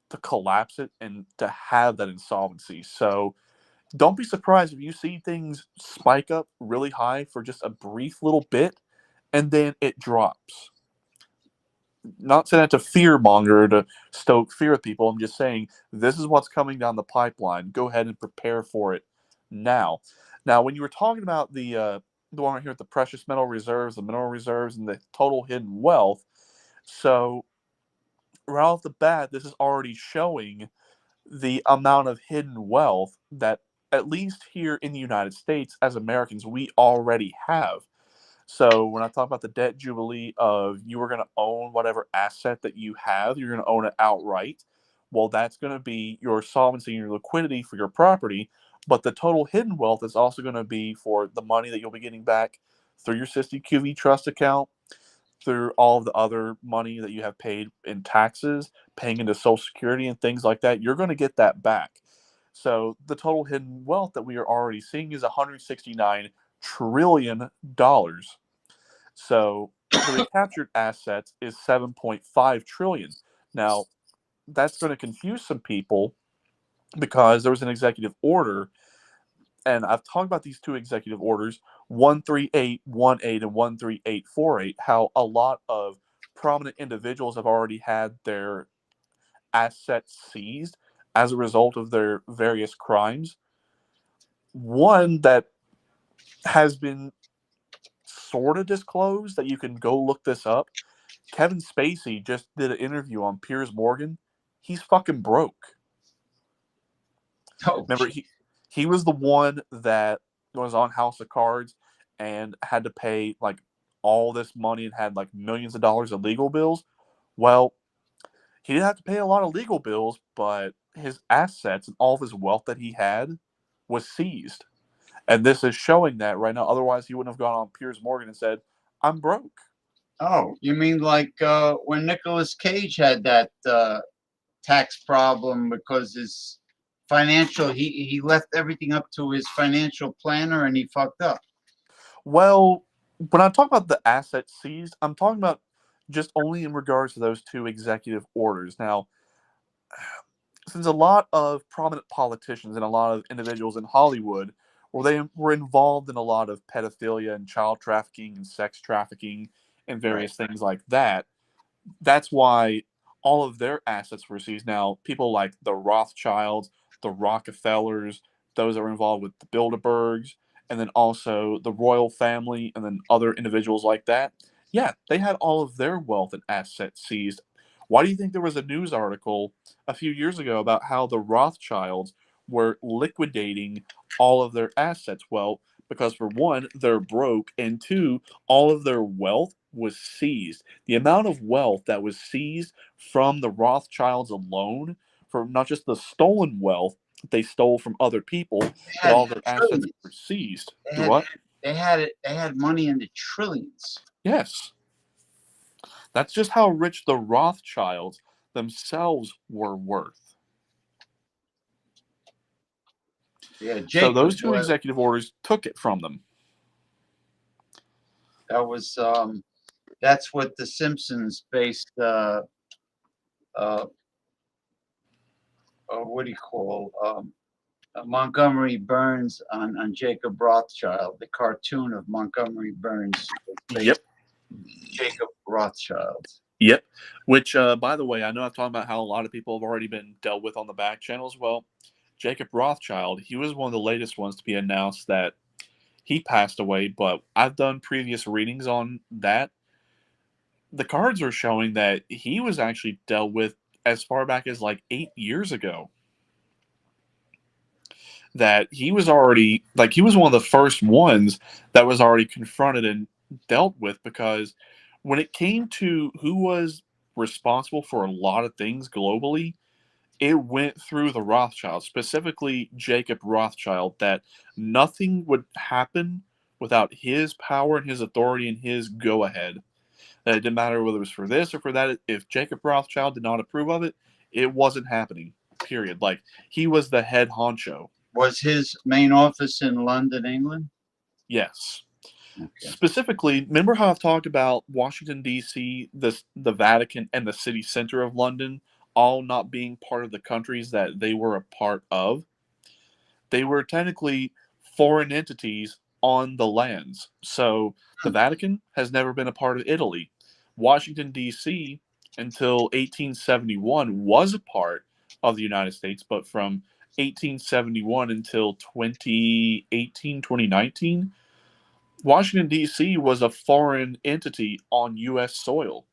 to collapse it, and to have that insolvency. So don't be surprised if you see things spike up really high for just a brief little bit and then it drops. Not saying that to fear monger, to stoke fear with people. I'm just saying this is what's coming down the pipeline. Go ahead and prepare for it now. Now, when you were talking about the one right here with the precious metal reserves, the mineral reserves, and the total hidden wealth, so right off the bat, this is already showing the amount of hidden wealth that, at least here in the United States, as Americans, we already have. So when I talk about the debt jubilee of you are going to own whatever asset that you have, you're going to own it outright. Well, that's going to be your solvency and your liquidity for your property. But the total hidden wealth is also going to be for the money that you'll be getting back through your 60QV trust account, through all of the other money that you have paid in taxes, paying into Social Security and things like that. You're going to get that back. So the total hidden wealth that we are already seeing is $169 trillion. So the recaptured assets is $7.5 trillion. Now, that's going to confuse some people because there was an executive order, and I've talked about these two executive orders. 13818 and 13848, how a lot of prominent individuals have already had their assets seized as a result of their various crimes. One that has been sort of disclosed, that you can go look this up. Kevin Spacey just did an interview on Piers Morgan. He's fucking broke. Oh, remember, he was the one that was on House of Cards and had to pay like all this money and had like millions of dollars of legal bills. Well, he didn't have to pay a lot of legal bills, but his assets and all of his wealth that he had was seized. And this is showing that right now. Otherwise, he wouldn't have gone on Piers Morgan and said, I'm broke. Oh, you mean like when Nicolas Cage had that tax problem because his financial, he left everything up to his financial planner and he fucked up. Well, when I talk about the assets seized, I'm talking about just only in regards to those two executive orders. Now, since a lot of prominent politicians and a lot of individuals in Hollywood, they were involved in a lot of pedophilia and child trafficking and sex trafficking and various things like that, that's why all of their assets were seized. Now, people like the Rothschilds, the Rockefellers, those that were involved with the Bilderbergs, and then also the royal family, and then other individuals like that, yeah, they had all of their wealth and assets seized. Why do you think there was a news article a few years ago about how the Rothschilds were liquidating all of their assets? Well, because for one, they're broke, and two, all of their wealth was seized. The amount of wealth that was seized from the Rothschilds alone, for not just the stolen wealth that they stole from other people, but all their assets were seized. They Do had, what? They had it. They had money in the trillions. Yes. That's just how rich the Rothschilds themselves were worth. Yeah, so those two executive orders took it from them. That was that's what the Simpsons based what do you call Montgomery Burns on Jacob Rothschild, the cartoon of Montgomery Burns. Yep. Jacob Rothschild. Yep. Which, by the way, I know I've talked about how a lot of people have already been dealt with on the back channels. Well, Jacob Rothschild, he was one of the latest ones to be announced that he passed away, but I've done previous readings on that. The cards are showing that he was actually dealt with as far back as like 8 years ago. That he was already, like, he was one of the first ones that was already confronted and dealt with, because when it came to who was responsible for a lot of things globally, it went through the Rothschilds, specifically Jacob Rothschild, that nothing would happen without his power and his authority and his go-ahead. That it didn't matter whether it was for this or for that. If Jacob Rothschild did not approve of it, it wasn't happening, period. Like, he was the head honcho. Was his main office in London, England? Yes. Okay. Specifically, remember how I've talked about Washington, D.C., the Vatican, and the city center of London all not being part of the countries that they were a part of? They were technically foreign entities on the lands. So the Vatican has never been a part of Italy. Washington, D.C., until 1871 was a part of the United States, but from 1871 until 2018, 2019, Washington, D.C. was a foreign entity on U.S. soil.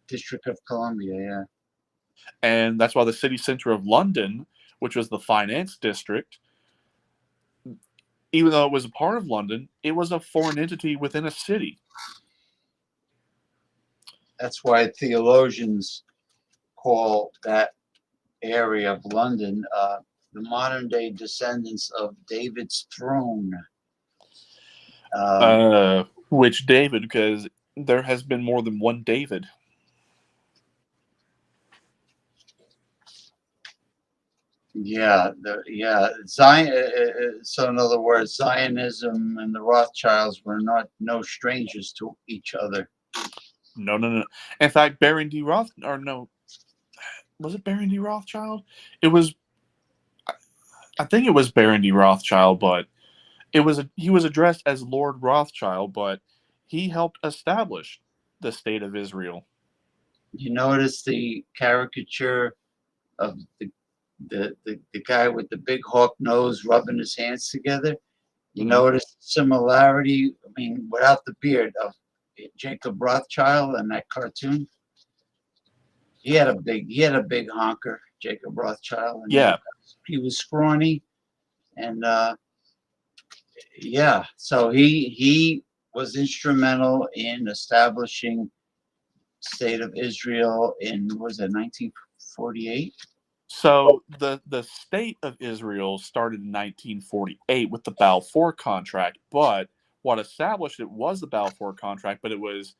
District of Columbia, yeah. And that's why the city center of London, which was the finance district, even though it was a part of London, it was a foreign entity within a city. That's why theologians call that area of London the modern-day descendants of David's throne. Which David? Because there has been more than one David. Yeah, Zion. So in other words, Zionism and the Rothschilds were no strangers to each other. No. In fact, Baron D. Roth, or no, was it Baron D. Rothschild? It was, I think it was Baron D. Rothschild, but he was addressed as Lord Rothschild, but he helped establish the state of Israel. You notice the caricature of the guy with the big hawk nose rubbing his hands together. You notice similarity, I mean, without the beard, of Jacob Rothschild and that cartoon. He had a big honker, Jacob Rothschild, and Yeah. he was scrawny, and yeah, so he was instrumental in establishing state of Israel in, was it 1948? So the state of Israel started in 1948 with the Balfour Contract, but what established it was the Balfour Contract, but it was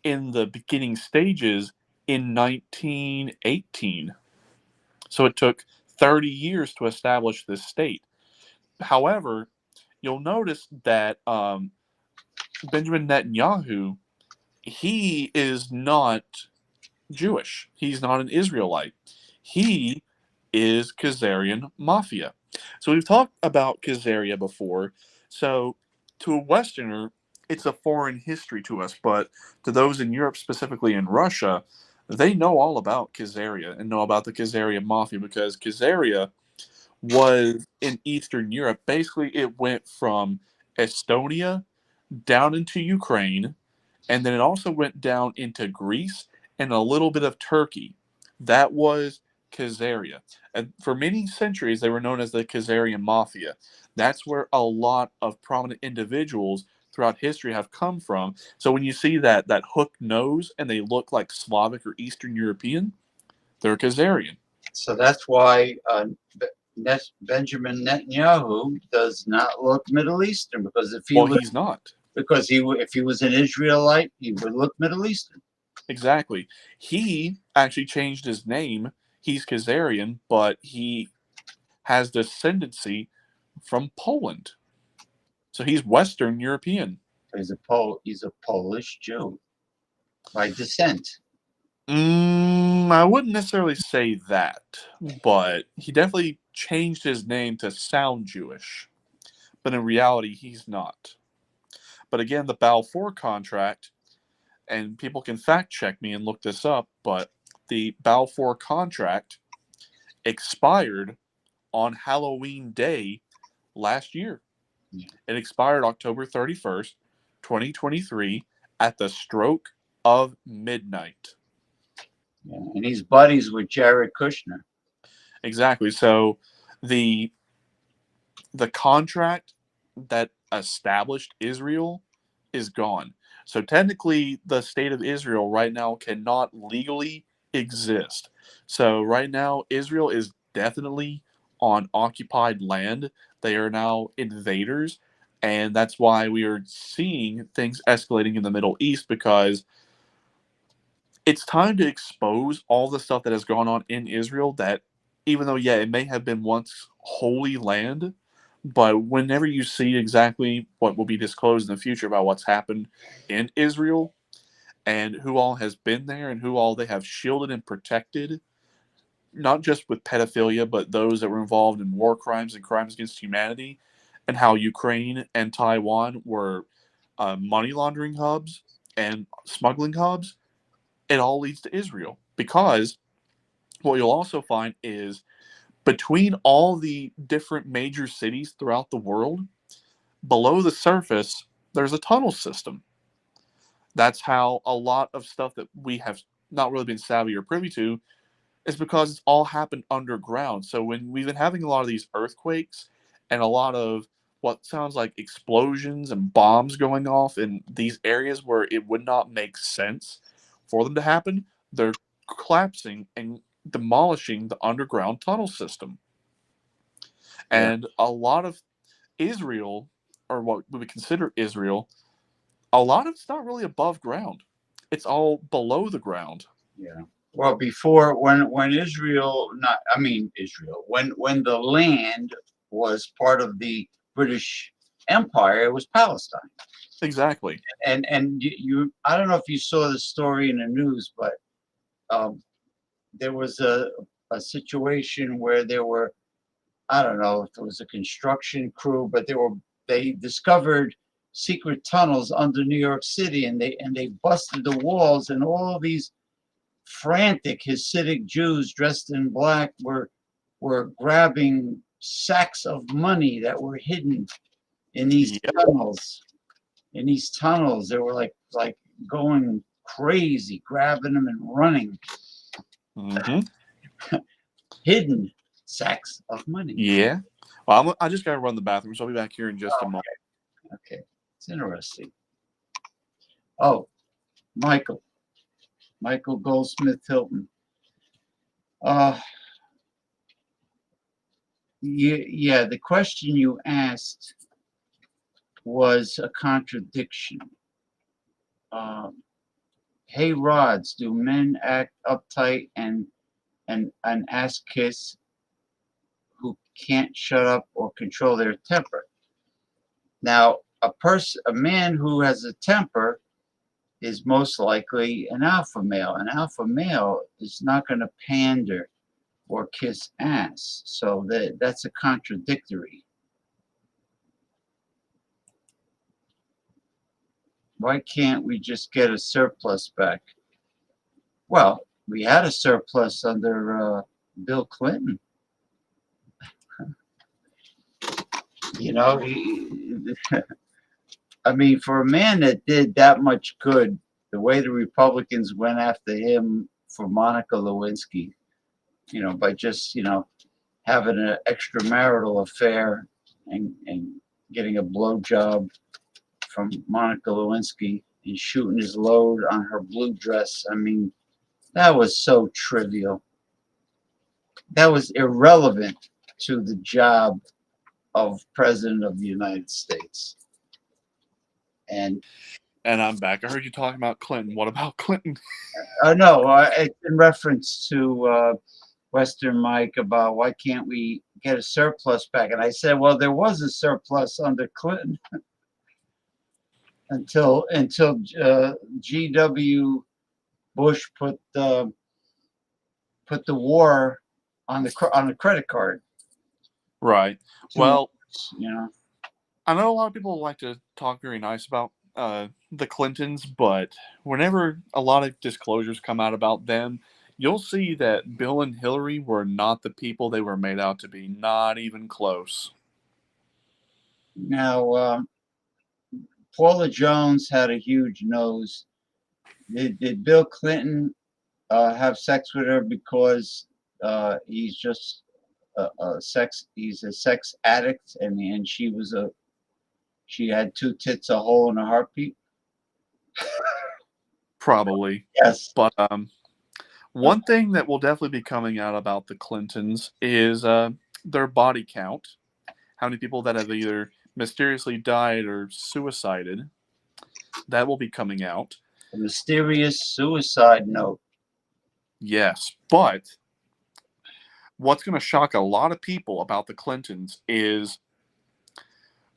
in the beginning stages in 1918. So it took 30 years to establish this state. However, you'll notice that Benjamin Netanyahu, he is not Jewish. He's not an Israelite. He is Khazarian Mafia. So we've talked about Khazaria before. So to a Westerner, it's a foreign history to us, but to those in Europe, specifically in Russia, they know all about Khazaria and know about the Khazarian Mafia because Khazaria was in Eastern Europe. Basically, it went from Estonia down into Ukraine, and then it also went down into Greece and a little bit of Turkey. That was Khazaria. And for many centuries, they were known as the Khazarian Mafia. That's where a lot of prominent individuals throughout history have come from. So when you see that hooked nose and they look like Slavic or Eastern European, they're Khazarian. So that's why Benjamin Netanyahu does not look Middle Eastern, because if he he's not. Because if he was an Israelite, he would look Middle Eastern. Exactly. He actually changed his name. He's Khazarian, but he has descendancy from Poland. So he's Western European. He's a Polish Jew by descent. I wouldn't necessarily say that, but he definitely changed his name to sound Jewish. But in reality, he's not. But again, the Balfour Contract, and people can fact check me and look this up, but the Balfour Contract expired on Halloween Day last year. Yeah. It expired October 31st, 2023 at the stroke of midnight. Yeah. And he's buddies with Jared Kushner. Exactly. So the contract that established Israel is gone. So technically the state of Israel right now cannot legally exist. So right now Israel is definitely on occupied land. They are now invaders, and that's why we are seeing things escalating in the Middle East, because it's time to expose all the stuff that has gone on in Israel, that even though, yeah, it may have been once holy land, but whenever you see exactly what will be disclosed in the future about what's happened in Israel and who all has been there and who all they have shielded and protected, not just with pedophilia, but those that were involved in war crimes and crimes against humanity, and how Ukraine and Taiwan were money laundering hubs and smuggling hubs, it all leads to Israel. Because what you'll also find is between all the different major cities throughout the world, below the surface, there's a tunnel system. That's how a lot of stuff that we have not really been savvy or privy to is, because it's all happened underground. So when we've been having a lot of these earthquakes and a lot of what sounds like explosions and bombs going off in these areas where it would not make sense for them to happen, they're collapsing and demolishing the underground tunnel system. And a lot of Israel, or what we would consider Israel, a lot of it's not really above ground. It's all below the ground. Yeah. Well, before, when Israel, not, I mean Israel, when the land was part of the British Empire, it was Palestine. Exactly. And you I don't know if you saw the story in the news, but there was a situation where there were, I don't know if it was a construction crew, but they were they discovered secret tunnels under New York City, and they busted the walls, and all these frantic Hasidic Jews dressed in black were grabbing sacks of money that were hidden in these tunnels. In these tunnels, they were like going crazy, grabbing them and running. Hidden sacks of money. Yeah. Well, I just got to run the bathroom, so I'll be back here in just a moment. Okay. It's interesting. Oh, Michael Goldsmith Hilton. Yeah, the question you asked was a contradiction. Hey, Rods, do men act uptight and ass kiss who can't shut up or control their temper? Now, a man who has a temper is most likely an alpha male. An alpha male is not going to pander or kiss ass. So that's a contradictory. Why can't we just get a surplus back? Well, we had a surplus under Bill Clinton. You know, I mean, for a man that did that much good, the way the Republicans went after him for Monica Lewinsky, you know, by just, you know, having an extramarital affair and getting a blowjob from Monica Lewinsky and shooting his load on her blue dress. I mean, that was so trivial. That was irrelevant to the job of President of the United States. And I'm back. I heard you talking about Clinton. What about Clinton? No, it's in reference to Western Mike about why can't we get a surplus back? And I said, well, there was a surplus under Clinton until G.W. Bush put the war on the credit card. Right. Well, you know, I know a lot of people like to talk very nice about the Clintons, but whenever a lot of disclosures come out about them, you'll see that Bill and Hillary were not the people they were made out to be. Not even close. Now, Paula Jones had a huge nose. Did Bill Clinton have sex with her because he's just he's a sex addict, and she had two tits, a hole, and a heartbeat? Probably. Yes. But one thing that will definitely be coming out about the Clintons is their body count. How many people that have either mysteriously died or suicided. That will be coming out. A mysterious suicide note. Yes, but what's going to shock a lot of people about the Clintons is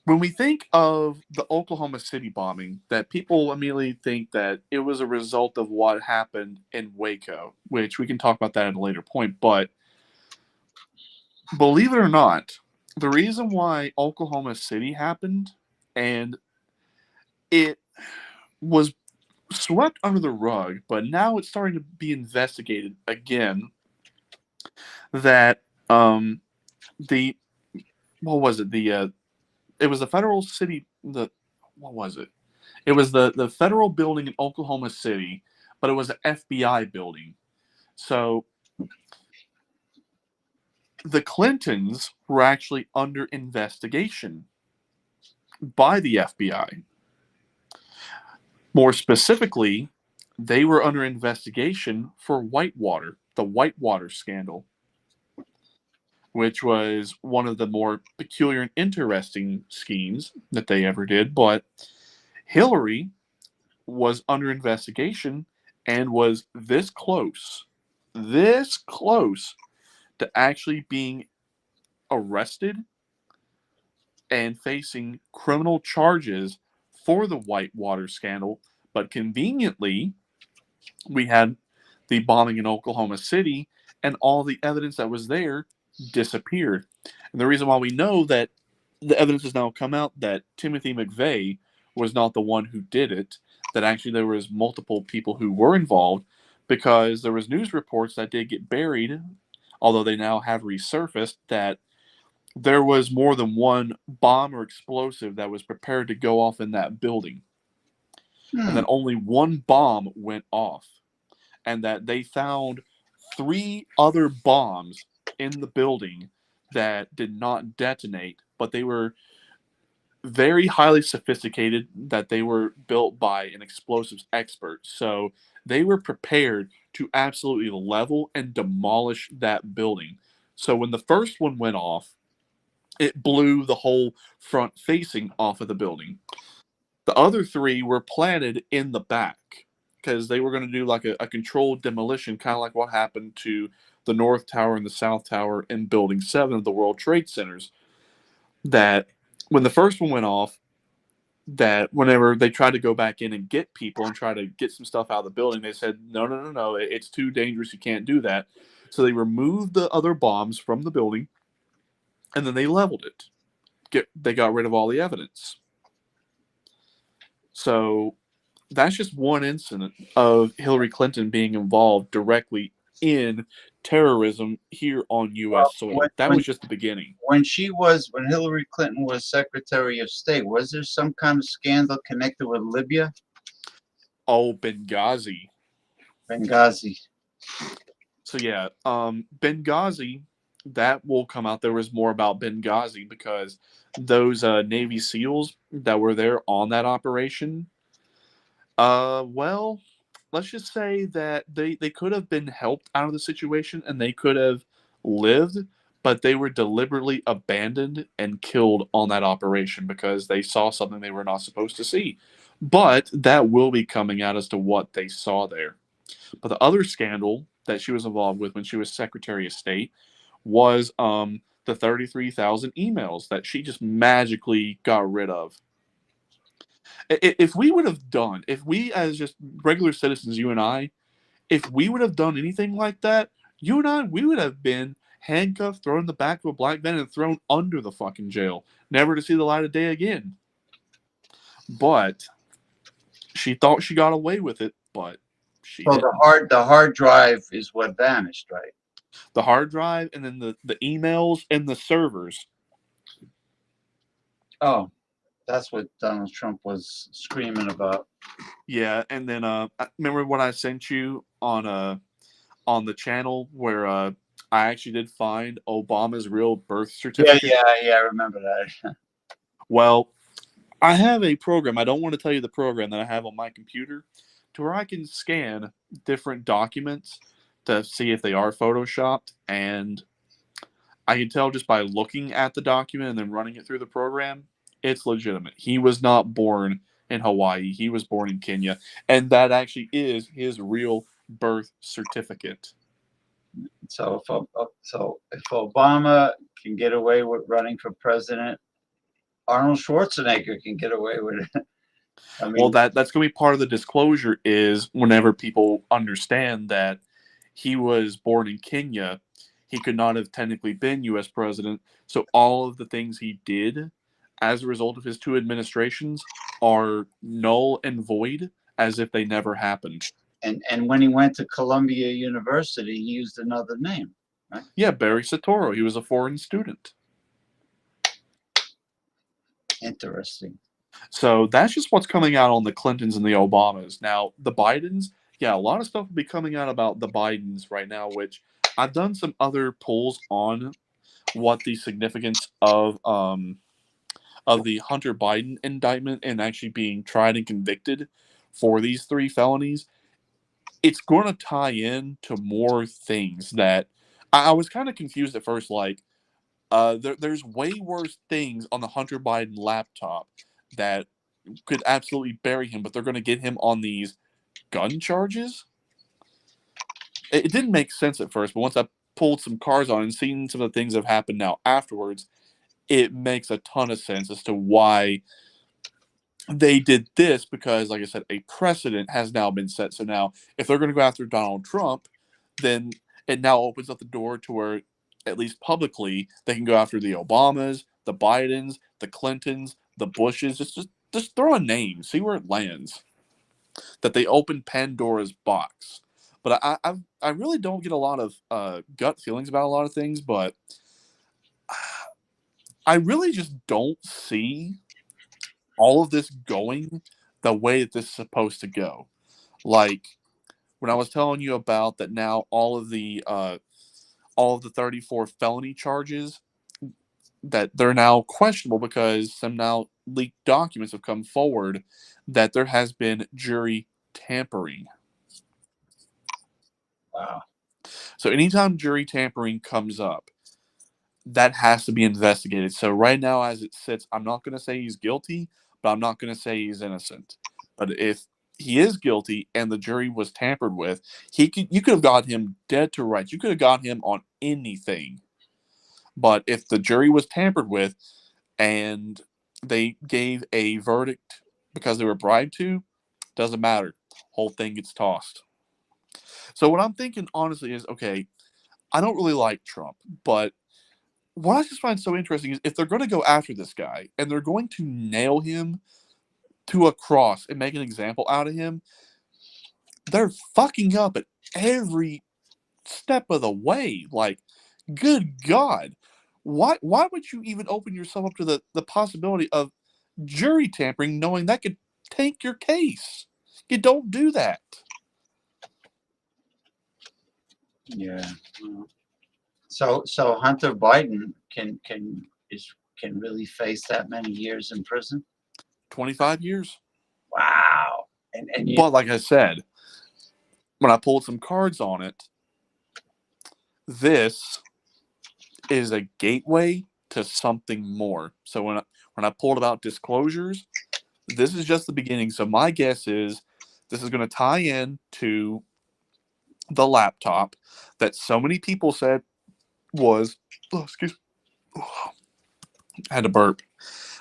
when we think of the Oklahoma City bombing, that people immediately think that it was a result of what happened in Waco, which we can talk about that at a later point. But believe it or not, the reason why Oklahoma City happened, and it was swept under the rug, but now it's starting to be investigated again, that it was the federal city, it was the federal building in Oklahoma City, but it was an FBI building. So the Clintons were actually under investigation by the FBI. More specifically, they were under investigation for Whitewater, the Whitewater scandal, which was one of the more peculiar and interesting schemes that they ever did. But Hillary was under investigation and was this close to actually being arrested and facing criminal charges for the Whitewater scandal. But conveniently, we had the bombing in Oklahoma City, and all the evidence that was there disappeared. And the reason why we know that the evidence has now come out that Timothy McVeigh was not the one who did it, that actually there was multiple people who were involved, because there was news reports that did get buried, although they now have resurfaced, that there was more than one bomb or explosive that was prepared to go off in that building. And that only one bomb went off. And that they found 3 other bombs in the building that did not detonate, but they were very highly sophisticated, that they were built by an explosives expert. So they were prepared to absolutely level and demolish that building. So when the first one went off, it blew the whole front facing off of the building. The other 3 were planted in the back because they were going to do like a controlled demolition, kind of like what happened to the North Tower and the South Tower in Building 7 of the World Trade Centers. That when the first one went off, that whenever they tried to go back in and get people and try to get some stuff out of the building, they said, no, it's too dangerous, you can't do that. So they removed the other bombs from the building, and then they leveled it. They got rid of all the evidence. So that's just one incident of Hillary Clinton being involved directly in terrorism here on U.S. soil. That was just the beginning. When Hillary Clinton was Secretary of State, was there some kind of scandal connected with Libya? Oh, Benghazi. So yeah, Benghazi, that will come out. There was more about Benghazi because those Navy SEALs that were there on that operation, well, let's just say that they could have been helped out of the situation and they could have lived, but they were deliberately abandoned and killed on that operation because they saw something they were not supposed to see. But that will be coming out as to what they saw there. But the other scandal that she was involved with when she was Secretary of State was the 33,000 emails that she just magically got rid of. If we as just regular citizens, you and I, if we would have done anything like that, you and I, we would have been handcuffed, thrown in the back of a black van, and thrown under the fucking jail, never to see the light of day again. But she thought she got away with it, but she didn't. The hard drive is what vanished, right? The hard drive, and then the emails and the servers. Oh, that's what Donald Trump was screaming about. Yeah, and then remember what I sent you on the channel where I actually did find Obama's real birth certificate. Yeah, I remember that. Well, I have a program. I don't want to tell you the program that I have on my computer, to where I can scan different documents to see if they are photoshopped, and I can tell just by looking at the document and then running it through the program, it's legitimate. He was not born in Hawaii. He was born in Kenya, and that actually is his real birth certificate. So if Obama can get away with running for president, Arnold Schwarzenegger can get away with it. I mean, Well, that's going to be part of the disclosure, is whenever people understand that he was born in Kenya, he could not have technically been U.S. president. So all of the things he did as a result of his 2 administrations are null and void, as if they never happened. And when he went to Columbia University, he used another name, right? Yeah, Barry Soetoro. He was a foreign student. Interesting. So that's just what's coming out on the Clintons and the Obamas. Now, the Bidens, yeah, a lot of stuff will be coming out about the Bidens right now, which I've done some other polls on what the significance of the Hunter Biden indictment and actually being tried and convicted for these 3 felonies. It's going to tie in to more things that I was kind of confused at first. Like, there's way worse things on the Hunter Biden laptop that could absolutely bury him, but they're going to get him on these gun charges. It didn't make sense at first, but once I pulled some cards on and seen some of the things that have happened now afterwards, it makes a ton of sense as to why they did this, because, like I said, a precedent has now been set. So now, if they're going to go after Donald Trump, then it now opens up the door to where, at least publicly, they can go after the Obamas, the Bidens, the Clintons, the Bushes. Just throw a name, see where it lands. That they open Pandora's box. But I really don't get a lot of gut feelings about a lot of things, but I really just don't see all of this going the way that this is supposed to go. Like when I was telling you about that now all of the 34 felony charges that they're now questionable because some now leaked documents have come forward that there has been jury tampering. Wow. So anytime jury tampering comes up, that has to be investigated. So right now, as it sits, I'm not going to say he's guilty, but I'm not going to say he's innocent. But if he is guilty and the jury was tampered with, you could have got him dead to rights. You could have got him on anything. But if the jury was tampered with and they gave a verdict because they were bribed to, doesn't matter. Whole thing gets tossed. So what I'm thinking, honestly, is, okay, I don't really like Trump, but what I just find so interesting is if they're going to go after this guy and they're going to nail him to a cross and make an example out of him, they're fucking up at every step of the way. Like, good God. Why would you even open yourself up to the possibility of jury tampering knowing that could tank your case? You don't do that. Yeah. So Hunter Biden can really face that many years in prison? 25 years. Wow. But like I said, when I pulled some cards on it, this is a gateway to something more. So when I pulled about disclosures, this is just the beginning. So my guess is this is going to tie in to the laptop that so many people said was, excuse me, I had to burp,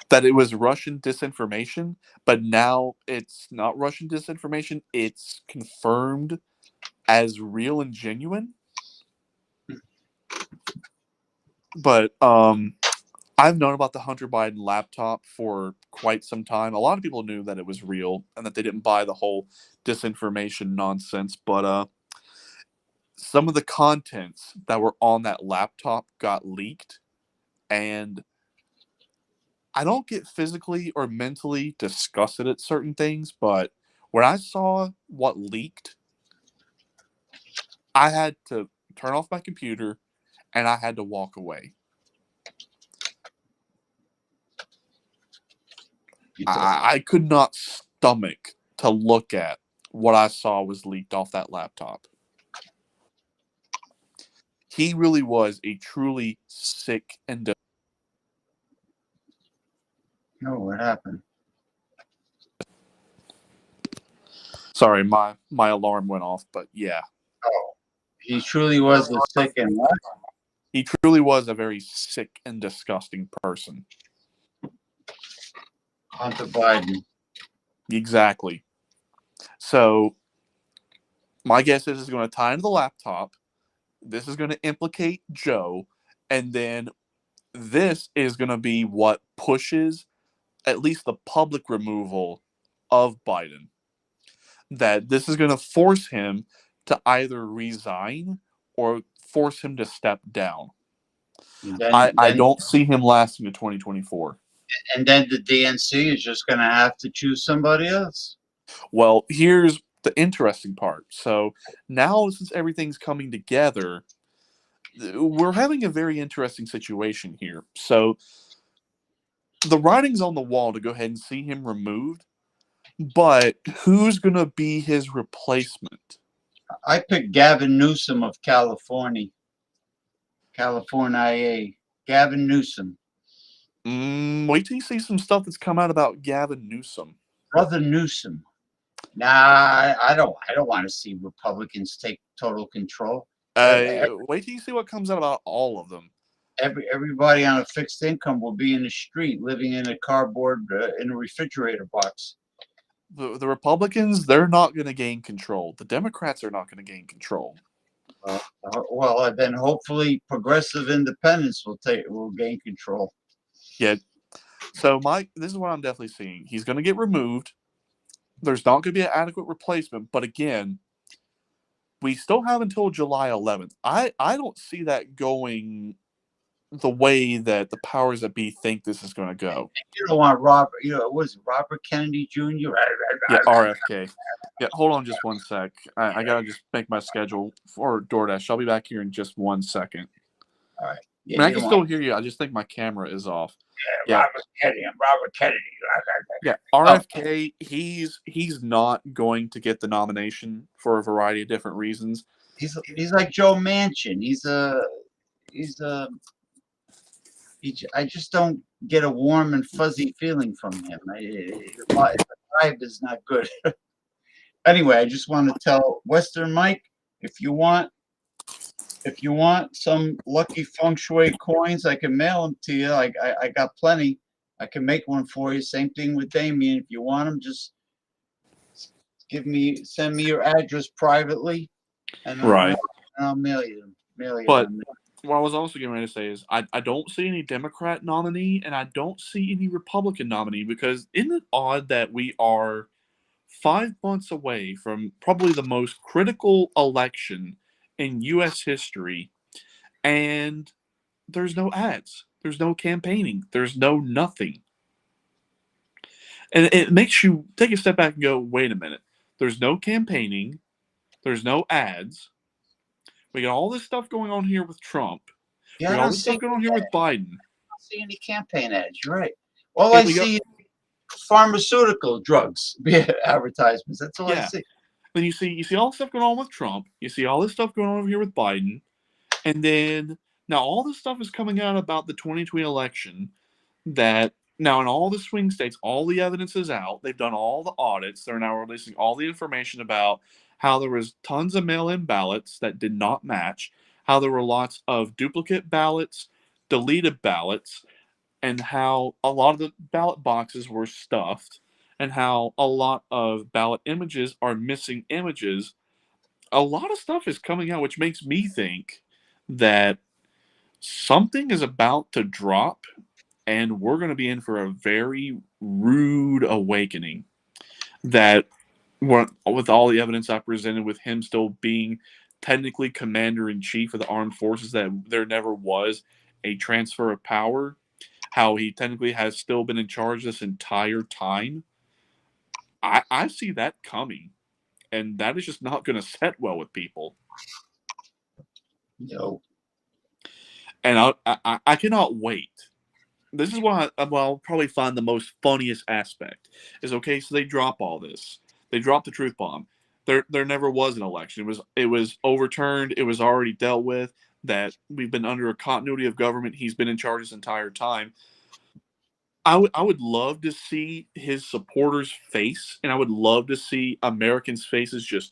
that it was Russian disinformation, but now it's not Russian disinformation. It's confirmed as real and genuine. But I've known about the Hunter Biden laptop for quite some time. A lot of people knew that it was real and that they didn't buy the whole disinformation nonsense. But some of the contents that were on that laptop got leaked, and I don't get physically or mentally disgusted at certain things, but when I saw what leaked, I had to turn off my computer and I had to walk away. I could not stomach to look at what I saw was leaked off that laptop. He really was a truly sick and... Oh, what happened? Sorry, my alarm went off, but yeah. Oh, he truly was a sick and what? He truly was a very sick and disgusting person. Hunter Biden. Exactly. So, my guess is it's going to tie into the laptop. This is going to implicate Joe. And then this is going to be what pushes at least the public removal of Biden. That this is going to force him to either resign or force him to step down. I don't see him lasting to 2024. And then the DNC is just going to have to choose somebody else. Well, here's the interesting part. So now, since everything's coming together, we're having a very interesting situation here. So the writing's on the wall to go ahead and see him removed, but who's going to be his replacement? I picked Gavin Newsom of California. California. Gavin Newsom. Wait till you see some stuff that's come out about Gavin Newsom. Brother Newsom. Nah, I don't want to see Republicans take total control. Wait till you see what comes out about all of them. Everybody on a fixed income will be in the street, living in a cardboard, in a refrigerator box. The Republicans, they're not going to gain control. The Democrats are not going to gain control. Well, then hopefully progressive independents will gain control. Yeah. So this is what I'm definitely seeing. He's going to get removed. There's not going to be an adequate replacement. But again, we still have until July 11th. I don't see that going the way that the powers that be think this is going to go. You don't want Robert, was it Robert Kennedy Jr.? Yeah, RFK. Yeah, hold on just one sec. I got to just make my schedule for DoorDash. I'll be back here in just 1 second. All right. I mean, I can still hear you. I just think my camera is off. Yeah, Robert Kennedy. I'm Robert Kennedy. Yeah, RFK, he's not going to get the nomination for a variety of different reasons. He's like Joe Manchin. I just don't get a warm and fuzzy feeling from him. The vibe is not good. Anyway, I just want to tell Western Mike, if you want some lucky feng shui coins, I can mail them to you. I got plenty. I can make one for you. Same thing with Damien. If you want them, just send me your address privately, and I'll mail you them. But what I was also getting ready to say is I don't see any Democrat nominee and I don't see any Republican nominee, because isn't it odd that we are 5 months away from probably the most critical election in U.S. history, and there's no ads, there's no campaigning, there's no nothing. And it makes you take a step back and go, wait a minute. There's no campaigning, there's no ads. We got all this stuff going on here with Trump. Yeah, we got all this stuff going on here with Biden. I don't see any campaign ads. You're right. All I see is pharmaceutical drugs advertisements. That's all I see. Then you see all this stuff going on with Trump. You see all this stuff going on over here with Biden. And then now all this stuff is coming out about the 2020 election, that now in all the swing states, all the evidence is out. They've done all the audits. They're now releasing all the information about how there was tons of mail-in ballots that did not match, how there were lots of duplicate ballots, deleted ballots, and how a lot of the ballot boxes were stuffed, and how a lot of ballot images are missing images. A lot of stuff is coming out, which makes me think that something is about to drop, and we're going to be in for a very rude awakening. That with all the evidence I presented, with him still being technically commander-in-chief of the armed forces, that there never was a transfer of power, how he technically has still been in charge this entire time, I see that coming. And that is just not going to set well with people. No. And I cannot wait. This is what I'll probably find the most funniest aspect is, okay, so they drop all this. They drop the truth bomb. There never was an election. It was overturned. It was already dealt with. That we've been under a continuity of government. He's been in charge this entire time. I would love to see his supporters' face, and I would love to see Americans' faces just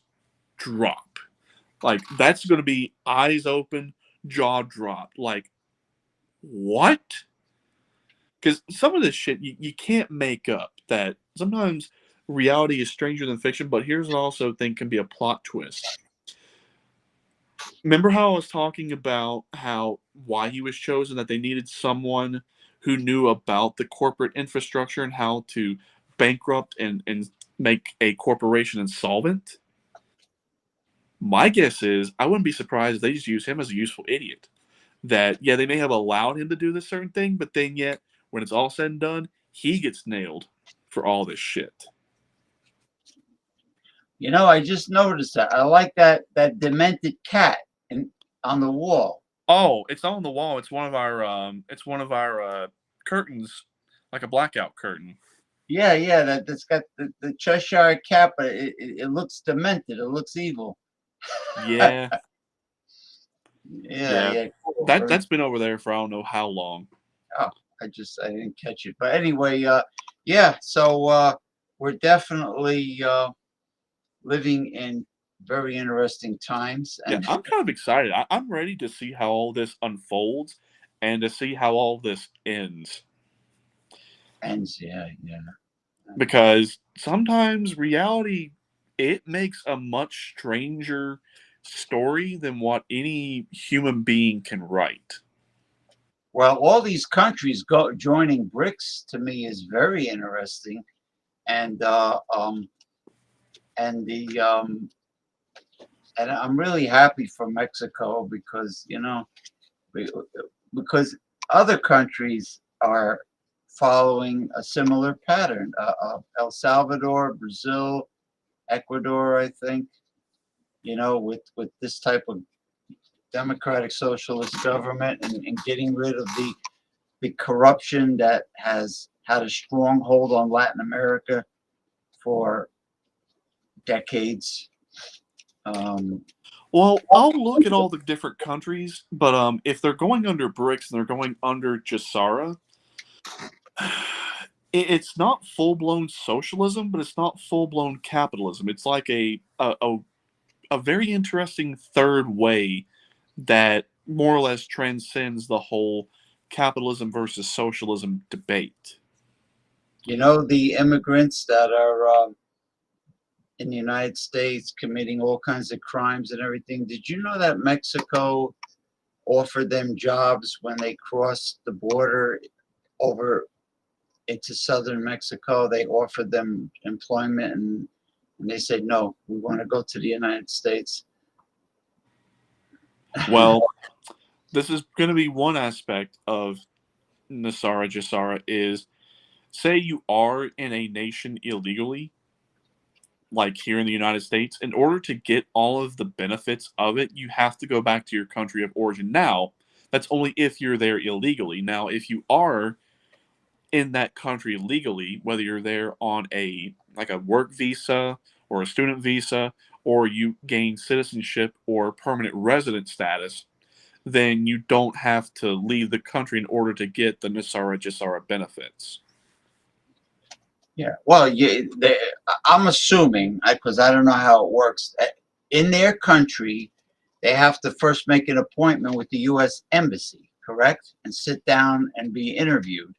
drop. Like, that's going to be eyes open, jaw dropped. Like, what? Because some of this shit you can't make up. That sometimes reality is stranger than fiction, but here's what I also think can be a plot twist. Remember how I was talking about why he was chosen, that they needed someone who knew about the corporate infrastructure and how to bankrupt and make a corporation insolvent? My guess is I wouldn't be surprised if they just use him as a useful idiot. That, yeah, they may have allowed him to do this certain thing, but then yet, when it's all said and done, he gets nailed for all this shit. I just noticed that. I like that demented cat on the wall. Oh, it's on the wall. It's one of our curtains, like a blackout curtain. Yeah, that's got the Cheshire cat, but it looks demented. It looks evil. Yeah. Yeah. That's been over there for I don't know how long. Oh, I didn't catch it. But anyway, yeah. So we're definitely living in very interesting times. And I'm kind of excited. I'm ready to see how all this unfolds and to see how all this ends. Yeah. Because sometimes reality, it makes a much stranger story than what any human being can write. Well, all these countries joining BRICS to me is very interesting, and and the and I'm really happy for Mexico because because other countries are following a similar pattern. El Salvador, Brazil, Ecuador, I think. With this type of democratic socialist government and getting rid of the corruption that has had a stronghold on Latin America for decades. Well, I'll look at all the different countries, but if they're going under BRICS and they're going under GESARA, it's not full-blown socialism, but it's not full-blown capitalism. It's like a very interesting third way that more or less transcends the whole capitalism versus socialism debate. The immigrants that are in the United States committing all kinds of crimes and everything. Did you know that Mexico offered them jobs when they crossed the border over into southern Mexico? They offered them employment, and they said, no, we want to go to the United States. Well, this is going to be one aspect of NESARA GESARA is, say you are in a nation illegally, like here in the United States, in order to get all of the benefits of it, you have to go back to your country of origin. Now, that's only if you're there illegally. Now, if you are in that country legally, whether you're there on a work visa or a student visa, or you gain citizenship or permanent resident status, then you don't have to leave the country in order to get the NESARA GESARA benefits. Yeah, well, I'm assuming, because I don't know how it works, in their country, they have to first make an appointment with the U.S. Embassy, correct? And sit down and be interviewed.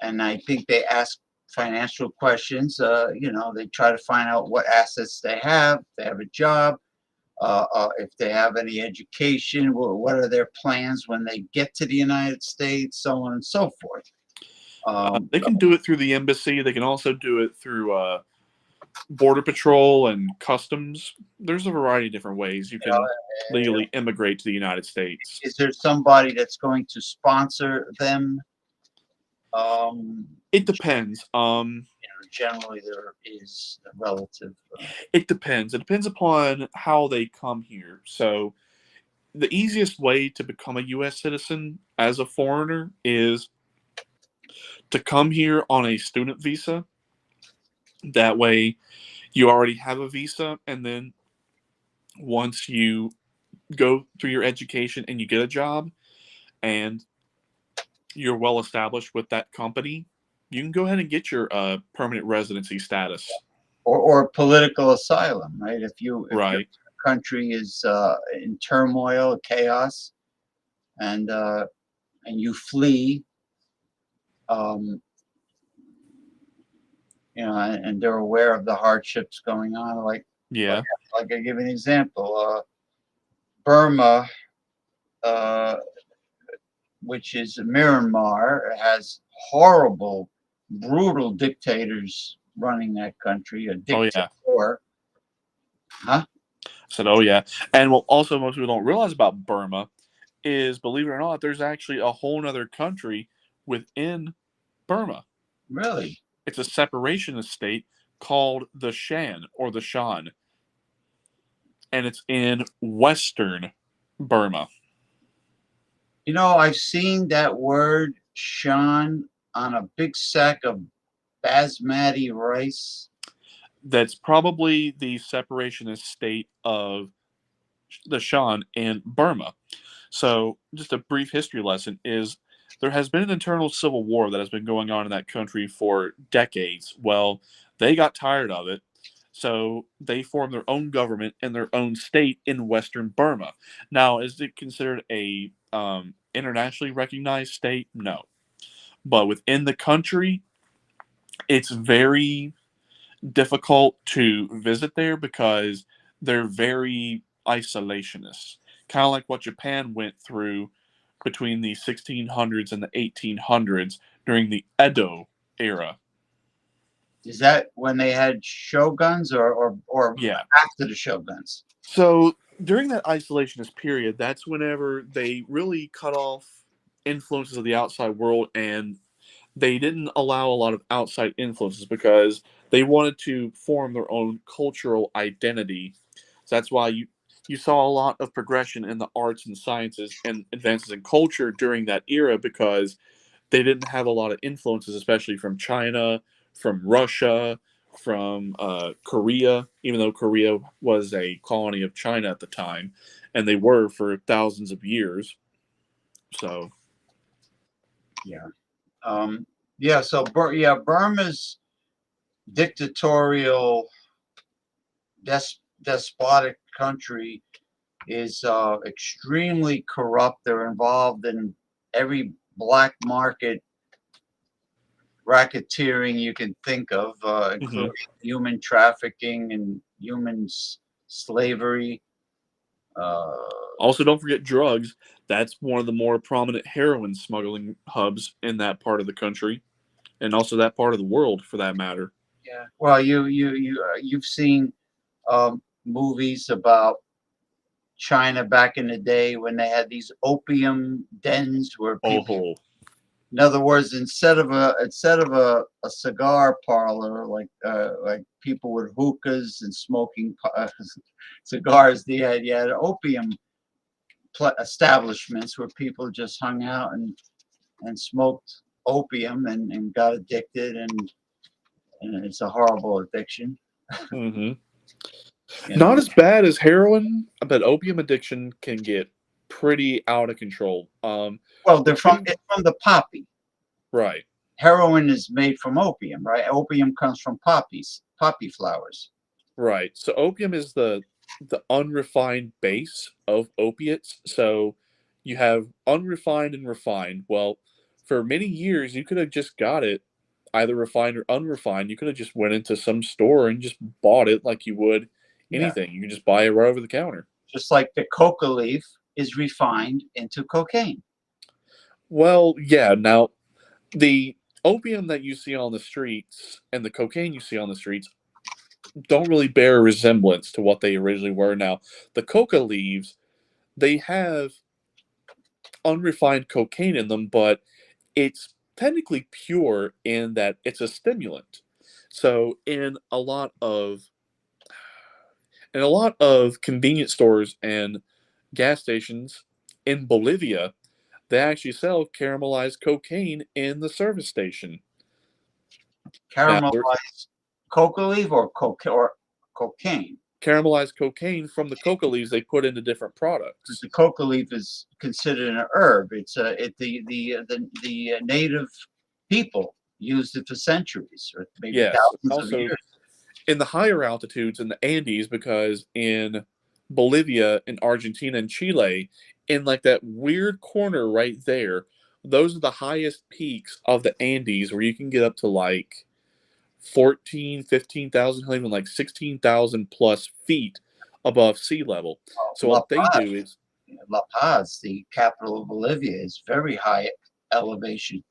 And I think they ask financial questions. They try to find out what assets they have, if they have a job, if they have any education, what are their plans when they get to the United States, so on and so forth. They can do it through the embassy. They can also do it through Border Patrol and Customs. There's a variety of different ways you can legally immigrate to the United States. Is there somebody that's going to sponsor them? It depends. Generally there is a relative. It depends. It depends upon how they come here. So the easiest way to become a U.S. citizen as a foreigner is to come here on a student visa. That way you already have a visa, and then once you go through your education and you get a job and you're well established with that company, you can go ahead and get your permanent residency status. Or political asylum, right? If your country is in turmoil, chaos, and you flee, and they're aware of the hardships going on. Like I give an example, Burma, which is Myanmar, has horrible, brutal dictators running that country. A dictator. Huh? I said, oh yeah. And what also most people don't realize about Burma is, believe it or not, there's actually a whole other country within Burma. Really? It's a separationist state called the Shan, or the Shan. And it's in western Burma. I've seen that word Shan on a big sack of basmati rice. That's probably the separationist state of the Shan in Burma. So just a brief history lesson is there has been an internal civil war that has been going on in that country for decades. Well, they got tired of it, so they formed their own government and their own state in Western Burma. Now, is it considered a internationally recognized state? No. But within the country, it's very difficult to visit there because they're very isolationist. Kind of like what Japan went through between the 1600s and the 1800s during the Edo era. Is that when they had shoguns or Yeah. after the shoguns? So during that isolationist period, that's whenever they really cut off influences of the outside world, and they didn't allow a lot of outside influences because they wanted to form their own cultural identity. So that's why you saw a lot of progression in the arts and sciences and advances in culture during that era, because they didn't have a lot of influences, especially from China, from Russia, from Korea, even though Korea was a colony of China at the time, and they were for thousands of years. So, yeah. So Burma's dictatorial, despotic country is extremely corrupt. They're involved in every black market racketeering you can think of, including human trafficking and human slavery. Also, don't forget drugs. That's one of the more prominent heroin smuggling hubs in that part of the country, and also that part of the world, for that matter. Yeah. Well, you've seen movies about China back in the day when they had these opium dens where people. In other words, instead of a cigar parlor like people with hookahs and smoking cigars, you had opium establishments where people just hung out and smoked opium and got addicted, and it's a horrible addiction. Not as bad as heroin, but opium addiction can get pretty out of control. Well, it's from the poppy. Right. Heroin is made from opium, right? Opium comes from poppy flowers. Right. So opium is the unrefined base of opiates. So you have unrefined and refined. Well, for many years you could have just got it either refined or unrefined. You could have just went into some store and just bought it like you would anything. You can just buy it right over the counter. Just like the coca leaf is refined into cocaine. Well, yeah. Now, the opium that you see on the streets and the cocaine you see on the streets don't really bear a resemblance to what they originally were. Now, the coca leaves, they have unrefined cocaine in them, but it's technically pure in that it's a stimulant. So in a lot of convenience stores and gas stations in Bolivia, they actually sell caramelized cocaine in the service station. Caramelized coca leaf or cocaine? Caramelized cocaine from the coca leaves they put into different products. The coca leaf is considered an herb. It's the native people used it for centuries, or maybe thousands of years. In the higher altitudes in the Andes, because in Bolivia and Argentina and Chile, in like that weird corner right there, those are the highest peaks of the Andes, where you can get up to like 15,000, even like 16,000 plus feet above sea level. So what they do is La Paz, the capital of Bolivia, is very high elevation.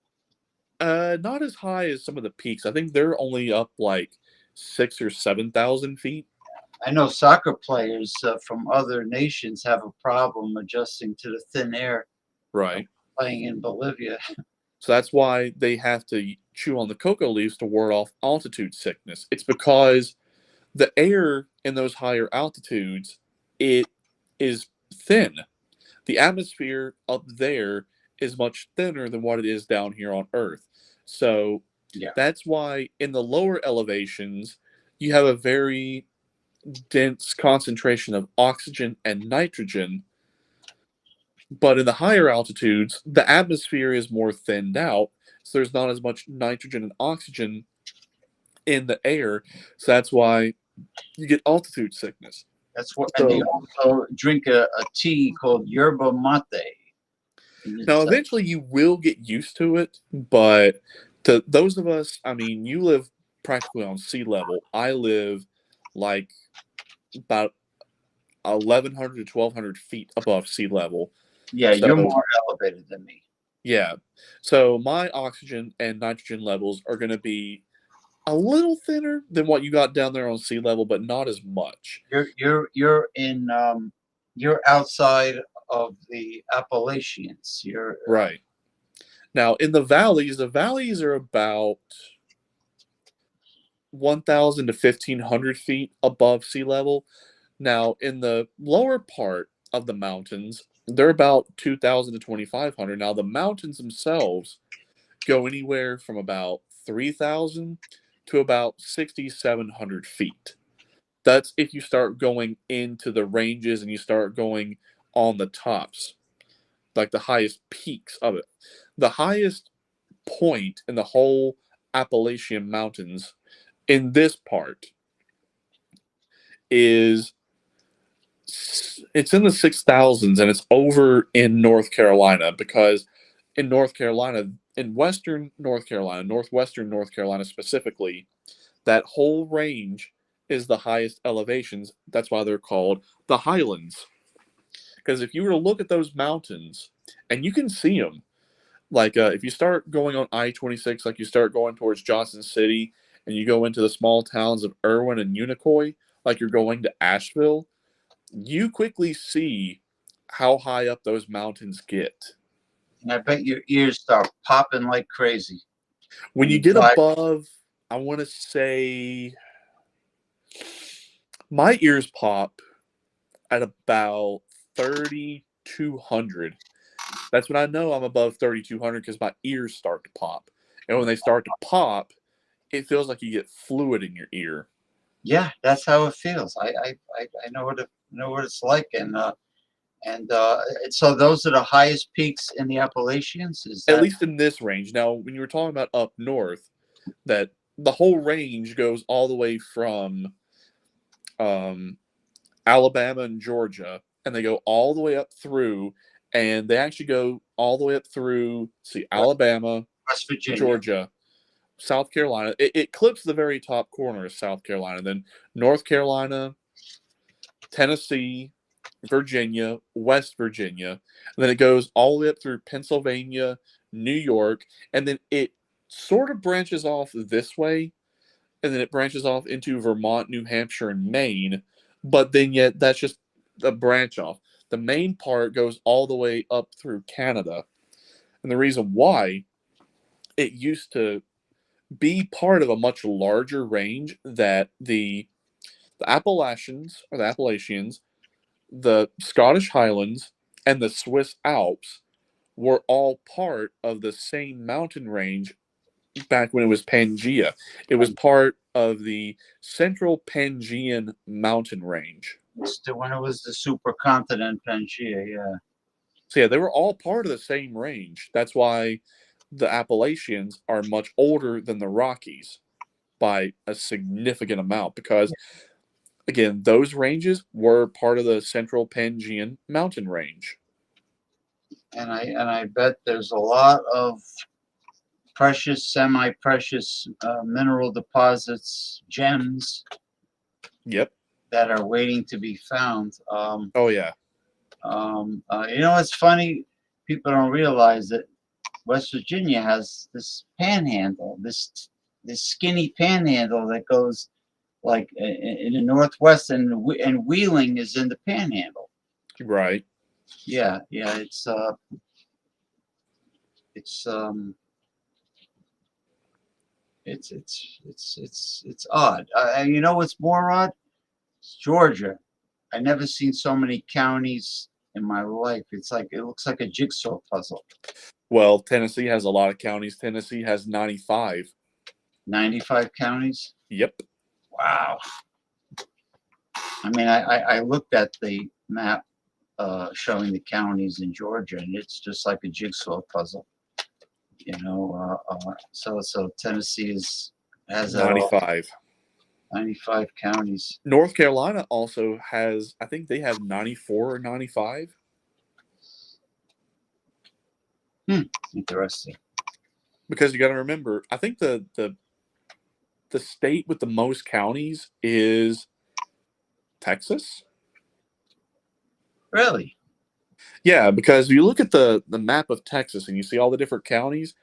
Not as high as some of the peaks. I think they're only up like 6,000 or 7,000 feet. I know soccer players from other nations have a problem adjusting to the thin air. Right. Playing in Bolivia. So that's why they have to chew on the cocoa leaves to ward off altitude sickness. It's because the air in those higher altitudes, it is thin. The atmosphere up there is much thinner than what it is down here on Earth. So that's why in the lower elevations, you have a very dense concentration of oxygen and nitrogen. But in the higher altitudes, the atmosphere is more thinned out, so there's not as much nitrogen and oxygen in the air. So that's why you get altitude sickness. That's what, and they also drink a tea called yerba mate. Now, eventually you will get used to it, but to those of us, I mean, you live practically on sea level. I live like about 1,100 to 1,200 feet above sea level. Yeah, So you're more dehydrated than me. Yeah. So my oxygen and nitrogen levels are going to be a little thinner than what you got down there on sea level, but not as much. You're in you're outside of the Appalachians. You're Right. Now in the valleys are about 1,000 to 1,500 feet above sea level. Now in the lower part of the mountains, they're about 2,000 to 2,500. Now the mountains themselves go anywhere from about 3,000 to about 6,700 feet. That's if you start going into the ranges and you start going on the tops, like the highest peaks of it. The highest point in the whole Appalachian Mountains in this part is it's in the 6,000s, and it's over in North Carolina, because in North Carolina, in western North Carolina, northwestern North Carolina specifically, that whole range is the highest elevations. That's why they're called the Highlands. Because if you were to look at those mountains, and you can see them, like if you start going on I-26, like you start going towards Johnson City, and you go into the small towns of Irwin and Unicoi, like you're going to Asheville, you quickly see how high up those mountains get. and I bet your ears start popping like crazy. When you get above, I want to say, my ears pop at about 3,200. That's when I know I'm above 3,200, because my ears start to pop. And when they start to pop, it feels like you get fluid in your ear. Yeah, that's how it feels. I know what it's like, and so those are the highest peaks in the Appalachians. Is that At least in this range. Now, when you were talking about up north, that the whole range goes all the way from Alabama and Georgia, and they go all the way up through, and they actually go all the way up through, Alabama, West Virginia, Georgia, South Carolina. It clips the very top corner of South Carolina, then North Carolina, Tennessee, Virginia, West Virginia, and then it goes all the way up through Pennsylvania, New York, and then it sort of branches off this way, and then it branches off into Vermont, New Hampshire, and Maine, but then yet that's just a branch off. The main part goes all the way up through Canada, and the reason why, it used to be part of a much larger range that the Appalachians, the Scottish Highlands, and the Swiss Alps were all part of the same mountain range back when it was Pangea. It was part of the Central Pangean mountain range. when it was the supercontinent Pangea, yeah. So yeah, they were all part of the same range. That's why the Appalachians are much older than the Rockies by a significant amount, because again, those ranges were part of the Central Pangean mountain range. And I bet there's a lot of precious, semi-precious mineral deposits, gems. Yep. That are waiting to be found. Oh yeah. It's funny. People don't realize that West Virginia has this panhandle, this skinny panhandle that goes like in the northwest, and Wheeling is in the panhandle. Right. Yeah. It's odd. You know what's more odd? It's Georgia. I never seen so many counties in my life. It looks like a jigsaw puzzle. Well, Tennessee has a lot of counties. Tennessee has 95. 95 counties? Yep. Wow. I mean, I looked at the map showing the counties in Georgia, and it's just like a jigsaw puzzle. So Tennessee has 95. 95 counties. North Carolina also has, I think they have 94 or 95. Interesting. Because you got to remember, I think the state with the most counties is Texas. Really? Yeah, because you look at the map of Texas and you see all the different counties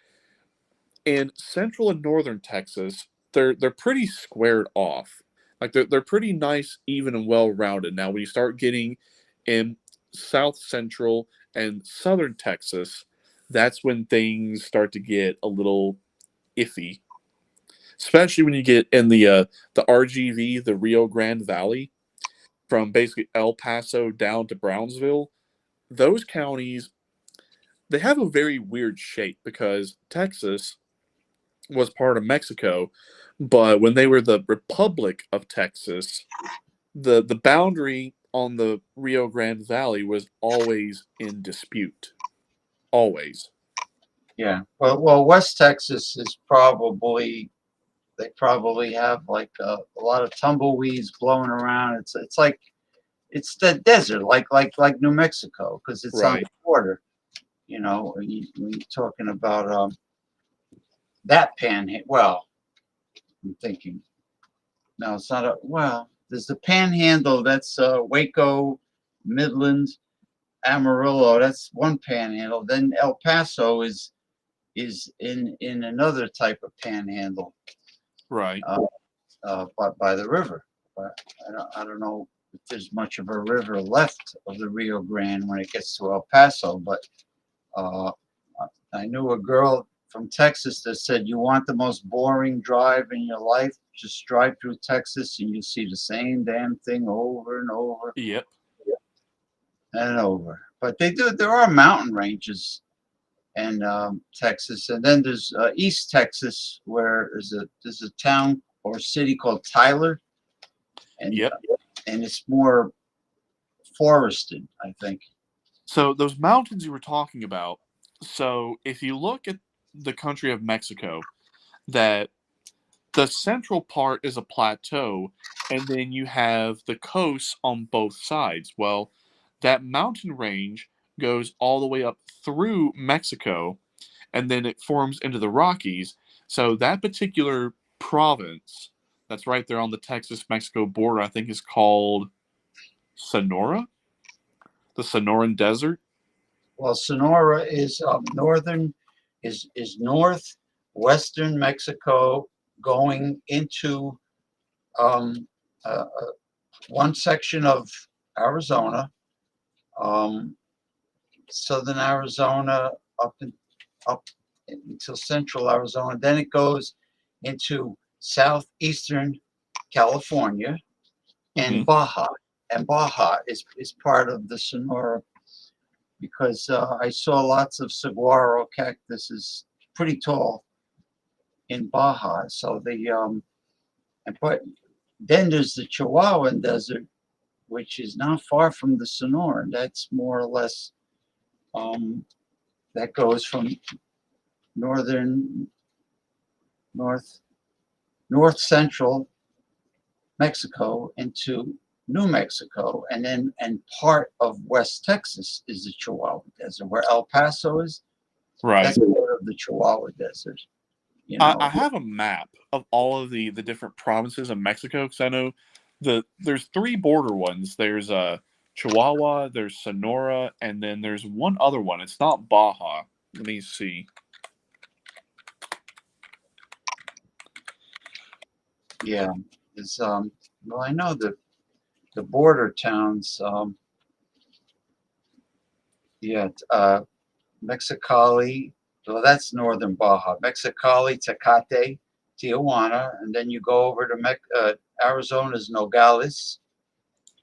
in central and northern Texas, they're pretty squared off. Like they're pretty nice, even and well rounded. Now when you start getting in south central and southern Texas, that's when things start to get a little iffy. Especially when you get in the RGV, the Rio Grande Valley, from basically El Paso down to Brownsville. Those counties, they have a very weird shape because Texas was part of Mexico, but when they were the Republic of Texas, the boundary on the Rio Grande Valley was always in dispute. Always. Yeah. Well, West Texas is probably they probably have like a lot of tumbleweeds blowing around. It's like it's the desert, like New Mexico, because it's on Right. the border. You know, when you're talking about that panhandle. Well, I'm thinking. No, it's not a. Well, there's the panhandle. That's Waco, Midland, Amarillo. That's one panhandle. Then El Paso is in another type of panhandle. Right. By the river. But I don't know if there's much of a river left of the Rio Grande when it gets to El Paso. But uh, I knew a girl from Texas that said, "You want the most boring drive in your life? Just drive through Texas and you see the same damn thing over and over Yep. and over." But they do. There are mountain ranges in Texas, and then there's East Texas, where there's a town or city called Tyler, and Yep. And it's more forested, I think. So those mountains you were talking about. So if you look at the country of Mexico, that the central part is a plateau, and then you have the coast on both sides. Well, that mountain range goes all the way up through Mexico, and then it forms into the Rockies. So that particular province that's right there on the Texas-Mexico border, I think is called Sonora, the Sonoran Desert. Well, Sonora is northern, is northwestern Mexico, going into um, uh, uh, one section of Arizona, um, southern Arizona, up until central Arizona. Then it goes into southeastern California and Baja. And Baja is part of the Sonora, because I saw lots of saguaro cactuses pretty tall in Baja. So but then there's the Chihuahuan Desert, which is not far from the Sonora. That's more or less that goes from northern north central Mexico into New Mexico, and part of West Texas is the Chihuahua Desert, where El Paso is. Right. That's part of the Chihuahua Desert. You know, I have a map of all of the different provinces of Mexico, because I know there's three border ones. There's Chihuahua, there's Sonora, and then there's one other one. It's not Baja. Let me see. yeah, it's well, I know the border towns. Mexicali. Well, that's northern Baja. Mexicali, Tecate, Tijuana, and then you go over to Arizona's Nogales,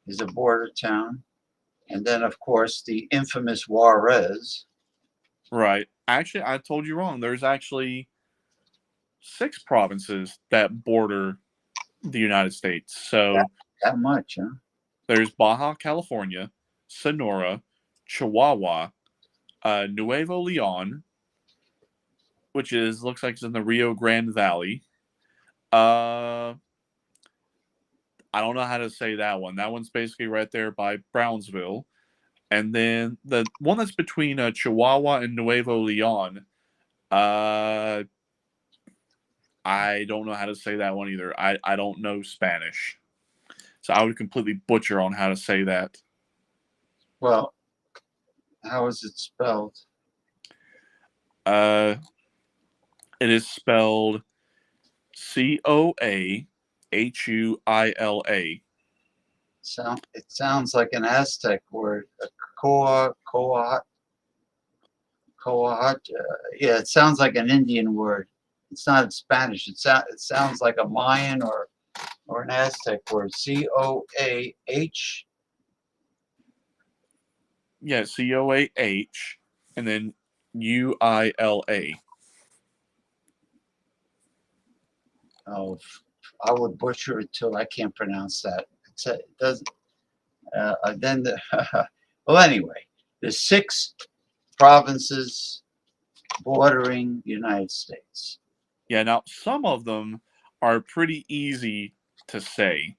is a border town, and then of course the infamous Juarez. Right. Actually, I told you wrong. There's actually 6 provinces that border the United States. So that much, huh? there's Baja California, Sonora, Chihuahua, Nuevo Leon, which looks like it's in the Rio Grande Valley. I don't know how to say that one. That one's basically right there by Brownsville. And then the one that's between Chihuahua and Nuevo Leon, I don't know how to say that one either. I don't know Spanish. So I would completely butcher on how to say that. Well, How is it spelled? It is spelled Coahuila. It sounds like an Aztec word. Coahuila. Yeah, it sounds like an Indian word. It's not in Spanish. It sounds like a Mayan or an Aztec word. Coah. Yeah, Coah, and then Uila. Oh, I would butcher it too. I can't pronounce that. It doesn't. Then well, anyway, there's 6 provinces bordering the United States. Yeah, now some of them are pretty easy to say.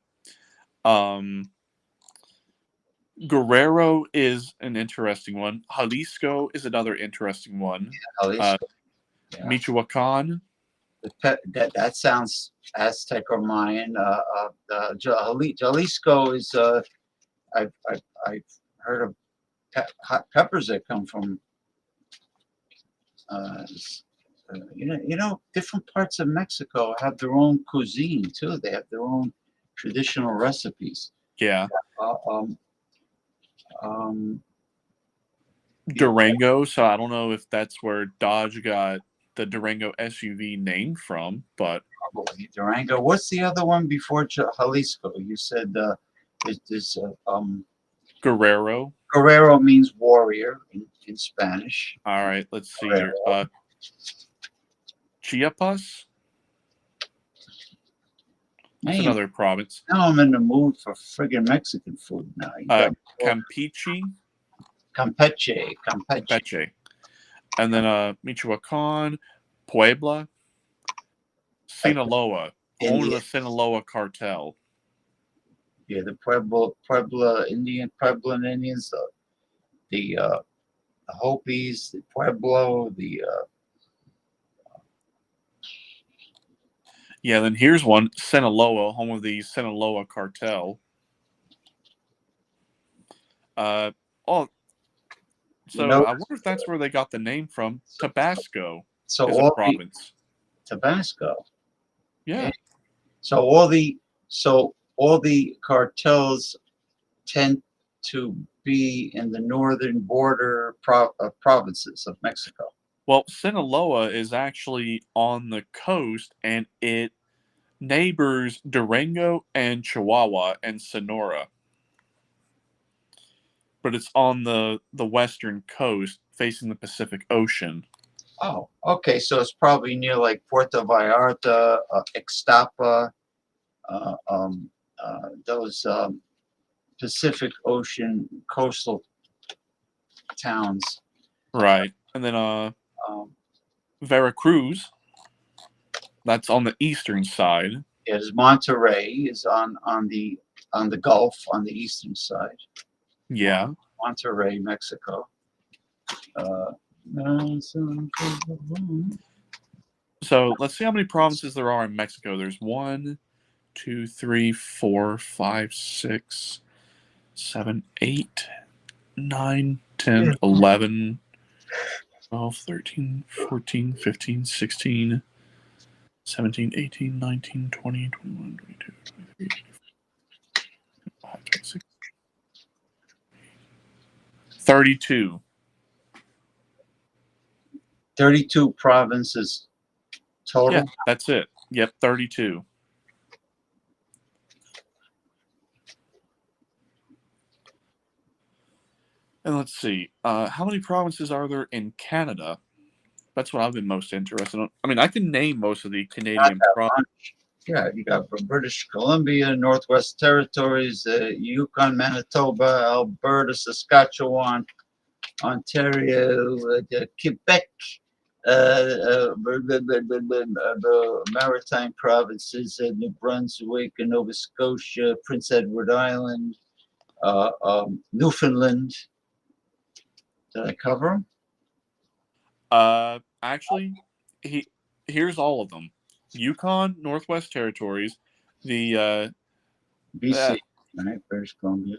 Guerrero is an interesting one. Jalisco is another interesting one. Jalisco. Yeah. Michoacan. That sounds Aztec or Mayan. Jalisco is. I've heard of hot peppers that come from. Different parts of Mexico have their own cuisine too. They have their own traditional recipes. Yeah. Um, Durango. So I don't know if that's where Dodge got the Durango SUV name from, but probably Durango. What's the other one before Jalisco? You said there's Guerrero. Guerrero means warrior in Spanish. All right, let's see here. Chiapas. That's another province. Now I'm in the mood for friggin' Mexican food now. Campeche. Campeche. And then Michoacan, Puebla, Sinaloa, home of the Sinaloa cartel. Yeah, the Pueblan Indians, the Hopis, the Pueblo, Yeah, then here's one, Sinaloa, home of the Sinaloa cartel. So I wonder if that's where they got the name from. Tabasco is a province. Tabasco. Yeah. So all the cartels tend to be in the northern border provinces of Mexico. Well, Sinaloa is actually on the coast, and it neighbors Durango and Chihuahua and Sonora. But it's on the western coast, facing the Pacific Ocean. Oh, okay. So it's probably near like Puerto Vallarta, Ixtapa, those Pacific Ocean coastal towns. Right. And then Veracruz, that's on the eastern side. Is Monterrey is on the Gulf on the eastern side. Yeah. Monterrey, Mexico. So let's see how many provinces there are in Mexico. There's 1, 2, 3, 4, 5, 6, 7, 8, 9, 10, 11, 12, 13, 14, 15, 16, 17, 18, 19, 20, 21, 22, 23, 25, 26, 32. 32 provinces total? Yeah, that's it. Yep, 32. And let's see, how many provinces are there in Canada? That's what I've been most interested in. I mean, I can name most of the Canadian provinces. Yeah, you got British Columbia, Northwest Territories, Yukon, Manitoba, Alberta, Saskatchewan, Ontario, Quebec, the Maritime provinces, New Brunswick, Nova Scotia, Prince Edward Island, Newfoundland. Did I cover them? Actually, here's all of them: Yukon, Northwest Territories, the BC, right? British Columbia.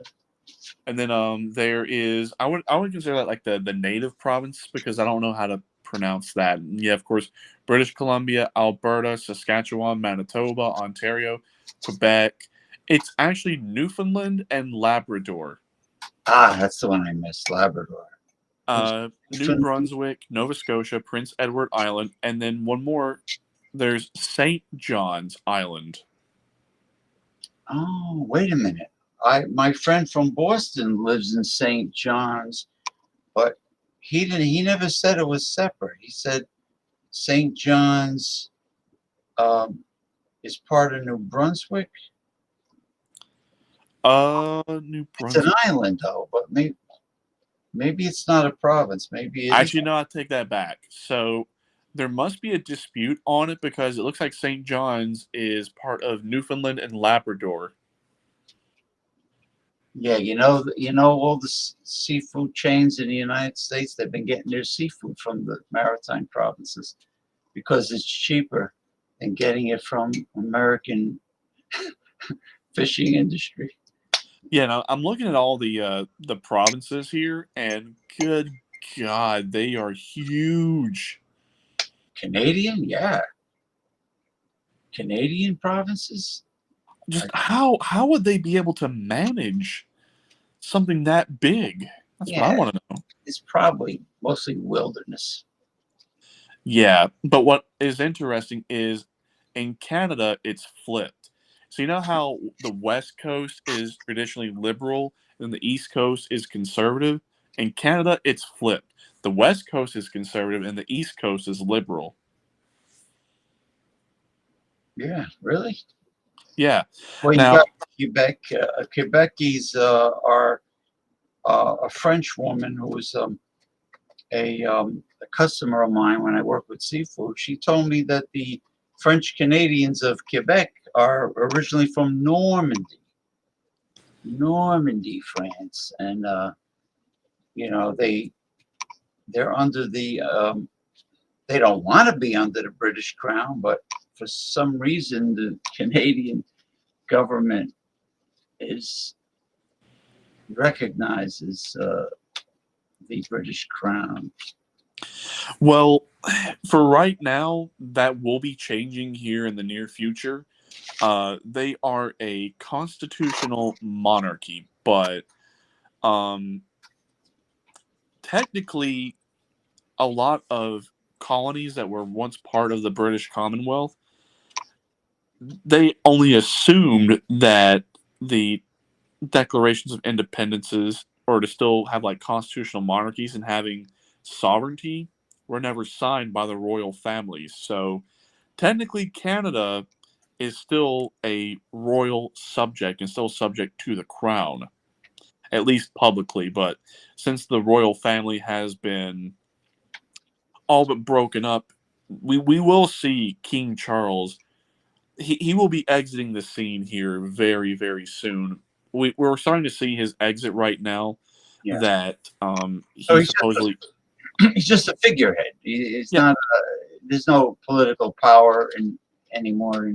And then there is I would consider that like the native province because I don't know how to pronounce that. And yeah, of course, British Columbia, Alberta, Saskatchewan, Manitoba, Ontario, Quebec. It's actually Newfoundland and Labrador. Ah, that's the one I missed, Labrador. New Brunswick, Nova Scotia, Prince Edward Island, and then one more. There's St. John's Island. Oh, wait a minute. My friend from Boston lives in St. John's, but he never said it was separate. He said St. John's is part of New Brunswick. New Brunswick. It's an island though, but maybe it's not a province. Maybe it Actually, is. no, I take that back. So there must be a dispute on it because it looks like St. John's is part of Newfoundland and Labrador. Yeah, all the seafood chains in the United States, they've been getting their seafood from the maritime provinces because it's cheaper than getting it from American fishing industry. Yeah, no, I'm looking at all the provinces here, and good God, they are huge. Canadian, yeah. Canadian provinces. Just how would they be able to manage something that big? That's what I want to know. It's probably mostly wilderness. Yeah, but what is interesting is in Canada, it's flipped. So you know how the West Coast is traditionally liberal and the East Coast is conservative? In Canada, it's flipped. The West Coast is conservative and the East Coast is liberal. Yeah, really? Yeah. Well, now, you got Quebec. Quebecese are a French woman who was a customer of mine when I worked with seafood. She told me that the French Canadians of Quebec are originally from Normandy, France, and they're under the they don't want to be under the British Crown, but for some reason the Canadian government recognizes the British Crown. well, for right now, that will be changing here in the near future. They are a constitutional monarchy, but technically, a lot of colonies that were once part of the British Commonwealth, they only assumed that the declarations of independences or to still have like constitutional monarchies and having sovereignty were never signed by the royal families. So technically Canada is still a royal subject and still subject to the crown, at least publicly. But since the royal family has been all but broken up, we will see King Charles. He will be exiting the scene here very, very soon. We're starting to see his exit right now. Yeah. That he's supposedly he's just a figurehead. It's Yeah. not. There's no political power anymore.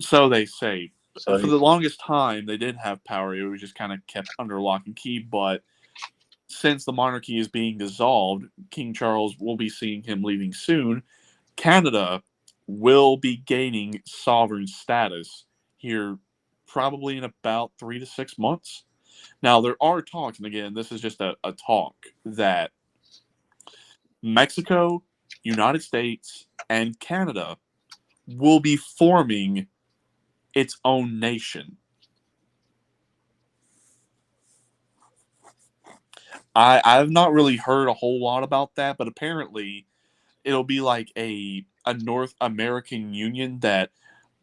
So they say. So For the longest time, they did have power. It was just kind of kept under lock and key. But since the monarchy is being dissolved, King Charles will be seeing him leaving soon. Canada will be gaining sovereign status here probably in about 3 to 6 months. Now, there are talks, and again, this is just a talk, that Mexico, United States, and Canada will be forming its own nation. I've not really heard a whole lot about that, but apparently it'll be like a North American Union that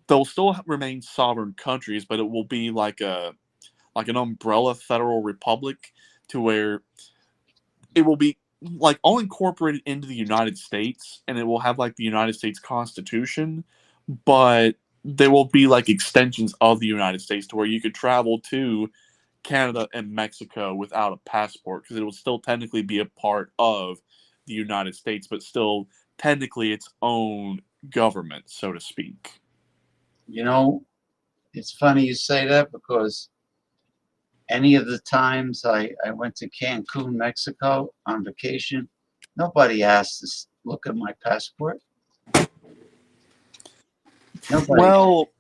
they'll still remain sovereign countries, but it will be like an umbrella federal republic to where it will be like all incorporated into the United States, and it will have like the United States Constitution, but there will be like extensions of the United States to where you could travel to Canada and Mexico without a passport because it would still technically be a part of the United States, but still technically its own government, so to speak. it's funny you say that because any of the times I went to Cancun, Mexico on vacation, nobody asked to look at my passport. Nobody. Well,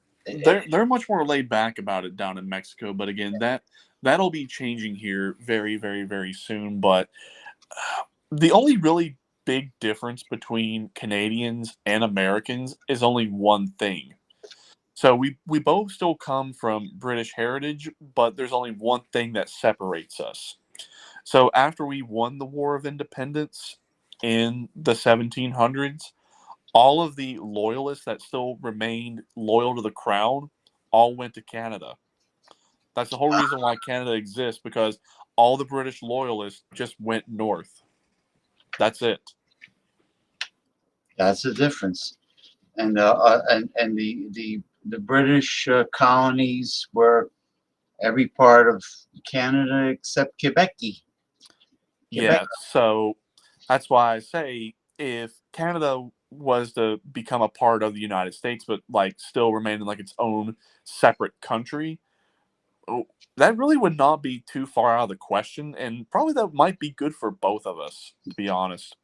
they're much more laid back about it down in Mexico, but again, that'll be changing here very, very, very soon. But the only really big difference between Canadians and Americans is only one thing. So we both still come from British heritage, but there's only one thing that separates us. So after we won the War of Independence in the 1700s, all of the loyalists that still remained loyal to the crown all went to Canada. That's the whole reason why Canada exists, because all the British loyalists just went north. That's it. That's the difference. And the British colonies were every part of Canada except Quebec. Yeah, so that's why I say if Canada was to become a part of the United States, but like still remain in like its own separate country, that really would not be too far out of the question, and probably that might be good for both of us, to be honest.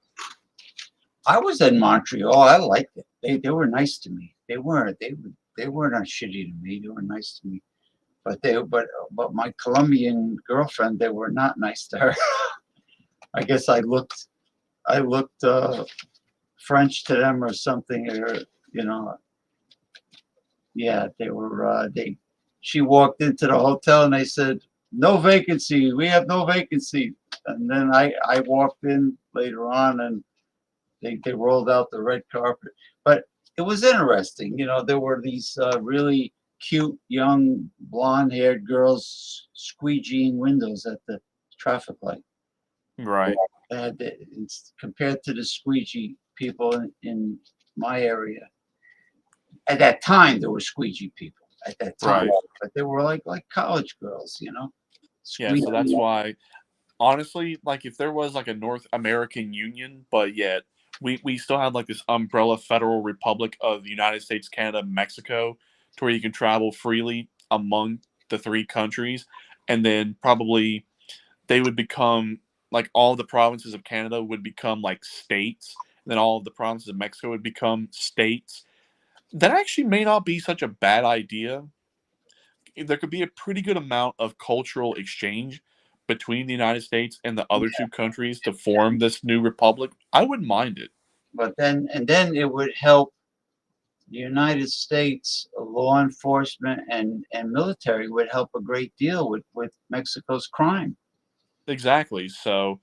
I was in Montreal. I liked it. They were nice to me. They were not shitty to me. They were nice to me. But my Colombian girlfriend, they were not nice to her. I guess I looked French to them or something, or you know. Yeah, they were. She walked into the hotel and they said, "No vacancy. We have no vacancy." And then I walked in later on and they rolled out the red carpet. But it was interesting. You know, there were these really cute young blonde-haired girls squeegeeing windows at the traffic light. Right. It's compared to the squeegee people in my area. At that time, there were squeegee people. At that time, Right. but they were like college girls, you know. Yeah, so that's why, honestly, like if there was like a North American Union, but yet we still had like this umbrella federal republic of the United States, Canada, Mexico, to where you can travel freely among the three countries, and then probably they would become like all the provinces of Canada would become like states, and then all of the provinces of Mexico would become states. That actually may not be such a bad idea. There could be a pretty good amount of cultural exchange between the United States and the other two countries to form this new republic. I wouldn't mind it. But then it would help the United States law enforcement and military would help a great deal with Mexico's crime. Exactly. So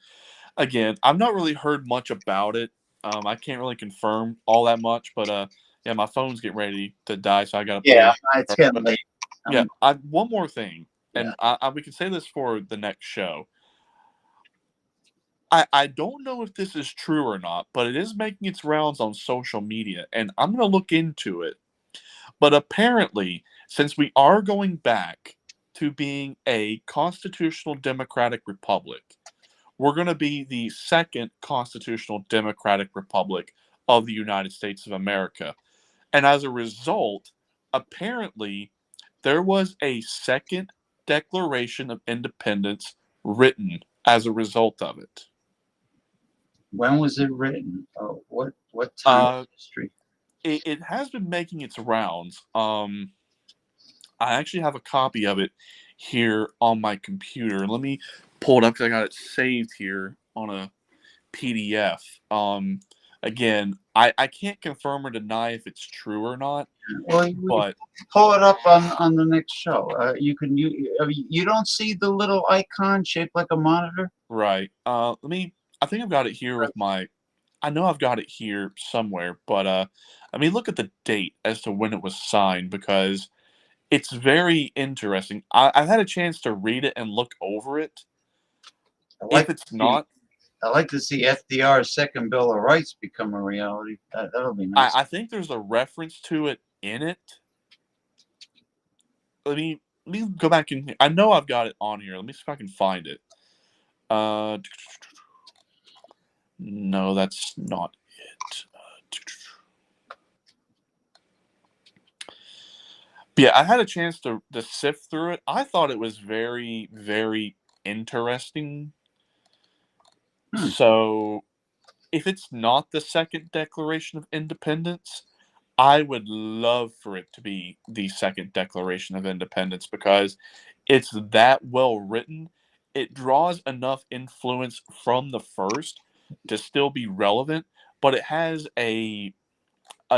again, I've not really heard much about it. I can't really confirm all that much, but yeah, my phone's getting ready to die, so I got to put Yeah, it. it's getting late. Yeah, one more thing, and we can say this for the next show. I don't know if this is true or not, but it is making its rounds on social media, and I'm going to look into it. But apparently, since we are going back to being a constitutional democratic republic, we're going to be the second constitutional democratic republic of the United States of America. And as a result, apparently, there was a second Declaration of Independence written as a result of it. When was it written? What time of history? It has been making its rounds. I actually have a copy of it here on my computer. Let me pull it up because I got it saved here on a PDF. Again, I can't confirm or deny if it's true or not. Well, but pull it up on the next show. You don't see the little icon shaped like a monitor? Right. I think I've got it here with my. I know I've got it here somewhere, but I mean, look at the date as to when it was signed because it's very interesting. I've had a chance to read it and look over it. If it's not, I'd like to see FDR's second Bill of Rights become a reality. That'll be nice. I think there's a reference to it in it. Let me go back in here. I know I've got it on here. Let me see if I can find it. No, that's not it. Yeah, I had a chance to sift through it. I thought it was very, very interesting. So, if it's not the second Declaration of Independence, I would love for it to be the second Declaration of Independence because it's that well written. It draws enough influence from the first to still be relevant, but it has a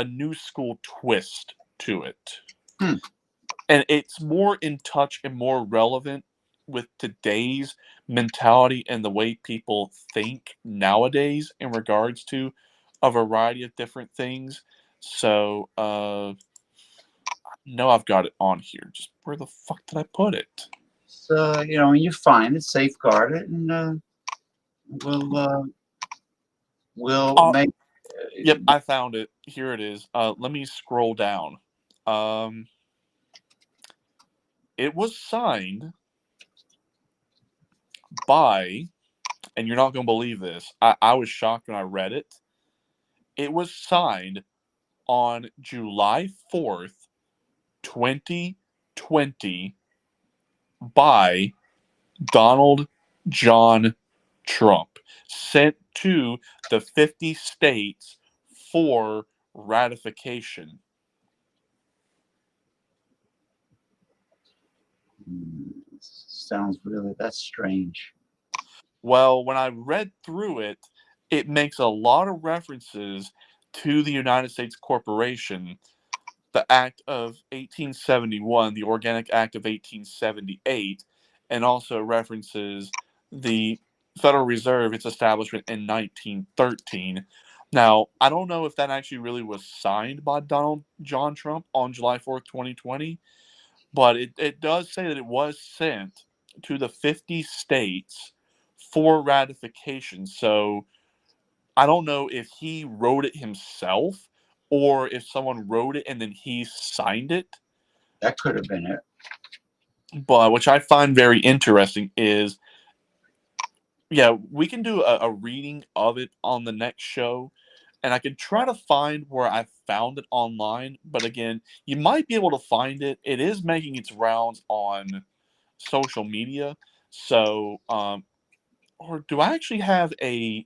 new school twist to it. And it's more in touch and more relevant with today's mentality and the way people think nowadays in regards to a variety of different things. So, no, I've got it on here. Just where the fuck did I put it? So, you know, when you find it, safeguard it, and we'll make. Yep, I found it. Here it is. Let me scroll down. It was signed by, and you're not going to believe this. I was shocked when I read it. It was signed on July 4th, 2020 by Donald John Trump, sent to the 50 states for ratification. Sounds really, that's strange. Well, when I read through it, it makes a lot of references to the United States Corporation, the Act of 1871, the Organic Act of 1878, and also references the Federal Reserve, its establishment in 1913. Now, I don't know if that actually really was signed by Donald John Trump on July 4th, 2020, but it does say that it was sent to the 50 states for ratification. So I don't know if he wrote it himself or if someone wrote it and then he signed it. That could have been it. But which I find very interesting is, yeah, we can do a reading of it on the next show. And I could try to find where I found it online. But again, you might be able to find it. It is making its rounds on social media. So, or do I actually have I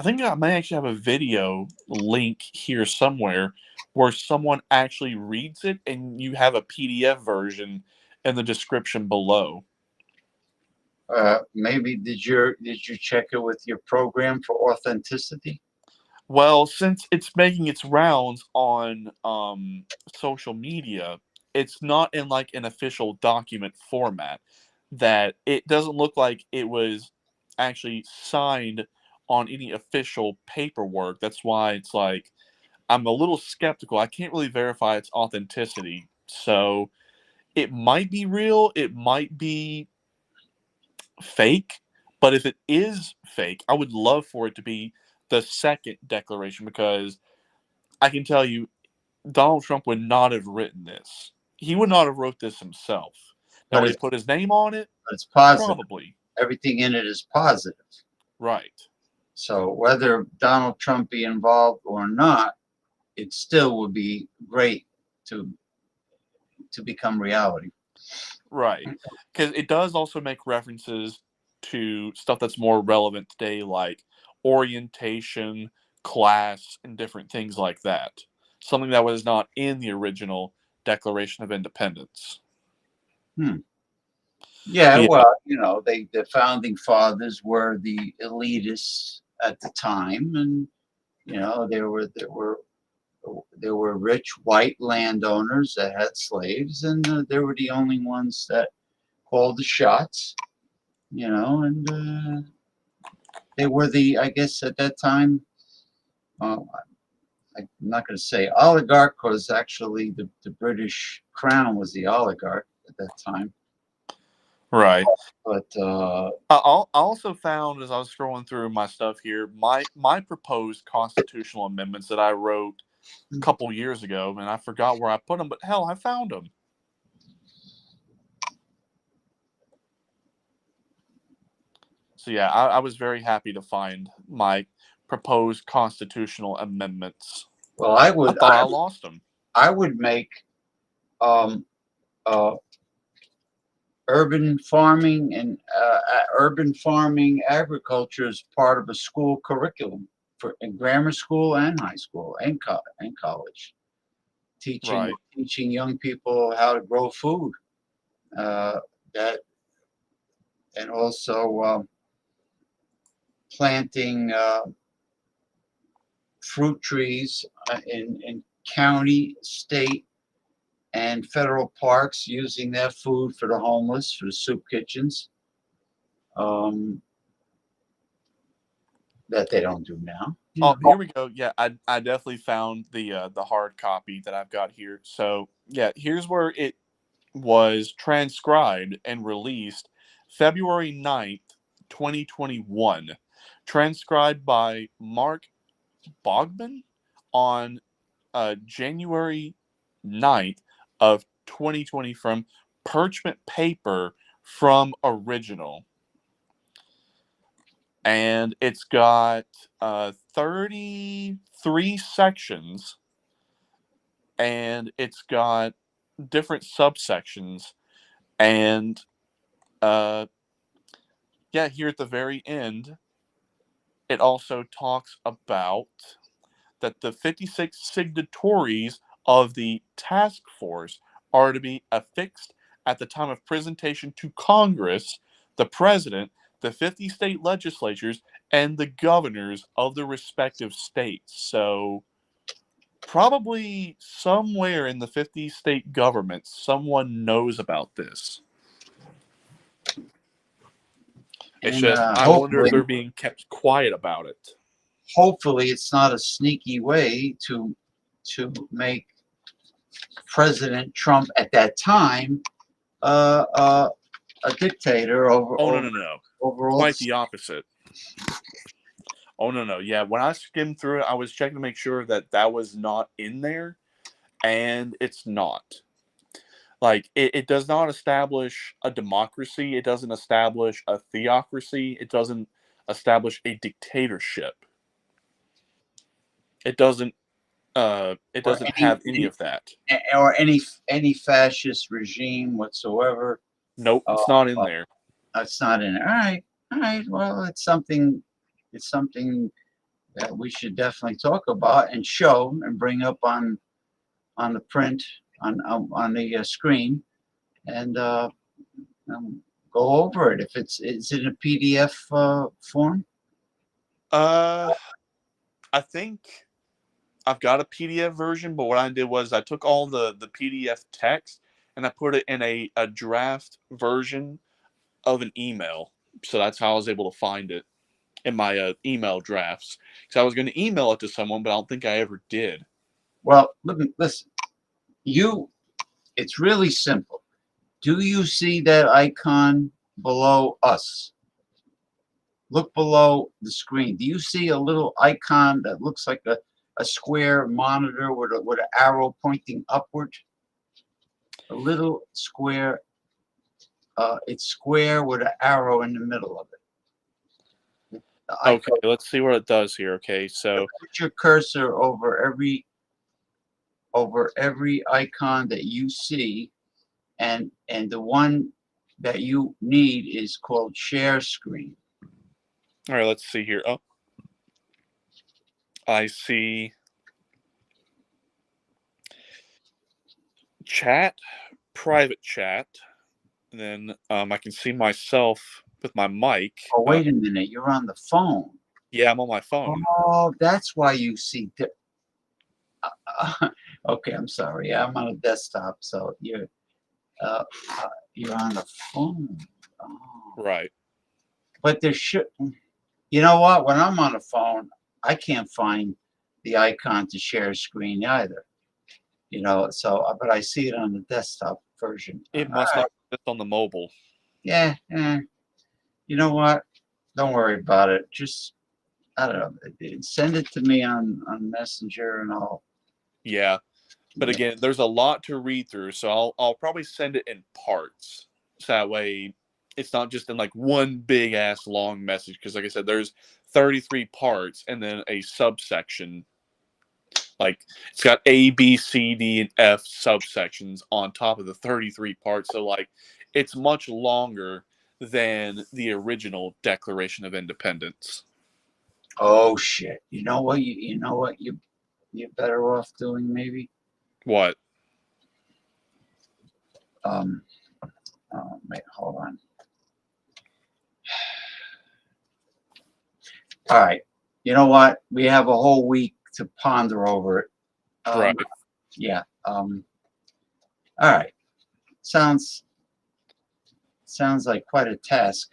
think I may actually have a video link here somewhere where someone actually reads it and you have a PDF version in the description below. Maybe did you check it with your program for authenticity? Well, since it's making its rounds on social media, it's not in like an official document format. That it doesn't look like it was actually signed on any official paperwork. That's why it's like I'm a little skeptical. I can't really verify its authenticity. So it might be real, it might be fake, but if it is fake, I would love for it to be the second declaration because I can tell you Donald Trump would not have written this. He would not have wrote this himself. Now, would he put his name on it? It's positive. Probably. Everything in it is positive. Right. So whether Donald Trump be involved or not, it still would be great to become reality. Right. Because it does also make references to stuff that's more relevant today, like orientation, class, and different things like that. Something that was not in the original Declaration of Independence. Yeah, well, you know, the founding fathers were the elitists at the time, and you know, there were rich white landowners that had slaves, and they were the only ones that called the shots. You know, and they were I guess at that time. I'm not going to say oligarch because actually the British Crown was the oligarch at that time. Right. But I also found as I was scrolling through my stuff here, my proposed constitutional amendments that I wrote a couple years ago, and I forgot where I put them, but hell, I found them. So yeah, I was very happy to find my proposed constitutional amendments. Well, I thought I lost them. I would make uh, urban farming and urban farming agriculture is part of a school curriculum in grammar school and high school and college. Teaching young people how to grow food. That and also planting fruit trees in county, state, and federal parks, using their food for the homeless, for the soup kitchens. That they don't do now. Oh, here we go. Yeah, I definitely found the hard copy that I've got here. So yeah, here's where it was transcribed and released February 9th, 2021. Transcribed by Mark Bogman on January 9th of 2020 from Parchment Paper from Original. And it's got 33 sections, and it's got different subsections. And yeah, here at the very end, it also talks about that the 56 signatories of the task force are to be affixed at the time of presentation to Congress, the president, the 50 state legislatures, and the governors of the respective states. So probably somewhere in the 50 state governments, someone knows about this. It's just, I wonder if they're being kept quiet about it. Hopefully, it's not a sneaky way to make President Trump at that time a dictator over. Oh no! Quite the opposite. Oh no! Yeah, when I skimmed through it, I was checking to make sure that that was not in there, and it's not. Like, it does not establish a democracy. It doesn't establish a theocracy. It doesn't establish a dictatorship. It doesn't have any of that. Or any fascist regime whatsoever. Nope, it's not in there. It's not in there. All right. Well, it's something that we should definitely talk about and show and bring up on the print on the screen, and go over it. If it's in a PDF form. I think I've got a PDF version, but what I did was I took all the PDF text and I put it in a draft version of an email. So that's how I was able to find it in my email drafts. Because I was going to email it to someone, but I don't think I ever did. Well, listen. It's really simple. Do you see that icon below us? Look below the screen. Do you see a little icon that looks like a square monitor with an arrow pointing upward? A little square. It's square with an arrow in the middle of it. Okay, let's see what it does here. Okay, so put your cursor over every icon that you see, and the one that you need is called share screen. All right, let's see here. Oh, I see chat, private chat, and then I can see myself with my mic. Oh, wait a minute, you're on the phone. Yeah, I'm on my phone. Oh, that's why you see. Okay, I'm sorry. I'm on a desktop, so you're on the phone. Oh. Right. But there should. You know what? When I'm on the phone, I can't find the icon to share screen either. So but I see it on the desktop version. It must not exist on the mobile. Yeah. You know what? Don't worry about it. Just, I don't know. Send it to me on Messenger and I'll. Yeah. But again, there's a lot to read through, so I'll probably send it in parts. So that way it's not just in like one big ass long message. Because like I said, there's 33 parts and then a subsection Like it's got A, B, C, D, and F subsections on top of the 33 parts. So like it's much longer than the original Declaration of Independence. Oh shit! You know what? You know what? You're better off doing maybe. What? Oh, wait, hold on. All right. You know what? We have a whole week to ponder over it. Right. Yeah. All right. Sounds like quite a task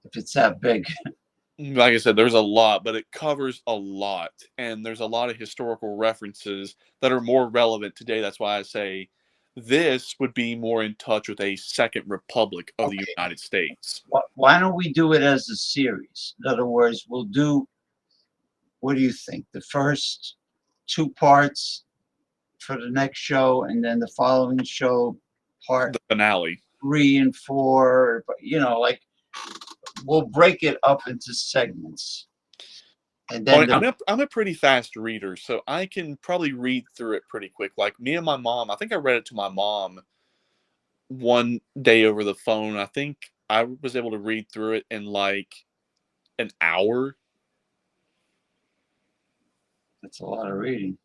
if it's that big. Like I said, there's a lot, but it covers a lot, and there's a lot of historical references that are more relevant today. That's why I say this would be more in touch with a second republic of the United States. Why don't we do it as a series? In other words, we'll do, what do you think? The first 2 parts for the next show, and then the following show, part The finale. 3 and 4, you know, like we'll break it up into segments. And then I'm a pretty fast reader, so I can probably read through it pretty quick. Like me and my mom, I think I read it to my mom one day over the phone. I think I was able to read through it in like an hour. That's a lot of reading.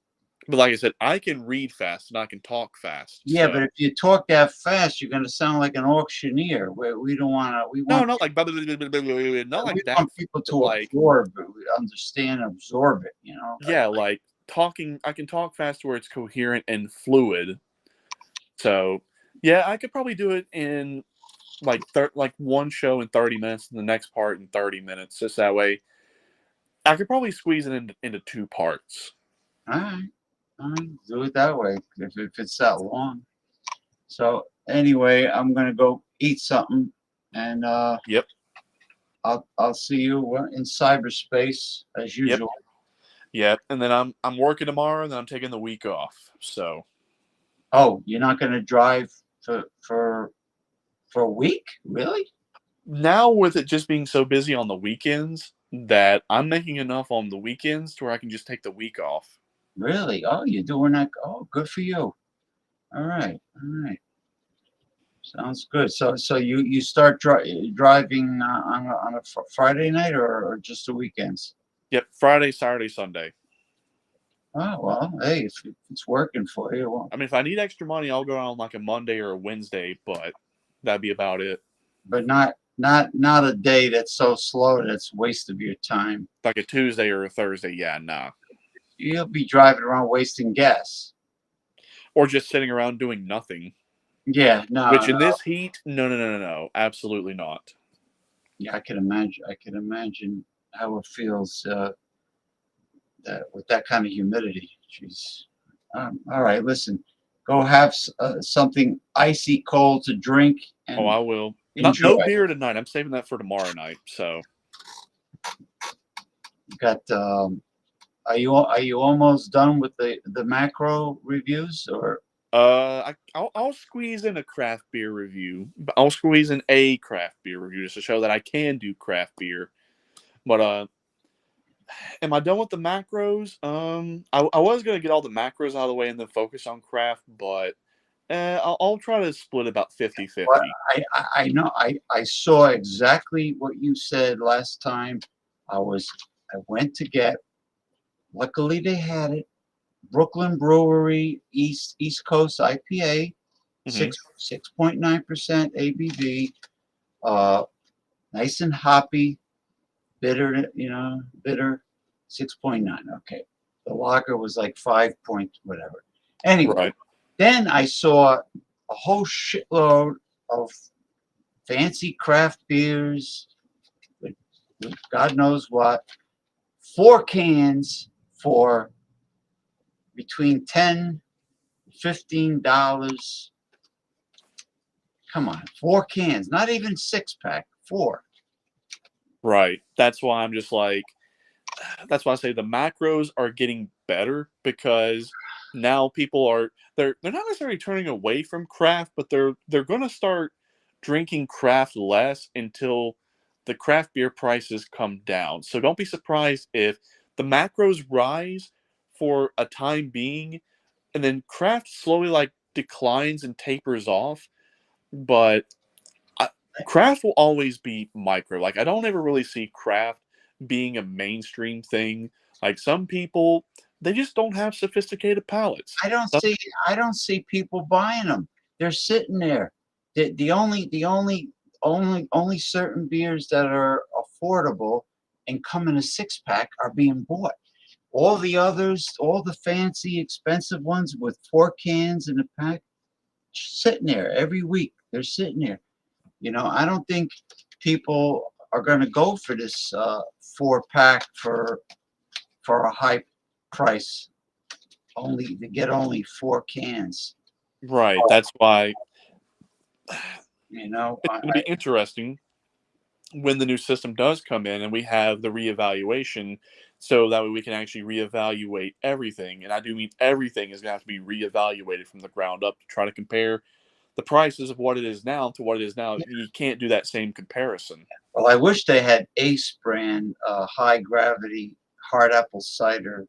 But like I said, I can read fast and I can talk fast. Yeah, so. but if you talk that fast, you're going to sound like an auctioneer. We don't want to. We want not like not like that. Want people to like, absorb, understand, absorb it. You know. Yeah, like talking. I can talk fast where it's coherent and fluid. So yeah, I could probably do it in like one show in 30 minutes, and the next part in 30 minutes. Just that way, I could probably squeeze it into 2 parts. All right, do it that way if it's that long. So anyway, I'm gonna go eat something, and yep, I'll see you in cyberspace as usual. Yep, and then I'm working tomorrow, and then I'm taking the week off. So. Oh, you're not gonna drive for a week, really? Now with it just being so busy on the weekends that I'm making enough on the weekends to where I can just take the week off. Really? Oh, you're doing that? Oh, good for you. All right. Sounds good. So you start driving on a Friday night or just the weekends? Yep, Friday, Saturday, Sunday. Oh well, hey, if it's working for you, well. I mean, if I need extra money, I'll go on like a Monday or a Wednesday, but that'd be about it. But not a day that's so slow that's a waste of your time. Like a Tuesday or a Thursday, yeah, nah. You'll be driving around wasting gas. Or just sitting around doing nothing. Yeah, no. Which in this heat, no, absolutely not. Yeah, I can imagine how it feels that with that kind of humidity. Jeez. All right, listen. Go have something icy cold to drink. And I will. Enjoy. No beer tonight. I'm saving that for tomorrow night. So. You got. Are you almost done with the macro reviews or? I'll squeeze in a craft beer review. I'll squeeze in a craft beer review just to show that I can do craft beer. But am I done with the macros? I was gonna get all the macros out of the way and then focus on craft, but I'll try to split about 50-50. Well, I know I saw exactly what you said last time. I went to get. Luckily, they had it. Brooklyn Brewery East Coast IPA, 6.9% ABV, nice and hoppy, bitter, bitter, 6.9. Okay, the lager was like 5 point whatever. Anyway, Then I saw a whole shitload of fancy craft beers with God knows what. 4 cans for between $10 and $15. Come on, 4 cans, not even 6-pack, 4. Right. That's why I'm just like, that's why I say the macros are getting better because now people are they're not necessarily turning away from craft, but they're going to start drinking craft less until the craft beer prices come down. So don't be surprised if the macros rise for a time being, and then craft slowly like declines and tapers off. But craft will always be micro. Like I don't ever really see craft being a mainstream thing. Like some people, they just don't have sophisticated palates. I don't see people buying them. They're sitting there. The only certain beers that are affordable and come in a 6-pack are being bought. All the others, all the fancy, expensive ones with 4 cans in a pack, sitting there every week. They're sitting there. I don't think people are going to go for this 4-pack for a high price. Only to get only 4 cans. Right. That's why. It'll be interesting when the new system does come in and we have the reevaluation, so that way we can actually reevaluate everything. And I do mean everything is going to have to be reevaluated from the ground up to try to compare the prices of what it is now to what it is now. You can't do that same comparison. Well, I wish they had Ace brand high gravity hard apple cider.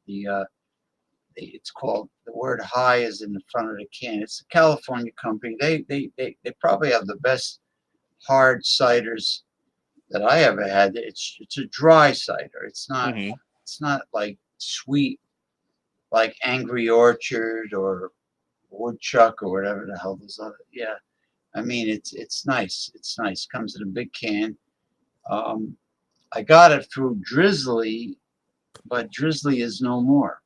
It's called, the word high is in the front of the can. It's a California company. They probably have the best hard ciders that I ever had. It's a dry cider. It's not like sweet like Angry Orchard or Woodchuck or whatever the hell those other. Yeah, I mean it's nice. It's nice. Comes in a big can. I got it through Drizzly, but Drizzly is no more.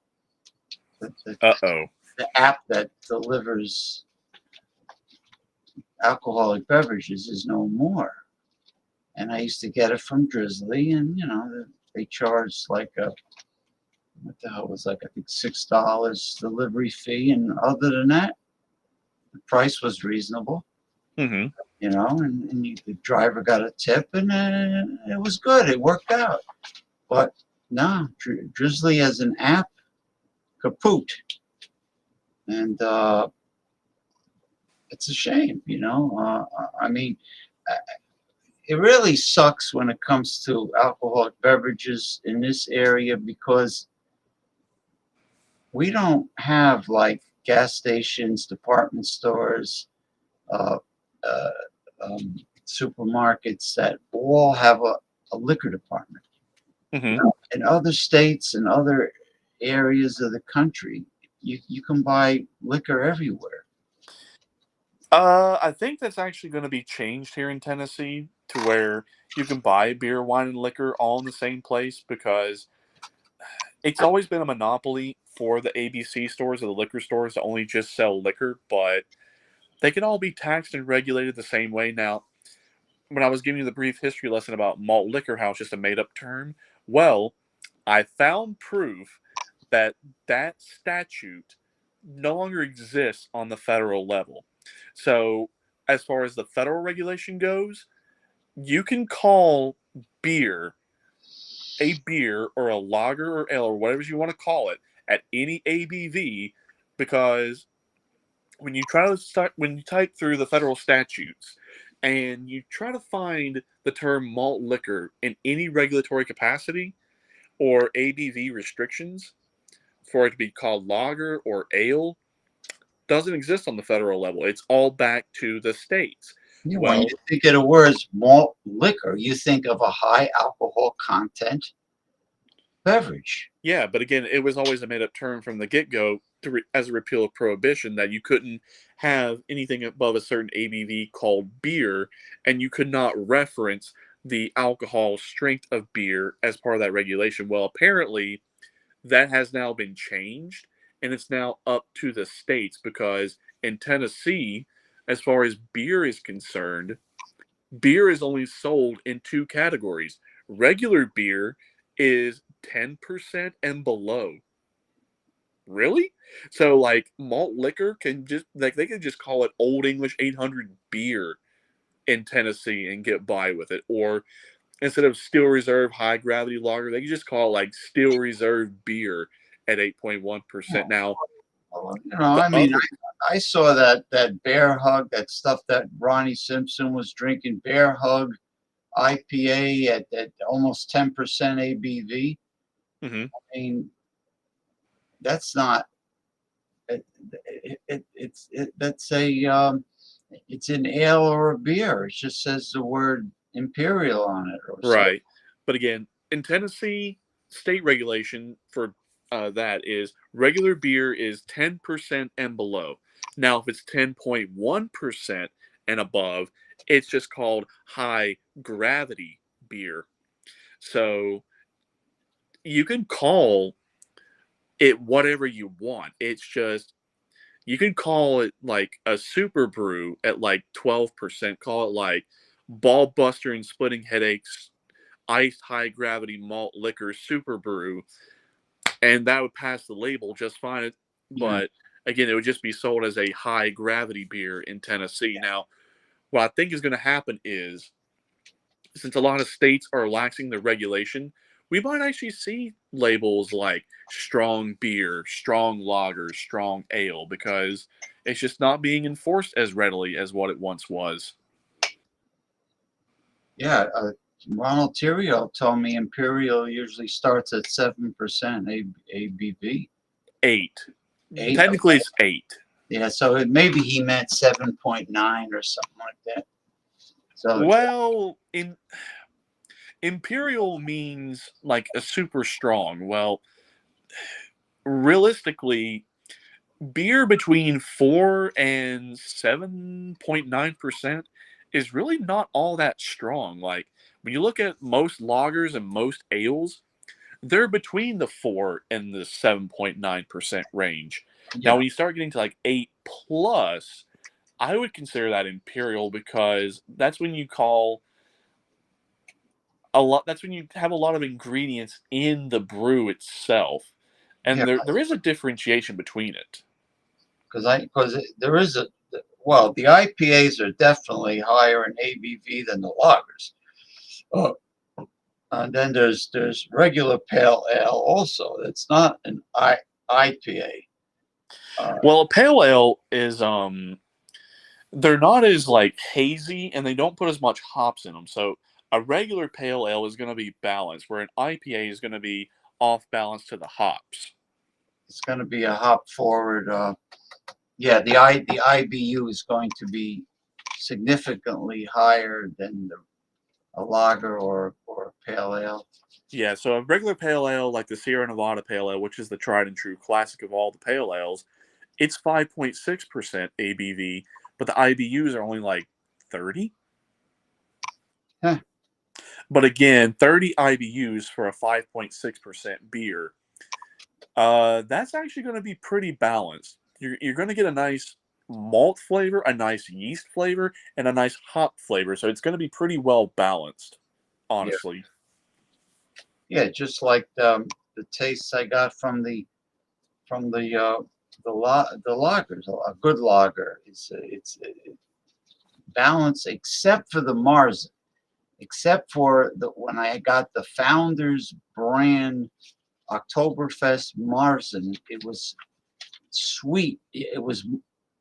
The app that delivers alcoholic beverages is no more. And I used to get it from Drizzly, and they charged like what the hell was, like, I think $6 delivery fee, and other than that, the price was reasonable. Mm-hmm. The driver got a tip, and it was good. It worked out. But no, Drizzly as an app, kaput. And it's a shame, I mean, it really sucks when it comes to alcoholic beverages in this area, because we don't have like gas stations, department stores, supermarkets that all have a liquor department. Mm-hmm. In other states and other areas of the country, you can buy liquor everywhere. I think that's actually going to be changed here in Tennessee to where you can buy beer, wine, and liquor all in the same place, because it's always been a monopoly for the ABC stores or the liquor stores to only just sell liquor, but they can all be taxed and regulated the same way. Now, when I was giving you the brief history lesson about malt liquor, how it's just a made-up term, well, I found proof that that statute no longer exists on the federal level. So, as far as the federal regulation goes, you can call beer a beer or a lager or ale or whatever you want to call it at any ABV, because when you type through the federal statutes and you try to find the term malt liquor in any regulatory capacity or ABV restrictions for it to be called lager or ale, doesn't exist on the federal level. It's all back to the states. Yeah, when you think of the words malt liquor, you think of a high alcohol content beverage. Yeah, but again, it was always a made-up term from the get-go as a repeal of prohibition, that you couldn't have anything above a certain ABV called beer, and you could not reference the alcohol strength of beer as part of that regulation. Well, apparently, that has now been changed, and it's now up to the states, because in Tennessee, as far as beer is concerned, beer is only sold in 2 categories. Regular beer is 10% and below. Really? So like malt liquor can just like they could just call it Old English 800 beer in Tennessee and get by with it, or instead of Steel Reserve High Gravity Lager, they can just call it like Steel Reserve Beer at 8.1%. Now, I mean, I saw that Bear Hug, that stuff that Ronnie Simpson was drinking, Bear Hug IPA at almost 10% ABV. Mm-hmm. I mean, that's not. That's a it's an ale or a beer. It just says the word imperial on it or so. Right. But again, in Tennessee, state regulation for that is regular beer is 10% and below. Now, if it's 10.1% and above, it's just called high gravity beer. So you can call it whatever you want. It's just you can call it like a super brew at like 12%. Call it like ball buster and splitting headaches, iced high gravity malt liquor super brew, and that would pass the label just fine. But again, it would just be sold as a high gravity beer in Tennessee. Now, what I think is going to happen is, since a lot of states are relaxing the regulation, we might actually see labels like strong beer, strong lager, strong ale, because it's just not being enforced as readily as what it once was. Yeah, Ronald Theriault told me Imperial usually starts at 7% ABV. 8. 8. Technically, it's 8. Yeah, so maybe he meant 7.9 or something like that. So well, Imperial means like a super strong. Well, realistically, beer between 4 and 7.9% is really not all that strong. Like, when you look at most lagers and most ales, they're between the 4 and the 7.9% range. Now, when you start getting to like 8 plus, I would consider that Imperial, because that's when you call a lot. That's when you have a lot of ingredients in the brew itself, and there is a differentiation between it. because there is the IPAs are definitely higher in ABV than the lagers. And then there's regular pale ale also. It's not an IPA. Well, pale ale is they're not as like hazy, and they don't put as much hops in them. So a regular pale ale is going to be balanced, where an IPA is going to be off balance to the hops. It's going to be a hop forward. The IBU is going to be significantly higher than a lager or a pale ale. Yeah, so a regular pale ale like the Sierra Nevada pale ale, which is the tried and true classic of all the pale ales, it's 5.6% ABV, but the IBUs are only like 30. Huh. But again, 30 IBUs for a 5.6% beer, that's actually going to be pretty balanced. You're going to get a nice malt flavor, a nice yeast flavor, and a nice hop flavor. So it's going to be pretty well balanced, honestly. Yeah, just like the tastes I got from the lagers. A good lager, it's balanced, except for the Marzen. Except for when I got the Founders brand Oktoberfest Marzen, it was sweet. It was,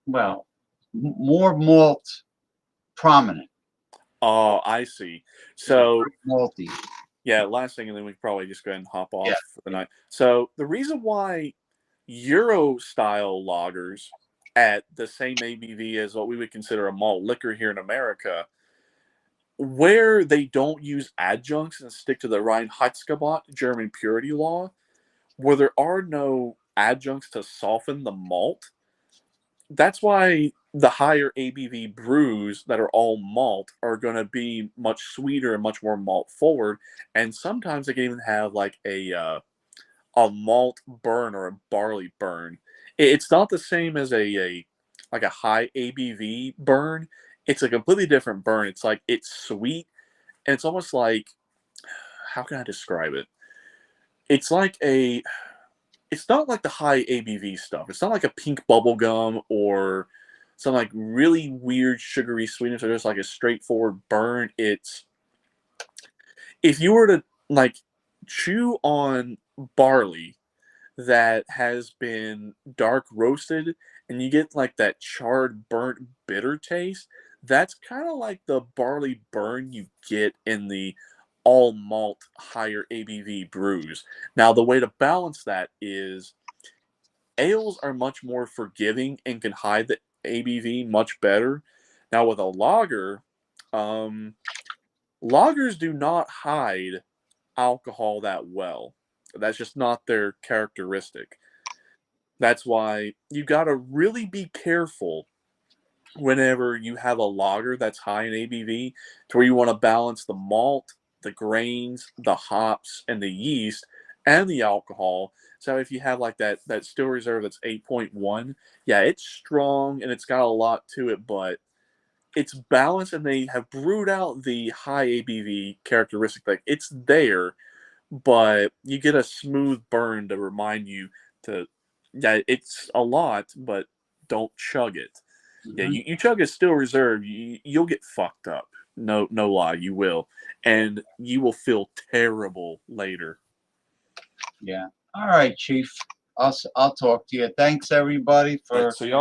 more malt prominent. Oh, I see. So malty. Yeah, last thing, and then we can probably just go ahead and hop off for the night. So the reason why Euro style lagers at the same ABV as what we would consider a malt liquor here in America, where they don't use adjuncts and stick to the Reinheitsgebot German purity law, where there are no adjuncts to soften the malt, that's why the higher ABV brews that are all malt are going to be much sweeter and much more malt forward, and sometimes they can even have like a malt burn or a barley burn. It's not the same as a high ABV burn. It's a completely different burn. It's like it's sweet, and it's almost like, how can I describe it? It's like it's not like the high ABV stuff. It's not like a pink bubble gum or some like really weird sugary sweetness, or just like a straightforward burn. It's, if you were to like chew on barley that has been dark roasted and you get like that charred, burnt, bitter taste, that's kind of like the barley burn you get in the all malt higher ABV brews. Now, the way to balance that is ales are much more forgiving and can hide the ABV much better. Now with a lager, lagers do not hide alcohol that well. That's just not their characteristic. That's why you got to really be careful whenever you have a lager that's high in ABV, to where you want to balance the malt, the grains, the hops, and the yeast, and the alcohol. So if you have like that Still Reserve that's 8.1, yeah, it's strong and it's got a lot to it, but it's balanced, and they have brewed out the high ABV characteristic. Like, it's there, but you get a smooth burn to remind you to, yeah, it's a lot, but don't chug it. Yeah, you chug a Still Reserve, you'll get fucked up. No lie, you will, and you will feel terrible later. Yeah. All right, Chief. I'll talk to you. Thanks everybody for So y'all